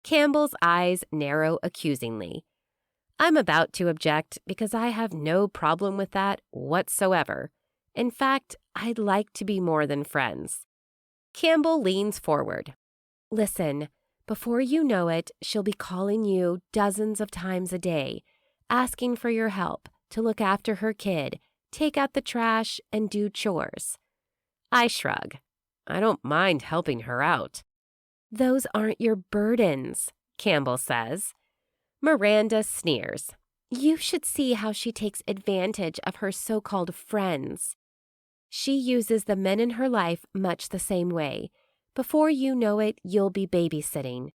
Campbell's eyes narrow accusingly. I'm about to object because I have no problem with that whatsoever. In fact, I'd like to be more than friends. Campbell leans forward. Listen, before you know it, she'll be calling you dozens of times a day, asking for your help to look after her kid, take out the trash, and do chores. I shrug. I don't mind helping her out. Those aren't your burdens, Campbell says. Miranda sneers. You should see how she takes advantage of her so-called friends. She uses the men in her life much the same way. Before you know it, you'll be babysitting.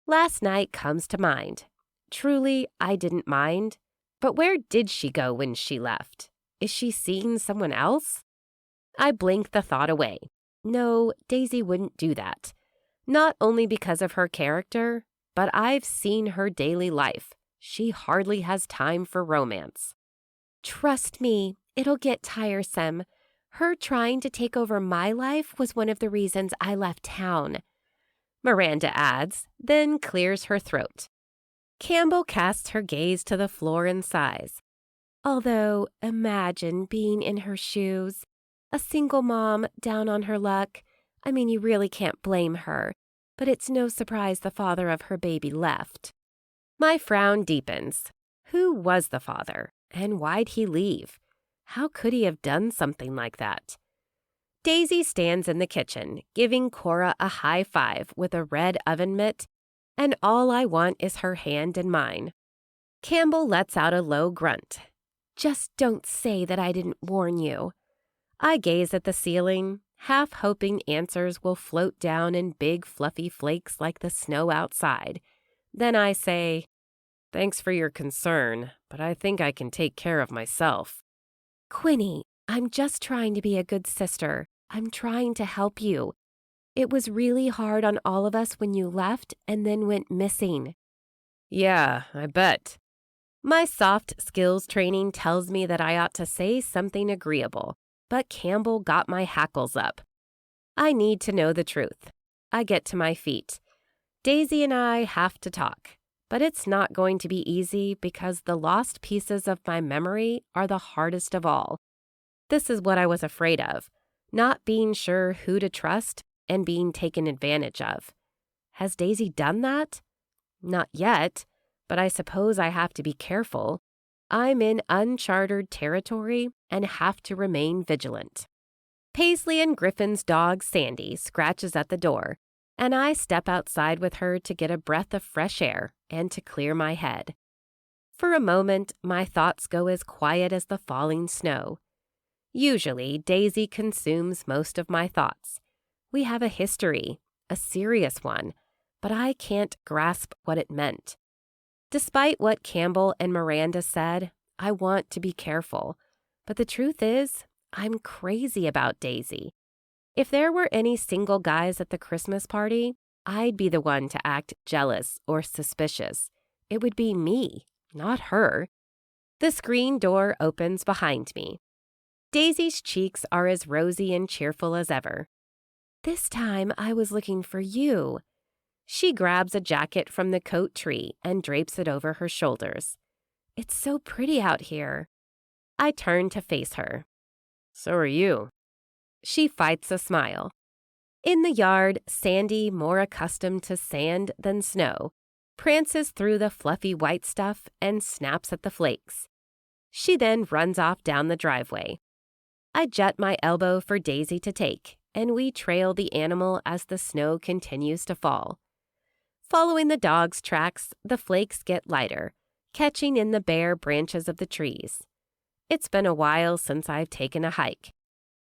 Last night comes to mind. Truly, I didn't mind. But where did she go when she left? Is she seeing someone else? I blink the thought away. No, Daisy wouldn't do that. Not only because of her character, but I've seen her daily life. She hardly has time for romance. Trust me, it'll get tiresome. Her trying to take over my life was one of the reasons I left town. Miranda adds, then clears her throat. Campbell casts her gaze to the floor and sighs. Although, imagine being in her shoes. A single mom, down on her luck. I mean, you really can't blame her. But it's no surprise the father of her baby left. My frown deepens. Who was the father? And why'd he leave? How could he have done something like that? Daisy stands in the kitchen, giving Cora a high five with a red oven mitt, and all I want is her hand in mine. Campbell lets out a low grunt. Just don't say that I didn't warn you. I gaze at the ceiling, half hoping answers will float down in big fluffy flakes like the snow outside. Then I say, "Thanks for your concern, but I think I can take care of myself." Quinny, I'm just trying to be a good sister. I'm trying to help you. It was really hard on all of us when you left and then went missing. Yeah, I bet. My soft skills training tells me that I ought to say something agreeable, but Campbell got my hackles up. I need to know the truth. I get to my feet. Daisy and I have to talk, but it's not going to be easy because the lost pieces of my memory are the hardest of all. This is what I was afraid of, not being sure who to trust and being taken advantage of. Has Daisy done that? Not yet, but I suppose I have to be careful. I'm in uncharted territory and have to remain vigilant. Paisley and Griffin's dog, Sandy, scratches at the door, and I step outside with her to get a breath of fresh air and to clear my head. For a moment, my thoughts go as quiet as the falling snow. Usually, Daisy consumes most of my thoughts. We have a history, a serious one, but I can't grasp what it meant. Despite what Campbell and Miranda said, I want to be careful. But the truth is, I'm crazy about Daisy. If there were any single guys at the Christmas party, I'd be the one to act jealous or suspicious. It would be me, not her. The screen door opens behind me. Daisy's cheeks are as rosy and cheerful as ever. This time I was looking for you. She grabs a jacket from the coat tree and drapes it over her shoulders. It's so pretty out here. I turn to face her. So are you. She fights a smile. In the yard, Sandy, more accustomed to sand than snow, prances through the fluffy white stuff and snaps at the flakes. She then runs off down the driveway. I jut my elbow for Daisy to take, and we trail the animal as the snow continues to fall. Following the dog's tracks, the flakes get lighter, catching in the bare branches of the trees. It's been a while since I've taken a hike.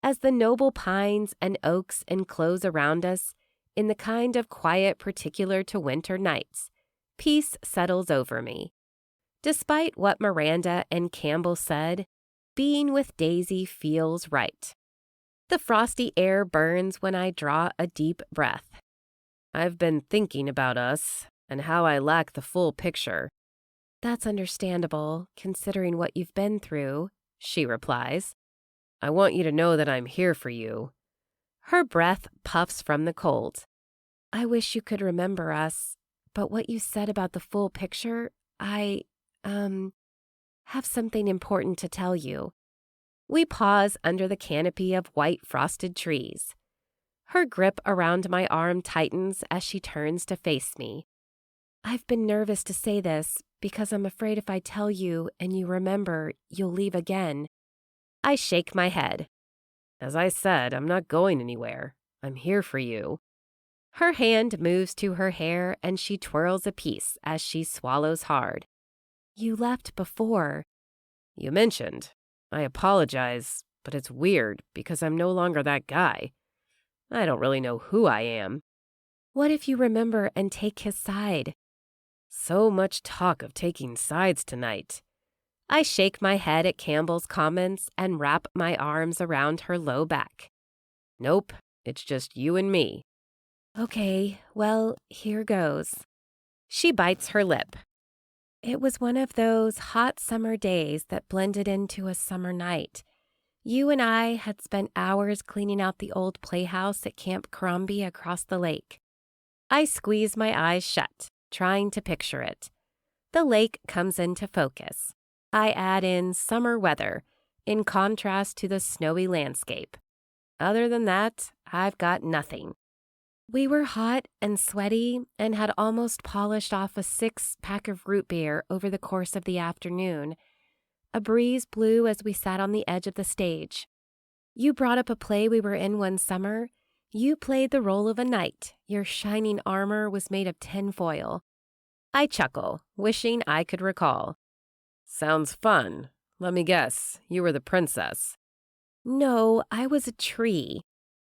As the noble pines and oaks enclose around us, in the kind of quiet particular to winter nights, peace settles over me. Despite what Miranda and Campbell said, being with Daisy feels right. The frosty air burns when I draw a deep breath. I've been thinking about us and how I lack the full picture. That's understandable, considering what you've been through, she replies. I want you to know that I'm here for you. Her breath puffs from the cold. I wish you could remember us, but what you said about the full picture, I have something important to tell you. We pause under the canopy of white frosted trees. Her grip around my arm tightens as she turns to face me. I've been nervous to say this because I'm afraid if I tell you and you remember, you'll leave again. I shake my head. As I said, I'm not going anywhere. I'm here for you. Her hand moves to her hair and she twirls a piece as she swallows hard. You left before. You mentioned. I apologize, but it's weird because I'm no longer that guy. I don't really know who I am. What if you remember and take his side? So much talk of taking sides tonight. I shake my head at Campbell's comments and wrap my arms around her low back. Nope, it's just you and me. Okay, well, here goes. She bites her lip. It was one of those hot summer days that blended into a summer night. You and I had spent hours cleaning out the old playhouse at Camp Crombie across the lake. I squeeze my eyes shut, trying to picture it. The lake comes into focus. I add in summer weather, in contrast to the snowy landscape. Other than that, I've got nothing. We were hot and sweaty and had almost polished off a 6-pack of root beer over the course of the afternoon. A breeze blew as we sat on the edge of the stage. You brought up a play we were in one summer. You played the role of a knight. Your shining armor was made of tinfoil. I chuckle, wishing I could recall. Sounds fun. Let me guess, you were the princess. No, I was a tree.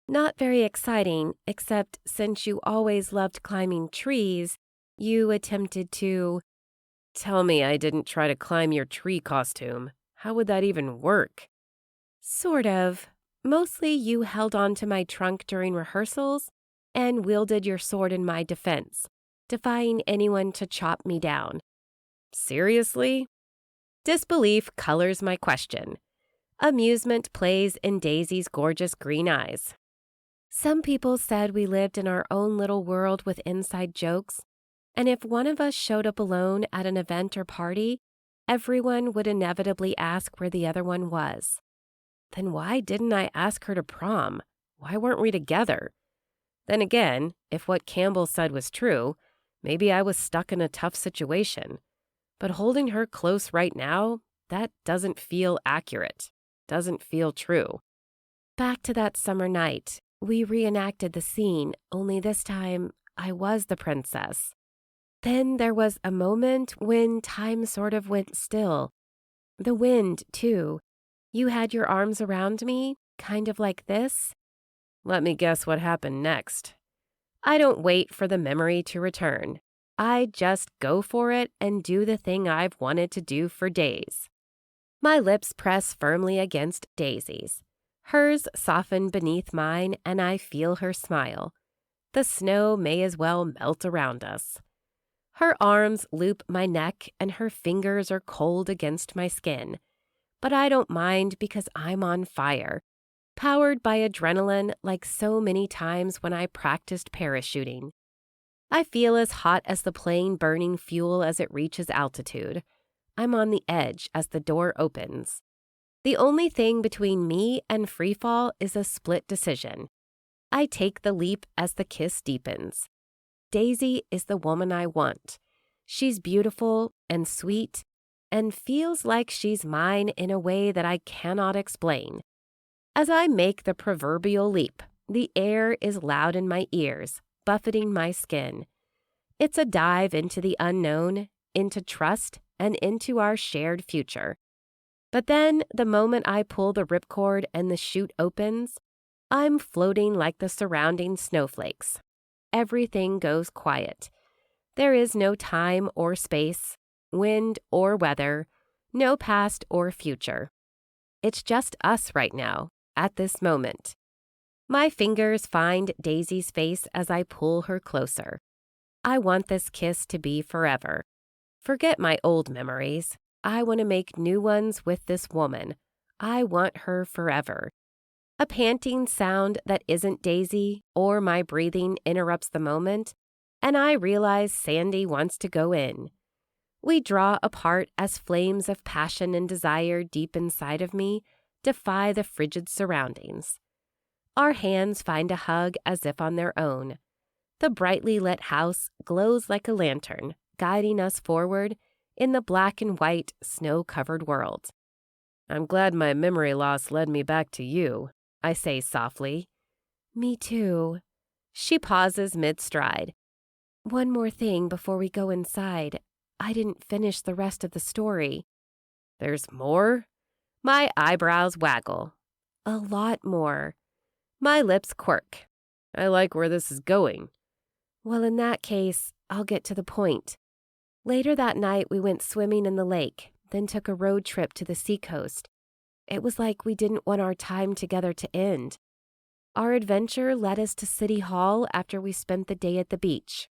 Not very exciting, except since you always loved climbing trees, you attempted to… Tell me I didn't try to climb your tree costume. How would that even work? Sort of. Mostly you held on to my trunk during rehearsals and wielded your sword in my defense, defying anyone to chop me down. Seriously? Disbelief colors my question. Amusement plays in Daisy's gorgeous green eyes. Some people said we lived in our own little world with inside jokes, and if one of us showed up alone at an event or party, everyone would inevitably ask where the other one was. Then why didn't I ask her to prom? Why weren't we together? Then again, if what Campbell said was true, maybe I was stuck in a tough situation. But holding her close right now, that doesn't feel accurate, doesn't feel true. Back to that summer night, we reenacted the scene, only this time I was the princess. Then there was a moment when time sort of went still. The wind, too. You had your arms around me, kind of like this. Let me guess what happened next. I don't wait for the memory to return. I just go for it and do the thing I've wanted to do for days. My lips press firmly against Daisy's. Hers soften beneath mine, and I feel her smile. The snow may as well melt around us. Her arms loop my neck, and her fingers are cold against my skin. But I don't mind because I'm on fire, powered by adrenaline like so many times when I practiced parachuting. I feel as hot as the plane burning fuel as it reaches altitude. I'm on the edge as the door opens. The only thing between me and freefall is a split decision. I take the leap as the kiss deepens. Daisy is the woman I want. She's beautiful and sweet and feels like she's mine in a way that I cannot explain. As I make the proverbial leap, the air is loud in my ears, buffeting my skin. It's a dive into the unknown, into trust, and into our shared future. But then, the moment I pull the ripcord and the chute opens, I'm floating like the surrounding snowflakes. Everything goes quiet. There is no time or space, wind or weather, no past or future. It's just us right now, at this moment. My fingers find Daisy's face as I pull her closer. I want this kiss to be forever. Forget my old memories. I want to make new ones with this woman. I want her forever. A panting sound that isn't Daisy or my breathing interrupts the moment, and I realize Sandy wants to go in. We draw apart as flames of passion and desire deep inside of me defy the frigid surroundings. Our hands find a hug as if on their own. The brightly lit house glows like a lantern, guiding us forward in the black and white, snow-covered world. I'm glad my memory loss led me back to you, I say softly. Me too. She pauses mid-stride. One more thing before we go inside. I didn't finish the rest of the story. There's more? My eyebrows waggle. A lot more. My lips quirk. I like where this is going. Well, in that case, I'll get to the point. Later that night, we went swimming in the lake, then took a road trip to the seacoast. It was like we didn't want our time together to end. Our adventure led us to City Hall after we spent the day at the beach.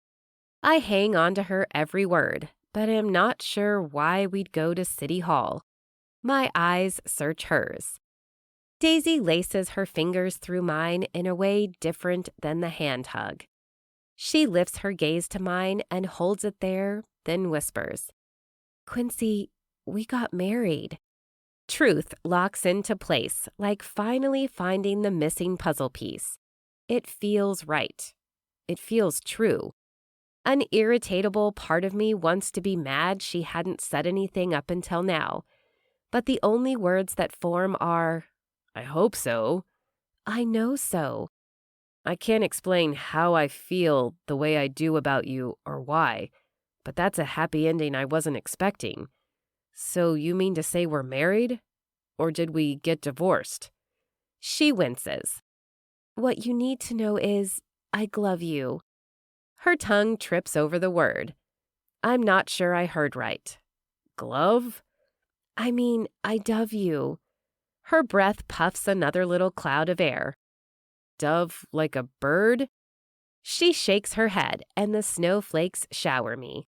I hang on to her every word, but am not sure why we'd go to City Hall. My eyes search hers. Daisy laces her fingers through mine in a way different than the hand hug. She lifts her gaze to mine and holds it there, then whispers, Quincy, we got married. Truth locks into place, like finally finding the missing puzzle piece. It feels right. It feels true. An irritatable part of me wants to be mad she hadn't said anything up until now, but the only words that form are, I hope so. I know so. I can't explain how I feel the way I do about you or why, but that's a happy ending I wasn't expecting. So you mean to say we're married? Or did we get divorced? She winces. What you need to know is, I glove you. Her tongue trips over the word. I'm not sure I heard right. Glove? I mean, I dove you. Her breath puffs another little cloud of air. Dove like a bird? She shakes her head, and the snowflakes shower me.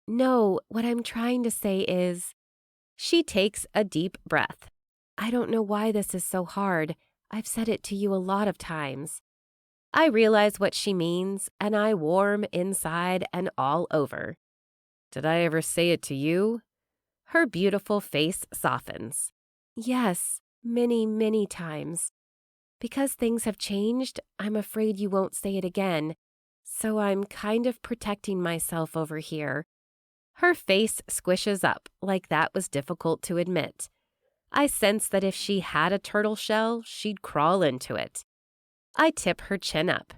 No, what I'm trying to say is... She takes a deep breath. I don't know why this is so hard. I've said it to you a lot of times. I realize what she means, and I warm inside and all over. Did I ever say it to you? Her beautiful face softens. Yes, many, many times. Because things have changed, I'm afraid you won't say it again, so I'm kind of protecting myself over here. Her face squishes up like that was difficult to admit. I sense that if she had a turtle shell, she'd crawl into it. I tip her chin up.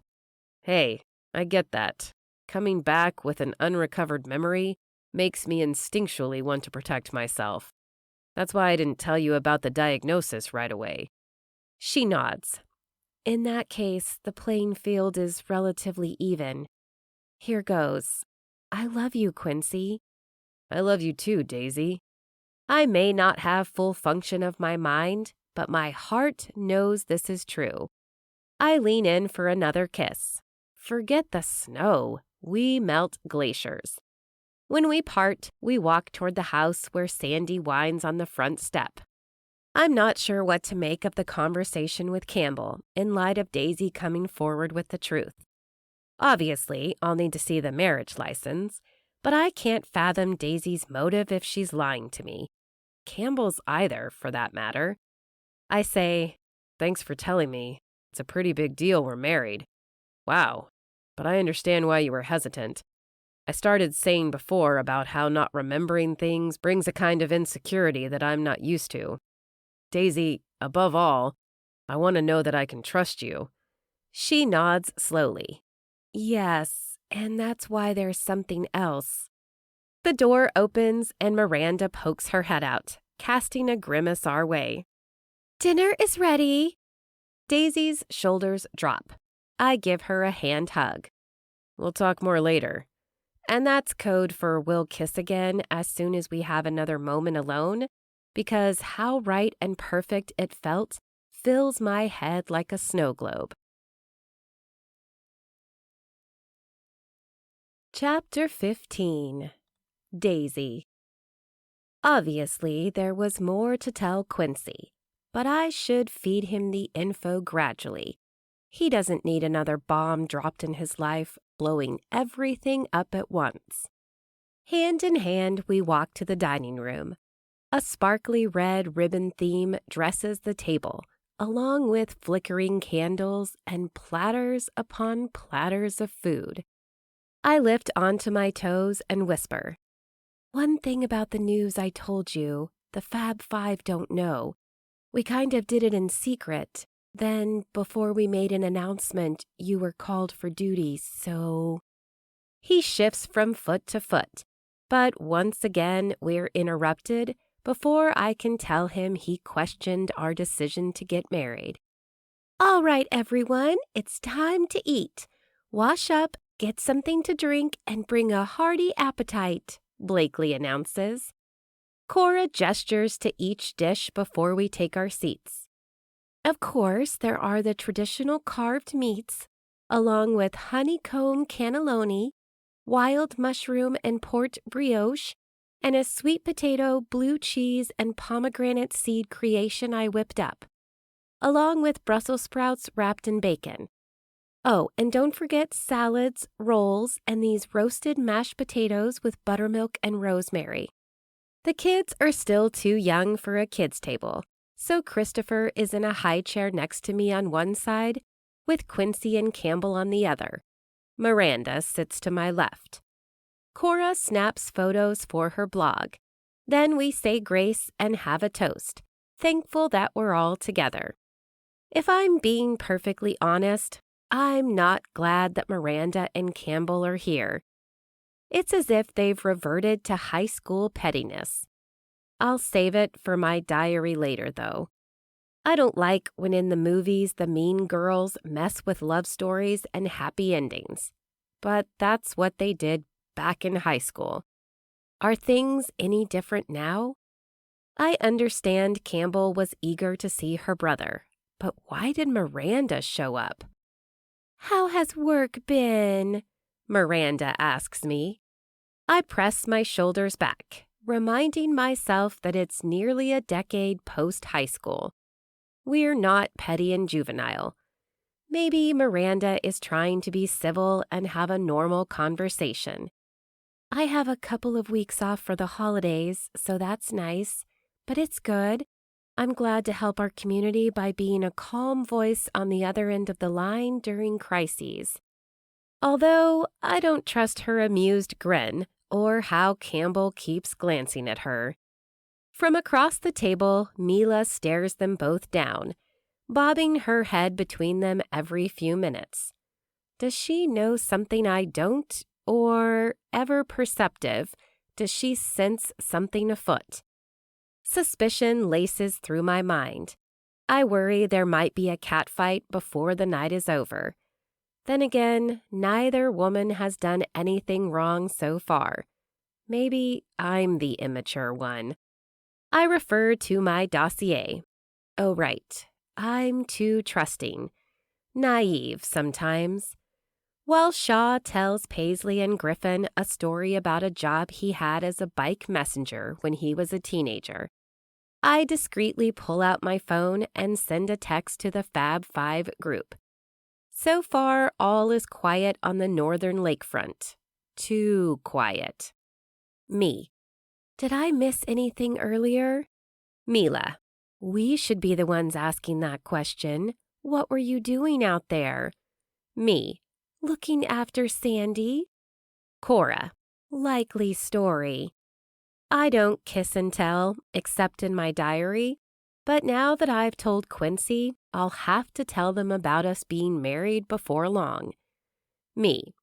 Hey, I get that. Coming back with an unrecovered memory makes me instinctually want to protect myself. That's why I didn't tell you about the diagnosis right away. She nods. In that case, the playing field is relatively even. Here goes. I love you, Quincy. I love you too, Daisy. I may not have full function of my mind, but my heart knows this is true. I lean in for another kiss. Forget the snow. We melt glaciers. When we part, we walk toward the house where Sandy whines on the front step. I'm not sure what to make of the conversation with Campbell in light of Daisy coming forward with the truth. Obviously, I'll need to see the marriage license, but I can't fathom Daisy's motive if she's lying to me. Campbell's either, for that matter. I say, thanks for telling me. It's a pretty big deal we're married. Wow, but I understand why you were hesitant. I started saying before about how not remembering things brings a kind of insecurity that I'm not used to. Daisy, above all, I want to know that I can trust you. She nods slowly. Yes, and that's why there's something else. The door opens and Miranda pokes her head out, casting a grimace our way. Dinner is ready. Daisy's shoulders drop. I give her a hand hug. We'll talk more later. And that's code for we'll kiss again as soon as we have another moment alone, because how right and perfect it felt fills my head like a snow globe. Chapter 15. Daisy. Obviously, there was more to tell Quincy, but I should feed him the info gradually. He doesn't need another bomb dropped in his life, blowing everything up at once. Hand in hand, we walk to the dining room. A sparkly red ribbon theme dresses the table, along with flickering candles and platters upon platters of food. I lift onto my toes and whisper, One thing about the news I told you, the Fab Five don't know. We kind of did it in secret. Then, before we made an announcement, you were called for duty, so... He shifts from foot to foot, but once again we're interrupted before I can tell him he questioned our decision to get married. All right, everyone, it's time to eat. Wash up, get something to drink, and bring a hearty appetite, Blakely announces. Cora gestures to each dish before we take our seats. Of course, there are the traditional carved meats, along with honeycomb cannelloni, wild mushroom and port brioche, and a sweet potato, blue cheese, and pomegranate seed creation I whipped up, along with Brussels sprouts wrapped in bacon. Oh, and don't forget salads, rolls, and these roasted mashed potatoes with buttermilk and rosemary. The kids are still too young for a kids' table, so Christopher is in a high chair next to me on one side, with Quincy and Campbell on the other. Miranda sits to my left. Cora snaps photos for her blog. Then we say grace and have a toast, thankful that we're all together. If I'm being perfectly honest, I'm not glad that Miranda and Campbell are here. It's as if they've reverted to high school pettiness. I'll save it for my diary later, though. I don't like when in the movies the mean girls mess with love stories and happy endings. But that's what they did back in high school. Are things any different now? I understand Campbell was eager to see her brother, but why did Miranda show up? "How has work been?" Miranda asks me. I press my shoulders back, reminding myself that it's nearly a decade post-high school. We're not petty and juvenile. Maybe Miranda is trying to be civil and have a normal conversation. I have a couple of weeks off for the holidays, so that's nice, but it's good. I'm glad to help our community by being a calm voice on the other end of the line during crises. Although I don't trust her amused grin or how Campbell keeps glancing at her. From across the table, Mila stares them both down, bobbing her head between them every few minutes. Does she know something I don't? Or, ever perceptive, does she sense something afoot? Suspicion laces through my mind. I worry there might be a catfight before the night is over. Then again, neither woman has done anything wrong so far. Maybe I'm the immature one. I refer to my dossier. Oh, right. I'm too trusting. Naive sometimes. While Shaw tells Paisley and Griffin a story about a job he had as a bike messenger when he was a teenager, I discreetly pull out my phone and send a text to the Fab Five group. So far, all is quiet on the northern lakefront. Too quiet. Me. Did I miss anything earlier? Mila. We should be the ones asking that question. What were you doing out there? Me. Looking after Sandy? Cora. Likely story. I don't kiss and tell, except in my diary, but now that I've told Quincy, I'll have to tell them about us being married before long. Me.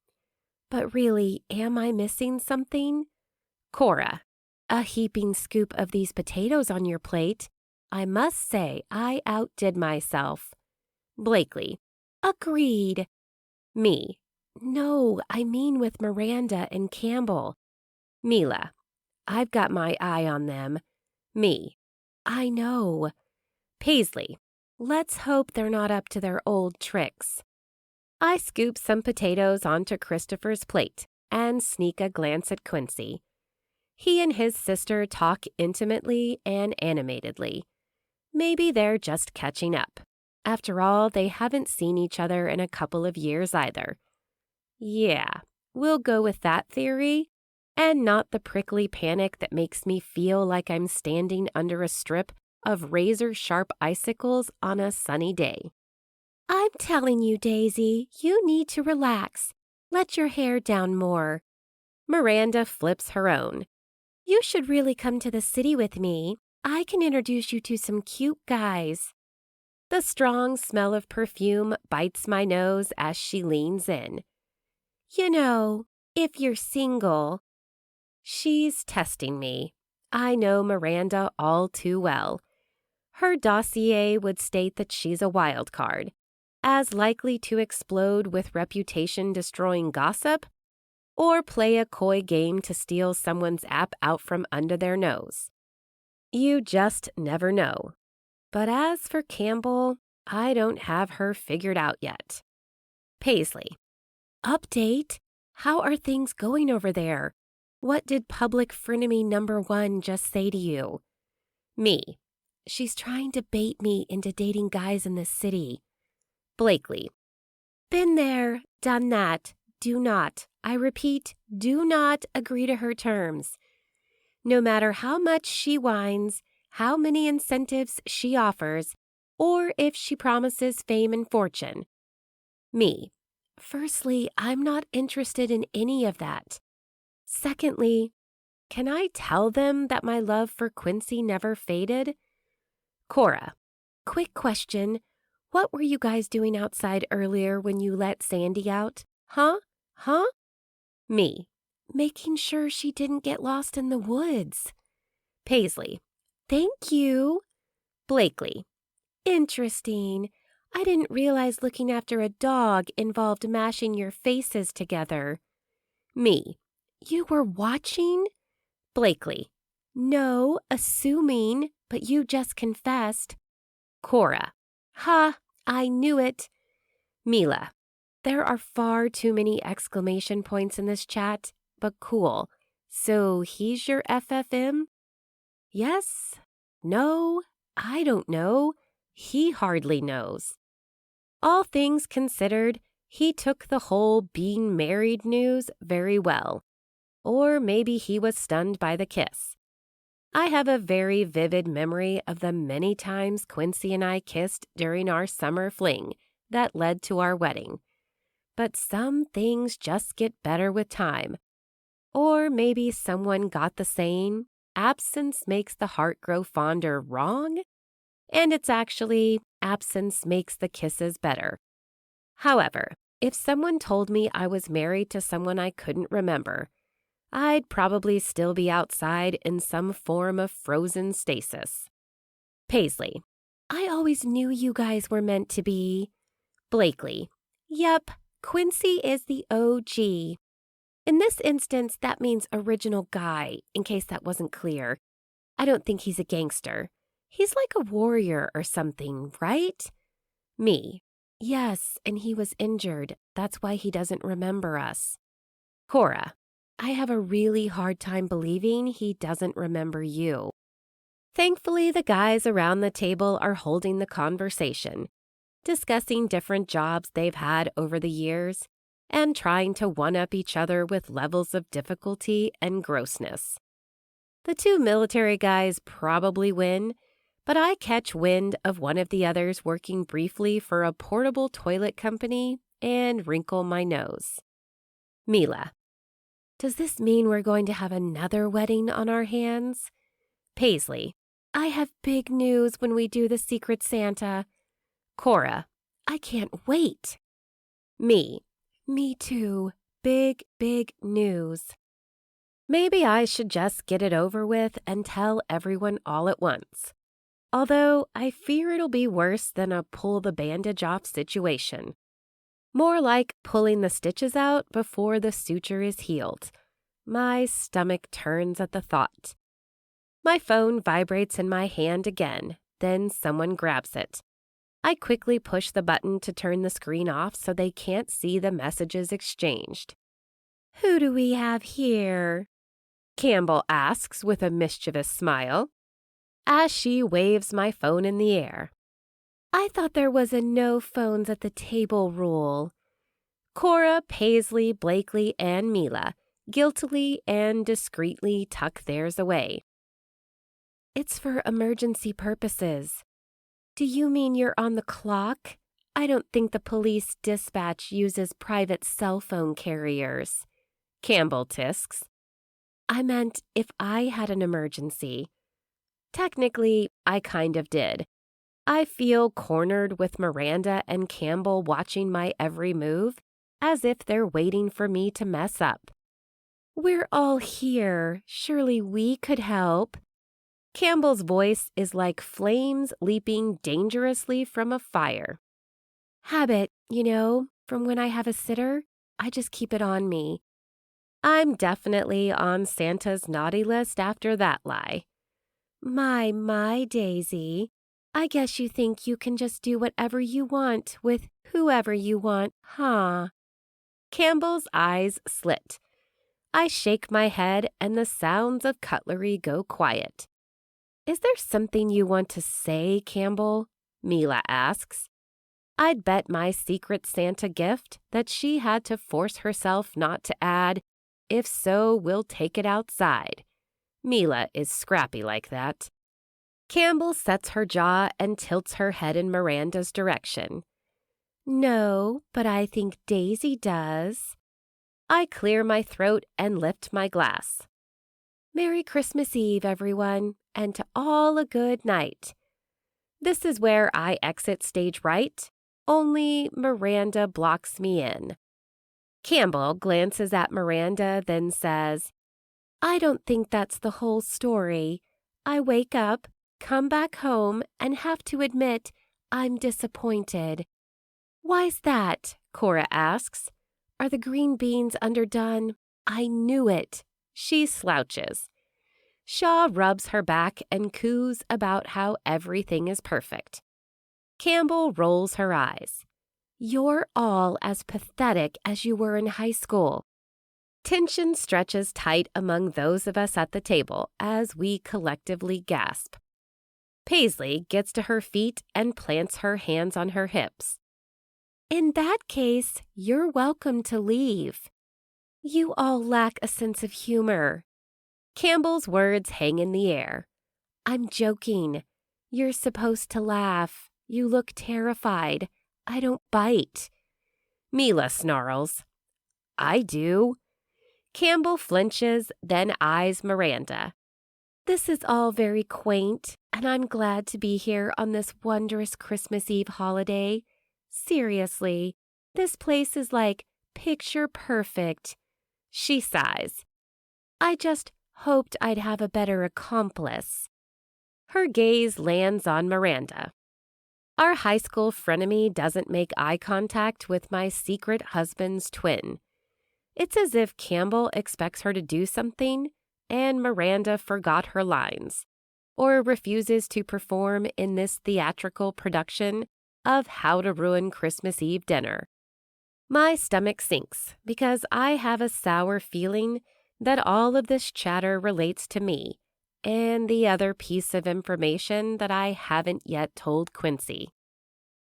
But really, am I missing something? Cora. A heaping scoop of these potatoes on your plate. I must say I outdid myself. Blakely. Agreed. Me. No, I mean with Miranda and Campbell. Mila. I've got my eye on them. Me. I know. Paisley. Let's hope they're not up to their old tricks. I scoop some potatoes onto Christopher's plate and sneak a glance at Quincy. He and his sister talk intimately and animatedly. Maybe they're just catching up. After all, they haven't seen each other in a couple of years either. Yeah, we'll go with that theory, and not the prickly panic that makes me feel like I'm standing under a strip of razor-sharp icicles on a sunny day. I'm telling you, Daisy, you need to relax. Let your hair down more. Miranda flips her own. You should really come to the city with me. I can introduce you to some cute guys. The strong smell of perfume bites my nose as she leans in. You know, if you're single. She's testing me. I know Miranda all too well. Her dossier would state that she's a wild card, as likely to explode with reputation-destroying gossip, or play a coy game to steal someone's app out from under their nose. You just never know. But as for Campbell, I don't have her figured out yet. Paisley. Update? How are things going over there? What did public frenemy number 1 just say to you? Me. She's trying to bait me into dating guys in the city. Blakely. Been there, done that. Do not, I repeat, do not agree to her terms. No matter how much she whines, how many incentives she offers, or if she promises fame and fortune. Me. Firstly, I'm not interested in any of that. Secondly, can I tell them that my love for Quincy never faded? Cora. Quick question. What were you guys doing outside earlier when you let Sandy out? Huh? Me. Making sure she didn't get lost in the woods. Paisley. Thank you. Blakely. Interesting. I didn't realize looking after a dog involved mashing your faces together. Me. You were watching? Blakely. No, assuming, but you just confessed. Cora. Ha, I knew it. Mila. There are far too many exclamation points in this chat, but cool. So he's your FFM? Yes? No? I don't know. He hardly knows. All things considered, he took the whole being married news very well. Or maybe he was stunned by the kiss. I have a very vivid memory of the many times Quincy and I kissed during our summer fling that led to our wedding. But some things just get better with time. Or maybe someone got the saying, absence makes the heart grow fonder wrong? And it's actually, absence makes the kisses better. However, if someone told me I was married to someone I couldn't remember, I'd probably still be outside in some form of frozen stasis. Paisley. I always knew you guys were meant to be. Blakely. Yep, Quincy is the OG. In this instance, that means original guy, in case that wasn't clear. I don't think he's a gangster. He's like a warrior or something, right? Me. Yes, and he was injured. That's why he doesn't remember us. Cora. I have a really hard time believing he doesn't remember you. Thankfully, the guys around the table are holding the conversation, discussing different jobs they've had over the years, and trying to one-up each other with levels of difficulty and grossness. The two military guys probably win, but I catch wind of one of the others working briefly for a portable toilet company and wrinkle my nose. Mila. Does this mean we're going to have another wedding on our hands? Paisley. I have big news when we do the Secret Santa. Cora. I can't wait. Me too. Big news. Maybe I should just get it over with and tell everyone all at once. Although I fear it'll be worse than a pull the bandage off situation. More like pulling the stitches out before the suture is healed. My stomach turns at the thought. My phone vibrates in my hand again, then someone grabs it. I quickly push the button to turn the screen off so they can't see the messages exchanged. Who do we have here? Campbell asks with a mischievous smile, as she waves my phone in the air. I thought there was a no phones at the table rule. Cora, Paisley, Blakely, and Mila guiltily and discreetly tuck theirs away. It's for emergency purposes. Do you mean you're on the clock? I don't think the police dispatch uses private cell phone carriers. Campbell tisks. I meant if I had an emergency. Technically, I kind of did. I feel cornered with Miranda and Campbell watching my every move, as if they're waiting for me to mess up. We're all here. Surely we could help. Campbell's voice is like flames leaping dangerously from a fire. Habit, from when I have a sitter, I just keep it on me. I'm definitely on Santa's naughty list after that lie. My, Daisy. I guess you think you can just do whatever you want with whoever you want, huh? Campbell's eyes slit. I shake my head and the sounds of cutlery go quiet. Is there something you want to say, Campbell? Mila asks. I'd bet my Secret Santa gift that she had to force herself not to add, if so, we'll take it outside. Mila is scrappy like that. Campbell sets her jaw and tilts her head in Miranda's direction. No, but I think Daisy does. I clear my throat and lift my glass. Merry Christmas Eve, everyone, and to all a good night. This is where I exit stage right, only Miranda blocks me in. Campbell glances at Miranda, then says, I don't think that's the whole story. I wake up, come back home and have to admit I'm disappointed. Why's that? Cora asks. Are the green beans underdone? I knew it. She slouches. Shaw rubs her back and coos about how everything is perfect. Campbell rolls her eyes. You're all as pathetic as you were in high school. Tension stretches tight among those of us at the table as we collectively gasp. Paisley gets to her feet and plants her hands on her hips. In that case, you're welcome to leave. You all lack a sense of humor. Campbell's words hang in the air. I'm joking. You're supposed to laugh. You look terrified. I don't bite. Mila snarls. I do. Campbell flinches, then eyes Miranda. This is all very quaint, and I'm glad to be here on this wondrous Christmas Eve holiday. Seriously, this place is like picture perfect. She sighs. I just hoped I'd have a better accomplice. Her gaze lands on Miranda. Our high school frenemy doesn't make eye contact with my secret husband's twin. It's as if Campbell expects her to do something and Miranda forgot her lines, or refuses to perform in this theatrical production of How to Ruin Christmas Eve Dinner. My stomach sinks because I have a sour feeling that all of this chatter relates to me and the other piece of information that I haven't yet told Quincy.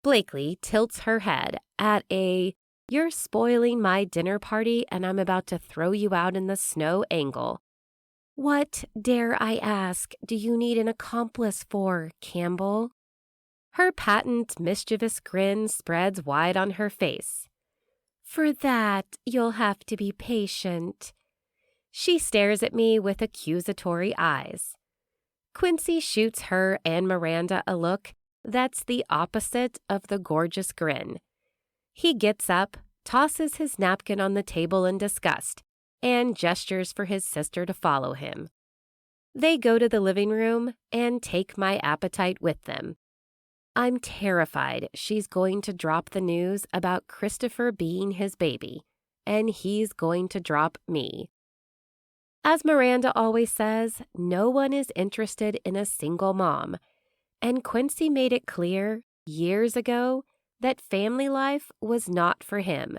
Blakely tilts her head at a "you're spoiling my dinner party and I'm about to throw you out in the snow" angle. What, dare I ask, do you need an accomplice for, Campbell? Her patent mischievous grin spreads wide on her face. For that, you'll have to be patient. She stares at me with accusatory eyes. Quincy shoots her and Miranda a look that's the opposite of the gorgeous grin. He gets up, tosses his napkin on the table in disgust, and gestures for his sister to follow him. They go to the living room and take my appetite with them. I'm terrified she's going to drop the news about Christopher being his baby, and he's going to drop me. As Miranda always says, no one is interested in a single mom, and Quincy made it clear years ago that family life was not for him.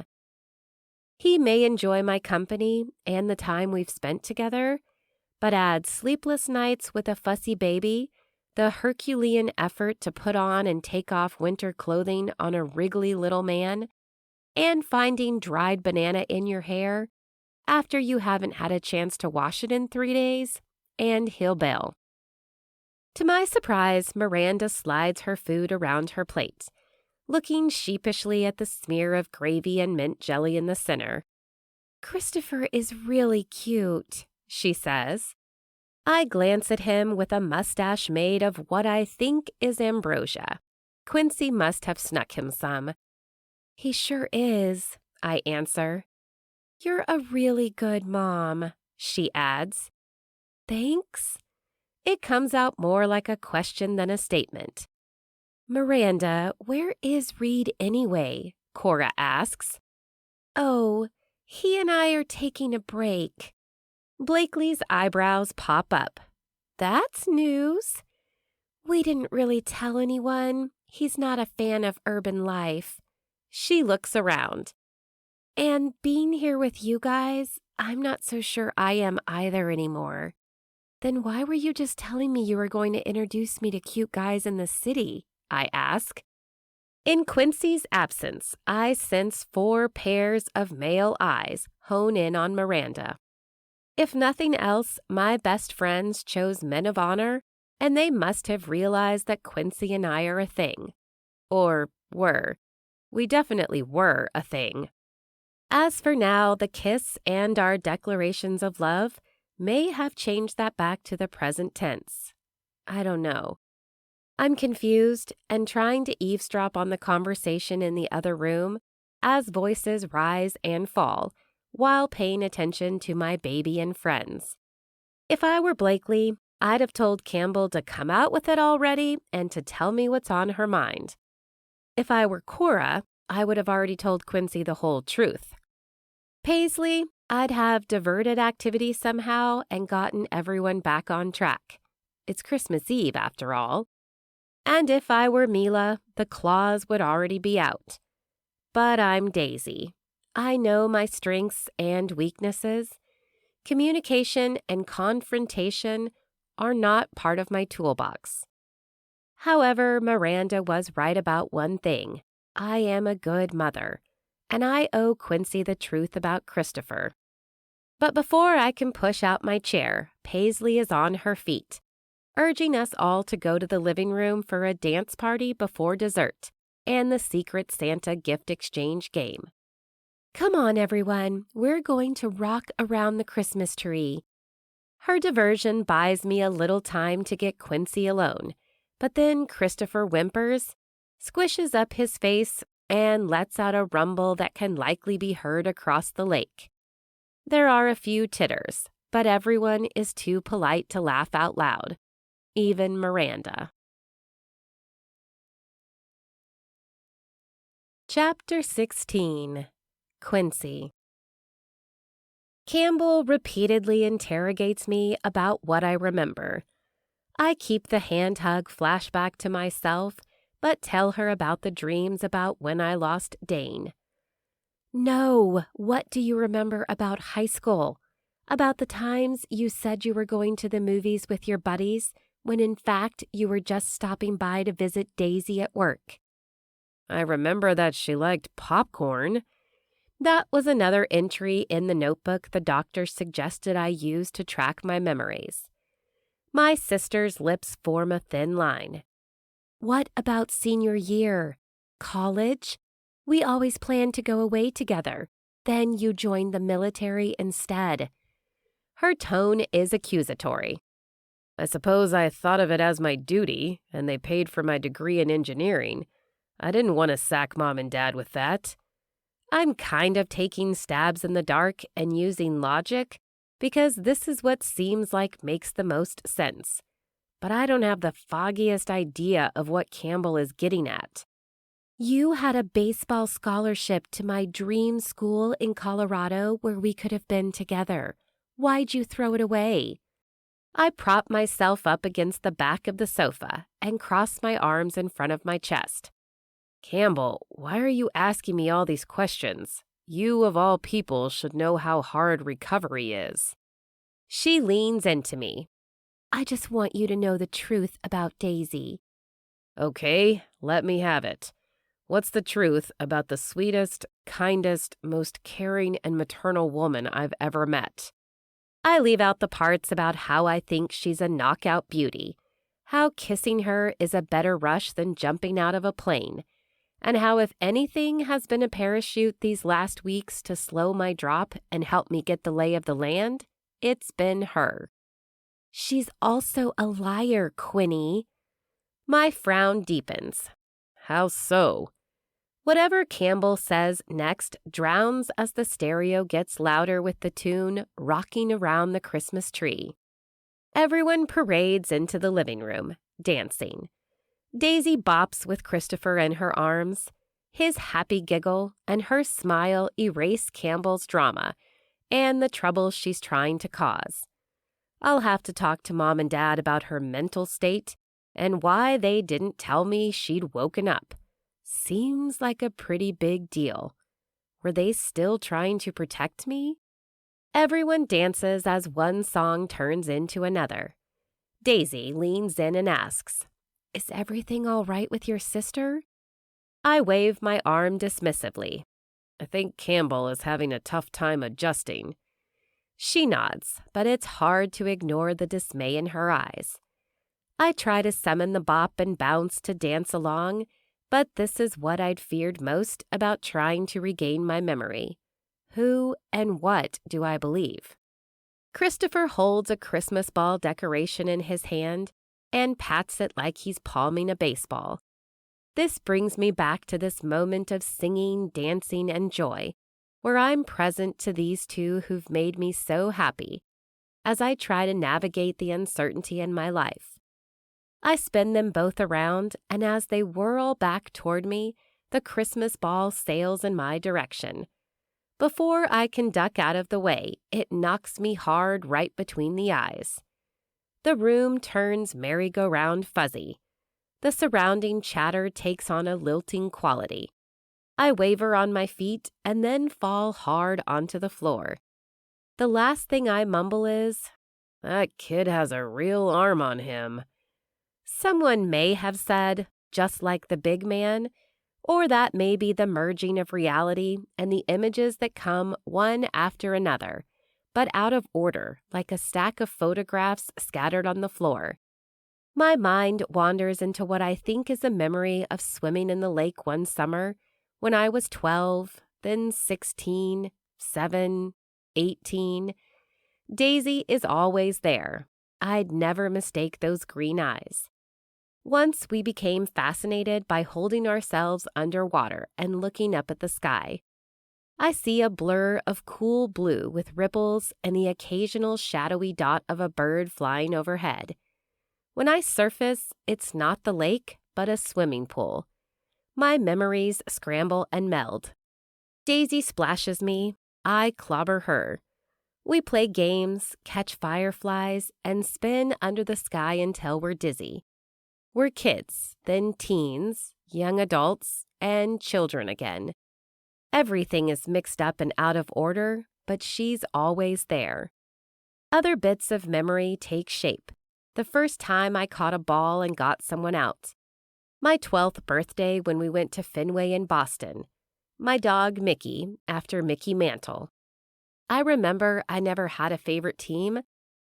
He may enjoy my company and the time we've spent together, but add sleepless nights with a fussy baby, the Herculean effort to put on and take off winter clothing on a wriggly little man, and finding dried banana in your hair after you haven't had a chance to wash it in 3 days, and he'll bail. To my surprise, Miranda slides her food around her plate, looking sheepishly at the smear of gravy and mint jelly in the center. Christopher is really cute, she says. I glance at him with a mustache made of what I think is ambrosia. Quincy must have snuck him some. He sure is, I answer. You're a really good mom, she adds. Thanks? It comes out more like a question than a statement. Miranda, where is Reed anyway? Cora asks. Oh, he and I are taking a break. Blakely's eyebrows pop up. That's news. We didn't really tell anyone. He's not a fan of urban life. She looks around. And being here with you guys, I'm not so sure I am either anymore. Then why were you just telling me you were going to introduce me to cute guys in the city? I ask. In Quincy's absence, I sense 4 pairs of male eyes hone in on Miranda. If nothing else, my best friends chose men of honor, and they must have realized that Quincy and I are a thing. Or were. We definitely were a thing. As for now, the kiss and our declarations of love may have changed that back to the present tense. I don't know. I'm confused and trying to eavesdrop on the conversation in the other room as voices rise and fall while paying attention to my baby and friends. If I were Blakely, I'd have told Campbell to come out with it already and to tell me what's on her mind. If I were Cora, I would have already told Quincy the whole truth. Paisley, I'd have diverted activity somehow and gotten everyone back on track. It's Christmas Eve, after all. And if I were Mila, the claws would already be out. But I'm Daisy. I know my strengths and weaknesses. Communication and confrontation are not part of my toolbox. However, Miranda was right about one thing. I am a good mother, and I owe Quincy the truth about Christopher. But before I can push out my chair, Paisley is on her feet, urging us all to go to the living room for a dance party before dessert and the Secret Santa gift exchange game. Come on, everyone. We're going to rock around the Christmas tree. Her diversion buys me a little time to get Quincy alone, but then Christopher whimpers, squishes up his face, and lets out a rumble that can likely be heard across the lake. There are a few titters, but everyone is too polite to laugh out loud, even Miranda. Chapter 16. Quincy. Campbell repeatedly interrogates me about what I remember. I keep the hand hug flashback to myself, but tell her about the dreams about when I lost Dane. No, what do you remember about high school? About the times you said you were going to the movies with your buddies, when in fact you were just stopping by to visit Daisy at work. I remember that she liked popcorn. That was another entry in the notebook the doctor suggested I use to track my memories. My sister's lips form a thin line. What about senior year? College? We always planned to go away together. Then you joined the military instead. Her tone is accusatory. I suppose I thought of it as my duty, and they paid for my degree in engineering. I didn't want to sack Mom and Dad with that. I'm kind of taking stabs in the dark and using logic because this is what seems like makes the most sense. But I don't have the foggiest idea of what Campbell is getting at. You had a baseball scholarship to my dream school in Colorado where we could have been together. Why'd you throw it away? I prop myself up against the back of the sofa and cross my arms in front of my chest. Campbell, why are you asking me all these questions? You, of all people, should know how hard recovery is. She leans into me. I just want you to know the truth about Daisy. Okay, let me have it. What's the truth about the sweetest, kindest, most caring and maternal woman I've ever met? I leave out the parts about how I think she's a knockout beauty, how kissing her is a better rush than jumping out of a plane, and how if anything has been a parachute these last weeks to slow my drop and help me get the lay of the land, it's been her. She's also a liar, Quinny. My frown deepens. How so? Whatever Campbell says next drowns as the stereo gets louder with the tune Rocking Around the Christmas Tree. Everyone parades into the living room, dancing. Daisy bops with Christopher in her arms. His happy giggle and her smile erase Campbell's drama and the trouble she's trying to cause. I'll have to talk to Mom and Dad about her mental state and why they didn't tell me she'd woken up. Seems like a pretty big deal. Were they still trying to protect me? Everyone dances as one song turns into another. Daisy leans in and asks, Is everything all right with your sister? I wave my arm dismissively. I think Campbell is having a tough time adjusting. She nods, but it's hard to ignore the dismay in her eyes. I try to summon the bop and bounce to dance along, but this is what I'd feared most about trying to regain my memory. Who and what do I believe? Christopher holds a Christmas ball decoration in his hand and pats it like he's palming a baseball. This brings me back to this moment of singing, dancing, and joy, where I'm present to these two who've made me so happy, as I try to navigate the uncertainty in my life. I spin them both around, and as they whirl back toward me, the Christmas ball sails in my direction. Before I can duck out of the way, it knocks me hard right between the eyes. The room turns merry-go-round fuzzy. The surrounding chatter takes on a lilting quality. I waver on my feet and then fall hard onto the floor. The last thing I mumble is, "That kid has a real arm on him." Someone may have said, "just like the big man," or that may be the merging of reality and the images that come one after another, but out of order, like a stack of photographs scattered on the floor. My mind wanders into what I think is a memory of swimming in the lake one summer when I was 12, then 16, 7, 18. Daisy is always there. I'd never mistake those green eyes. Once we became fascinated by holding ourselves underwater and looking up at the sky. I see a blur of cool blue with ripples and the occasional shadowy dot of a bird flying overhead. When I surface, it's not the lake, but a swimming pool. My memories scramble and meld. Daisy splashes me, I clobber her. We play games, catch fireflies, and spin under the sky until we're dizzy. We're kids, then teens, young adults, and children again. Everything is mixed up and out of order, but she's always there. Other bits of memory take shape. The first time I caught a ball and got someone out. My 12th birthday when we went to Fenway in Boston. My dog Mickey, after Mickey Mantle. I remember I never had a favorite team,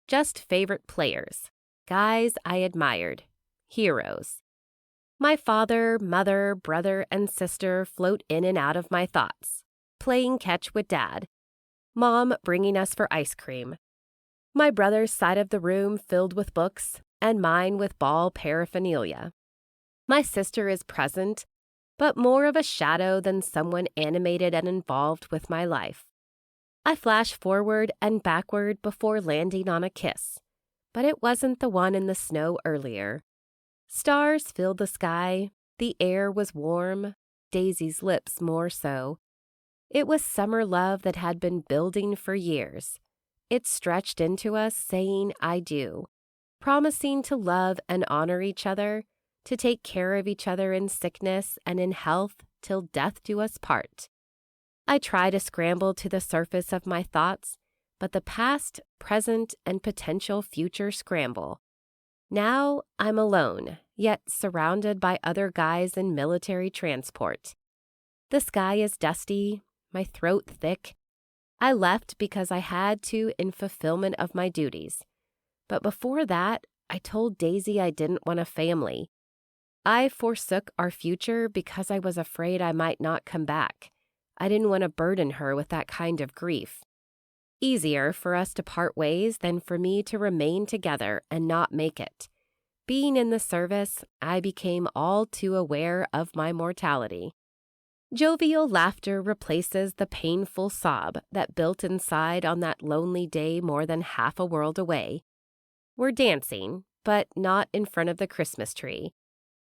just favorite players, guys I admired. Heroes. My father, mother, brother, and sister float in and out of my thoughts. Playing catch with Dad. Mom bringing us for ice cream. My brother's side of the room filled with books, and mine with ball paraphernalia. My sister is present, but more of a shadow than someone animated and involved with my life. I flash forward and backward before landing on a kiss, but it wasn't the one in the snow earlier. Stars filled the sky, the air was warm, Daisy's lips more so. It was summer love that had been building for years. It stretched into us saying I do, promising to love and honor each other, to take care of each other in sickness and in health till death do us part. I try to scramble to the surface of my thoughts, but the past, present, and potential future scramble. Now I'm alone, yet surrounded by other guys in military transport. The sky is dusty, my throat thick. I left because I had to in fulfillment of my duties. But before that, I told Daisy I didn't want a family. I forsook our future because I was afraid I might not come back. I didn't want to burden her with that kind of grief. Easier for us to part ways than for me to remain together and not make it. Being in the service, I became all too aware of my mortality. Jovial laughter replaces the painful sob that built inside on that lonely day more than half a world away. We're dancing, but not in front of the Christmas tree.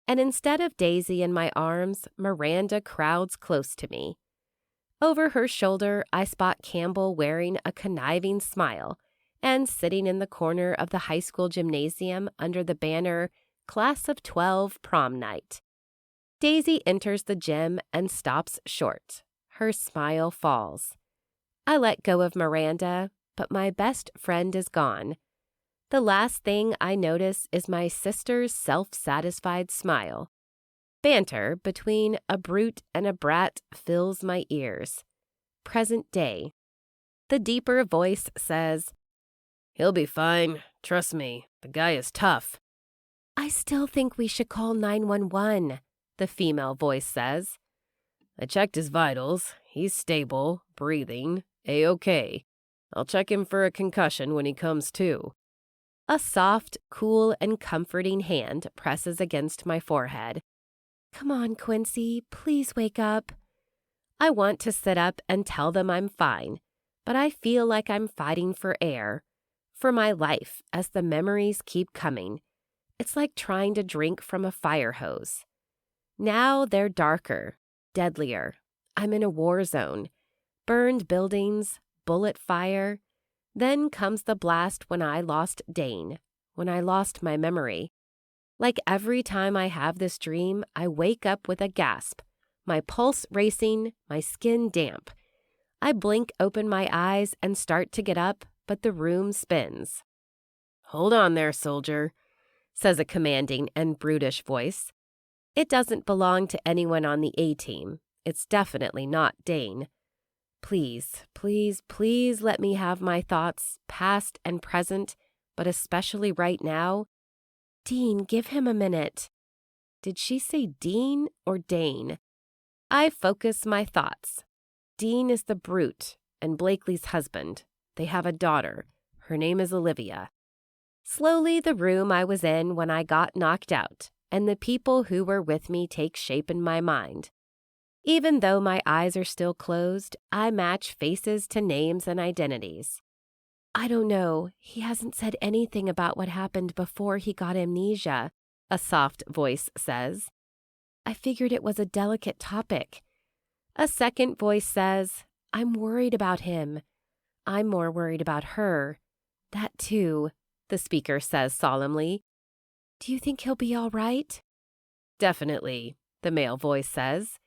And instead of Daisy in my arms, Miranda crowds close to me. Over her shoulder, I spot Campbell wearing a conniving smile and sitting in the corner of the high school gymnasium under the banner, Class of 12 Prom Night. Daisy enters the gym and stops short. Her smile falls. I let go of Miranda, but my best friend is gone. The last thing I notice is my sister's self-satisfied smile. Banter between a brute and a brat fills my ears. Present day. The deeper voice says, "He'll be fine. Trust me. The guy is tough." "I still think we should call 911, the female voice says. "I checked his vitals. He's stable, breathing, A-OK. I'll check him for a concussion when he comes to." A soft, cool, and comforting hand presses against my forehead. "Come on, Quincy, please wake up." I want to sit up and tell them I'm fine, but I feel like I'm fighting for air. for my life as the memories keep coming. It's like trying to drink from a fire hose. Now they're darker, deadlier. I'm in a war zone. Burned buildings, bullet fire. Then comes the blast when I lost Dane, when I lost my memory. Like every time I have this dream, I wake up with a gasp, my pulse racing, my skin damp. I blink open my eyes and start to get up, but the room spins. "Hold on there, soldier," says a commanding and brutish voice. It doesn't belong to anyone on the A-team. It's definitely not Dane. Please, please, please let me have my thoughts, past and present, but especially right now. Dean, give him a minute. Did she say Dean or Dane? I focus my thoughts. Dean is the brute and Blakely's husband. They have a daughter. Her name is Olivia. Slowly the room I was in when I got knocked out, and the people who were with me take shape in my mind. Even though my eyes are still closed, I match faces to names and identities. I don't know. He hasn't said anything about what happened before he got amnesia, a soft voice says. I figured it was a delicate topic. A second voice says, I'm worried about him. I'm more worried about her. That too, the speaker says solemnly. Do you think he'll be all right? Definitely, the male voice says.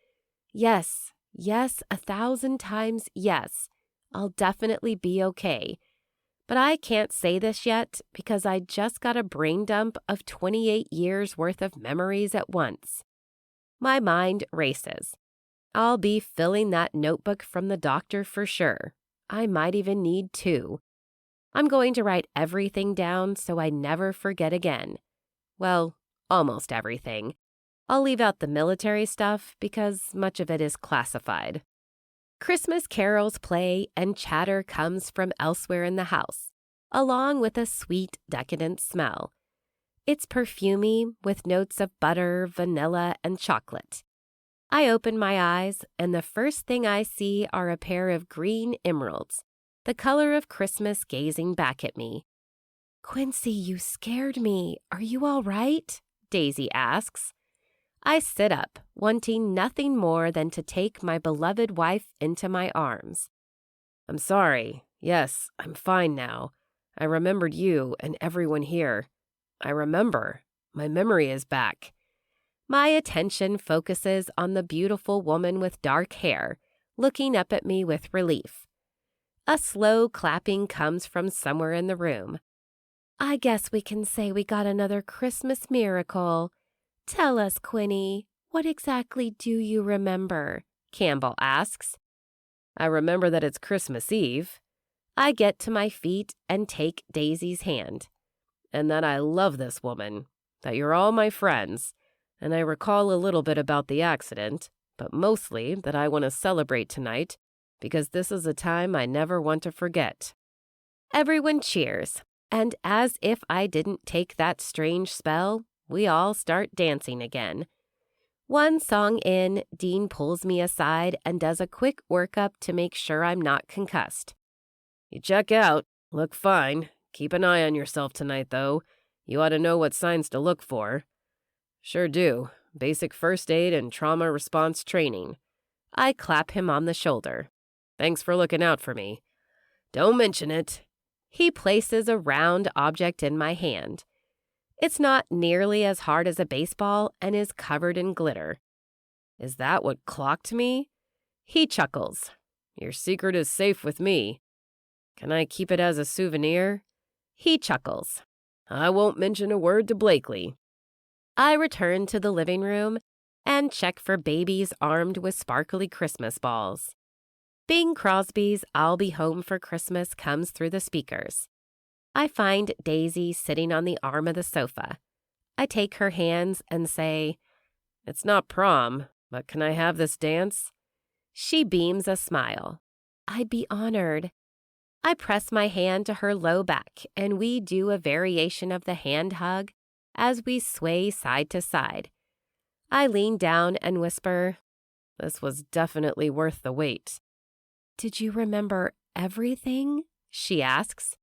Yes, 1,000 times yes. I'll definitely be okay. But I can't say this yet because I just got a brain dump of 28 years worth of memories at once. My mind races. I'll be filling that notebook from the doctor for sure. I might even need 2. I'm going to write everything down so I never forget again. Well, almost everything. I'll leave out the military stuff because much of it is classified. Christmas carols play and chatter comes from elsewhere in the house, along with a sweet, decadent smell. It's perfumey with notes of butter, vanilla, and chocolate. I open my eyes, and the first thing I see are a pair of green emeralds, the color of Christmas gazing back at me. Quincy, you scared me. Are you all right? Daisy asks. I sit up, wanting nothing more than to take my beloved wife into my arms. I'm sorry. Yes, I'm fine now. I remembered you and everyone here. I remember. My memory is back. My attention focuses on the beautiful woman with dark hair, looking up at me with relief. A slow clapping comes from somewhere in the room. I guess we can say we got another Christmas miracle. Tell us, Quinny, what exactly do you remember? Campbell asks. I remember that it's Christmas Eve. I get to my feet and take Daisy's hand. And that I love this woman, that you're all my friends, and I recall a little bit about the accident, but mostly that I want to celebrate tonight because this is a time I never want to forget. Everyone cheers, and as if I didn't take that strange spell, we all start dancing again. One song in, Dean pulls me aside and does a quick workup to make sure I'm not concussed. You check out. Look fine. Keep an eye on yourself tonight, though. You ought to know what signs to look for. Sure do. Basic first aid and trauma response training. I clap him on the shoulder. Thanks for looking out for me. Don't mention it. He places a round object in my hand. It's not nearly as hard as a baseball and is covered in glitter. Is that what clocked me? He chuckles. Your secret is safe with me. Can I keep it as a souvenir? He chuckles. I won't mention a word to Blakely. I return to the living room and check for babies armed with sparkly Christmas balls. Bing Crosby's I'll Be Home for Christmas comes through the speakers. I find Daisy sitting on the arm of the sofa. I take her hands and say, It's not prom, but can I have this dance? She beams a smile. I'd be honored. I press my hand to her low back, and we do a variation of the hand hug as we sway side to side. I lean down and whisper, This was definitely worth the wait. Did you remember everything? She asks.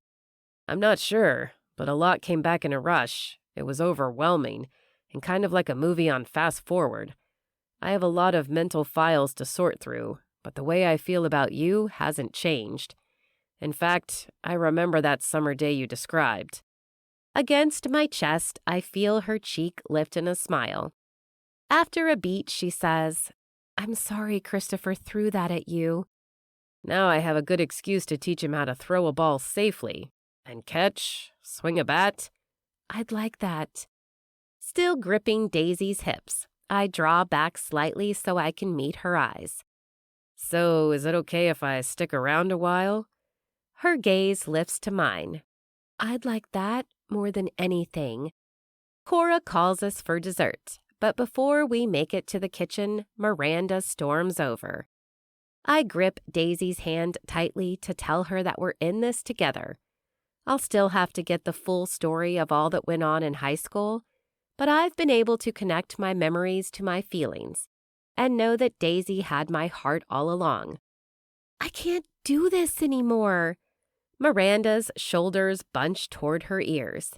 I'm not sure, but a lot came back in a rush. It was overwhelming, and kind of like a movie on fast forward. I have a lot of mental files to sort through, but the way I feel about you hasn't changed. In fact, I remember that summer day you described. Against my chest, I feel her cheek lift in a smile. After a beat, she says, I'm sorry Christopher threw that at you. Now I have a good excuse to teach him how to throw a ball safely. And catch, swing a bat. I'd like that. Still gripping Daisy's hips, I draw back slightly so I can meet her eyes. So, is it okay if I stick around a while? Her gaze lifts to mine. I'd like that more than anything. Cora calls us for dessert, but before we make it to the kitchen, Miranda storms over. I grip Daisy's hand tightly to tell her that we're in this together. I'll still have to get the full story of all that went on in high school, but I've been able to connect my memories to my feelings and know that Daisy had my heart all along. I can't do this anymore. Miranda's shoulders bunch toward her ears.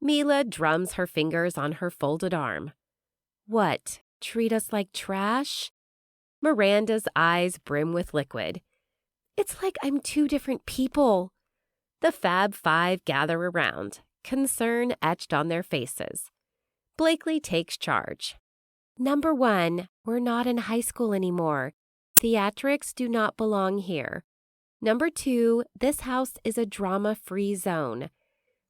Mila drums her fingers on her folded arm. What, treat us like trash? Miranda's eyes brim with liquid. It's like I'm two different people. The Fab Five gather around, concern etched on their faces. Blakely takes charge. Number 1, we're not in high school anymore. Theatrics do not belong here. Number 2, this house is a drama-free zone.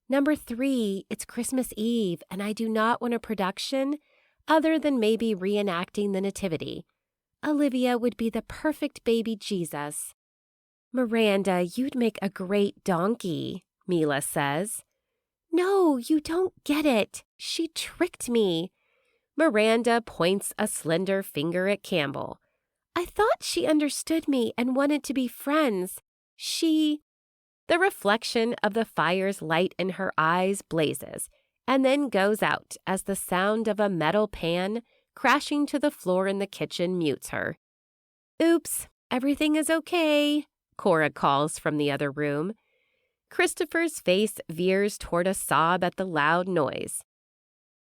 Number 3, it's Christmas Eve, and I do not want a production other than maybe reenacting the Nativity. Olivia would be the perfect baby Jesus. Miranda, you'd make a great donkey, Mila says. No, you don't get it. She tricked me. Miranda points a slender finger at Campbell. I thought she understood me and wanted to be friends. The reflection of the fire's light in her eyes blazes and then goes out as the sound of a metal pan crashing to the floor in the kitchen mutes her. Oops, everything is okay, Cora calls from the other room. Christopher's face veers toward a sob at the loud noise.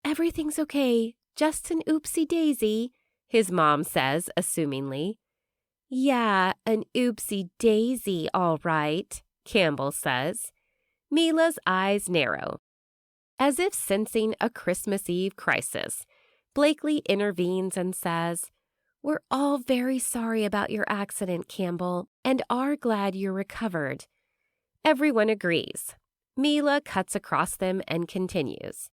Everything's okay, just an oopsie-daisy, his mom says, assumingly. Yeah, an oopsie-daisy, all right, Campbell says. Mila's eyes narrow. As if sensing a Christmas Eve crisis, Blakely intervenes and says, We're all very sorry about your accident, Campbell, and are glad you're recovered. Everyone agrees. Mila cuts across them and continues.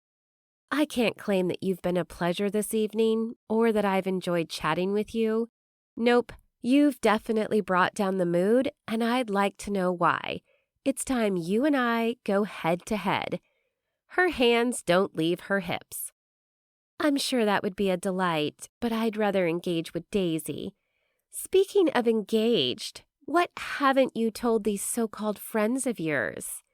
I can't claim that you've been a pleasure this evening or that I've enjoyed chatting with you. Nope, you've definitely brought down the mood, and I'd like to know why. It's time you and I go head to head. Her hands don't leave her hips. I'm sure that would be a delight, but I'd rather engage with Daisy. Speaking of engaged, what haven't you told these so-called friends of yours?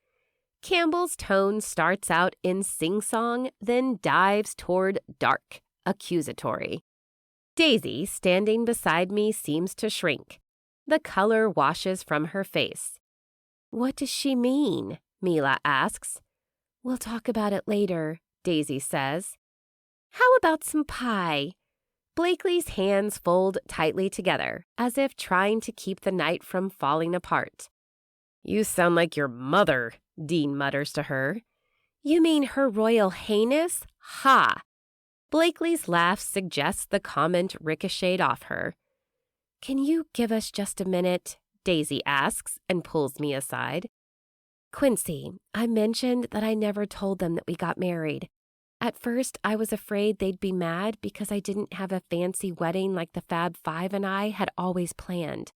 Campbell's tone starts out in sing-song, then dives toward dark, accusatory. Daisy, standing beside me, seems to shrink. The color washes from her face. What does she mean? Mila asks. We'll talk about it later, Daisy says. How about some pie? Blakely's hands fold tightly together, as if trying to keep the night from falling apart. You sound like your mother, Dean mutters to her. You mean Her Royal Highness? Ha! Blakely's laugh suggests the comment ricocheted off her. Can you give us just a minute? Daisy asks and pulls me aside. Quincy, I mentioned that I never told them that we got married. At first, I was afraid they'd be mad because I didn't have a fancy wedding like the Fab Five and I had always planned.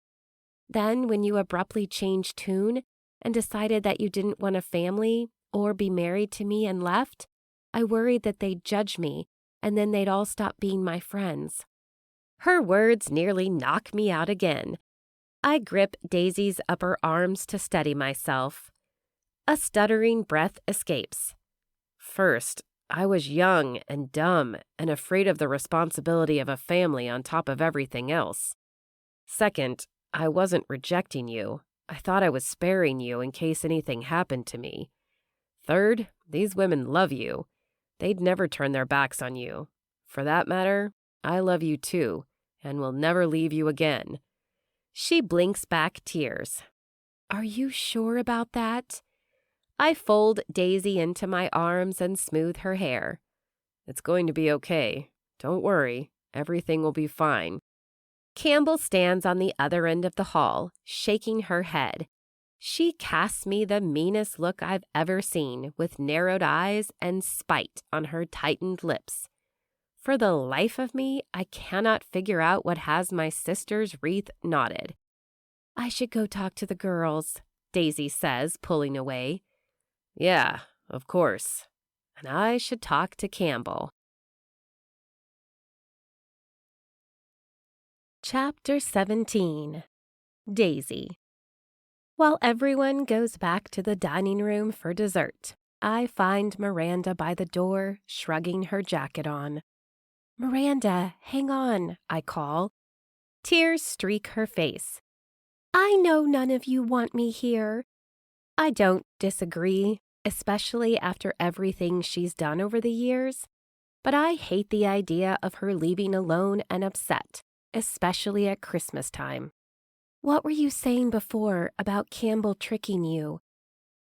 Then, when you abruptly changed tune and decided that you didn't want a family or be married to me and left, I worried that they'd judge me and then they'd all stop being my friends. Her words nearly knock me out again. I grip Daisy's upper arms to steady myself. A stuttering breath escapes. First, I was young and dumb and afraid of the responsibility of a family on top of everything else. Second, I wasn't rejecting you. I thought I was sparing you in case anything happened to me. Third, these women love you. They'd never turn their backs on you. For that matter, I love you too, and will never leave you again." She blinks back tears. "Are you sure about that?" I fold Daisy into my arms and smooth her hair. "It's going to be okay. Don't worry. Everything will be fine." Campbell stands on the other end of the hall, shaking her head. She casts me the meanest look I've ever seen, with narrowed eyes and spite on her tightened lips. For the life of me, I cannot figure out what has my sister's wreath knotted. "I should go talk to the girls," Daisy says, pulling away. "Yeah, of course. And I should talk to Campbell." Chapter 17. Daisy. While everyone goes back to the dining room for dessert, I find Miranda by the door, shrugging her jacket on. "Miranda, hang on," I call. Tears streak her face. "I know none of you want me here." I don't disagree, especially after everything she's done over the years, but I hate the idea of her leaving alone and upset, especially at Christmas time. "What were you saying before about Campbell tricking you?"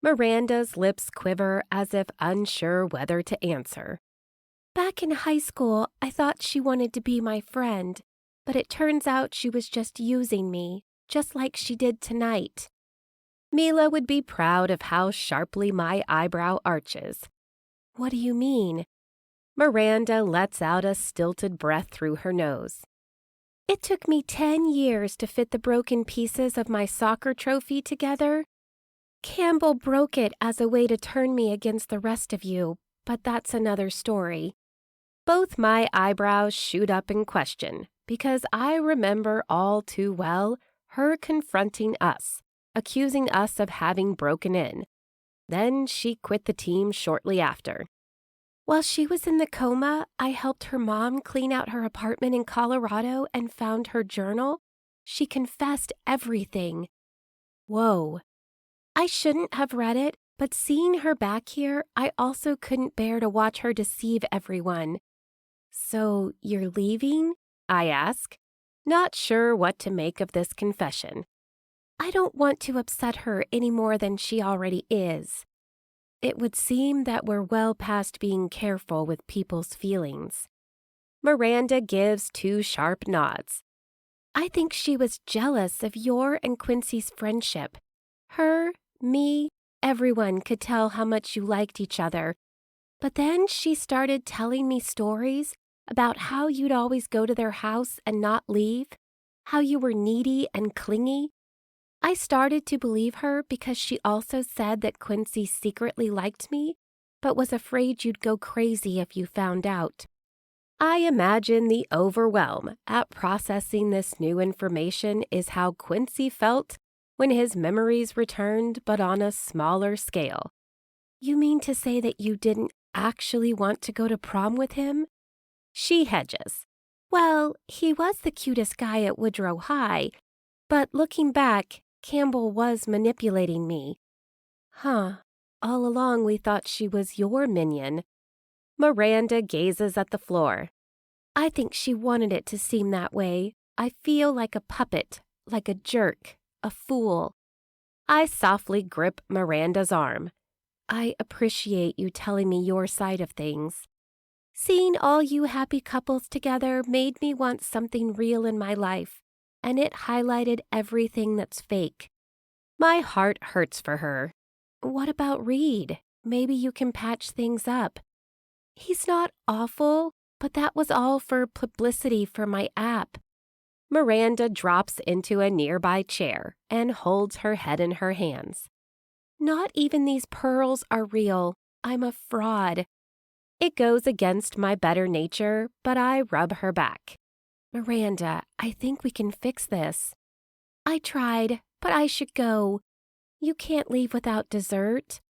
Miranda's lips quiver as if unsure whether to answer. "Back in high school, I thought she wanted to be my friend, but it turns out she was just using me, just like she did tonight." Mila would be proud of how sharply my eyebrow arches. "What do you mean?" Miranda lets out a stilted breath through her nose. "It took me 10 years to fit the broken pieces of my soccer trophy together. Campbell broke it as a way to turn me against the rest of you, but that's another story." Both my eyebrows shoot up in question, because I remember all too well her confronting us, accusing us of having broken in. Then she quit the team shortly after. "While she was in the coma, I helped her mom clean out her apartment in Colorado and found her journal. She confessed everything." Whoa. I shouldn't have read it, but seeing her back here, I also couldn't bear to watch her deceive everyone. "So you're leaving?" I ask, not sure what to make of this confession. "I don't want to upset her any more than she already is." It would seem that we're well past being careful with people's feelings. Miranda gives 2 sharp nods. "I think she was jealous of your and Quincy's friendship. Her, me, everyone could tell how much you liked each other. But then she started telling me stories about how you'd always go to their house and not leave, how you were needy and clingy. I started to believe her because she also said that Quincy secretly liked me, but was afraid you'd go crazy if you found out." I imagine the overwhelm at processing this new information is how Quincy felt when his memories returned, but on a smaller scale. "You mean to say that you didn't actually want to go to prom with him?" She hedges. "Well, he was the cutest guy at Woodrow High, but looking back, Campbell was manipulating me." "Huh. All along we thought she was your minion." Miranda gazes at the floor. "I think she wanted it to seem that way. I feel like a puppet, like a jerk, a fool." I softly grip Miranda's arm. "I appreciate you telling me your side of things. Seeing all you happy couples together made me want something real in my life, and it highlighted everything that's fake." My heart hurts for her. "What about Reed? Maybe you can patch things up." "He's not awful, but that was all for publicity for my app." Miranda drops into a nearby chair and holds her head in her hands. "Not even these pearls are real. I'm a fraud." It goes against my better nature, but I rub her back. "Miranda, I think we can fix this." "I tried, but I should go. You can't leave without dessert."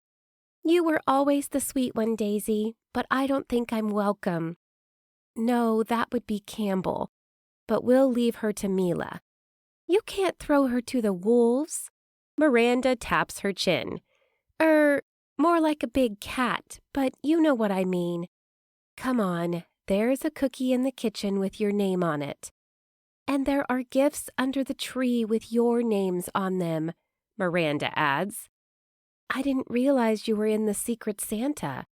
"You were always the sweet one, Daisy, but I don't think I'm welcome." "No, that would be Campbell, but we'll leave her to Mila." "You can't throw her to the wolves." Miranda taps her chin. More like a big cat, but you know what I mean. Come on, there's a cookie in the kitchen with your name on it. And there are gifts under the tree with your names on them, Miranda adds. I didn't realize you were in the Secret Santa.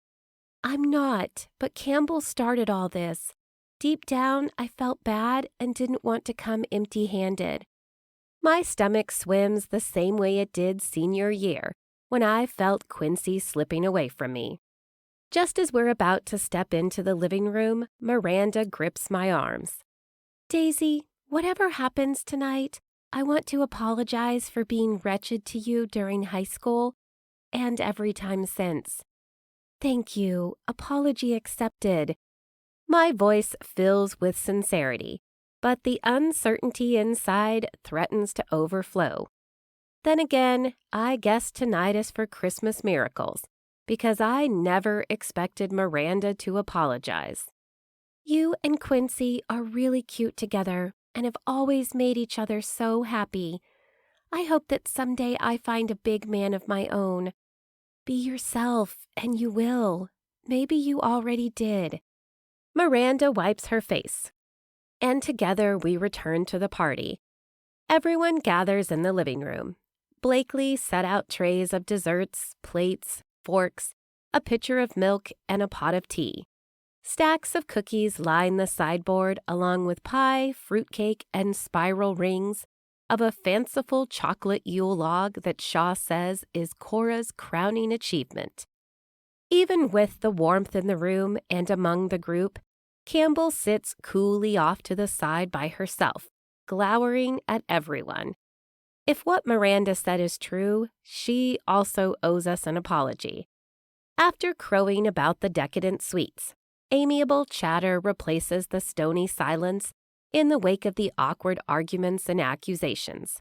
I'm not, but Campbell started all this. Deep down, I felt bad and didn't want to come empty-handed. My stomach swims the same way it did senior year, when I felt Quincy slipping away from me. Just as we're about to step into the living room, Miranda grips my arms. Daisy, whatever happens tonight, I want to apologize for being wretched to you during high school and every time since. Thank you. Apology accepted. My voice fills with sincerity, but the uncertainty inside threatens to overflow. Then again, I guess tonight is for Christmas miracles, because I never expected Miranda to apologize. You and Quincy are really cute together and have always made each other so happy. I hope that someday I find a big man of my own. Be yourself, and you will. Maybe you already did. Miranda wipes her face, and together we return to the party. Everyone gathers in the living room. Blakely set out trays of desserts, plates, forks, a pitcher of milk, and a pot of tea. Stacks of cookies line the sideboard along with pie, fruitcake, and spiral rings of a fanciful chocolate Yule log that Shaw says is Cora's crowning achievement. Even with the warmth in the room and among the group, Campbell sits coolly off to the side by herself, glowering at everyone. If what Miranda said is true, she also owes us an apology. After crowing about the decadent sweets, amiable chatter replaces the stony silence in the wake of the awkward arguments and accusations.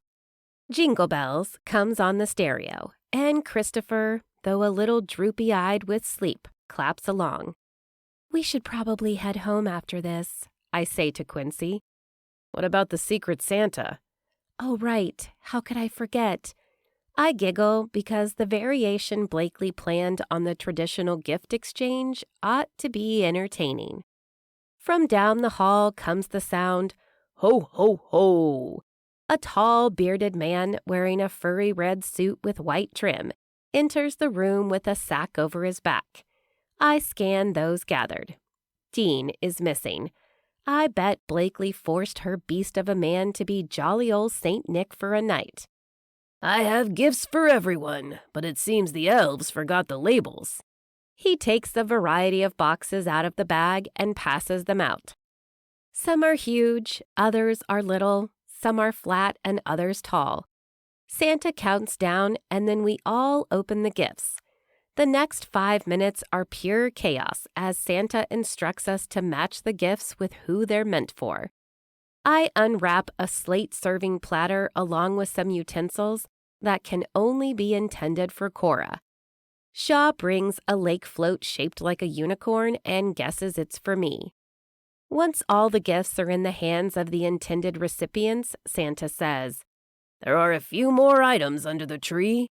Jingle Bells comes on the stereo, and Christopher, though a little droopy-eyed with sleep, claps along. We should probably head home after this, I say to Quincy. What about the Secret Santa? Oh, right. How could I forget? I giggle because the variation Blakely planned on the traditional gift exchange ought to be entertaining. From down the hall comes the sound, ho, ho, ho. A tall, bearded man wearing a furry red suit with white trim enters the room with a sack over his back. I scan those gathered. Dean is missing. I bet Blakely forced her beast of a man to be jolly old St. Nick for a night. I have gifts for everyone, but it seems the elves forgot the labels. He takes a variety of boxes out of the bag and passes them out. Some are huge, others are little, some are flat and others tall. Santa counts down and then we all open the gifts. The next 5 minutes are pure chaos as Santa instructs us to match the gifts with who they're meant for. I unwrap a slate serving platter along with some utensils that can only be intended for Cora. Shaw brings a lake float shaped like a unicorn and guesses it's for me. Once all the gifts are in the hands of the intended recipients, Santa says, There are a few more items under the tree.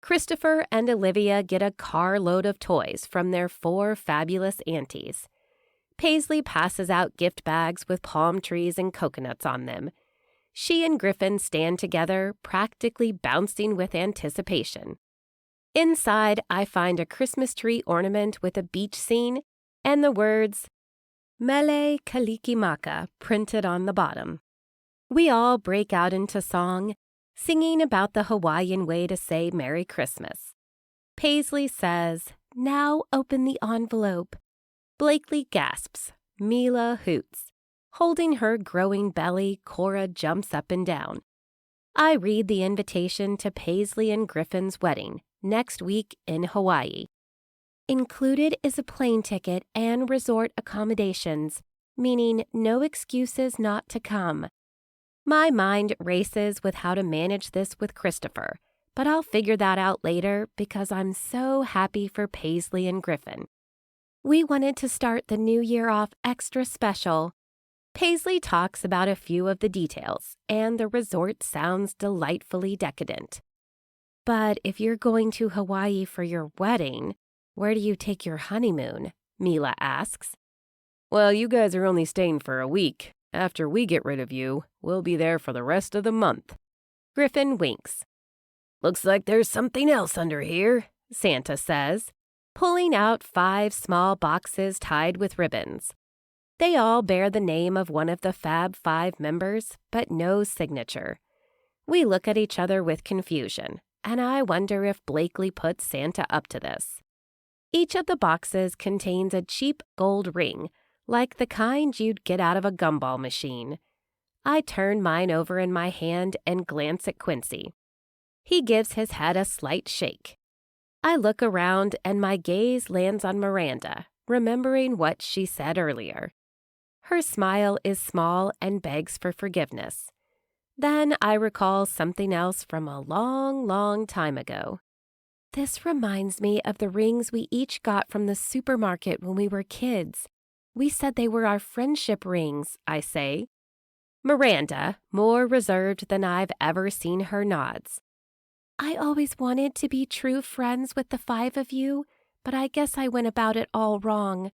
Christopher and Olivia get a carload of toys from their 4 fabulous aunties. Paisley passes out gift bags with palm trees and coconuts on them. She and Griffin stand together, practically bouncing with anticipation. Inside, I find a Christmas tree ornament with a beach scene and the words, Mele Kalikimaka, printed on the bottom. We all break out into song, singing about the Hawaiian way to say Merry Christmas. Paisley says, Now open the envelope. Blakely gasps. Mila hoots. Holding her growing belly, Cora jumps up and down. I read the invitation to Paisley and Griffin's wedding, next week in Hawaii. Included is a plane ticket and resort accommodations, meaning no excuses not to come. My mind races with how to manage this with Christopher, but I'll figure that out later because I'm so happy for Paisley and Griffin. We wanted to start the new year off extra special. Paisley talks about a few of the details, and the resort sounds delightfully decadent. But if you're going to Hawaii for your wedding, where do you take your honeymoon? Mila asks. Well, you guys are only staying for a week. After we get rid of you, we'll be there for the rest of the month. Griffin winks. Looks like there's something else under here, Santa says, pulling out 5 small boxes tied with ribbons. They all bear the name of one of the Fab Five members, but no signature. We look at each other with confusion, and I wonder if Blakely put Santa up to this. Each of the boxes contains a cheap gold ring, like the kind you'd get out of a gumball machine. I turn mine over in my hand and glance at Quincy. He gives his head a slight shake. I look around and my gaze lands on Miranda, remembering what she said earlier. Her smile is small and begs for forgiveness. Then I recall something else from a long, long time ago. This reminds me of the rings we each got from the supermarket when we were kids. We said they were our friendship rings, I say. Miranda, more reserved than I've ever seen her, nods. I always wanted to be true friends with the 5 of you, but I guess I went about it all wrong.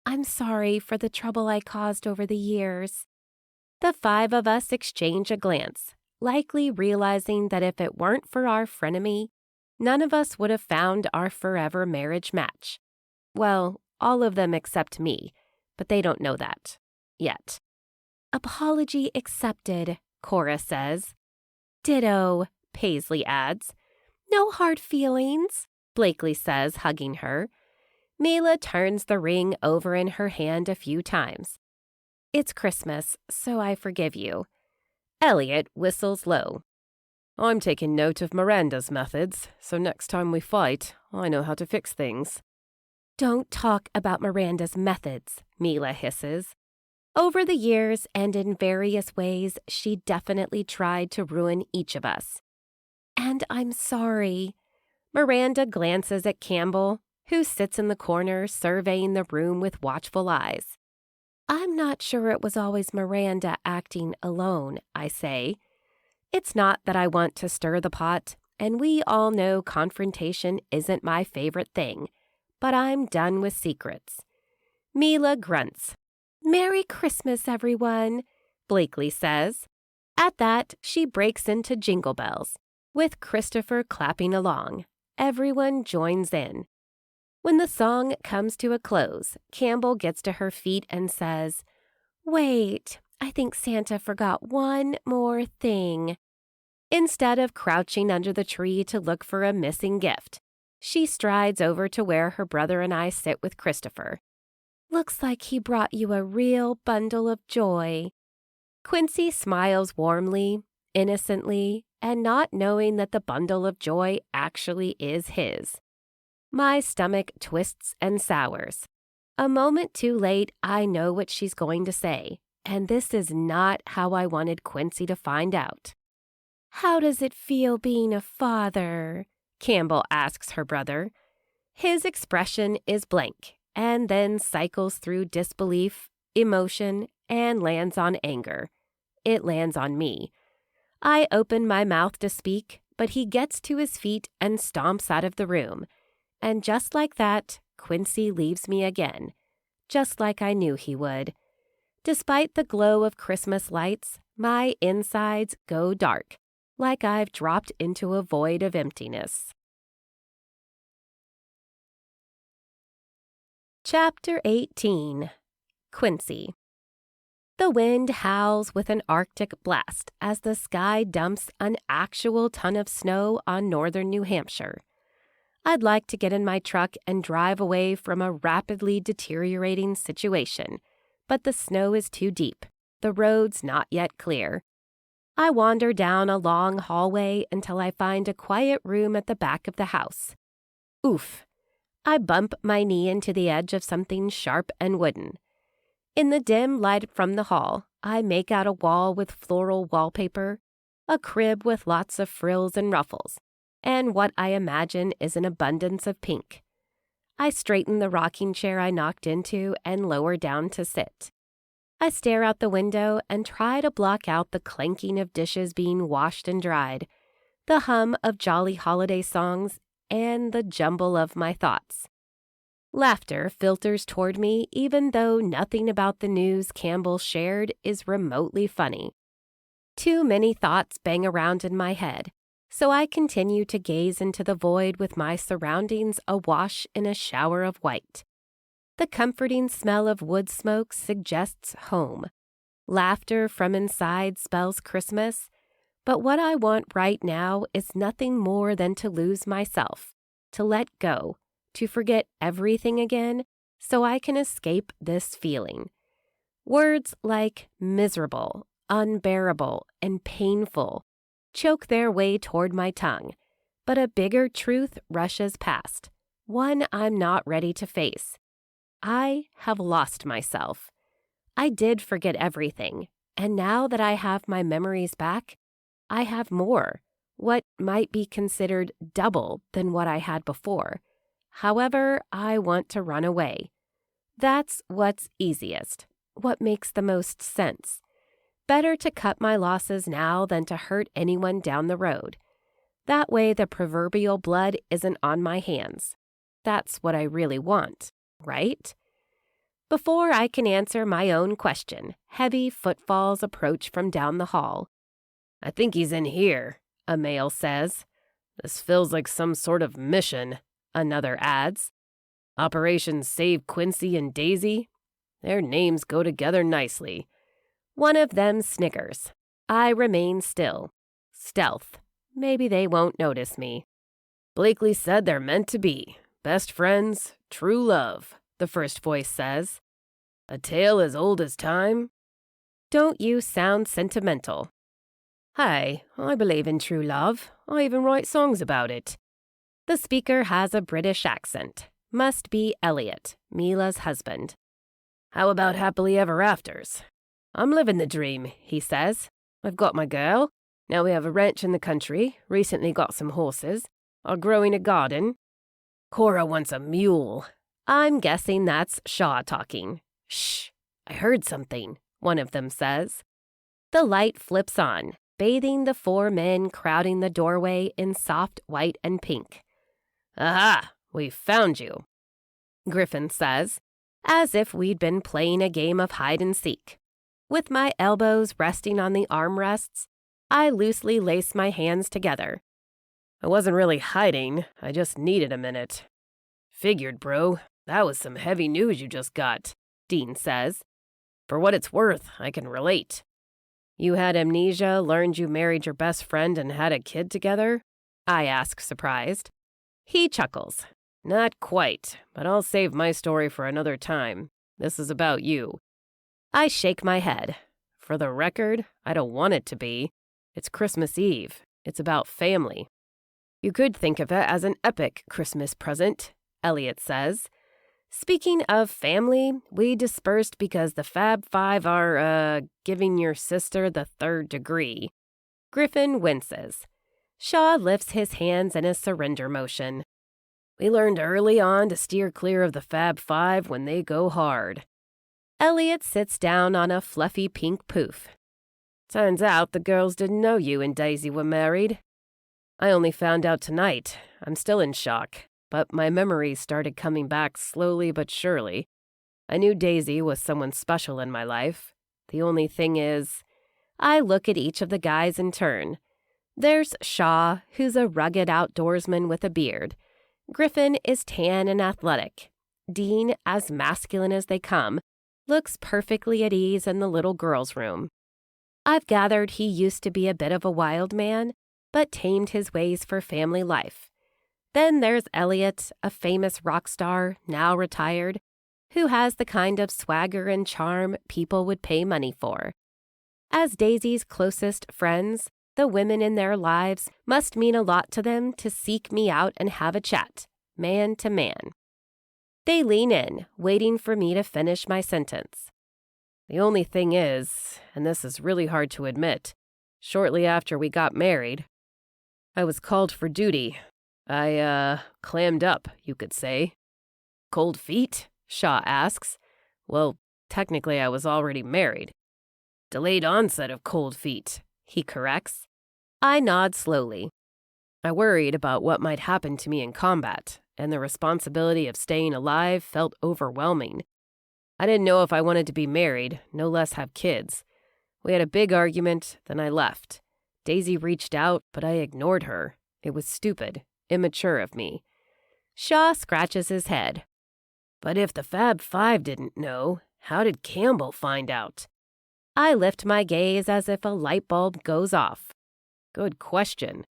I'm sorry for the trouble I caused over the years. The 5 of us exchange a glance, likely realizing that if it weren't for our frenemy, none of us would have found our forever marriage match. Well, all of them except me, but they don't know that yet. Apology accepted, Cora says. Ditto, Paisley adds. No hard feelings, Blakely says, hugging her. Mila turns the ring over in her hand a few times. It's Christmas, so I forgive you. Elliot whistles low. I'm taking note of Miranda's methods, so next time we fight, I know how to fix things. Don't talk about Miranda's methods, Mila hisses. Over the years and in various ways, she definitely tried to ruin each of us. And I'm sorry. Miranda glances at Campbell, who sits in the corner surveying the room with watchful eyes. I'm not sure it was always Miranda acting alone, I say. It's not that I want to stir the pot, and we all know confrontation isn't my favorite thing, but I'm done with secrets. Mila grunts. Merry Christmas, everyone, Blakely says. At that, she breaks into Jingle Bells, with Christopher clapping along. Everyone joins in. When the song comes to a close, Campbell gets to her feet and says, Wait, I think Santa forgot one more thing. Instead of crouching under the tree to look for a missing gift, she strides over to where her brother and I sit with Christopher. Looks like he brought you a real bundle of joy. Quincy smiles warmly, innocently, and not knowing that the bundle of joy actually is his. My stomach twists and sours. A moment too late, I know what she's going to say, and this is not how I wanted Quincy to find out. How does it feel being a father? Campbell asks her brother. His expression is blank, and then cycles through disbelief, emotion, and lands on anger. It lands on me. I open my mouth to speak, but he gets to his feet and stomps out of the room. And just like that, Quincy leaves me again, just like I knew he would. Despite the glow of Christmas lights, my insides go dark, like I've dropped into a void of emptiness. Chapter 18. Quincy. The wind howls with an Arctic blast as the sky dumps an actual ton of snow on northern New Hampshire. I'd like to get in my truck and drive away from a rapidly deteriorating situation, but the snow is too deep, the road's not yet clear. I wander down a long hallway until I find a quiet room at the back of the house. Oof! I bump my knee into the edge of something sharp and wooden. In the dim light from the hall, I make out a wall with floral wallpaper, a crib with lots of frills and ruffles, and what I imagine is an abundance of pink. I straighten the rocking chair I knocked into and lower down to sit. I stare out the window and try to block out the clanking of dishes being washed and dried. the hum of jolly holiday songs, and the jumble of my thoughts. Laughter filters toward me even though nothing about the news Campbell shared is remotely funny. Too many thoughts bang around in my head, so I continue to gaze into the void with my surroundings awash in a shower of white. The comforting smell of wood smoke suggests home. Laughter from inside spells Christmas, but what I want right now is nothing more than to lose myself, to let go, to forget everything again so I can escape this feeling. Words like miserable, unbearable, and painful choke their way toward my tongue, but a bigger truth rushes past, one I'm not ready to face. I have lost myself. I did forget everything, and now that I have my memories back, I have more, what might be considered double than what I had before. However, I want to run away. That's what's easiest, what makes the most sense. Better to cut my losses now than to hurt anyone down the road. That way the proverbial blood isn't on my hands. That's what I really want, right? Before I can answer my own question, heavy footfalls approach from down the hall. "I think he's in here," a male says. "This feels like some sort of mission," another adds. "Operation Save Quincy and Daisy? Their names go together nicely." One of them snickers. I remain still. Stealth. Maybe they won't notice me. "Blakely said they're meant to be. Best friends, true love," the first voice says. "A tale as old as time?" Don't you sound sentimental. "Hi, I believe in true love. I even write songs about it." The speaker has a British accent. Must be Elliot, Mila's husband. "How about happily ever afters?" "I'm living the dream," he says. "I've got my girl. Now we have a ranch in the country, recently got some horses, are growing a garden." "Cora wants a mule." I'm guessing that's Shaw talking. "Shh, I heard something," one of them says. The light flips on, bathing the four men crowding the doorway in soft white and pink. "Aha, we found you," Griffin says, as if we'd been playing a game of hide and seek. With my elbows resting on the armrests, I loosely lace my hands together. "I wasn't really hiding, I just needed a minute." "Figured, bro. That was some heavy news you just got," Dean says. "For what it's worth, I can relate." "You had amnesia, learned you married your best friend, and had a kid together?" I ask, surprised. He chuckles. "Not quite, but I'll save my story for another time. This is about you." I shake my head. "For the record, I don't want it to be. It's Christmas Eve. It's about family." "You could think of it as an epic Christmas present," Elliot says. "Speaking of family, we dispersed because the Fab Five are, giving your sister the third degree." Griffin winces. Shaw lifts his hands in a surrender motion. "We learned early on to steer clear of the Fab Five when they go hard." Elliot sits down on a fluffy pink poof. "Turns out the girls didn't know you and Daisy were married." "I only found out tonight. I'm still in shock, but my memories started coming back slowly but surely. I knew Daisy was someone special in my life. The only thing is..." I look at each of the guys in turn. There's Shaw, who's a rugged outdoorsman with a beard. Griffin is tan and athletic. Dean, as masculine as they come, looks perfectly at ease in the little girl's room. I've gathered he used to be a bit of a wild man, but tamed his ways for family life. Then there's Elliot, a famous rock star, now retired, who has the kind of swagger and charm people would pay money for. As Daisy's closest friends, the women in their lives must mean a lot to them to seek me out and have a chat, man to man. They lean in, waiting for me to finish my sentence. "The only thing is, and this is really hard to admit, shortly after we got married, I was called for duty. I, clammed up, you could say." "Cold feet?" Shaw asks. "Well, technically I was already married." "Delayed onset of cold feet," he corrects. I nod slowly. I worried about what might happen to me in combat, and the responsibility of staying alive felt overwhelming. I didn't know if I wanted to be married, no less have kids. We had a big argument, then I left. Daisy reached out, but I ignored her. It was stupid, immature of me. Shaw scratches his head. But if the Fab Five didn't know, how did Campbell find out? I lift my gaze as if a light bulb goes off. Good question.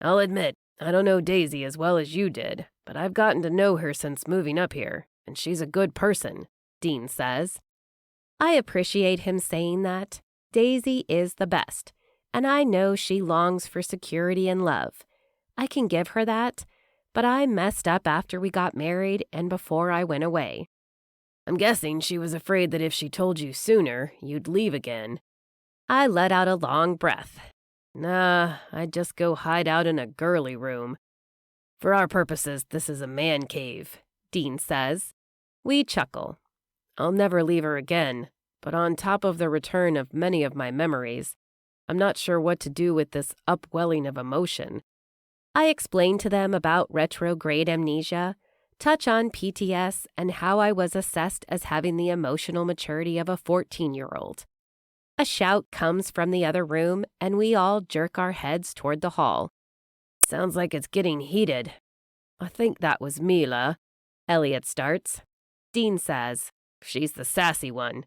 I'll admit, I don't know Daisy as well as you did, but I've gotten to know her since moving up here, and she's a good person, Dean says. I appreciate him saying that. Daisy is the best, and I know she longs for security and love. I can give her that, but I messed up after we got married and before I went away. I'm guessing she was afraid that if she told you sooner, you'd leave again. I let out a long breath. Nah, I'd just go hide out in a girly room. For our purposes, this is a man cave, Dean says. We chuckle. I'll never leave her again, but on top of the return of many of my memories, I'm not sure what to do with this upwelling of emotion. I explain to them about retrograde amnesia, touch on PTS, and how I was assessed as having the emotional maturity of a 14-year-old. A shout comes from the other room, and we all jerk our heads toward the hall. Sounds like it's getting heated. I think that was Mila. Elliot starts. Dean says, she's the sassy one.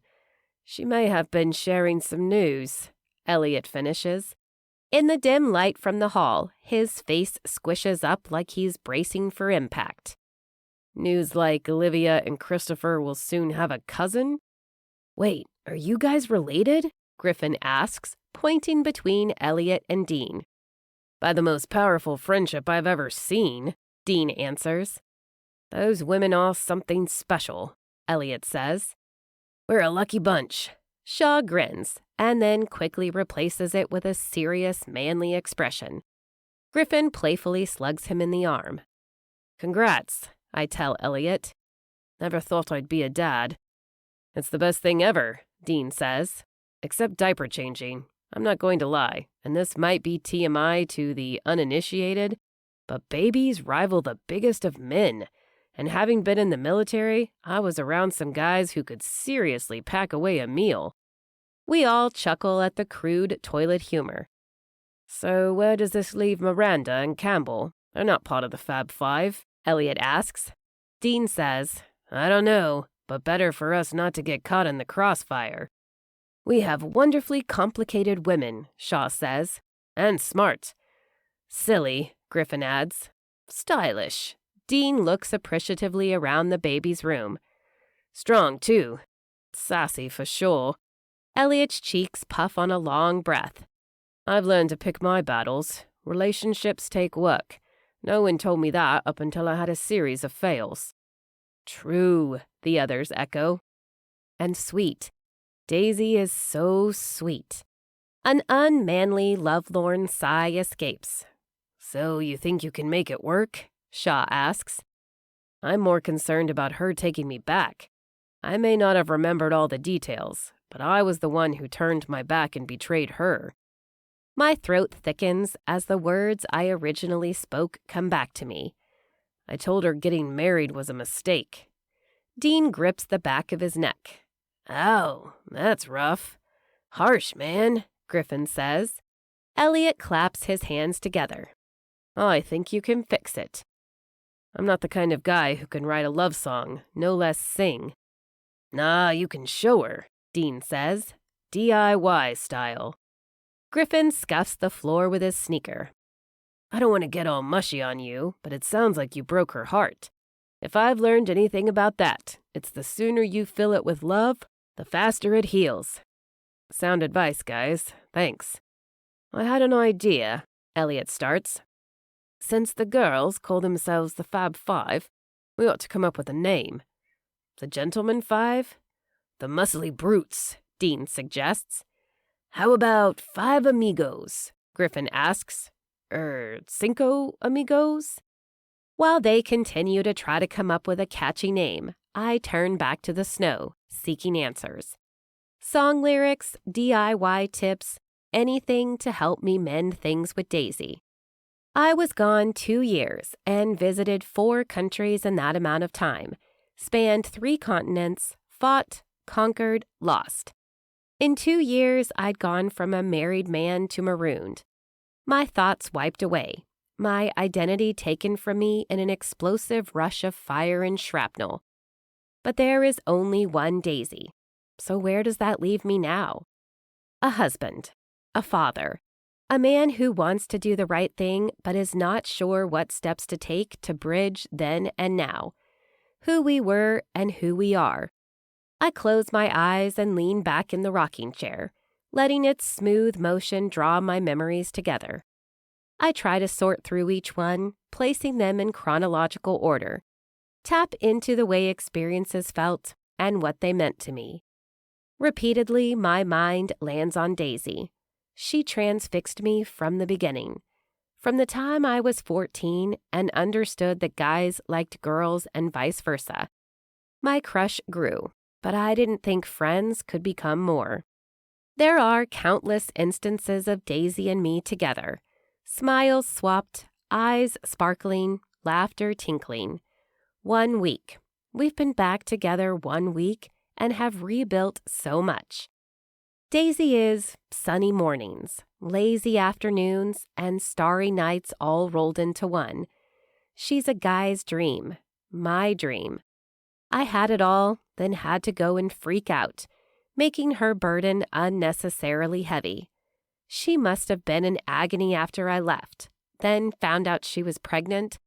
She may have been sharing some news. Elliot finishes. In the dim light from the hall, his face squishes up like he's bracing for impact. News like Olivia and Christopher will soon have a cousin? Wait, are you guys related? Griffin asks, pointing between Elliot and Dean. By the most powerful friendship I've ever seen, Dean answers. Those women are something special, Elliot says. We're a lucky bunch. Shaw grins, and then quickly replaces it with a serious, manly expression. Griffin playfully slugs him in the arm. Congrats, I tell Elliot. Never thought I'd be a dad. It's the best thing ever, Dean says. Except diaper changing. I'm not going to lie, and this might be TMI to the uninitiated, but babies rival the biggest of men. And having been in the military, I was around some guys who could seriously pack away a meal. We all chuckle at the crude toilet humor. So where does this leave Miranda and Campbell? They're not part of the Fab Five, Elliot asks. Dean says, I don't know, but better for us not to get caught in the crossfire. We have wonderfully complicated women, Shaw says, and smart. Silly, Griffin adds. Stylish. Dean looks appreciatively around the baby's room. Strong, too. Sassy, for sure. Elliot's cheeks puff on a long breath. I've learned to pick my battles. Relationships take work. No one told me that up until I had a series of fails. True, the others echo. And sweet. Daisy is so sweet. An unmanly, lovelorn sigh escapes. So you think you can make it work? Shaw asks. I'm more concerned about her taking me back. I may not have remembered all the details, but I was the one who turned my back and betrayed her. My throat thickens as the words I originally spoke come back to me. I told her getting married was a mistake. Dean grips the back of his neck. Ow, that's rough. Harsh, man, Griffin says. Elliot claps his hands together. I think you can fix it. I'm not the kind of guy who can write a love song, no less sing. Nah, you can show her, Dean says. DIY style. Griffin scuffs the floor with his sneaker. I don't want to get all mushy on you, but it sounds like you broke her heart. If I've learned anything about that, it's the sooner you fill it with love, the faster it heals. Sound advice, guys. Thanks. I had an idea, Elliot starts. Since the girls call themselves the Fab Five, we ought to come up with a name. The Gentleman Five? The Muscly Brutes, Dean suggests. How about Five Amigos? Griffin asks. Cinco Amigos? While they continue to try to come up with a catchy name, I turn back to the snow, seeking answers. Song lyrics, DIY tips, anything to help me mend things with Daisy. I was gone 2 years and visited 4 countries in that amount of time, spanned 3 continents, fought, conquered, lost. In 2 years, I'd gone from a married man to marooned. My thoughts wiped away, my identity taken from me in an explosive rush of fire and shrapnel. But there is only one Daisy. So where does that leave me now? A husband, a father, a man who wants to do the right thing but is not sure what steps to take to bridge then and now, who we were and who we are. I close my eyes and lean back in the rocking chair, letting its smooth motion draw my memories together. I try to sort through each one, placing them in chronological order, tap into the way experiences felt and what they meant to me. Repeatedly, my mind lands on Daisy. She transfixed me from the beginning. From the time I was 14 and understood that guys liked girls and vice versa. My crush grew, but I didn't think friends could become more. There are countless instances of Daisy and me together. Smiles swapped, eyes sparkling, laughter tinkling. 1 week. We've been back together 1 week and have rebuilt so much. Daisy is sunny mornings, lazy afternoons, and starry nights all rolled into one. She's a guy's dream, my dream. I had it all, then had to go and freak out, making her burden unnecessarily heavy. She must have been in agony after I left, then found out she was pregnant,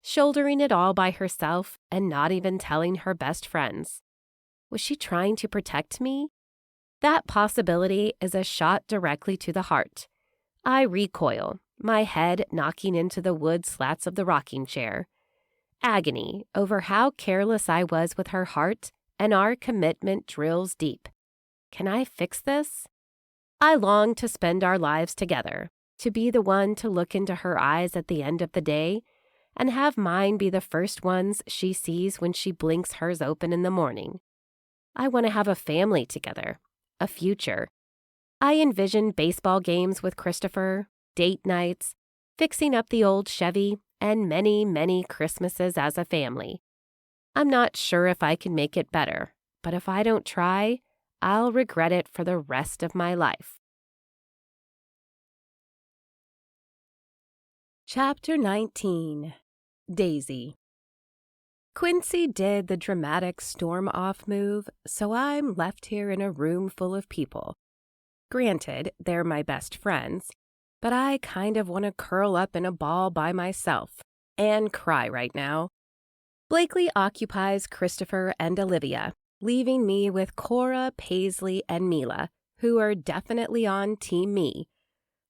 shouldering it all by herself and not even telling her best friends. Was she trying to protect me? That possibility is a shot directly to the heart. I recoil, my head knocking into the wood slats of the rocking chair. Agony over how careless I was with her heart, and our commitment drills deep. Can I fix this? I long to spend our lives together, to be the one to look into her eyes at the end of the day, and have mine be the first ones she sees when she blinks hers open in the morning. I want to have a family together. A future. I envision baseball games with Christopher, date nights, fixing up the old Chevy, and many, many Christmases as a family. I'm not sure if I can make it better, but if I don't try, I'll regret it for the rest of my life. Chapter 19. Daisy. Quincy did the dramatic storm-off move, so I'm left here in a room full of people. Granted, they're my best friends, but I kind of want to curl up in a ball by myself and cry right now. Blakely occupies Christopher and Olivia, leaving me with Cora, Paisley, and Mila, who are definitely on Team Me.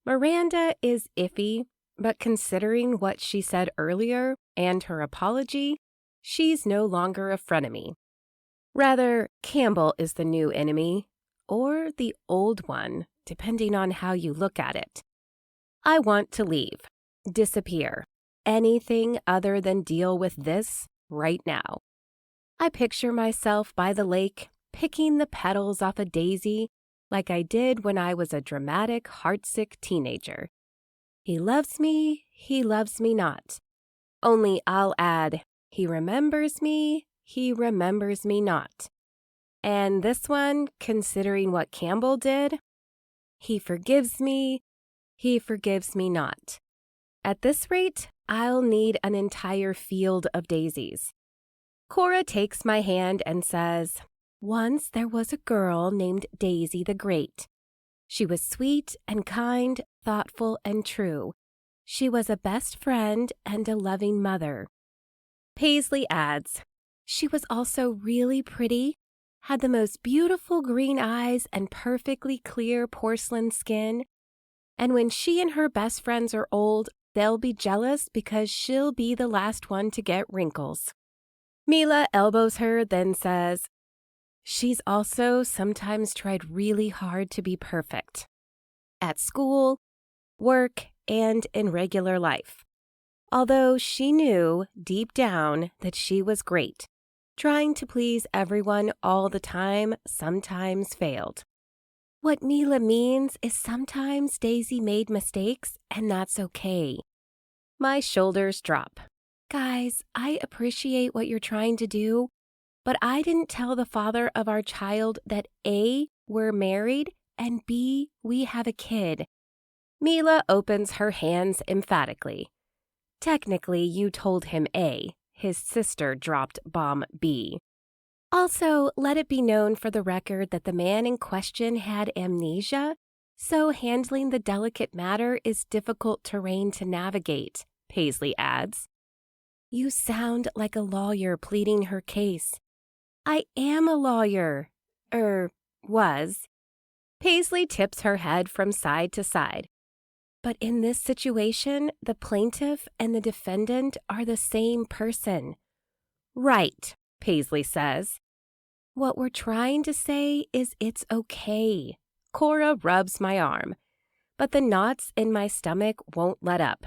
Miranda is iffy, but considering what she said earlier and her apology, she's no longer a frenemy. Rather, Campbell is the new enemy, or the old one, depending on how you look at it. I want to leave, disappear, anything other than deal with this right now. I picture myself by the lake, picking the petals off a daisy like I did when I was a dramatic, heartsick teenager. He loves me not. Only I'll add, he remembers me not. And this one, considering what Campbell did, he forgives me not. At this rate, I'll need an entire field of daisies. Cora takes my hand and says, "Once there was a girl named Daisy the Great. She was sweet and kind, thoughtful and true. She was a best friend and a loving mother." Paisley adds, "She was also really pretty, had the most beautiful green eyes and perfectly clear porcelain skin. And when she and her best friends are old, they'll be jealous because she'll be the last one to get wrinkles." Mila elbows her, then says, "She's also sometimes tried really hard to be perfect. At school, work, and in regular life. Although she knew deep down that she was great, trying to please everyone all the time sometimes failed. What Mila means is sometimes Daisy made mistakes, and that's okay. My shoulders drop. Guys, I appreciate what you're trying to do, but I didn't tell the father of our child that A, we're married, and B, we have a kid. Mila opens her hands emphatically. Technically, you told him A. His sister dropped bomb B. Also, let it be known for the record that the man in question had amnesia, so handling the delicate matter is difficult terrain to navigate, Paisley adds. You sound like a lawyer pleading her case. I am a lawyer. Was. Paisley tips her head from side to side. But in this situation, the plaintiff and the defendant are the same person. Right, Paisley says. What we're trying to say is it's okay. Cora rubs my arm, but the knots in my stomach won't let up.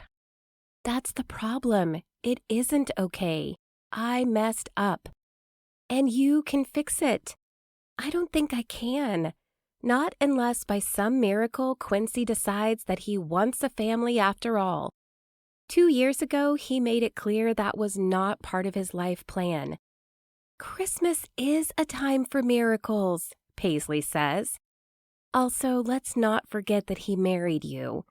That's the problem. It isn't okay. I messed up. And you can fix it. I don't think I can. Not unless by some miracle Quincy decides that he wants a family after all. 2 years ago, he made it clear that was not part of his life plan. Christmas is a time for miracles, Paisley says. Also, let's not forget that he married you.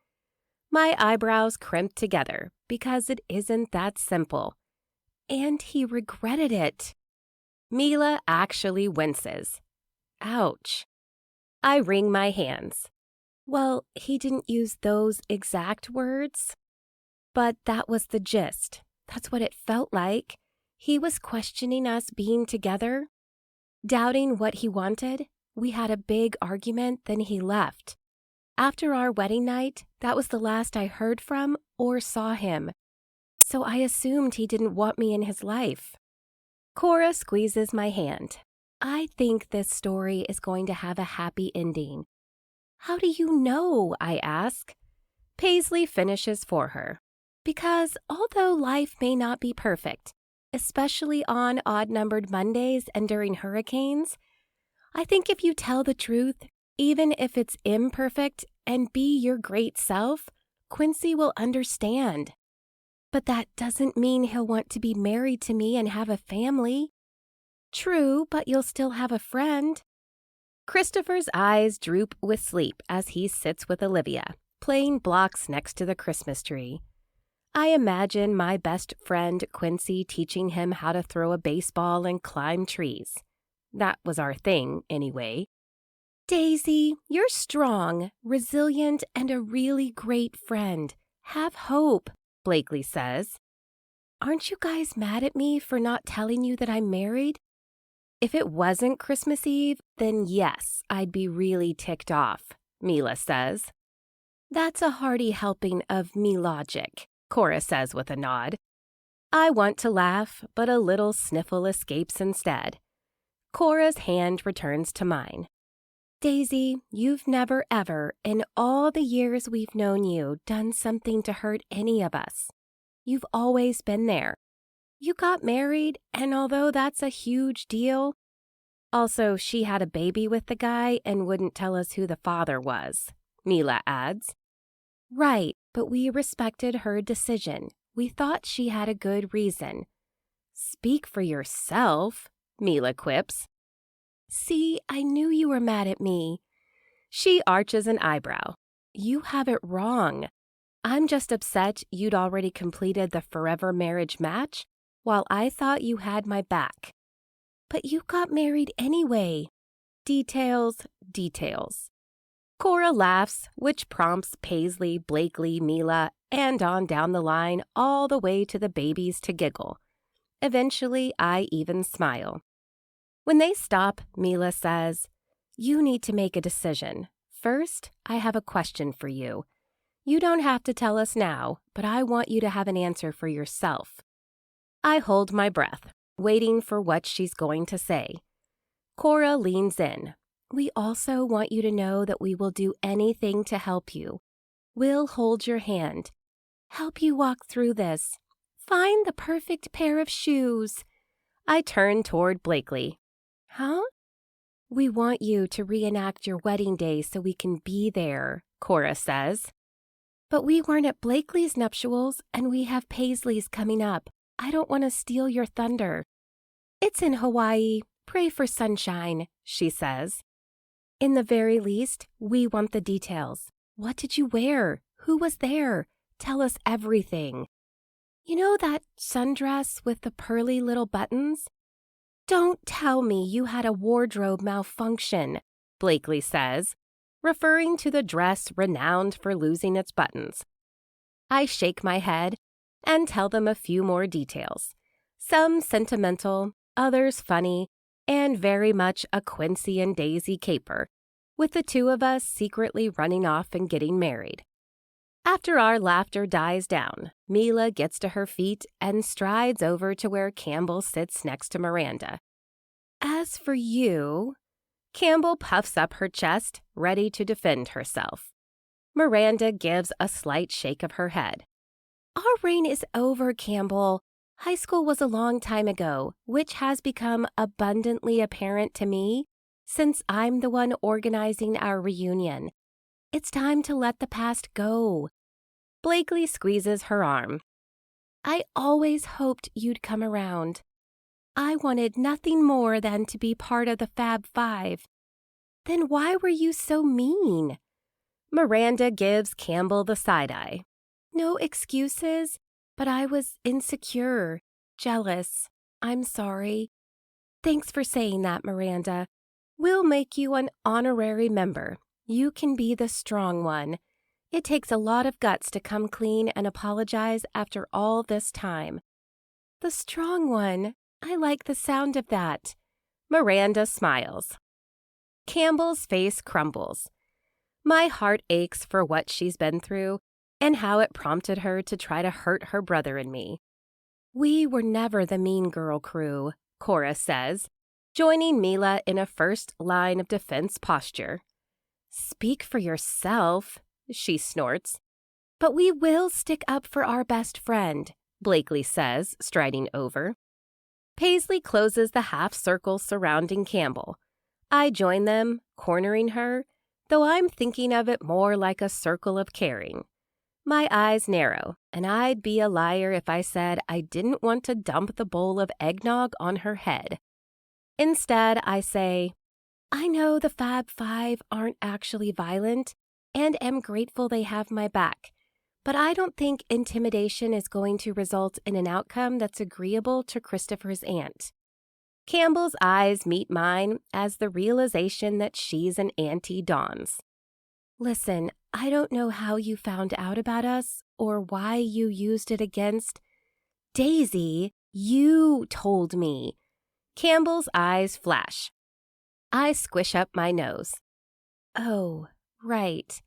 My eyebrows crimped together because it isn't that simple. And he regretted it. Mila actually winces. Ouch. I wring my hands. Well, he didn't use those exact words. But that was the gist. That's what it felt like. He was questioning us being together, doubting what he wanted. We had a big argument, then he left. After our wedding night, that was the last I heard from or saw him. So I assumed he didn't want me in his life. Cora squeezes my hand. I think this story is going to have a happy ending. How do you know? I ask. Paisley finishes for her. Because although life may not be perfect, especially on odd-numbered Mondays and during hurricanes, I think if you tell the truth, even if it's imperfect, and be your great self, Quincy will understand. But that doesn't mean he'll want to be married to me and have a family. True, but you'll still have a friend. Christopher's eyes droop with sleep as he sits with Olivia, playing blocks next to the Christmas tree. I imagine my best friend Quincy teaching him how to throw a baseball and climb trees. That was our thing, anyway. Daisy, you're strong, resilient, and a really great friend. Have hope, Blakely says. Aren't you guys mad at me for not telling you that I'm married? If it wasn't Christmas Eve, then yes, I'd be really ticked off, Mila says. That's a hearty helping of me logic, Cora says with a nod. I want to laugh, but a little sniffle escapes instead. Cora's hand returns to mine. Daisy, you've never ever, in all the years we've known you, done something to hurt any of us. You've always been there. You got married, and although that's a huge deal, also she had a baby with the guy and wouldn't tell us who the father was, Mila adds. Right, but we respected her decision. We thought she had a good reason. Speak for yourself, Mila quips. See, I knew you were mad at me. She arches an eyebrow. You have it wrong. I'm just upset you'd already completed the forever marriage match, while I thought you had my back. But you got married anyway. Details. Cora laughs, which prompts Paisley, Blakely, Mila, and on down the line all the way to the babies to giggle. Eventually, I even smile. When they stop, Mila says, You need to make a decision. First, I have a question for you. You don't have to tell us now, but I want you to have an answer for yourself. I hold my breath, waiting for what she's going to say. Cora leans in. We also want you to know that we will do anything to help you. We'll hold your hand, help you walk through this. Find the perfect pair of shoes. I turn toward Blakely. Huh? We want you to reenact your wedding day so we can be there, Cora says. But we weren't at Blakely's nuptials, and we have Paisley's coming up. I don't want to steal your thunder. It's in Hawaii. Pray for sunshine, she says. In the very least, we want the details. What did you wear? Who was there? Tell us everything. You know that sundress with the pearly little buttons? Don't tell me you had a wardrobe malfunction, Blakely says, referring to the dress renowned for losing its buttons. I shake my head and tell them a few more details, some sentimental, others funny, and very much a Quincy and Daisy caper, with the two of us secretly running off and getting married. After our laughter dies down, Mila gets to her feet and strides over to where Campbell sits next to Miranda. As for you, Campbell puffs up her chest, ready to defend herself. Miranda gives a slight shake of her head. Our reign is over, Campbell. High school was a long time ago, which has become abundantly apparent to me since I'm the one organizing our reunion. It's time to let the past go. Blakely squeezes her arm. I always hoped you'd come around. I wanted nothing more than to be part of the Fab Five. Then why were you so mean? Miranda gives Campbell the side-eye. No excuses, but I was insecure, jealous. I'm sorry. Thanks for saying that, Miranda. We'll make you an honorary member. You can be the strong one. It takes a lot of guts to come clean and apologize after all this time. The strong one. I like the sound of that. Miranda smiles. Campbell's face crumbles. My heart aches for what she's been through and how it prompted her to try to hurt her brother and me. We were never the mean girl crew, Cora says, joining Mila in a first line of defense posture. Speak for yourself, she snorts. But we will stick up for our best friend, Blakely says, striding over. Paisley closes the half circle surrounding Campbell. I join them, cornering her, though I'm thinking of it more like a circle of caring. My eyes narrow, and I'd be a liar if I said I didn't want to dump the bowl of eggnog on her head. Instead, I say, I know the Fab Five aren't actually violent, and am grateful they have my back, but I don't think intimidation is going to result in an outcome that's agreeable to Christopher's aunt. Campbell's eyes meet mine as the realization that she's an auntie dawns. Listen, I don't know how you found out about us or why you used it against... Daisy, you told me. Campbell's eyes flash. I squish up my nose. Oh, right.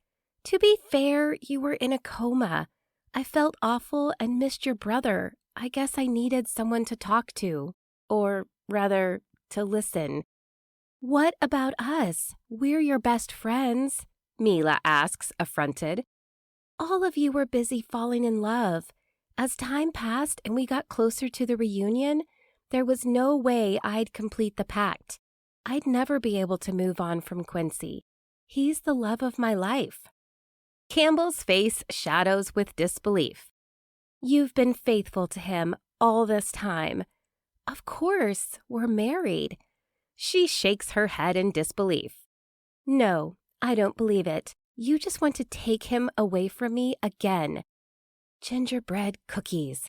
To be fair, you were in a coma. I felt awful and missed your brother. I guess I needed someone to talk to. Or, rather, to listen. What about us? We're your best friends, Mila asks, affronted. All of you were busy falling in love. As time passed and we got closer to the reunion, there was no way I'd complete the pact. I'd never be able to move on from Quincy. He's the love of my life. Campbell's face shadows with disbelief. You've been faithful to him all this time. Of course, we're married. She shakes her head in disbelief. No, I don't believe it. You just want to take him away from me again. Gingerbread cookies.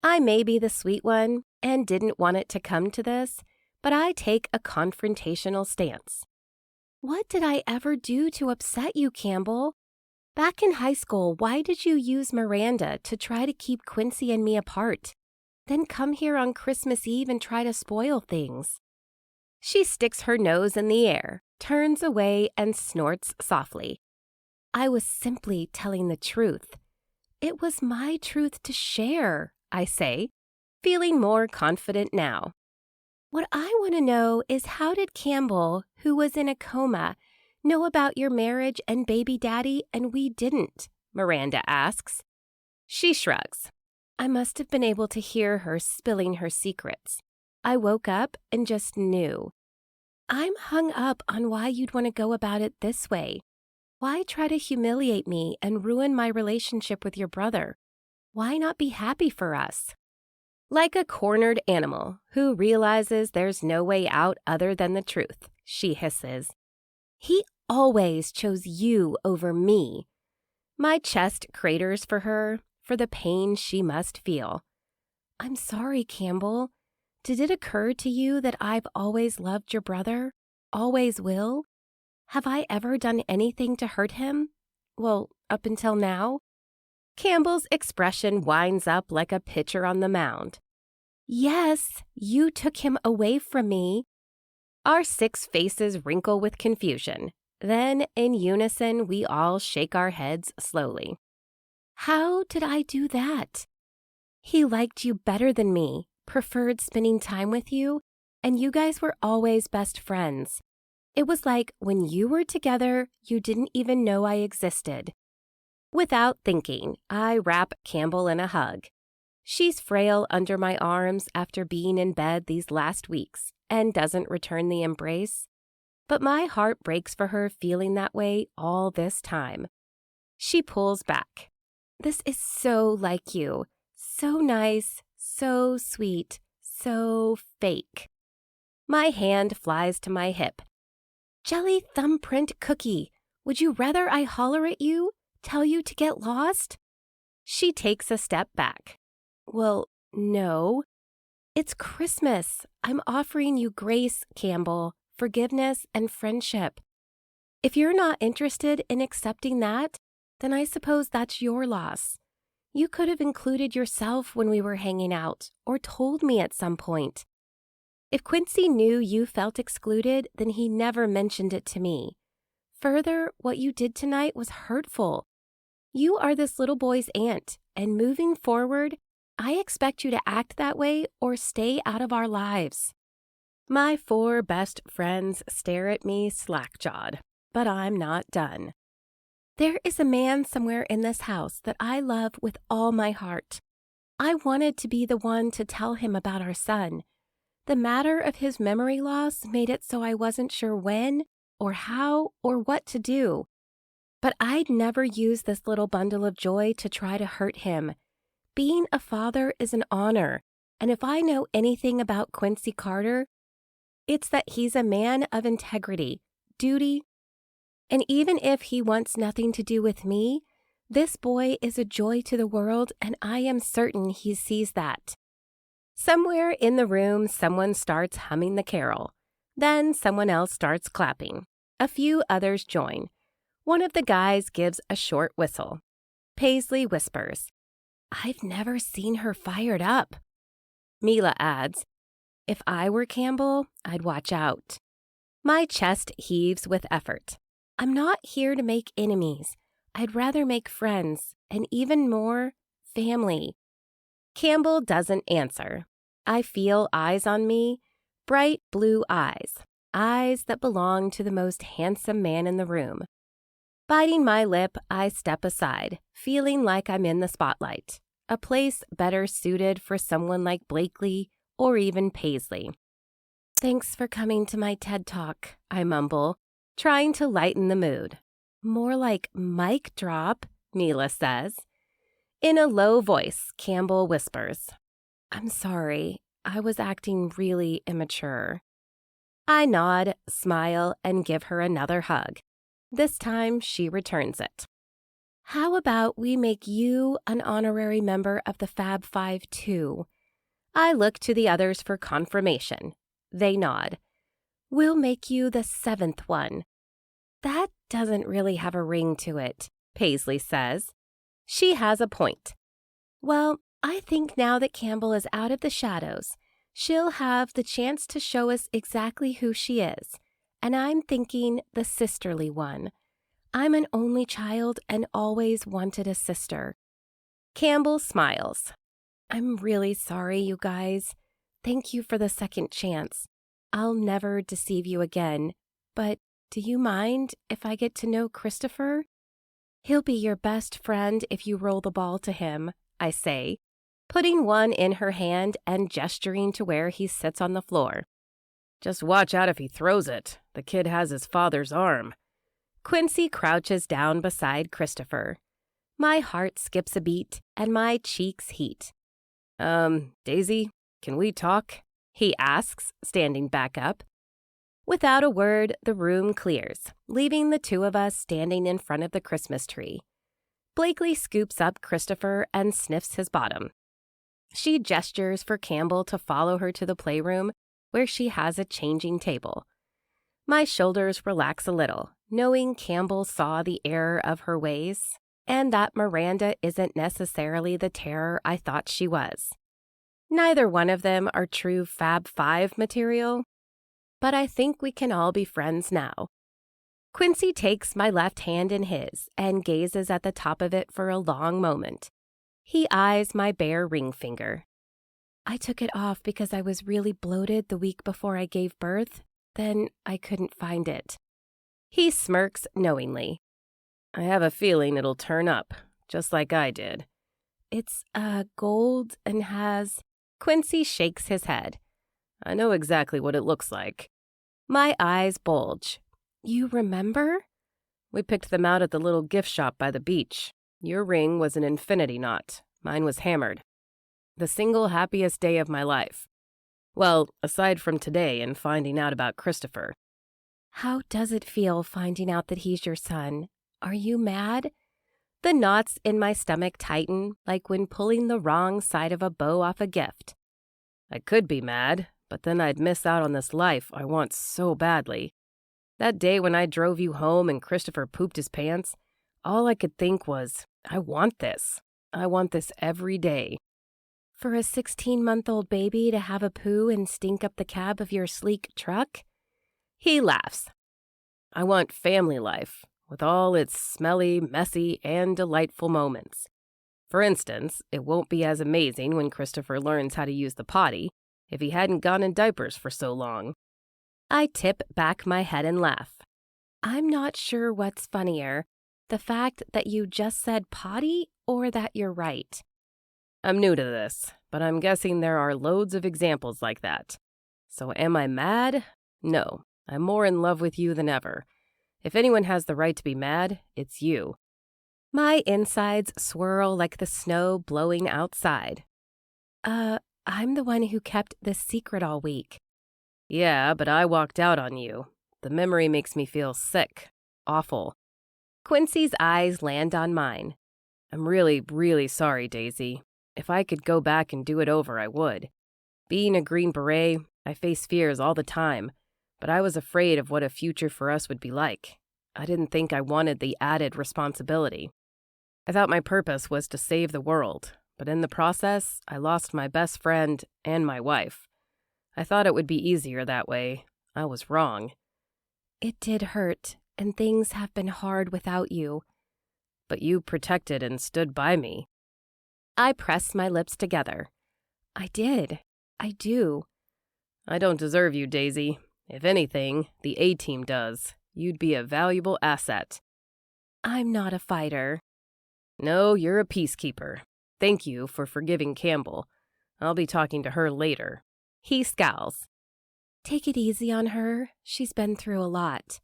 I may be the sweet one and didn't want it to come to this, but I take a confrontational stance. What did I ever do to upset you, Campbell? Back in high school, why did you use Miranda to try to keep Quincy and me apart? Then come here on Christmas Eve and try to spoil things. She sticks her nose in the air, turns away, and snorts softly. I was simply telling the truth. It was my truth to share, I say, feeling more confident now. What I want to know is how did Campbell, who was in a coma, know about your marriage and baby daddy and we didn't? Miranda asks. She shrugs. I must have been able to hear her spilling her secrets. I woke up and just knew. I'm hung up on why you'd want to go about it this way. Why try to humiliate me and ruin my relationship with your brother? Why not be happy for us? Like a cornered animal who realizes there's no way out other than the truth, she hisses. He always chose you over me. My chest craters for her, for the pain she must feel. I'm sorry, Campbell. Did it occur to you that I've always loved your brother? Always will? Have I ever done anything to hurt him? Well, up until now? Campbell's expression winds up like a pitcher on the mound. Yes, you took him away from me. Our 6 faces wrinkle with confusion. Then, in unison, we all shake our heads slowly. How did I do that? He liked you better than me, preferred spending time with you, and you guys were always best friends. It was like when you were together, you didn't even know I existed. Without thinking, I wrap Campbell in a hug. She's frail under my arms after being in bed these last weeks and doesn't return the embrace. But my heart breaks for her feeling that way all this time. She pulls back. This is so like you. So nice, so sweet, so fake. My hand flies to my hip. Jelly thumbprint cookie, would you rather I holler at you, tell you to get lost? She takes a step back. Well, no. It's Christmas. I'm offering you grace, Campbell, forgiveness, and friendship. If you're not interested in accepting that, then I suppose that's your loss. You could have included yourself when we were hanging out, or told me at some point. If Quincy knew you felt excluded, then he never mentioned it to me. Further, what you did tonight was hurtful. You are this little boy's aunt, and moving forward, I expect you to act that way or stay out of our lives. My 4 best friends stare at me slack-jawed, but I'm not done. There is a man somewhere in this house that I love with all my heart. I wanted to be the one to tell him about our son. The matter of his memory loss made it so I wasn't sure when, or how, or what to do. But I'd never use this little bundle of joy to try to hurt him. Being a father is an honor, and if I know anything about Quincy Carter, it's that he's a man of integrity, duty, and even if he wants nothing to do with me, this boy is a joy to the world, and I am certain he sees that. Somewhere in the room, someone starts humming the carol. Then someone else starts clapping. A few others join. One of the guys gives a short whistle. Paisley whispers, I've never seen her fired up. Mila adds, if I were Campbell, I'd watch out. My chest heaves with effort. I'm not here to make enemies. I'd rather make friends, and even more, family. Campbell doesn't answer. I feel eyes on me, bright blue eyes that belong to the most handsome man in the room. Biting my lip, I step aside, feeling like I'm in the spotlight, a place better suited for someone like Blakely or even Paisley. Thanks for coming to my TED Talk, I mumble, trying to lighten the mood. More like mic drop, Mila says. In a low voice, Campbell whispers, I'm sorry, I was acting really immature. I nod, smile, and give her another hug. This time, she returns it. How about we make you an honorary member of the Fab Five too? I look to the others for confirmation. They nod. We'll make you the 7th one. That doesn't really have a ring to it, Paisley says. She has a point. Well, I think now that Campbell is out of the shadows, she'll have the chance to show us exactly who she is. And I'm thinking the sisterly one. I'm an only child and always wanted a sister. Campbell smiles. I'm really sorry, you guys. Thank you for the second chance. I'll never deceive you again, but do you mind if I get to know Christopher? He'll be your best friend if you roll the ball to him, I say, putting one in her hand and gesturing to where he sits on the floor. Just watch out if he throws it. The kid has his father's arm. Quincy crouches down beside Christopher. My heart skips a beat and my cheeks heat. Daisy, can we talk? He asks, standing back up. Without a word, the room clears, leaving the two of us standing in front of the Christmas tree. Blakely scoops up Christopher and sniffs his bottom. She gestures for Campbell to follow her to the playroom, where she has a changing table. My shoulders relax a little, knowing Campbell saw the error of her ways, and that Miranda isn't necessarily the terror I thought she was. Neither one of them are true Fab Five material, but I think we can all be friends now. Quincy takes my left hand in his and gazes at the top of it for a long moment. He eyes my bare ring finger. I took it off because I was really bloated the week before I gave birth. Then I couldn't find it. He smirks knowingly. I have a feeling it'll turn up, just like I did. It's gold and has... Quincy shakes his head. I know exactly what it looks like. My eyes bulge. You remember? We picked them out at the little gift shop by the beach. Your ring was an infinity knot. Mine was hammered. The single happiest day of my life. Well, aside from today and finding out about Christopher. How does it feel finding out that he's your son? Are you mad? The knots in my stomach tighten, like when pulling the wrong side of a bow off a gift. I could be mad, but then I'd miss out on this life I want so badly. That day when I drove you home and Christopher pooped his pants, all I could think was, I want this. I want this every day. For a 16-month-old baby to have a poo and stink up the cab of your sleek truck? He laughs. I want family life, with all its smelly, messy, and delightful moments. For instance, it won't be as amazing when Christopher learns how to use the potty if he hadn't gone in diapers for so long. I tip back my head and laugh. I'm not sure what's funnier, the fact that you just said potty or that you're right. I'm new to this, but I'm guessing there are loads of examples like that. So am I mad? No, I'm more in love with you than ever. If anyone has the right to be mad, it's you. My insides swirl like the snow blowing outside. I'm the one who kept this secret all week. Yeah, but I walked out on you. The memory makes me feel sick. Awful. Quincy's eyes land on mine. I'm really, really sorry, Daisy. If I could go back and do it over, I would. Being a Green Beret, I face fears all the time, but I was afraid of what a future for us would be like. I didn't think I wanted the added responsibility. I thought my purpose was to save the world, but in the process, I lost my best friend and my wife. I thought it would be easier that way. I was wrong. It did hurt, and things have been hard without you. But you protected and stood by me. I press my lips together. I did. I do. I don't deserve you, Daisy. If anything, the A-team does. You'd be a valuable asset. I'm not a fighter. No, you're a peacekeeper. Thank you for forgiving Campbell. I'll be talking to her later. He scowls. Take it easy on her. She's been through a lot.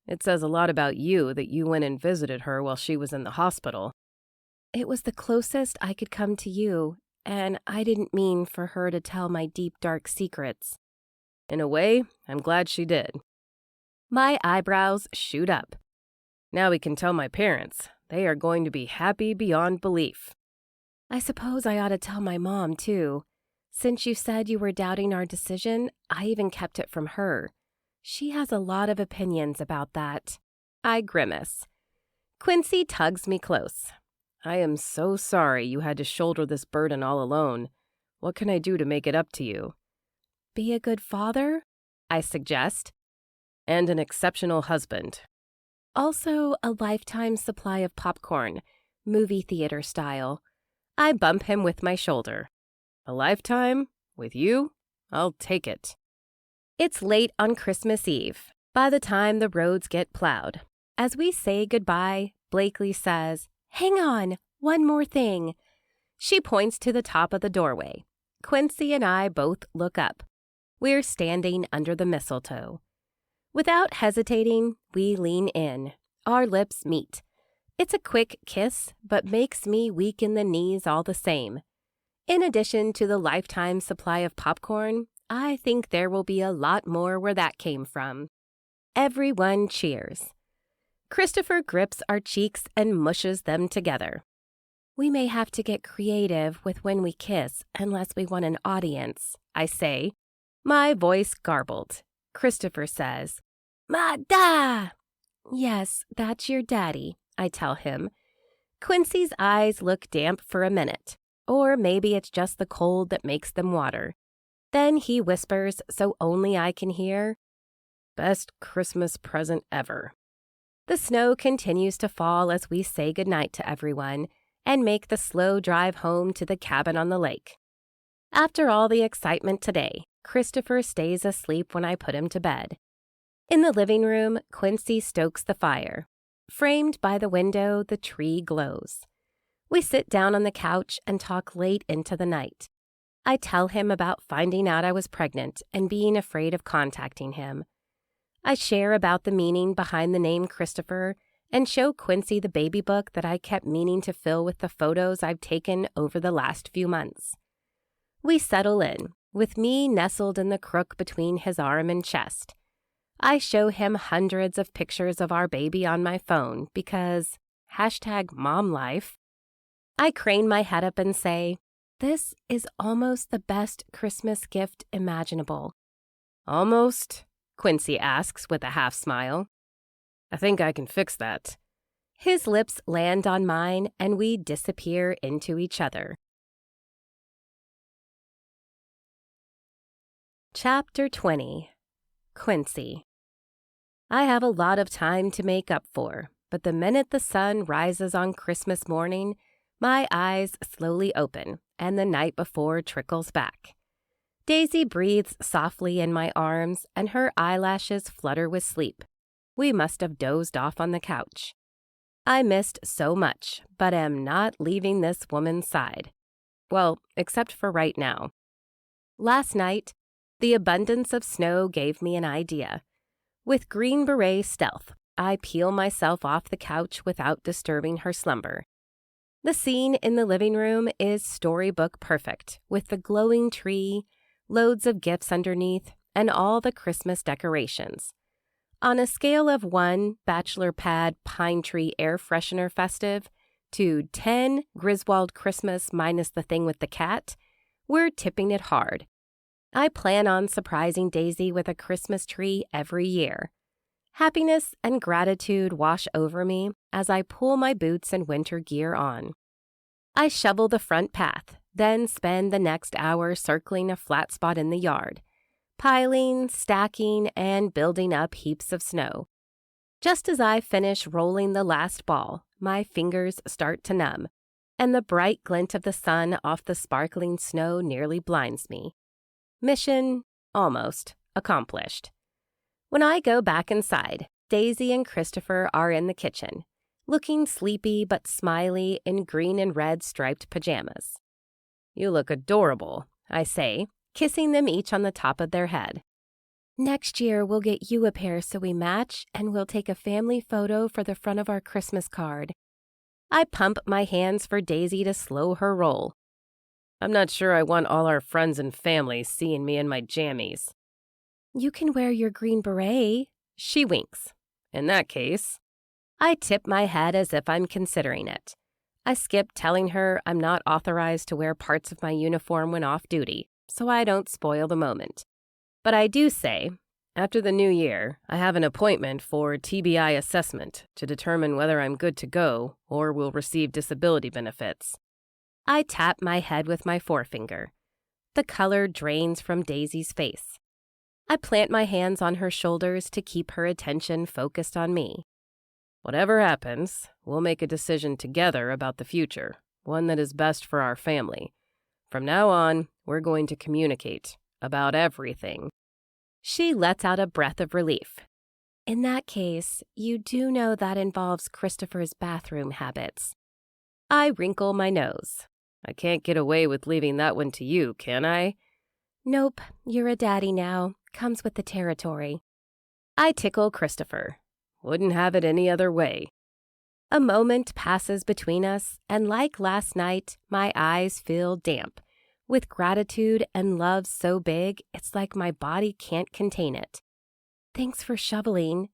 It says a lot about you that you went and visited her while she was in the hospital. It was the closest I could come to you, and I didn't mean for her to tell my deep, dark secrets. In a way, I'm glad she did. My eyebrows shoot up. Now we can tell my parents. They are going to be happy beyond belief. I suppose I ought to tell my mom, too. Since you said you were doubting our decision, I even kept it from her. She has a lot of opinions about that. I grimace. Quincy tugs me close. I am so sorry you had to shoulder this burden all alone. What can I do to make it up to you? Be a good father, I suggest. And an exceptional husband. Also, a lifetime supply of popcorn, movie theater style. I bump him with my shoulder. A lifetime? With you? I'll take it. It's late on Christmas Eve, by the time the roads get plowed. As we say goodbye, Blakely says, "Hang on, one more thing." She points to the top of the doorway. Quincy and I both look up. We're standing under the mistletoe. Without hesitating, we lean in, Our lips meet. It's a quick kiss, but makes me weak in the knees all the same. In addition to the lifetime supply of popcorn, I think there will be a lot more where that came from. Everyone cheers. Christopher grips our cheeks and mushes them together. We may have to get creative with when we kiss unless we want an audience, I say. My voice garbled. Christopher says, "Mada!" Yes, that's your daddy, I tell him. Quincy's eyes look damp for a minute, or maybe it's just the cold that makes them water. Then he whispers so only I can hear, "Best Christmas present ever." The snow continues to fall as we say goodnight to everyone and make the slow drive home to the cabin on the lake. After all the excitement today, Christopher stays asleep when I put him to bed. In the living room, Quincy stokes the fire. Framed by the window, the tree glows. We sit down on the couch and talk late into the night. I tell him about finding out I was pregnant and being afraid of contacting him. I share about the meaning behind the name Christopher and show Quincy the baby book that I kept meaning to fill with the photos I've taken over the last few months. We settle in, with me nestled in the crook between his arm and chest. I show him hundreds of pictures of our baby on my phone because #momlife. I crane my head up and say, "This is almost the best Christmas gift imaginable." Almost? Quincy asks with a half smile. I think I can fix that. His lips land on mine and we disappear into each other. Chapter 20. Quincy. I have a lot of time to make up for, but the minute the sun rises on Christmas morning, my eyes slowly open and the night before trickles back. Daisy breathes softly in my arms and her eyelashes flutter with sleep. We must have dozed off on the couch. I missed so much, but am not leaving this woman's side. Well, except for right now. Last night, the abundance of snow gave me an idea. With Green Beret stealth, I peel myself off the couch without disturbing her slumber. The scene in the living room is storybook perfect, with the glowing tree, loads of gifts underneath, and all the Christmas decorations. On a scale of 1 bachelor pad pine tree air freshener festive to 10 Griswold Christmas minus the thing with the cat, we're tipping it hard. I plan on surprising Daisy with a Christmas tree every year. Happiness and gratitude wash over me as I pull my boots and winter gear on. I shovel the front path, then spend the next hour circling a flat spot in the yard, piling, stacking, and building up heaps of snow. Just as I finish rolling the last ball, my fingers start to numb, and the bright glint of the sun off the sparkling snow nearly blinds me. Mission almost accomplished. When I go back inside, Daisy and Christopher are in the kitchen, looking sleepy but smiley in green and red striped pajamas. You look adorable, I say, kissing them each on the top of their head. Next year we'll get you a pair so we match, and we'll take a family photo for the front of our Christmas card. I pump my hands for Daisy to slow her roll. I'm not sure I want all our friends and family seeing me in my jammies. You can wear your green beret. She winks. In that case. I tip my head as if I'm considering it. I skip telling her I'm not authorized to wear parts of my uniform when off duty, so I don't spoil the moment. But I do say, after the new year, I have an appointment for TBI assessment to determine whether I'm good to go or will receive disability benefits. I tap my head with my forefinger. The color drains from Daisy's face. I plant my hands on her shoulders to keep her attention focused on me. Whatever happens, we'll make a decision together about the future, one that is best for our family. From now on, we're going to communicate about everything. She lets out a breath of relief. In that case, you do know that involves Christopher's bathroom habits. I wrinkle my nose. I can't get away with leaving that one to you, can I? Nope, you're a daddy now. Comes with the territory. I tickle Christopher. Wouldn't have it any other way. A moment passes between us, and like last night, my eyes feel damp, with gratitude and love so big it's like my body can't contain it. Thanks for shoveling.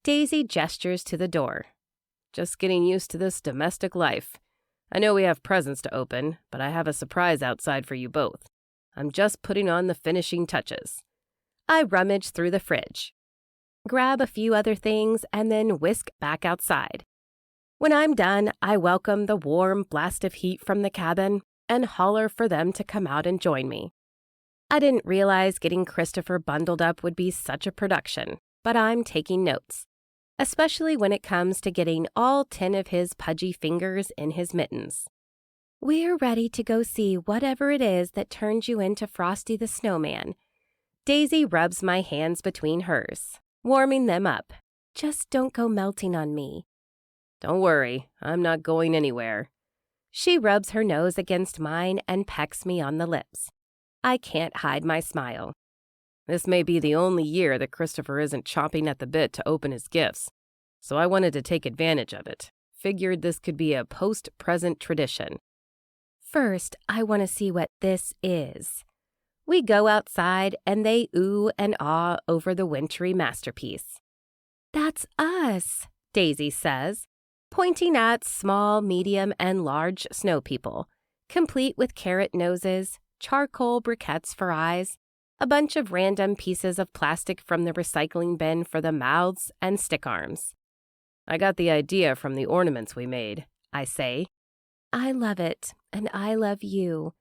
Daisy gestures to the door. Just getting used to this domestic life. I know we have presents to open, but I have a surprise outside for you both. I'm just putting on the finishing touches. I rummage through the fridge, grab a few other things, and then whisk back outside. When I'm done, I welcome the warm blast of heat from the cabin and holler for them to come out and join me. I didn't realize getting Christopher bundled up would be such a production, but I'm taking notes, especially when it comes to getting all 10 of his pudgy fingers in his mittens. We're ready to go see whatever it is that turned you into Frosty the Snowman. Daisy rubs my hands between hers, warming them up. Just don't go melting on me. Don't worry, I'm not going anywhere. She rubs her nose against mine and pecks me on the lips. I can't hide my smile. This may be the only year that Christopher isn't chomping at the bit to open his gifts, so I wanted to take advantage of it. Figured this could be a post-present tradition. First, I want to see what this is. We go outside and they ooh and ah over the wintry masterpiece. That's us, Daisy says, pointing at small, medium, and large snow people, complete with carrot noses, charcoal briquettes for eyes, a bunch of random pieces of plastic from the recycling bin for the mouths and stick arms. I got the idea from the ornaments we made, I say. I love it, and I love you.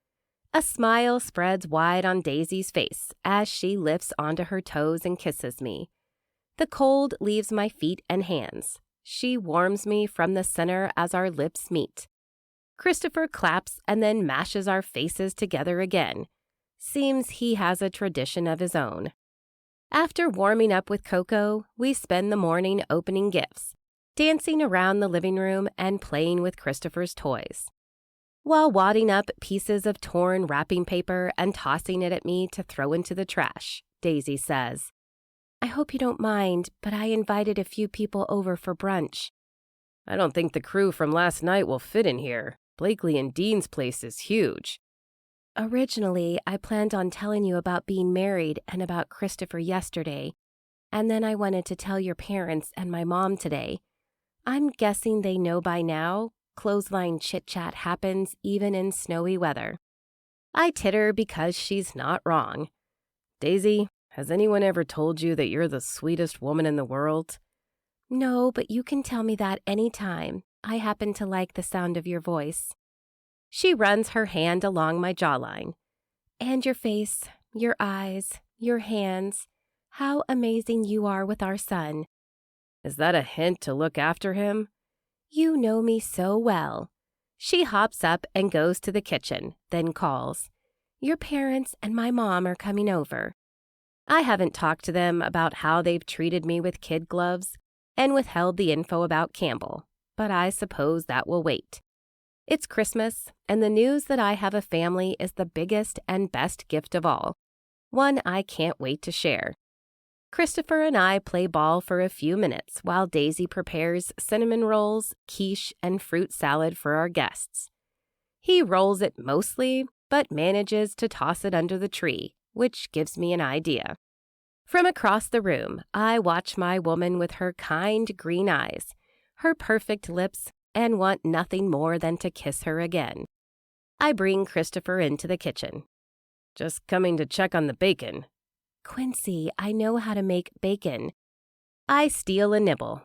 A smile spreads wide on Daisy's face as she lifts onto her toes and kisses me. The cold leaves my feet and hands. She warms me from the center as our lips meet. Christopher claps and then mashes our faces together again. Seems he has a tradition of his own. After warming up with cocoa, we spend the morning opening gifts, dancing around the living room and playing with Christopher's toys. While wadding up pieces of torn wrapping paper and tossing it at me to throw into the trash, Daisy says, I hope you don't mind, but I invited a few people over for brunch. I don't think the crew from last night will fit in here. Blakely and Dean's place is huge. Originally, I planned on telling you about being married and about Christopher yesterday, and then I wanted to tell your parents and my mom today. I'm guessing they know by now. Clothesline chit-chat happens even in snowy weather. I titter because she's not wrong. Daisy, has anyone ever told you that you're the sweetest woman in the world? No, but you can tell me that anytime. I happen to like the sound of your voice. She runs her hand along my jawline. And your face, your eyes, your hands. How amazing you are with our son. Is that a hint to look after him? You know me so well. She hops up and goes to the kitchen, then calls. Your parents and my mom are coming over. I haven't talked to them about how they've treated me with kid gloves and withheld the info about Campbell, but I suppose that will wait. It's Christmas, and the news that I have a family is the biggest and best gift of all, one I can't wait to share. Christopher and I play ball for a few minutes while Daisy prepares cinnamon rolls, quiche, and fruit salad for our guests. He rolls it mostly, but manages to toss it under the tree, which gives me an idea. From across the room, I watch my woman with her kind green eyes, her perfect lips, and want nothing more than to kiss her again. I bring Christopher into the kitchen. Just coming to check on the bacon. Quincy, I know how to make bacon. I steal a nibble.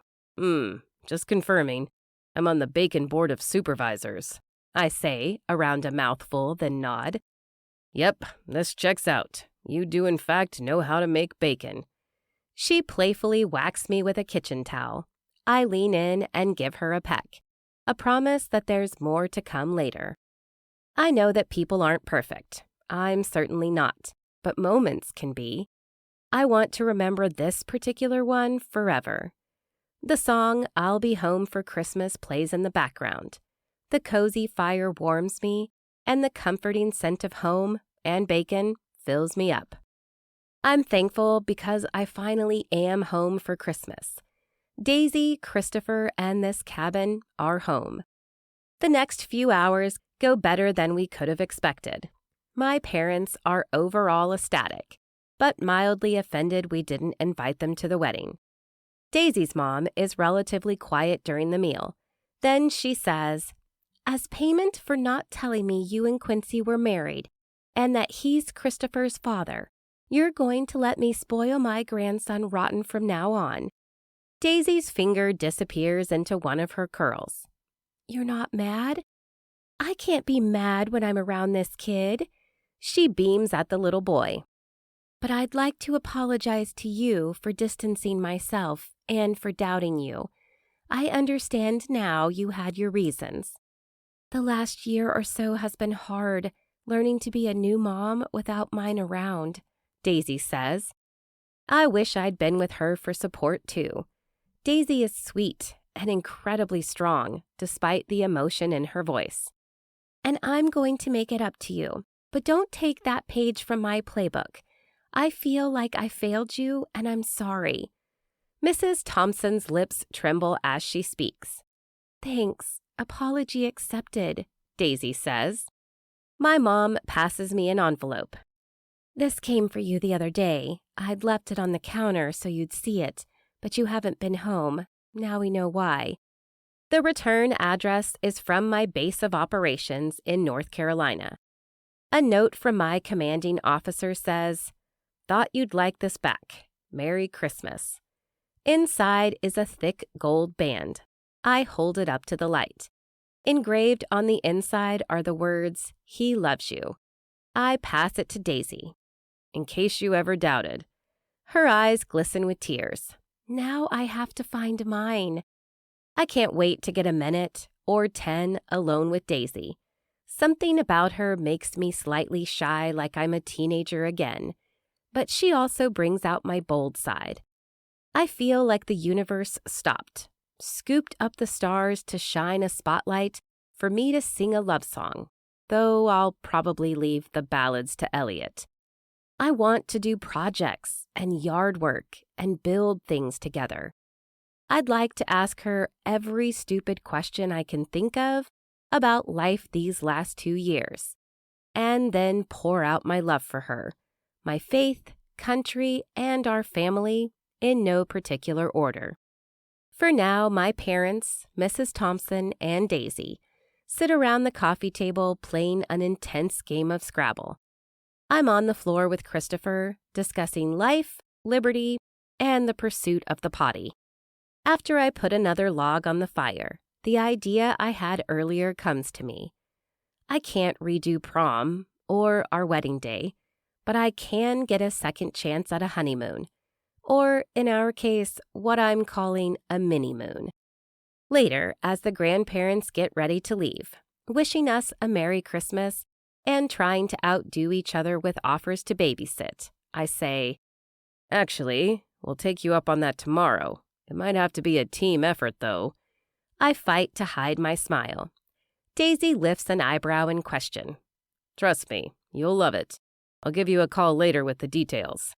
Just confirming. I'm on the bacon board of supervisors. I say, around a mouthful, then nod. Yep, this checks out. You do in fact know how to make bacon. She playfully whacks me with a kitchen towel. I lean in and give her a peck, a promise that there's more to come later. I know that people aren't perfect. I'm certainly not, but moments can be. I want to remember this particular one forever. The song I'll Be Home for Christmas plays in the background. The cozy fire warms me, and the comforting scent of home and bacon fills me up. I'm thankful because I finally am home for Christmas. Daisy, Christopher, and this cabin are home. The next few hours go better than we could have expected. My parents are overall ecstatic, but mildly offended we didn't invite them to the wedding. Daisy's mom is relatively quiet during the meal. Then she says, "As payment for not telling me you and Quincy were married and that he's Christopher's father, you're going to let me spoil my grandson rotten from now on." Daisy's finger disappears into one of her curls. "You're not mad?" "I can't be mad when I'm around this kid." She beams at the little boy. "But I'd like to apologize to you for distancing myself and for doubting you. I understand now you had your reasons. The last year or so has been hard, learning to be a new mom without mine around," Daisy says. I wish I'd been with her for support too. Daisy is sweet and incredibly strong, despite the emotion in her voice. "And I'm going to make it up to you, but don't take that page from my playbook. I feel like I failed you, and I'm sorry." Mrs. Thompson's lips tremble as she speaks. "Thanks. Apology accepted," Daisy says. My mom passes me an envelope. "This came for you the other day. I'd left it on the counter so you'd see it, but you haven't been home. Now we know why." The return address is from my base of operations in North Carolina. A note from my commanding officer says, "Thought you'd like this back. Merry Christmas." Inside is a thick gold band. I hold it up to the light. Engraved on the inside are the words, "He loves you." I pass it to Daisy. "In case you ever doubted." Her eyes glisten with tears. Now I have to find mine. I can't wait to get a minute or 10 alone with Daisy. Something about her makes me slightly shy, like I'm a teenager again. But she also brings out my bold side. I feel like the universe stopped, scooped up the stars to shine a spotlight for me to sing a love song, though I'll probably leave the ballads to Elliot. I want to do projects and yard work and build things together. I'd like to ask her every stupid question I can think of about life these last 2 years, and then pour out my love for her, my faith, country, and our family in no particular order. For now, my parents, Mrs. Thompson, and Daisy sit around the coffee table playing an intense game of Scrabble. I'm on the floor with Christopher, discussing life, liberty, and the pursuit of the potty. After I put another log on the fire, the idea I had earlier comes to me. I can't redo prom or our wedding day, but I can get a second chance at a honeymoon, or in our case, what I'm calling a mini-moon. Later, as the grandparents get ready to leave, wishing us a Merry Christmas and trying to outdo each other with offers to babysit, I say, "Actually, we'll take you up on that tomorrow. It might have to be a team effort, though." I fight to hide my smile. Daisy lifts an eyebrow in question. "Trust me, you'll love it. I'll give you a call later with the details."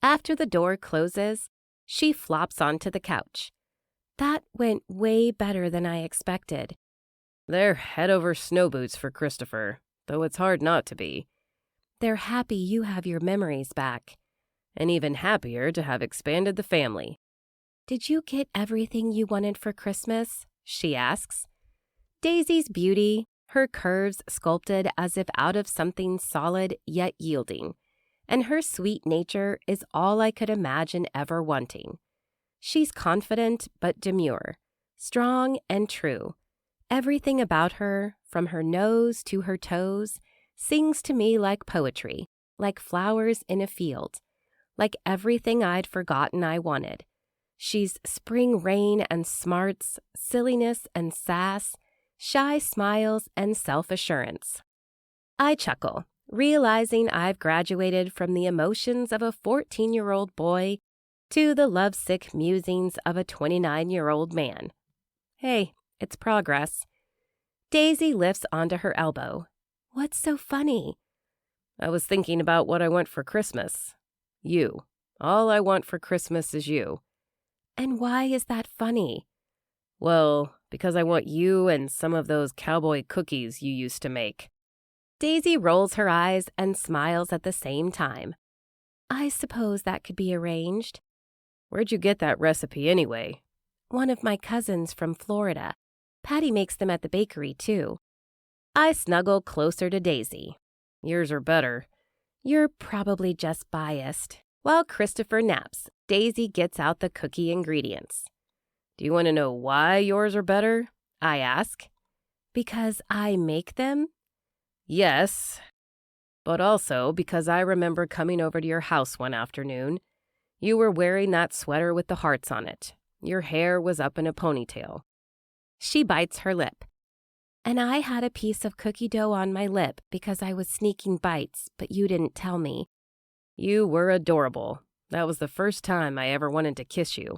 After the door closes, she flops onto the couch. That went way better than I expected. "They're head over snow boots for Christopher, though it's hard not to be." "They're happy you have your memories back." "And even happier to have expanded the family." "Did you get everything you wanted for Christmas?" she asks. Daisy's beauty, her curves sculpted as if out of something solid yet yielding, and her sweet nature is all I could imagine ever wanting. She's confident but demure, strong and true. Everything about her, from her nose to her toes, sings to me like poetry, like flowers in a field, like everything I'd forgotten I wanted. She's spring rain and smarts, silliness and sass, shy smiles and self-assurance. I chuckle, realizing I've graduated from the emotions of a 14-year-old boy to the lovesick musings of a 29-year-old man. Hey, it's progress. Daisy lifts onto her elbow. "What's so funny?" "I was thinking about what I want for Christmas. You. All I want for Christmas is you." And why is that funny? Well, because I want you and some of those cowboy cookies you used to make. Daisy rolls her eyes and smiles at the same time. I suppose that could be arranged. Where'd you get that recipe anyway? One of my cousins from Florida. Patty makes them at the bakery, too. I snuggle closer to Daisy. Yours are better. You're probably just biased. While Christopher naps, Daisy gets out the cookie ingredients. Do you want to know why yours are better? I ask. Because I make them? Yes, but also because I remember coming over to your house one afternoon. You were wearing that sweater with the hearts on it. Your hair was up in a ponytail. She bites her lip. And I had a piece of cookie dough on my lip because I was sneaking bites, but you didn't tell me. You were adorable. That was the first time I ever wanted to kiss you.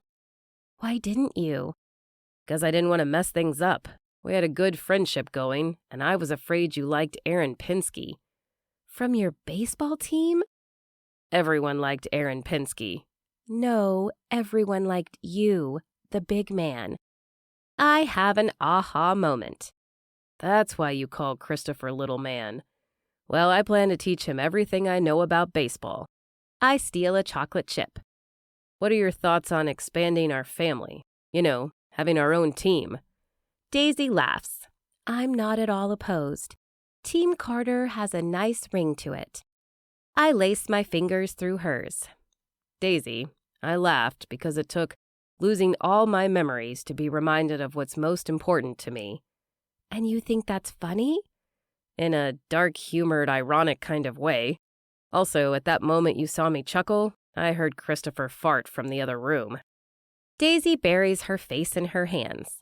Why didn't you? Because I didn't want to mess things up. We had a good friendship going, and I was afraid you liked Aaron Pinsky. From your baseball team? Everyone liked Aaron Pinsky. No, everyone liked you, the big man. I have an aha moment. That's why you call Christopher Little Man. Well, I plan to teach him everything I know about baseball. I steal a chocolate chip. What are your thoughts on expanding our family? You know, having our own team. Daisy laughs. I'm not at all opposed. Team Carter has a nice ring to it. I lace my fingers through hers. Daisy, I laughed because it took losing all my memories to be reminded of what's most important to me. And you think that's funny? In a dark-humored, ironic kind of way. Also, at that moment you saw me chuckle, I heard Christopher fart from the other room. Daisy buries her face in her hands.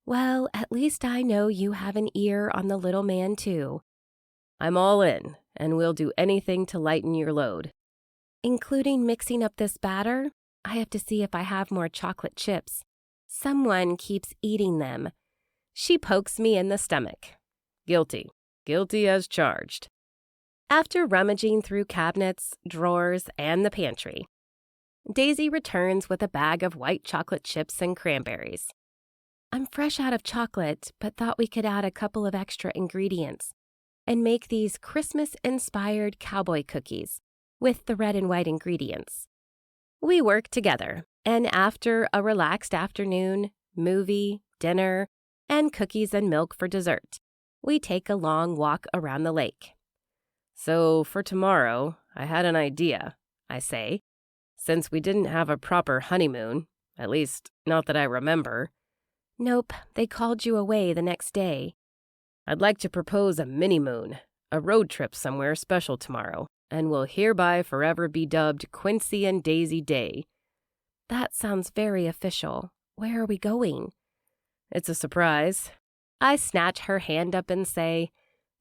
Well, at least I know you have an ear on the little man, too. I'm all in, and we'll do anything to lighten your load. Including mixing up this batter? I have to see if I have more chocolate chips. Someone keeps eating them. She pokes me in the stomach. Guilty. Guilty as charged. After rummaging through cabinets, drawers, and the pantry, Daisy returns with a bag of white chocolate chips and cranberries. I'm fresh out of chocolate, but thought we could add a couple of extra ingredients and make these Christmas-inspired cowboy cookies with the red and white ingredients. We work together, and after a relaxed afternoon, movie, dinner, and cookies and milk for dessert, we take a long walk around the lake. So for tomorrow, I had an idea, I say. Since we didn't have a proper honeymoon, at least not that I remember. Nope, they called you away the next day. I'd like to propose a mini-moon, a road trip somewhere special tomorrow, and will hereby forever be dubbed Quincy and Daisy Day. That sounds very official. Where are we going? It's a surprise. I snatch her hand up and say,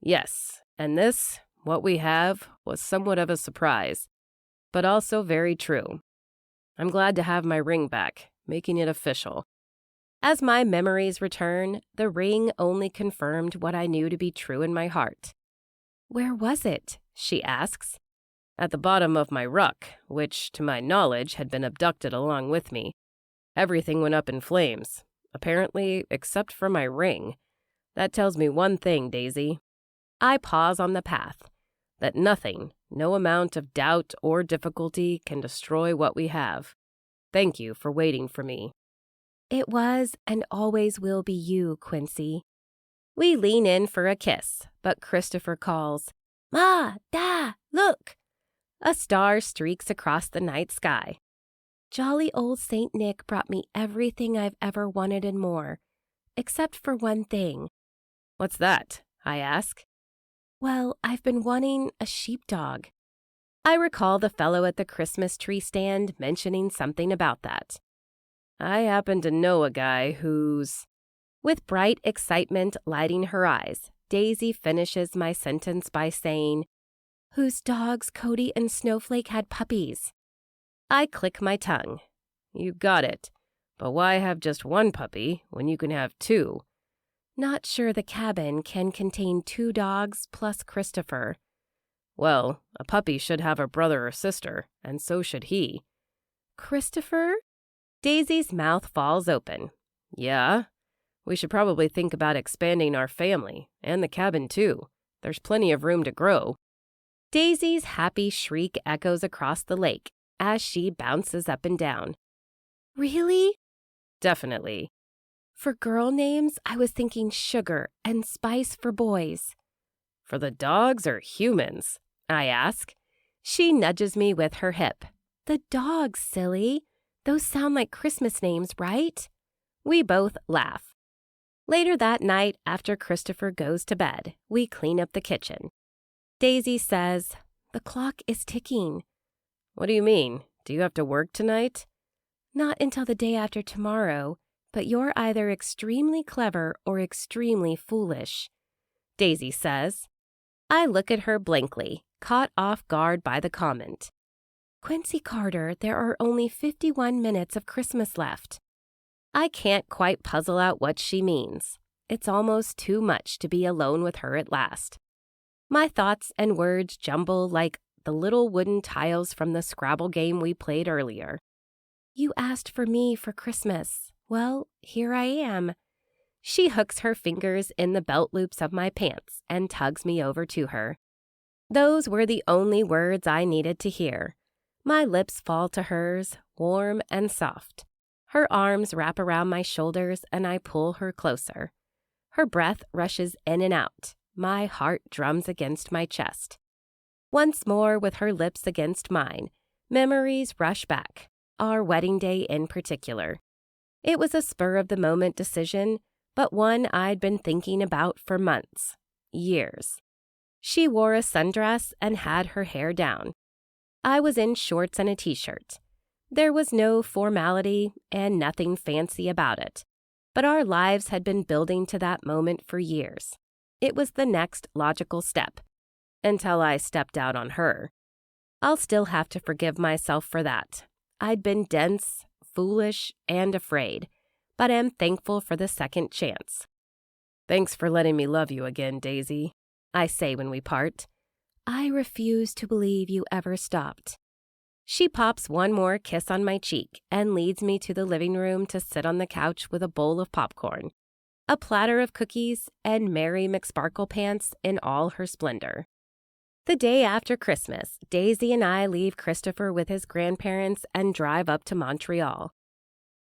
Yes, and this, what we have, was somewhat of a surprise, but also very true. I'm glad to have my ring back, making it official. As my memories return, the ring only confirmed what I knew to be true in my heart. Where was it? She asks. At the bottom of my ruck, which, to my knowledge, had been abducted along with me. Everything went up in flames, apparently except for my ring. That tells me one thing, Daisy. I pause on the path. That nothing, no amount of doubt or difficulty can destroy what we have. Thank you for waiting for me. It was and always will be you, Quincy. We lean in for a kiss, but Christopher calls, Ma, Da, look! A star streaks across the night sky. Jolly old Saint Nick brought me everything I've ever wanted and more, except for one thing. What's that? I ask. Well, I've been wanting a sheepdog. I recall the fellow at the Christmas tree stand mentioning something about that. I happen to know a guy who's... With bright excitement lighting her eyes, Daisy finishes my sentence by saying, whose dogs Cody and Snowflake had puppies. I click my tongue. You got it. But why have just one puppy when you can have two? Not sure the cabin can contain 2 dogs plus Christopher. Well, a puppy should have a brother or sister, and so should he. Christopher? Daisy's mouth falls open. Yeah, we should probably think about expanding our family, and the cabin too. There's plenty of room to grow. Daisy's happy shriek echoes across the lake as she bounces up and down. Really? Definitely. For girl names, I was thinking Sugar and Spice for boys. For the dogs or humans? I ask. She nudges me with her hip. The dogs, silly. Those sound like Christmas names, right? We both laugh. Later that night, after Christopher goes to bed, we clean up the kitchen. Daisy says, "The clock is ticking." What do you mean? Do you have to work tonight? Not until the day after tomorrow, but you're either extremely clever or extremely foolish, Daisy says. I look at her blankly, caught off guard by the comment. Quincy Carter, there are only 51 minutes of Christmas left. I can't quite puzzle out what she means. It's almost too much to be alone with her at last. My thoughts and words jumble like the little wooden tiles from the Scrabble game we played earlier. You asked for me for Christmas. Well, here I am. She hooks her fingers in the belt loops of my pants and tugs me over to her. Those were the only words I needed to hear. My lips fall to hers, warm and soft. Her arms wrap around my shoulders and I pull her closer. Her breath rushes in and out. My heart drums against my chest. Once more with her lips against mine, memories rush back, our wedding day in particular. It was a spur-of-the-moment decision, but one I'd been thinking about for months, years. She wore a sundress and had her hair down. I was in shorts and a t-shirt. There was no formality and nothing fancy about it, but our lives had been building to that moment for years. It was the next logical step, until I stepped out on her. I'll still have to forgive myself for that. I'd been dense, foolish, and afraid, but am thankful for the second chance. Thanks for letting me love you again, Daisy, I say when we part. I refuse to believe you ever stopped. She pops one more kiss on my cheek and leads me to the living room to sit on the couch with a bowl of popcorn, a platter of cookies, and Mary McSparklepants in all her splendor. The day after Christmas, Daisy and I leave Christopher with his grandparents and drive up to Montreal.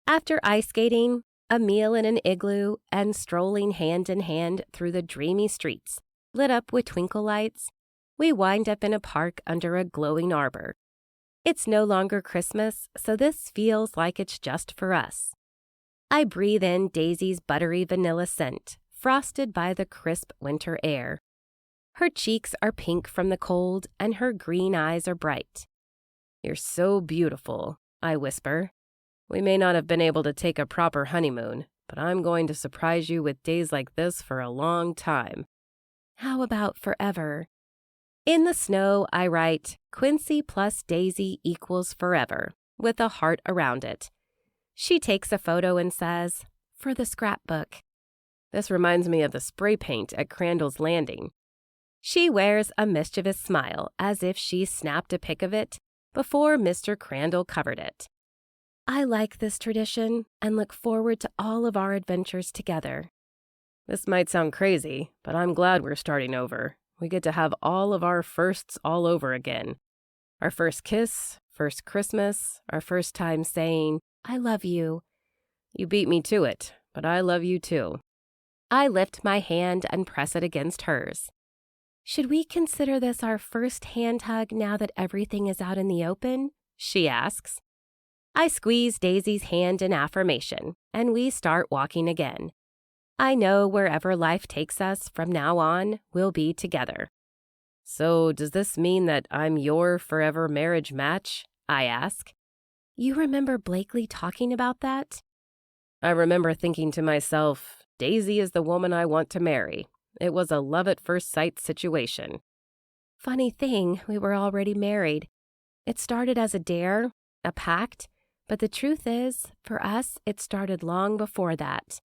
After ice skating, a meal in an igloo, and strolling hand in hand through the dreamy streets, lit up with twinkle lights, we wind up in a park under a glowing arbor. It's no longer Christmas, so this feels like it's just for us. I breathe in Daisy's buttery vanilla scent, frosted by the crisp winter air. Her cheeks are pink from the cold, and her green eyes are bright. You're so beautiful, I whisper. We may not have been able to take a proper honeymoon, but I'm going to surprise you with days like this for a long time. How about forever? In the snow, I write, Quincy plus Daisy equals forever, with a heart around it. She takes a photo and says, for the scrapbook. This reminds me of the spray paint at Crandall's Landing. She wears a mischievous smile as if she snapped a pic of it before Mr. Crandall covered it. I like this tradition and look forward to all of our adventures together. This might sound crazy, but I'm glad we're starting over. We get to have all of our firsts all over again. Our first kiss, first Christmas, our first time saying, I love you. You beat me to it, but I love you too. I lift my hand and press it against hers. Should we consider this our first hand hug now that everything is out in the open? She asks. I squeeze Daisy's hand in affirmation, and we start walking again. I know wherever life takes us from now on, we'll be together. So does this mean that I'm your forever marriage match? I ask. You remember Blakely talking about that? I remember thinking to myself, Daisy is the woman I want to marry. It was a love-at-first-sight situation. Funny thing, we were already married. It started as a dare, a pact, but the truth is, for us, it started long before that.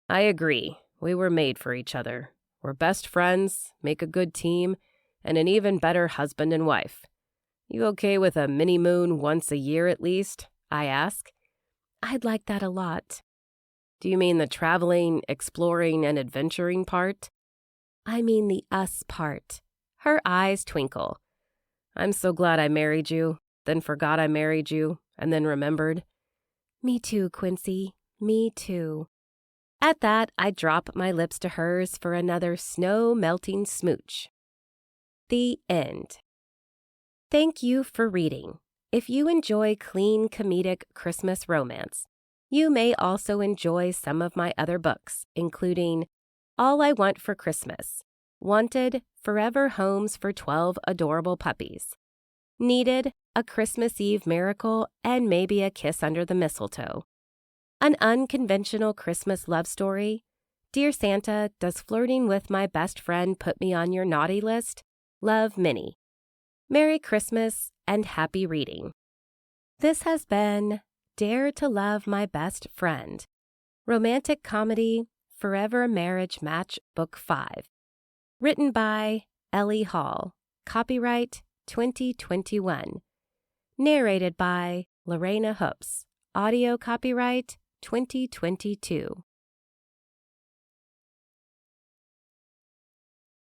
I agree. We were made for each other. We're best friends, make a good team, and an even better husband and wife. You okay with a mini-moon once a year at least? I ask. I'd like that a lot. Do you mean the traveling, exploring, and adventuring part? I mean the us part. Her eyes twinkle. I'm so glad I married you, then forgot I married you, and then remembered. Me too, Quincy. Me too. At that, I drop my lips to hers for another snow-melting smooch. The end. Thank you for reading. If you enjoy clean, comedic Christmas romance, you may also enjoy some of my other books, including All I Want for Christmas, Wanted, Forever Homes for 12 Adorable Puppies, Needed, A Christmas Eve Miracle, and Maybe a Kiss Under the Mistletoe, An Unconventional Christmas Love Story, Dear Santa, Does Flirting with My Best Friend Put Me on Your Naughty List? Love, Minnie. Merry Christmas and happy reading. This has been Dare to Love My Best Friend, Romantic Comedy, Forever Marriage Match, Book 5. Written by Ellie Hall. Copyright 2021. Narrated by Lorena Hoops. Audio copyright 2022.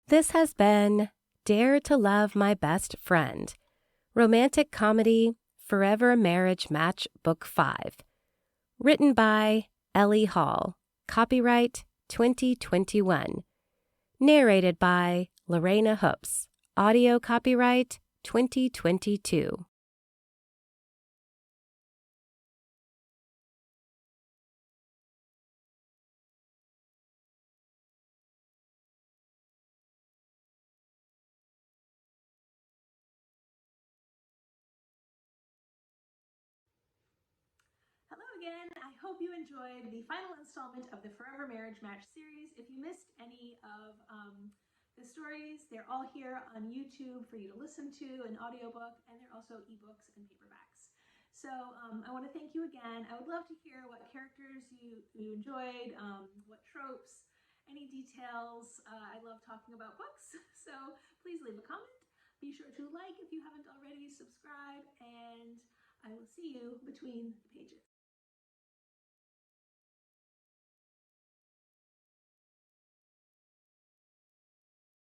This has been Dare to Love My Best Friend, Romantic Comedy, Forever Marriage Match, Book 5. Written by Ellie Hall. Copyright 2021. Narrated by Lorena Hoops. Audio copyright 2022. Hello again. I hope you enjoyed the final installment of the Forever Marriage Match series. If you missed any of the stories, they're all here on YouTube for you to listen to, an audiobook, and they're also ebooks and paperbacks. So I want to thank you again. I would love to hear what characters you enjoyed, what tropes, any details. I love talking about books, so please leave a comment. Be sure to like if you haven't already, subscribe, and I will see you between the pages.